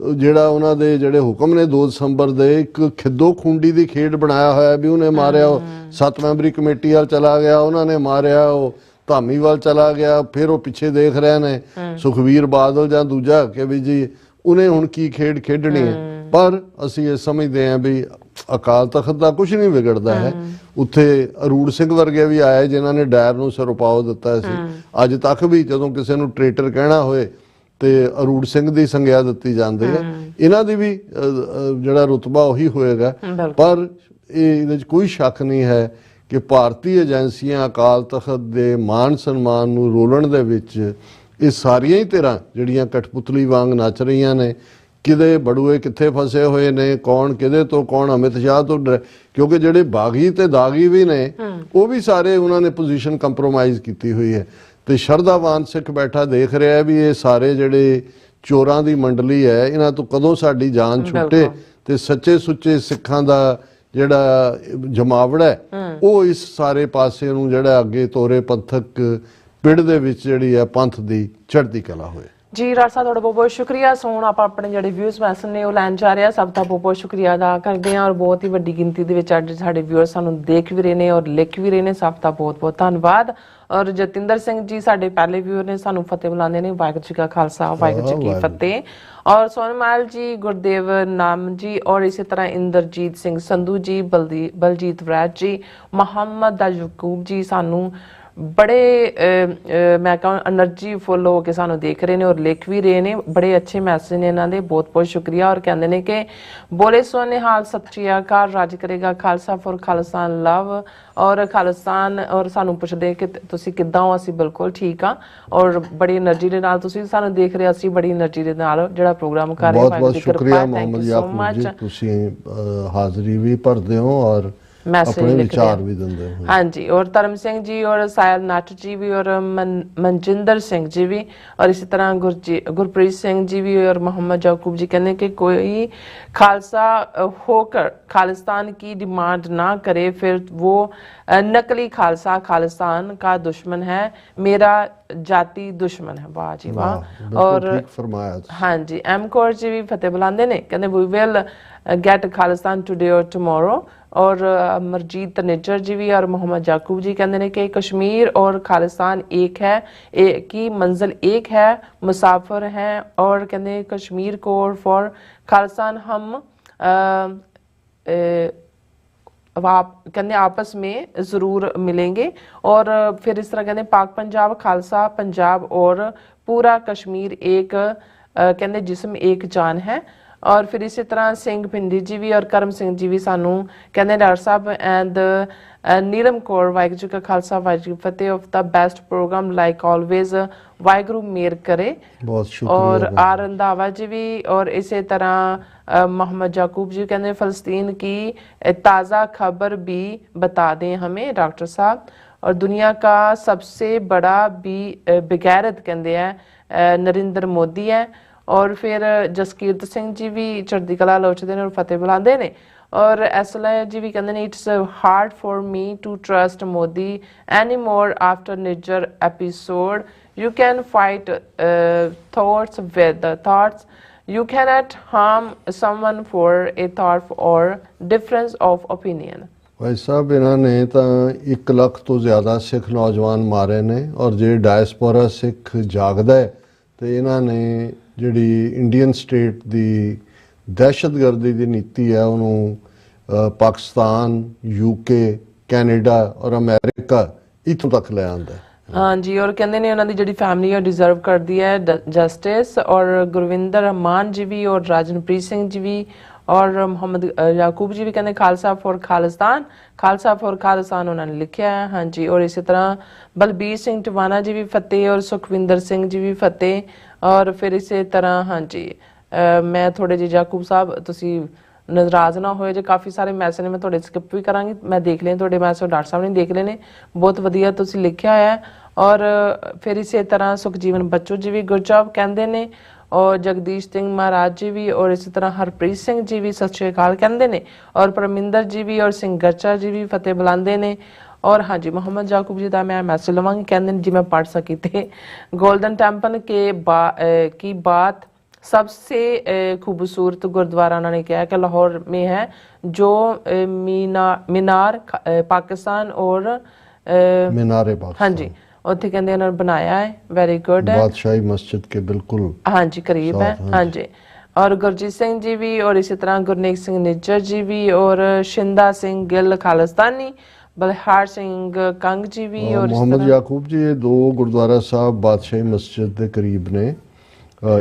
ਜਿਹੜਾ ਉਹਨਾਂ ਦੇ ਜਿਹੜੇ ਹੁਕਮ ਨੇ 2 ਦਸੰਬਰ ਦੇ, ਇੱਕ ਖਿੱਦੋ ਖੂੰਡੀ ਦੀ ਖੇਡ ਬਣਾਇਆ ਹੋਇਆ ਵੀ ਉਹਨੇ ਮਾਰਿਆ, ਉਹ 7 ਮੈਂਬਰੀ ਕਮੇਟੀ ਵੱਲ ਚਲਾ ਗਿਆ, ਉਹਨਾਂ ਨੇ ਮਾਰਿਆ, ਉਹ ਧਾਮੀ ਵੱਲ ਚਲਾ ਗਿਆ, ਫਿਰ ਉਹ ਪਿੱਛੇ ਦੇਖ ਰਹੇ ਨੇ ਸੁਖਵੀਰ ਬਾਦਲ ਜਾਂ ਦੂਜਾ ਕਿ ਵੀ ਜੀ ਉਹਨੇ ਹੁਣ ਕੀ ਖੇਡ ਖੇਡਣੀ ਹੈ। ਪਰ ਅਸੀਂ ਇਹ ਸਮਝਦੇ ਹਾਂ ਵੀ ਅਕਾਲ ਤਖਤ ਦਾ ਕੁਝ ਨਹੀਂ ਵਿਗੜਦਾ ਹੈ। ਉੱਥੇ ਅਰੂੜ ਸਿੰਘ ਵਰਗੇ ਵੀ ਆਏ ਜਿਨ੍ਹਾਂ ਨੇ ਡਾਇਰ ਨੂੰ ਸਿਰੋਪਾਓ ਦਿੱਤਾ ਸੀ। ਅੱਜ ਤੱਕ ਵੀ ਜਦੋਂ ਕਿਸੇ ਨੂੰ ਟ੍ਰੇਟਰ ਕਹਿਣਾ ਹੋਏ ਤੇ ਅਰੂੜ ਸਿੰਘ ਦੀ ਸੰਗਿਆ ਦਿੱਤੀ ਜਾਂਦੀ ਹੈ। ਇਹਨਾਂ ਦੀ ਵੀ ਜਿਹੜਾ ਰੁਤਬਾ ਉਹੀ ਹੋਏਗਾ। ਪਰ ਇਹਦੇ ਵਿੱਚ ਕੋਈ ਸ਼ੱਕ ਨਹੀਂ ਹੈ ਕਿ ਭਾਰਤੀ ਏਜੰਸੀਆਂ ਅਕਾਲ ਤਖਤ ਦੇ ਮਾਣ ਸਨਮਾਨ ਨੂੰ ਰੋਲਣ ਦੇ ਵਿੱਚ ਇਹ ਸਾਰੀਆਂ ਹੀ ਧਿਰਾਂ ਜਿਹੜੀਆਂ ਕਠਪੁਤਲੀ ਵਾਂਗ ਨੱਚ ਰਹੀਆਂ ਨੇ। ਕਿਹਦੇ ਬੜੂਏ ਕਿੱਥੇ ਫਸੇ ਹੋਏ ਨੇ, ਕੌਣ ਕਿਹਦੇ ਤੋਂ, ਕੌਣ ਅਮਿਤ ਸ਼ਾਹ ਤੋਂ ਕਿਉਂਕਿ ਜਿਹੜੇ ਬਾਗੀ ਤੇ ਦਾਗੀ ਵੀ ਨੇ ਉਹ ਵੀ ਸਾਰੇ ਉਹਨਾਂ ਨੇ ਪੋਜੀਸ਼ਨ ਕੰਪਰੋਮਾਈਜ਼ ਕੀਤੀ ਹੋਈ ਹੈ। ਤੇ ਸ਼ਰਧਾਵਾਨ ਸਿੱਖ ਬੈਠਾ ਦੇਖ ਰਿਹਾ ਵੀ ਇਹ ਸਾਰੇ ਜਿਹੜੇ ਚੋਰਾਂ ਦੀ ਮੰਡਲੀ ਹੈ ਇਹਨਾਂ ਤੋਂ ਕਦੋਂ ਸਾਡੀ ਜਾਨ ਛੁੱਟੇ ਤੇ ਸੱਚੇ ਸੁੱਚੇ ਸਿੱਖਾਂ ਦਾ ਜਿਹੜਾ ਜਮਾਵੜਾ ਹੈ ਉਹ ਇਸ ਸਾਰੇ ਪਾਸੇ ਨੂੰ ਜਿਹੜਾ ਅੱਗੇ ਤੋਰੇ ਪੰਥਕ ਪਿੜ ਦੇ ਵਿੱਚ ਜਿਹੜੀ ਹੈ ਪੰਥ ਦੀ ਚੜ੍ਹਦੀ ਕਲਾ ਹੋਏ। ਜੀ ਰਾਜ ਸਾਹਿਬ ਤੁਹਾਡਾ ਬਹੁਤ ਬਹੁਤ ਸ਼ੁਕਰੀਆ। ਸੋ ਹੁਣ ਆਪਾਂ ਆਪਣੇ ਜਿਹੜੇ ਵਿਊਜ਼ ਮੈਸੇਜ ਨੇ ਉਹ ਲੈਣ ਜਾ ਰਹੇ ਹਾਂ। ਸਭ ਦਾ ਬਹੁਤ ਬਹੁਤ ਸ਼ੁਕਰੀਆ ਅਦਾ ਕਰਦੇ ਹਾਂ ਔਰ ਬਹੁਤ ਹੀ ਵੱਡੀ ਗਿਣਤੀ ਦੇ ਵਿੱਚ ਅੱਜ ਸਾਡੇ ਵਿਊਅਰਸ ਸਾਨੂੰ ਦੇਖ ਵੀ ਰਹੇ ਨੇ ਔਰ ਲਿਖ ਵੀ ਰਹੇ ਨੇ। ਸਭ ਦਾ ਬਹੁਤ ਬਹੁਤ ਧੰਨਵਾਦ। ਔਰ ਜਤਿੰਦਰ ਸਿੰਘ ਜੀ ਸਾਡੇ ਪਹਿਲੇ ਵਿਊਅਰ ਨੇ, ਸਾਨੂੰ ਫਤਿਹ ਬੁਲਾਉਂਦੇ ਨੇ। ਵਾਹਿਗੁਰੂ ਜੀ ਕਾ ਖਾਲਸਾ ਵਾਹਿਗੁਰੂ ਜੀ ਕੀ ਫਤਿਹ। ਔਰ ਸੋਨਮਾਲ ਜੀ, ਗੁਰਦੇਵ ਨਾਮ ਜੀ ਔਰ ਇਸੇ ਤਰ੍ਹਾਂ ਇੰਦਰਜੀਤ ਸਿੰਘ ਸੰਧੂ ਜੀ, ਬਲਜੀਤ ਵਰਾਜ ਜੀ, ਮੁਹੰਮਦ ਯਾਕੂਬ ਜੀ ਸਾਨੂੰ ਬੜੇ ਮੈਂ ਕਹਾਂ એનર્ਜੀ ਫੁੱਲ ਹੋ ਕੇ ਸਾਨੂੰ ਦੇਖ ਰਹੇ ਨੇ ਔਰ ਲਿਖ ਵੀ ਰਹੇ ਨੇ। ਬੜੇ ਅੱਛੇ ਮੈਸੇਜ ਨੇ ਇਹਨਾਂ ਦੇ, ਬਹੁਤ ਬਹੁਤ ਸ਼ੁਕਰੀਆ। ਔਰ ਕਹਿੰਦੇ ਨੇ ਕਿ ਬੋਲੇ ਸੋ ਨਿਹਾਲ, ਸਤਿ ਸ਼੍ਰੀ ਅਕਾਲ, ਰਾਜ ਕਰੇਗਾ ਖਾਲਸਾ ਫॉर ਖਾਲਿਸਤਾਨ ਲਵ ਔਰ ਖਾਲਿਸਤਾਨ। ਔਰ ਸਾਨੂੰ ਪੁੱਛਦੇ ਕਿ ਤੁਸੀਂ ਕਿੱਦਾਂ ਹੋ? ਅਸੀਂ ਬਿਲਕੁਲ ਠੀਕ ਆ ਔਰ ਬੜੀ એનર્ਜੀ ਦੇ ਨਾਲ ਤੁਸੀਂ ਸਾਨੂੰ ਦੇਖ ਰਹੇ। ਅਸੀਂ ਬੜੀ એનર્ਜੀ ਦੇ ਨਾਲ ਜਿਹੜਾ ਪ੍ਰੋਗਰਾਮ ਕਰ ਰਹੇ ਹਾਂ। ਬਹੁਤ ਬਹੁਤ ਸ਼ੁਕਰੀਆ ਮੁਹੰਮਦ ਯਾਕੂਬ ਜੀ, ਤੁਸੀਂ ਹਾਜ਼ਰੀ ਵੀ ਭਰਦੇ ਹੋ ਔਰ ਆਪਣੇ ਵਿਚਾਰ ਵੀ ਦਿੰਦੇ ਹੋ। ਹਾਂਜੀ। ਔਰ ਧਰਮ ਸਿੰਘ ਜੀ ਔਰ ਸਾਇਲ ਨੱਟ ਜੀ ਵੀ ਔਰ ਮਨਜਿੰਦਰ ਸਿੰਘ ਜੀ ਵੀ ਔਰ ਇਸੇ ਤਰ੍ਹਾਂ ਗੁਰਪ੍ਰੀਤ ਸਿੰਘ ਜੀ ਵੀ ਔਰ ਮੁਹੰਮਦ ਯਾਕੂਬ ਜੀ ਕਹਿੰਦੇ कि कोई खालसा होकर खालिस्तान की डिमांड ना करे फिर वो नकली खालसा खालिस्तान का दुश्मन है, मेरा जाति दुश्मन है। वाह जी वाह। और हाँ जी, एम कौर जी भी फतेह बुलाते ने, कहते we will get Khalistan today और टुमारो। और मरजीत तनेजर जी भी और मोहम्मद याकूब जी कहते हैं कि कश्मीर और खालिस्तान एक है, एक की मंजिल एक है, मुसाफिर हैं। और कहते हैं कश्मीर को और फॉर खालिस्तान हम कहते आपस में ज़रूर मिलेंगे। और फिर इस तरह कहते पाक पंजाब खालसा पंजाब और पूरा कश्मीर एक कहते जिस्म एक जान है। और फिर इसी तरह सिंह पिंडी जी भी और करम सिंह जी भी सानू कहते डॉक्टर साहब एंड नीलम कौर, वाहिगुरू जी का खालसा वाहिगुरू जी फतेह of the best programme like always, Waheguru मेहर करे। बहुत शुक्रिया। और आर रंधावा जी भी और इसी तरह मोहम्मद याकूब जी कहते फ़लस्तीन की ताज़ा खबर भी बता दें हमें डॉक्टर साहब। और दुनिया का सबसे बड़ा भी बेगैरत कहते हैं नरेंद्र मोदी है। और फिर जसकीरत सिंह जी भी चढ़दी कला लोचते हैं और फतेह बुलाते हैं। और एसला जी भी कहते हैं it's hard for me to trust Modi any more after Nijjar episode, you can fight thoughts with thoughts, you cannot harm someone for a thought or difference of opinion। Bhai Sahib ਇਹਨਾਂ ਨੇ ਤਾਂ 1 ਲੱਖ ਤੋਂ ਜ਼ਿਆਦਾ ਸਿੱਖ ਨੌਜਵਾਨ ਮਾਰੇ ਨੇ ਔਰ ਜੇ ਡਾਇਸਪੋਰਾ ਸਿੱਖ ਜਾਗਦਾ ਹੈ ਤੇ ਇਹਨਾਂ ਨੇ ਜਿਹੜੀ ਇੰਡੀਅਨ ਸਟੇਟ ਦੀ ਦਹਿਸ਼ਤਗਰਦੀ ਦੀ ਨੀਤੀ ਹੈ ਉਹਨੂੰ ਪਾਕਿਸਤਾਨ, ਯੂਕੇ, ਕੈਨੇਡਾ ਔਰ ਅਮਰੀਕਾ ਇੱਥੋਂ ਤੱਕ ਲੈ ਆਂਦਾ। हाँ जी। और कहते ने उन्होंने जी फैमिली है डिजर्व कर दी है जस्टिस। और गुरविंदर रहमान जी भी और राजनप्रीत सिंह जी भी और मोहम्मद याकूब जी भी कहते खालसा फॉर खालिस्तान, खालसा फॉर खालिस्तान उन्होंने लिखा है। हाँ जी। और इसी तरह बलबीर सिंह टवाना जी भी फतेह और सुखविंदर सिंह जी भी फतेह। और फिर इसी तरह हाँ जी मैं थोड़े जी याकूब साहब तुसी नाराज़ ना होए जे काफ़ी सारे मैसेज ने मैं थोड़े स्किप भी करांगी, मैं देख लें थोड़े मैसेज डॉक्टर साहब ने देख लेने, बहुत वधिया तुसी लिखा है। और फिर इसी तरह सुखजीवन बच्चू जी भी गुड जॉब कहते ने और जगदीश सिंह महाराज जी भी और इसी तरह हरप्रीत सिंह जी भी सत श्री अकाल कहते हैं। और परमिंदर जी भी और सिंह गच्चा जी भी फतेह बुलाते हैं। और हाँ जी मोहम्मद याकूब जी का मैं मैसेज लवांगी, कहते जी मैं पढ़ सकी थे। गोल्डन टेम्पल के की बात सबसे खूबसूरत गुरुद्वारा उन्होंने कहा कि लाहौर में है जो मीनार पाकिस्तान और मीनारे पाकिस्तान हाँ जी उत्थे कहते उन्होंने बनाया है। वेरी गुड है, बादशाही मस्जिद के बिल्कुल हाँ जी करीब है। हाँ जी। और गुरजीत सिंह जी भी, और इसी तरह गुरनेक सिंह निज्जर जी भी, और शिंदा सिंह गिल खालिस्तानी, बलिहार सिंह कंग जी भी, और इस ਮੁਹੰਮਦ तरह ਯਾਕੂਬ ਜੀ, ਇਹ ਦੋ ਗੁਰਦੁਆਰਾ ਸਾਹਿਬ ਬਾਦਸ਼ਾਹੀ ਮਸਜਿਦ ਦੇ ਕਰੀਬ ਨੇ।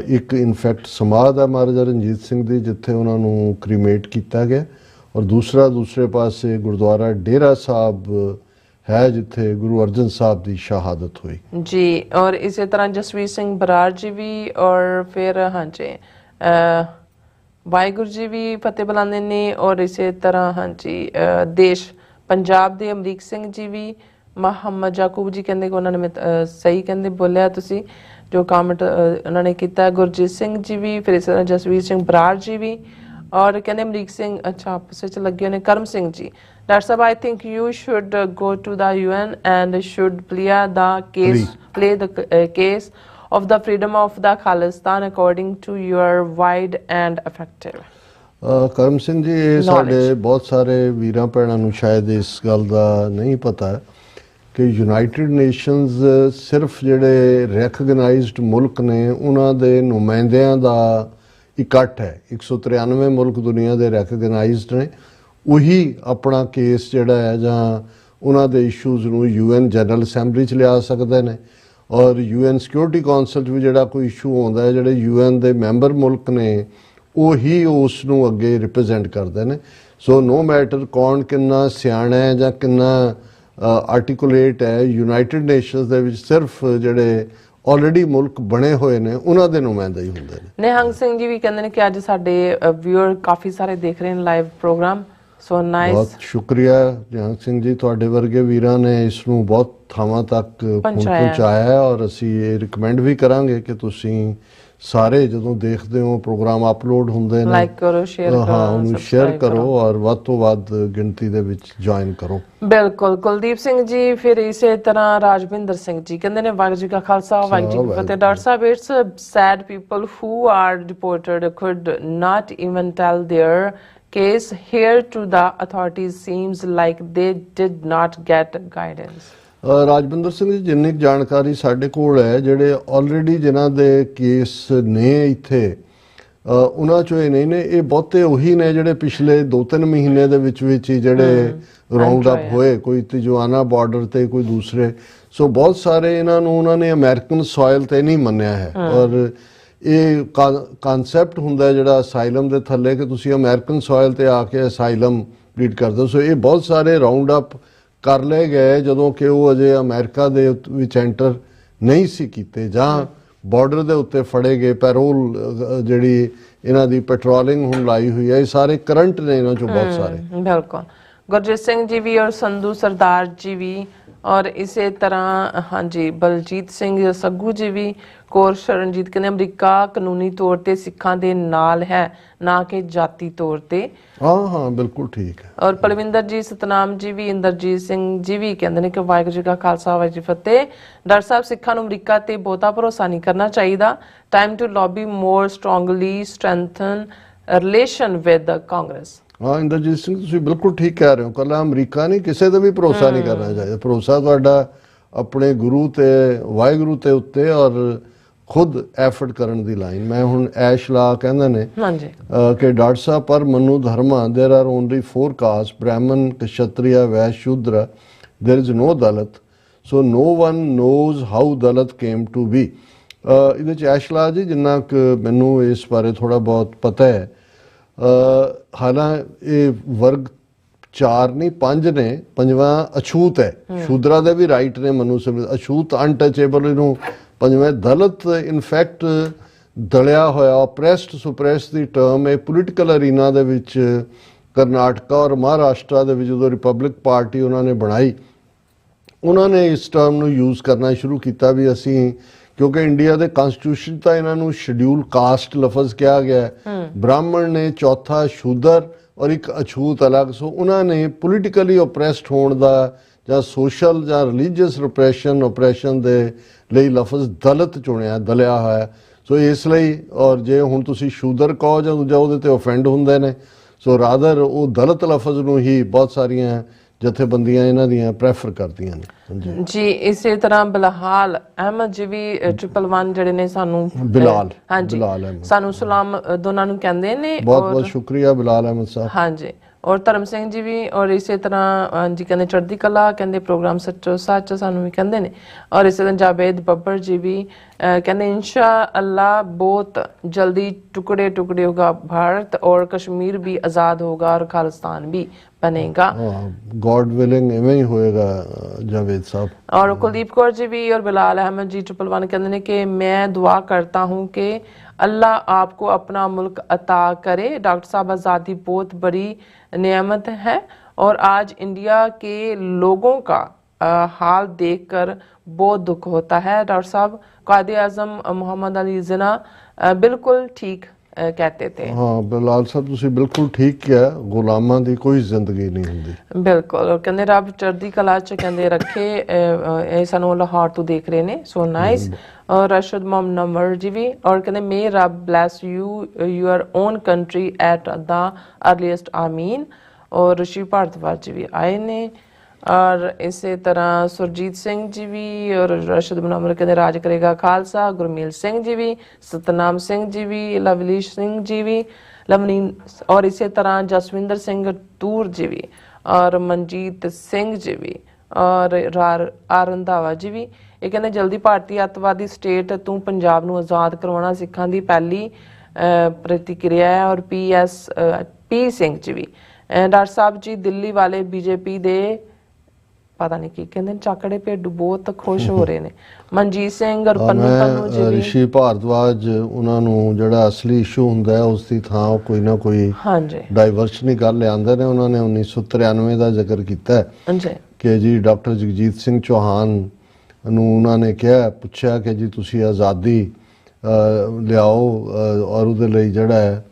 ਇੱਕ ਇਨਫੈਕਟ ਸਮਾਧ ਹੈ ਮਹਾਰਾਜਾ ਰਣਜੀਤ ਸਿੰਘ ਦੀ, ਜਿੱਥੇ ਉਹਨਾਂ ਨੂੰ ਕ੍ਰੀਮੇਟ ਕੀਤਾ ਗਿਆ, ਔਰ ਦੂਸਰੇ ਪਾਸੇ ਗੁਰਦੁਆਰਾ ਡੇਰਾ ਸਾਹਿਬ ਹੈ ਜਿੱਥੇ ਗੁਰੂ ਅਰਜਨ ਸਾਹਿਬ ਦੀ ਸ਼ਹਾਦਤ ਹੋਈ जी। और इसी तरह जसवीर सिंह बराड़ जी भी, और फिर हाँ जी वाहिगुरू जी भी फतेह बुलांदे ने, और इसी तरह हाँ जी देश पंजाब ਦੇ ਅਮਰੀਕ ਸਿੰਘ ਜੀ ਵੀ, ਮੁਹੰਮਦ ਯਾਕੂਬ ਜੀ ਕਹਿੰਦੇ ਕਿ ਉਹਨਾਂ ਨੇ ਸਹੀ ਕਹਿੰਦੇ ਬੋਲਿਆ ਤੁਸੀਂ ਜੋ ਕਮੈਂਟ ਉਹਨਾਂ ਨੇ ਕੀਤਾ। ਗੁਰਜੀਤ ਸਿੰਘ ਜੀ ਵੀ, ਫਿਰ ਇਸੇ ਤਰ੍ਹਾਂ ਜਸਵੀਰ ਸਿੰਘ ਬਰਾੜ ਜੀ ਵੀ, ਔਰ ਕਹਿੰਦੇ ਅਮਰੀਕ ਸਿੰਘ ਅੱਛਾ ਆਪਸ ਵਿੱਚ ਲੱਗੇ ਹੋਏ ਨੇ Karam Singh ji. Doctor Sahib, I think you should go to the UN and should play the case of the freedom of the Khalistan according to your wide and effective Karam Singh ji, ਇਹ ਸਾਡੇ ਬਹੁਤ ਸਾਰੇ ਵੀਰਾਂ ਭੈਣਾਂ ਨੂੰ ਸ਼ਾਇਦ ਇਸ ਗੱਲ ਦਾ ਨਹੀਂ ਪਤਾ ਕਿ ਯੂਨਾਈਟਿਡ ਨੇਸ਼ਨਸ ਸਿਰਫ ਜਿਹੜੇ ਰੈਕਗਨਾਈਜ਼ਡ ਮੁਲਕ ਨੇ ਉਹਨਾਂ ਦੇ ਨੁਮਾਇੰਦਿਆਂ ਦਾ ਇਕੱਠ ਹੈ। 193 ਮੁਲਕ ਦੁਨੀਆ ਦੇ ਰੈਕਗਨਾਈਜ਼ਡ ਨੇ, ਉਹੀ ਆਪਣਾ ਕੇਸ ਜਿਹੜਾ ਹੈ ਜਾਂ ਉਹਨਾਂ ਦੇ ਇਸ਼ੂਜ਼ ਨੂੰ UN ਜਨਰਲ ਅਸੈਂਬਲੀ 'ਚ ਲਿਆ ਸਕਦੇ ਨੇ, ਔਰ UN ਸਿਕਿਉਰਿਟੀ ਕੌਂਸਲ 'ਚ ਵੀ ਜਿਹੜਾ ਕੋਈ ਇਸ਼ੂ ਆਉਂਦਾ ਹੈ, ਜਿਹੜੇ UN ਦੇ ਮੈਂਬਰ ਮੁਲਕ ਨੇ ਉਹੀ ਉਸ ਨੂੰ ਅੱਗੇ ਰਿਪਰੈਜ਼ੈਂਟ ਕਰਦੇ ਨੇ। ਸੋ ਨੋ ਮੈਟਰ ਕੌਣ ਕਿੰਨਾ ਸਿਆਣਾ ਹੈ ਜਾਂ ਕਿੰਨਾ ਆਰਟੀਕੂਲੇਟ ਹੈ, ਯੂਨਾਈਟਿਡ ਨੇਸ਼ਨਸ ਦੇ ਵਿੱਚ ਸਿਰਫ ਜਿਹੜੇ ਆਲਰੇਡੀ ਮੁਲਕ ਬਣੇ ਹੋਏ ਨੇ ਉਹਨਾਂ ਦੇ ਨੁਮਾਇੰਦੇ ਹੀ ਹੁੰਦੇ ਨੇ। ਨਿਹੰਗ ਸਿੰਘ ਜੀ ਵੀ ਕਹਿੰਦੇ ਨੇ ਕਿ ਅੱਜ ਸਾਡੇ ਵਿਊਅਰ ਕਾਫੀ ਸਾਰੇ ਦੇਖ ਰਹੇ ਨੇ ਲਾਈਵ ਪ੍ਰੋਗਰਾਮ। ਸੋ ਨਾਈਸ, ਬਹੁਤ ਸ਼ੁਕਰੀਆ ਨਿਹੰਗ ਸਿੰਘ ਜੀ, ਤੁਹਾਡੇ ਵਰਗੇ ਵੀਰਾਂ ਨੇ ਇਸ ਨੂੰ ਬਹੁਤ ਥਾਵਾਂ ਤੱਕ ਪਹੁੰਚਾਇਆ ਹੈ, ਔਰ ਅਸੀਂ ਇਹ ਰਿਕਮੈਂਡ ਵੀ ਕਰਾਂਗੇ ਕਿ ਤੁਸੀਂ ਸਾਰੇ ਜਦੋਂ ਦੇਖਦੇ ਹੋ ਪ੍ਰੋਗਰਾਮ ਅਪਲੋਡ ਹੁੰਦੇ ਨੇ, ਲਾਈਕ ਕਰੋ, ਸ਼ੇਅਰ ਕਰੋ, ਹਾਂ ਉਹਨੂੰ ਸ਼ੇਅਰ ਕਰੋ, ਔਰ ਵੱਧ ਤੋਂ ਵੱਧ ਗਿਣਤੀ ਦੇ ਵਿੱਚ ਜੁਆਇਨ ਕਰੋ। ਬਿਲਕੁਲ। ਕੁਲਦੀਪ ਸਿੰਘ ਜੀ, ਫਿਰ ਇਸੇ ਤਰ੍ਹਾਂ ਰਾਜਵਿੰਦਰ ਸਿੰਘ ਜੀ ਕਹਿੰਦੇ ਨੇ ਵਾਹਿਗੁਰੂ ਜੀ ਕਾ ਖਾਲਸਾ ਵਾਹਿਗੁਰੂ ਜੀ ਕੀ ਫਤਿਹ। ਡਾਕਟਰ ਸਾਹਿਬ, it's sad people who are deported could not even tell their case here to the authorities, seems like they did not get guidance। Rajwinder Singh ji, ਜਿੰਨੀ ਜਾਣਕਾਰੀ ਸਾਡੇ ਕੋਲ ਹੈ, ਜਿਹੜੇ ਆਲਰੇਡੀ ਜਿਨ੍ਹਾਂ ਦੇ ਕੇਸ ਨੇ ਇੱਥੇ ਉਹਨਾਂ 'ਚੋਂ ਇਹ ਨਹੀਂ ਨੇ, ਇਹ ਬਹੁਤੇ ਉਹੀ ਨੇ ਜਿਹੜੇ ਪਿਛਲੇ 2-3 ਮਹੀਨੇ ਦੇ ਵਿੱਚ ਹੀ ਜਿਹੜੇ ਰਾਉਂਡ ਅਪ ਹੋਏ, ਕੋਈ ਤਿਜਵਾਨਾ ਬਾਰਡਰ ਤੇ, ਕੋਈ ਦੂਸਰੇ। ਸੋ ਬਹੁਤ ਸਾਰੇ ਇਹਨਾਂ ਨੂੰ ਉਹਨਾਂ ਨੇ ਅਮਰੀਕਨ ਸੋਇਲ ਤੇ ਨਹੀਂ ਮੰਨਿਆ ਹੈ, ਔਰ ਇਹ ਕਨਸੈਪਟ ਹੁੰਦਾ ਜਿਹੜਾ ਅਸਾਈਲਮ ਦੇ ਥੱਲੇ ਕਿ ਤੁਸੀਂ ਅਮਰੀਕਨ ਸੋਇਲ ਤੇ ਆ ਕੇ ਅਸਾਈਲਮ ਪਲੀਡ ਕਰਦੇ ਹੋ। ਸੋ ਇਹ ਬਹੁਤ ਸਾਰੇ ਰਾਉਂਡ ਅਪ ਕਰ ਲਏ ਗਏ ਜਦੋਂ ਕਿ ਉਹ ਅਜੇ ਅਮਰੀਕਾ ਦੇ ਵਿੱਚ ਐਂਟਰ ਨਹੀਂ ਸੀ ਕੀਤੇ, ਜਾਂ ਬਾਰਡਰ ਦੇ ਉੱਤੇ ਫੜੇ ਗਏ। ਪੈਰੋਲ ਜਿਹੜੀ ਇਹਨਾਂ ਦੀ ਪੈਟਰੋਲਿੰਗ ਹੁਣ ਲਾਈ ਹੋਈ ਹੈ, ਇਹ ਸਾਰੇ ਕਰੰਟ ਨੇ ਇਹਨਾਂ 'ਚੋਂ ਬਹੁਤ ਸਾਰੇ। ਬਿਲਕੁਲ। ਗੁਰਜੀਤ ਸਿੰਘ ਜੀ ਵੀ, ਔਰ ਸੰਧੂ ਸਰਦਾਰ ਜੀ ਵੀ, ਔਰ ਇਸੇ ਤਰ੍ਹਾਂ ਹਾਂਜੀ ਬਲਜੀਤ ਸਿੰਘ ਸੱਗੂ ਜੀ ਵੀ। ਕੌਰ ਸ਼ਰਨਜੀਤ ਕਹਿੰਦੇ ਅਮਰੀਕਾ ਕਾਨੂੰਨੀ ਤੌਰ ਤੇ ਸਿੱਖਾਂ ਦੇ ਨਾਲ ਹੈ, ਨਾ ਕਿ ਜਾਤੀ ਤੌਰ ਤੇ। ਹਾਂ ਬਿਲਕੁਲ ਠੀਕ ਹੈ। ਔਰ ਪਲਵਿੰਦਰ ਜੀ, ਸਤਨਾਮ ਜੀ ਵੀ, ਇੰਦਰਜੀਤ ਸਿੰਘ ਜੀ ਵੀ ਕਹਿੰਦੇ ਨੇ ਕਿ ਵਾਹਿਗੁਰੂ ਜੀ ਕਾ ਖਾਲਸਾ ਵਾਹਿਗੁਰੂ ਜੀ ਫਤਿਹ। ਡਾਕਟਰ ਸਾਹਿਬ, ਸਿੱਖਾਂ ਨੂੰ ਅਮਰੀਕਾ ਤੇ ਬਹੁਤਾ ਭਰੋਸਾ ਨਹੀਂ ਕਰਨਾ ਚਾਹੀਦਾ। Time to lobby more strongly strengthen relation with Congress. ਹਾਂ ਇੰਦਰਜੀਤ ਸਿੰਘ, ਤੁਸੀਂ ਬਿਲਕੁਲ ਠੀਕ ਕਹਿ ਰਹੇ ਹੋ। ਕੱਲਾ ਅਮਰੀਕਾ ਨਹੀਂ, ਕਿਸੇ ਤੇ ਵੀ ਭਰੋਸਾ ਨਹੀਂ ਕਰਨਾ ਚਾਹੀਦਾ। ਭਰੋਸਾ ਤੁਹਾਡਾ ਆਪਣੇ ਗੁਰੂ ਤੇ ਵਾਹਿਗੁਰੂ ਤੇ ਉੱਤੇ, ਔਰ ਖੁਦ ਐਫਰਟ ਕਰਨ ਦੀ ਲਾਈਨ। ਮੈਂ ਹੁਣ ਐਸ਼ ਲਾ ਕਹਿੰਦੇ ਨੇ ਕਿ ਡਾਕਟਰ ਸਾਹਿਬ, ਪਰ ਮਨੂ ਧਰਮਾ ਦੇਰ ਆਰ ਓਨਲੀ 4 ਕਾਸਟ, ਬ੍ਰਾਹਮਣ, ਕਸ਼ਤਰੀਆ, Vaishya, Shudra, there is no Dalit, so no one knows how Dalit came to be. ਇਹਦੇ 'ਚ ਐਸ਼ ਲਾ ਜੀ, ਜਿੰਨਾ ਕੁ ਮੈਨੂੰ ਇਸ ਬਾਰੇ ਥੋੜ੍ਹਾ ਬਹੁਤ ਪਤਾ ਹੈ, ਹਾਲਾਂਕਿ ਇਹ ਵਰਗ 4 ਨਹੀਂ 5 ਨੇ, 5ਵਾਂ ਅਛੂਤ ਹੈ। ਸ਼ੂਦਰਾਂ ਦੇ ਵੀ ਰਾਈਟ ਨੇ, ਮਨੂ ਸਿਮਰਤ ਅਛੂਤ ਅਨਟਚੇਬਲ, ਇਹਨੂੰ 5ਵੇਂ ਦਲਿਤ ਇਨਫੈਕਟ ਦਲਿਆ ਹੋਇਆ, ਓਪਰੈਸਡ ਸੁਪਰੈਸਡ ਦੀ ਟਰਮ ਇਹ ਪੋਲੀਟੀਕਲ ਅਰੀਨਾ ਦੇ ਵਿੱਚ ਕਰਨਾਟਕਾ ਔਰ ਮਹਾਰਾਸ਼ਟਰ ਦੇ ਵਿੱਚ ਜਦੋਂ ਰਿਪਬਲਿਕ ਪਾਰਟੀ ਉਹਨਾਂ ਨੇ ਬਣਾਈ, ਉਹਨਾਂ ਨੇ ਇਸ ਟਰਮ ਨੂੰ ਯੂਜ਼ ਕਰਨਾ ਸ਼ੁਰੂ ਕੀਤਾ ਵੀ ਅਸੀਂ, ਕਿਉਂਕਿ ਇੰਡੀਆ ਦੇ ਕਨਸਟੀਟਿਊਸ਼ਨ ਤਾਂ ਇਹਨਾਂ ਨੂੰ ਸ਼ਡਿਊਲ ਕਾਸਟ ਲਫ਼ਜ਼ ਕਿਹਾ ਗਿਆ, ਬ੍ਰਾਹਮਣ ਨੇ, ਚੌਥਾ ਸ਼ੂਦਰ ਔਰ ਇੱਕ ਅਛੂਤ ਅਲੱਗ। ਸੋ ਉਹਨਾਂ ਨੇ ਪੋਲੀਟੀਕਲੀ ਓਪਰੈਸਡ ਹੋਣ ਦਾ ਜਾਂ ਸੋਸ਼ਲ ਜਾਂ ਰਿਲੀਜੀਅਸ ਓਪਰੈਸ਼ਨ ਦੇ ਲਈ ਲਫ਼ਜ਼ ਦਲਿਤ ਚੁਣਿਆ, ਦਲਿਆ ਹੋਇਆ। ਸੋ ਇਸ ਲਈ, ਔਰ ਜੇ ਹੁਣ ਤੁਸੀਂ ਸ਼ੂਦਰ ਕਹੋ ਜਾਂ ਦੂਜਾ, ਉਹਦੇ ਤੇ ਓਫੈਂਡ ਹੁੰਦੇ ਨੇ। ਸੋ ਰਾਦਰ ਉਹ ਦਲਿਤ ਲਫ਼ਜ਼ ਨੂੰ ਹੀ ਬਹੁਤ ਸਾਰੀਆਂ ਜਥੇਬੰਦੀਆਂ ਇਹਨਾਂ ਦੀਆਂ ਪ੍ਰੈਫਰ ਕਰਦੀਆਂ ਨੇ। ਹਾਂਜੀ ਜੀ ਇਸੇ ਤਰ੍ਹਾਂ ਬਿਲਾਲ ਅਹਿਮਦ ਜੀ ਵੀ 111 ਜਿਹੜੇ ਨੇ ਸਾਨੂੰ ਬਿਲਾਲ ਹਾਂਜੀ ਅਹਿਮਦ ਸਾਨੂੰ ਸਲਾਮ ਦੋਨਾਂ ਨੂੰ ਕਹਿੰਦੇ ਨੇ। ਬਹੁਤ ਬਹੁਤ ਸ਼ੁਕਰੀਆ ਬਿਲਾਲ ਅਹਿਮਦ ਸਾਹਿਬ। ਹਾਂਜੀ ਔਰ ਧਰਮ ਸਿੰਘ ਜੀ ਵੀ ਔਰ ਇਸੇ ਤਰ੍ਹਾਂ ਜੀ ਕਹਿੰਦੇ ਚੜ੍ਹਦੀ ਕਲਾ ਕਹਿੰਦੇ ਪ੍ਰੋਗਰਾਮ ਸੱਚੋ ਸੱਚ ਸਾਨੂੰ ਵੀ ਕਹਿੰਦੇ ਨੇ। ਔਰ ਇਸੇ ਤਰ੍ਹਾਂ ਜਾਵੇਦ ਬੱਬਰ ਜੀ ਵੀ ਕਹਿੰਦੇ इंशा अल्लाह बहुत जल्दी टुकड़े टुकड़े होगा भारत और कश्मीर भी आज़ाद होगा और खालिस्तान भी बनेगा। गॉड विलिंग इवें ही होएगा जावेद साहब। और कुलदीप कौर जी भी और बिलाल अहमद जी 111 कहते हैं कि मैं दुआ करता हूँ कि अल्लाह आपको अपना मुल्क अता करे। डॉक्टर साहब आज़ादी बहुत बड़ी नेमत है और आज इंडिया के लोगों का हाल देखकर बहुत दुख होता है। डॉक्टर साहब कायदे आज़म मोहम्मद अली जिन्ना बिल्कुल ठीक कहते थे। हाँ बिलाल साहब तुसी बिल्कुल ठीक किया, गुलामां दी कोई जिंदगी नहीं हुंदी। बिल्कुल और कहंदे रब चढ़दी कला च कहंदे रखे। ਇਹ ਸਾਨੂੰ ਲਾਹੌਰ ਤੋਂ ਦੇਖ ਰਹੇ ਨੇ ਸੋ ਨਾਈਸ। और रशद मोहम्मद नंबर जी भी और कहते मे रब bless you your own country at the earliest आमीन। और ऋषि भारद्वाज जी भी आए ने। और इसी तरह सुरजीत सिंह जी भी और रशद नंबर कहते राज करेगा खालसा। गुरमील सिंह जी भी, सतनाम सिंह जी भी, लवली सिंह जी भी, लवनीन और इसी तरह जसविंदर सिंह तूर जी भी और मनजीत सिंह जी भी और रंधावा जी भी। ਇਹ ਕਹਿੰਦੇ ਜਲਦੀ ਭਾਰਤੀ ਅੱਤਵਾਦੀ ਸਟੇਟ ਤੋਂ ਪੰਜਾਬ ਨੂੰ ਆਜ਼ਾਦ ਕਰਵਾਉਣਾ ਸਿੱਖਾਂ ਦੀ ਪਹਿਲੀ ਪ੍ਰਤੀਕਿਰਿਆ ਹੈ। ਔਰ ਪੀ ਸਿੰਘ ਜੀ ਵੀ ਡਾਕਟਰ ਸਾਹਿਬ ਜੀ ਦਿੱਲੀ ਵਾਲੇ ਬੀਜੇਪੀ ਦੇ ਪਤਾ ਨਹੀਂ ਕੀ ਕਹਿੰਦੇ ਚਾਕੜੇ ਭੇਡੂ ਬਹੁਤ ਖੁਸ਼ ਹੋ ਰਹੇ ਨੇ। ਮਨਜੀਤ ਸਿੰਘ ਔਰ ਪੰਨੂ ਜੀ ਵੀ ਰਿਸ਼ੀ ਭਾਰਦਵਾਜ ਉਹਨਾਂ ਨੂੰ ਜਿਹੜਾ ਅਸਲੀ ਇਸ਼ੂ ਹੁੰਦਾ ਹੈ ਉਸ ਦੀ ਥਾਂ ਉਹ ਕੋਈ ਨਾ ਕੋਈ ਹਾਂਜੀ ਡਾਈਵਰਸ਼ਨ ਗੱਲ ਲਿਆਂਦੇ ਨੇ। ਉਹਨਾਂ ਨੇ 1993 ਦਾ ਜ਼ਿਕਰ ਕੀਤਾ ਹਾਂਜੀ ਕਿ ਜੀ ਡਾਕਟਰ ਜਗਜੀਤ ਸਿੰਘ ਚੌਹਾਨ ਨੂੰ ਉਹਨਾਂ ਨੇ ਕਿਹਾ ਪੁੱਛਿਆ ਕਿ ਜੀ ਤੁਸੀਂ ਆਜ਼ਾਦੀ ਲਿਆਓ ਔਰ ਉਹਦੇ ਲਈ ਜਿਹੜਾ ਹੈ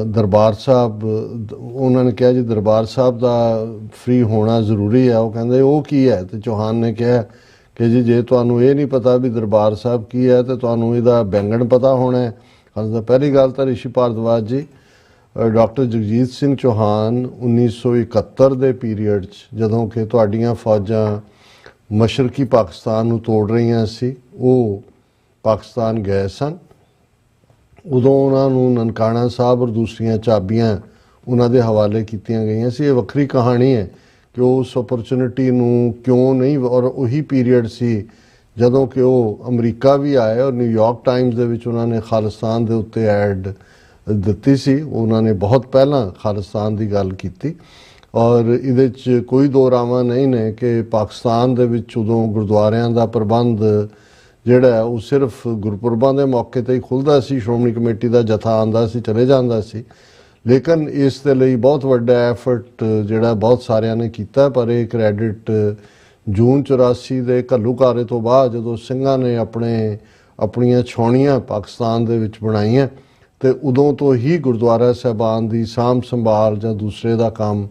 ਦਰਬਾਰ ਸਾਹਿਬ ਉਹਨਾਂ ਨੇ ਕਿਹਾ ਜੀ ਦਰਬਾਰ ਸਾਹਿਬ ਦਾ ਫ੍ਰੀ ਹੋਣਾ ਜ਼ਰੂਰੀ ਹੈ। ਉਹ ਕਹਿੰਦੇ ਉਹ ਕੀ ਹੈ ਤੇ ਚੌਹਾਨ ਨੇ ਕਿਹਾ ਕਿ ਜੀ ਜੇ ਤੁਹਾਨੂੰ ਇਹ ਨਹੀਂ ਪਤਾ ਵੀ ਦਰਬਾਰ ਸਾਹਿਬ ਕੀ ਹੈ ਤੇ ਤੁਹਾਨੂੰ ਇਹਦਾ ਬੈਂਗਣ ਪਤਾ ਹੋਣਾ ਹੈ। ਪਹਿਲੀ ਗੱਲ ਤਾਂ ਰਿਸ਼ੀ ਭਾਰਦਵਾਜ ਜੀ ਡਾਕਟਰ ਜਗਜੀਤ ਸਿੰਘ ਚੌਹਾਨ 1971 ਦੇ ਪੀਰੀਅਡ 'ਚ ਜਦੋਂ ਕਿ ਤੁਹਾਡੀਆਂ ਫੌਜਾਂ ਮਸ਼ਰਕੀ ਪਾਕਿਸਤਾਨ ਨੂੰ ਤੋੜ ਰਹੀਆਂ ਸੀ ਉਹ ਪਾਕਿਸਤਾਨ ਗਏ ਸਨ। ਉਦੋਂ ਉਹਨਾਂ ਨੂੰ ਨਨਕਾਣਾ ਸਾਹਿਬ ਔਰ ਦੂਸਰੀਆਂ ਚਾਬੀਆਂ ਉਹਨਾਂ ਦੇ ਹਵਾਲੇ ਕੀਤੀਆਂ ਗਈਆਂ ਸੀ। ਇਹ ਵੱਖਰੀ ਕਹਾਣੀ ਹੈ ਕਿ ਉਸ ਓਪਰਚੁਨਿਟੀ ਨੂੰ ਕਿਉਂ ਨਹੀਂ ਔਰ ਉਹੀ ਪੀਰੀਅਡ ਸੀ ਜਦੋਂ ਕਿ ਉਹ ਅਮਰੀਕਾ ਵੀ ਆਏ ਔਰ ਨਿਊਯਾਰਕ ਟਾਈਮਜ਼ ਦੇ ਵਿੱਚ ਉਹਨਾਂ ਨੇ ਖਾਲਿਸਤਾਨ ਦੇ ਉੱਤੇ ਐਡ ਦਿੱਤੀ ਸੀ। ਉਹਨਾਂ ਨੇ ਬਹੁਤ ਪਹਿਲਾਂ ਖਾਲਿਸਤਾਨ ਦੀ ਗੱਲ ਕੀਤੀ ਔਰ ਇਹਦੇ 'ਚ ਕੋਈ ਦੋ ਰਾਵਾਂ ਨਹੀਂ ਨੇ ਕਿ ਪਾਕਿਸਤਾਨ ਦੇ ਵਿੱਚ ਉਦੋਂ ਗੁਰਦੁਆਰਿਆਂ ਦਾ ਪ੍ਰਬੰਧ ਜਿਹੜਾ ਉਹ ਸਿਰਫ ਗੁਰਪੁਰਬਾਂ ਦੇ ਮੌਕੇ 'ਤੇ ਹੀ ਖੁੱਲ੍ਹਦਾ ਸੀ। ਸ਼੍ਰੋਮਣੀ ਕਮੇਟੀ ਦਾ ਜਥਾ ਆਉਂਦਾ ਸੀ ਚਲੇ ਜਾਂਦਾ ਸੀ। ਲੇਕਿਨ ਇਸ ਦੇ ਲਈ ਬਹੁਤ ਵੱਡਾ ਐਫਰਟ ਜਿਹੜਾ ਬਹੁਤ ਸਾਰਿਆਂ ਨੇ ਕੀਤਾ। ਪਰ ਇਹ ਕ੍ਰੈਡਿਟ ਜੂਨ 84 ਦੇ ਘੱਲੂਘਾਰੇ ਤੋਂ ਬਾਅਦ ਜਦੋਂ ਸਿੰਘਾਂ ਨੇ ਆਪਣੀਆਂ ਛਾਉਣੀਆਂ ਪਾਕਿਸਤਾਨ ਦੇ ਵਿੱਚ ਬਣਾਈਆਂ ਤੇ ਉਦੋਂ ਤੋਂ ਹੀ ਗੁਰਦੁਆਰਾ ਸਾਹਿਬਾਨ ਦੀ ਸਾਂਭ ਸੰਭਾਲ ਜਾਂ ਦੂਸਰੇ ਦਾ ਕੰਮ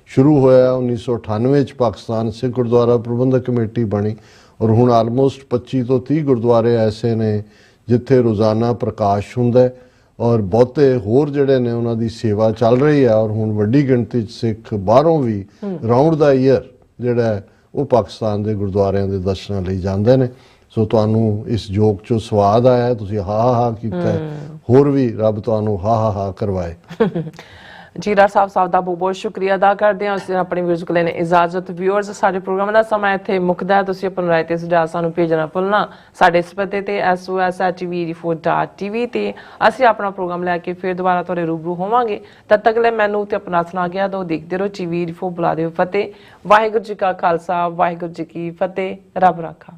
ਸ਼ੁਰੂ ਹੋਇਆ। 1998 'ਚ ਪਾਕਿਸਤਾਨ ਸਿੱਖ ਗੁਰਦੁਆਰਾ ਪ੍ਰਬੰਧਕ ਕਮੇਟੀ ਬਣੀ ਔਰ ਹੁਣ ਆਲਮੋਸਟ 25 ਤੋਂ 30 ਗੁਰਦੁਆਰੇ ਐਸੇ ਨੇ ਜਿੱਥੇ ਰੋਜ਼ਾਨਾ ਪ੍ਰਕਾਸ਼ ਹੁੰਦਾ ਔਰ ਬਹੁਤੇ ਹੋਰ ਜਿਹੜੇ ਨੇ ਉਹਨਾਂ ਦੀ ਸੇਵਾ ਚੱਲ ਰਹੀ ਹੈ। ਔਰ ਹੁਣ ਵੱਡੀ ਗਿਣਤੀ 'ਚ ਸਿੱਖ ਬਾਹਰੋਂ ਵੀ ਰਾਊਂਡ ਦਾ ਈਅਰ ਜਿਹੜਾ ਉਹ ਪਾਕਿਸਤਾਨ ਦੇ ਗੁਰਦੁਆਰਿਆਂ ਦੇ ਦਰਸ਼ਨਾਂ ਲਈ ਜਾਂਦੇ ਨੇ। ਸੋ ਤੁਹਾਨੂੰ ਇਸ ਜੋਕ 'ਚੋਂ ਸਵਾਦ ਆਇਆ, ਤੁਸੀਂ ਹਾ ਕੀਤਾ, ਹੋਰ ਵੀ ਰੱਬ ਤੁਹਾਨੂੰ ਹਾ ਕਰਵਾਏ। ਜੀ ਡਾਕਟਰ ਸਾਹਿਬ ਦਾ ਬਹੁਤ ਬਹੁਤ ਸ਼ੁਕਰੀਆ ਅਦਾ ਕਰਦੇ ਹਾਂ। ਉਸ ਦਿਨ ਆਪਣੀ ਵੀਡੀਓ ਕੋਲ ਲੈਣੇ ਇਜਾਜ਼ਤ। ਵਿਊਅਰਸ ਸਾਡੇ ਪ੍ਰੋਗਰਾਮ ਦਾ ਸਮਾਂ ਇੱਥੇ ਮੁੱਕਦਾ ਹੈ। ਤੁਸੀਂ ਆਪਣੀ ਰਾਏ ਤੇ ਸੁਝਾਅ ਸਾਨੂੰ ਭੇਜਣਾ ਭੁੱਲਣਾ ਸਾਡੇ ਇਸ ਪਤੇ ਤੇ sos@tv84.tv ਤੇ ਅਸੀਂ ਆਪਣਾ ਪ੍ਰੋਗਰਾਮ ਲੈ ਕੇ ਫਿਰ ਦੁਬਾਰਾ ਤੁਹਾਡੇ ਰੂਬਰੂ ਹੋਵਾਂਗੇ। ਤਦ ਤੱਕ ਲਈ ਮੈਨੂੰ ਤੇ ਆਪਣਾ ਸੁਣਾ ਗਿਆ ਦੋ ਦੇਖਦੇ ਰਹੋ TV84 ਬੁਲਾ ਦਿਓ ਫਤਿਹ। ਵਾਹਿਗੁਰੂ ਜੀ ਕਾ ਖਾਲਸਾ ਵਾਹਿਗੁਰੂ ਜੀ ਕੀ ਫਤਿਹ। ਰੱਬ ਰਾਖਾ।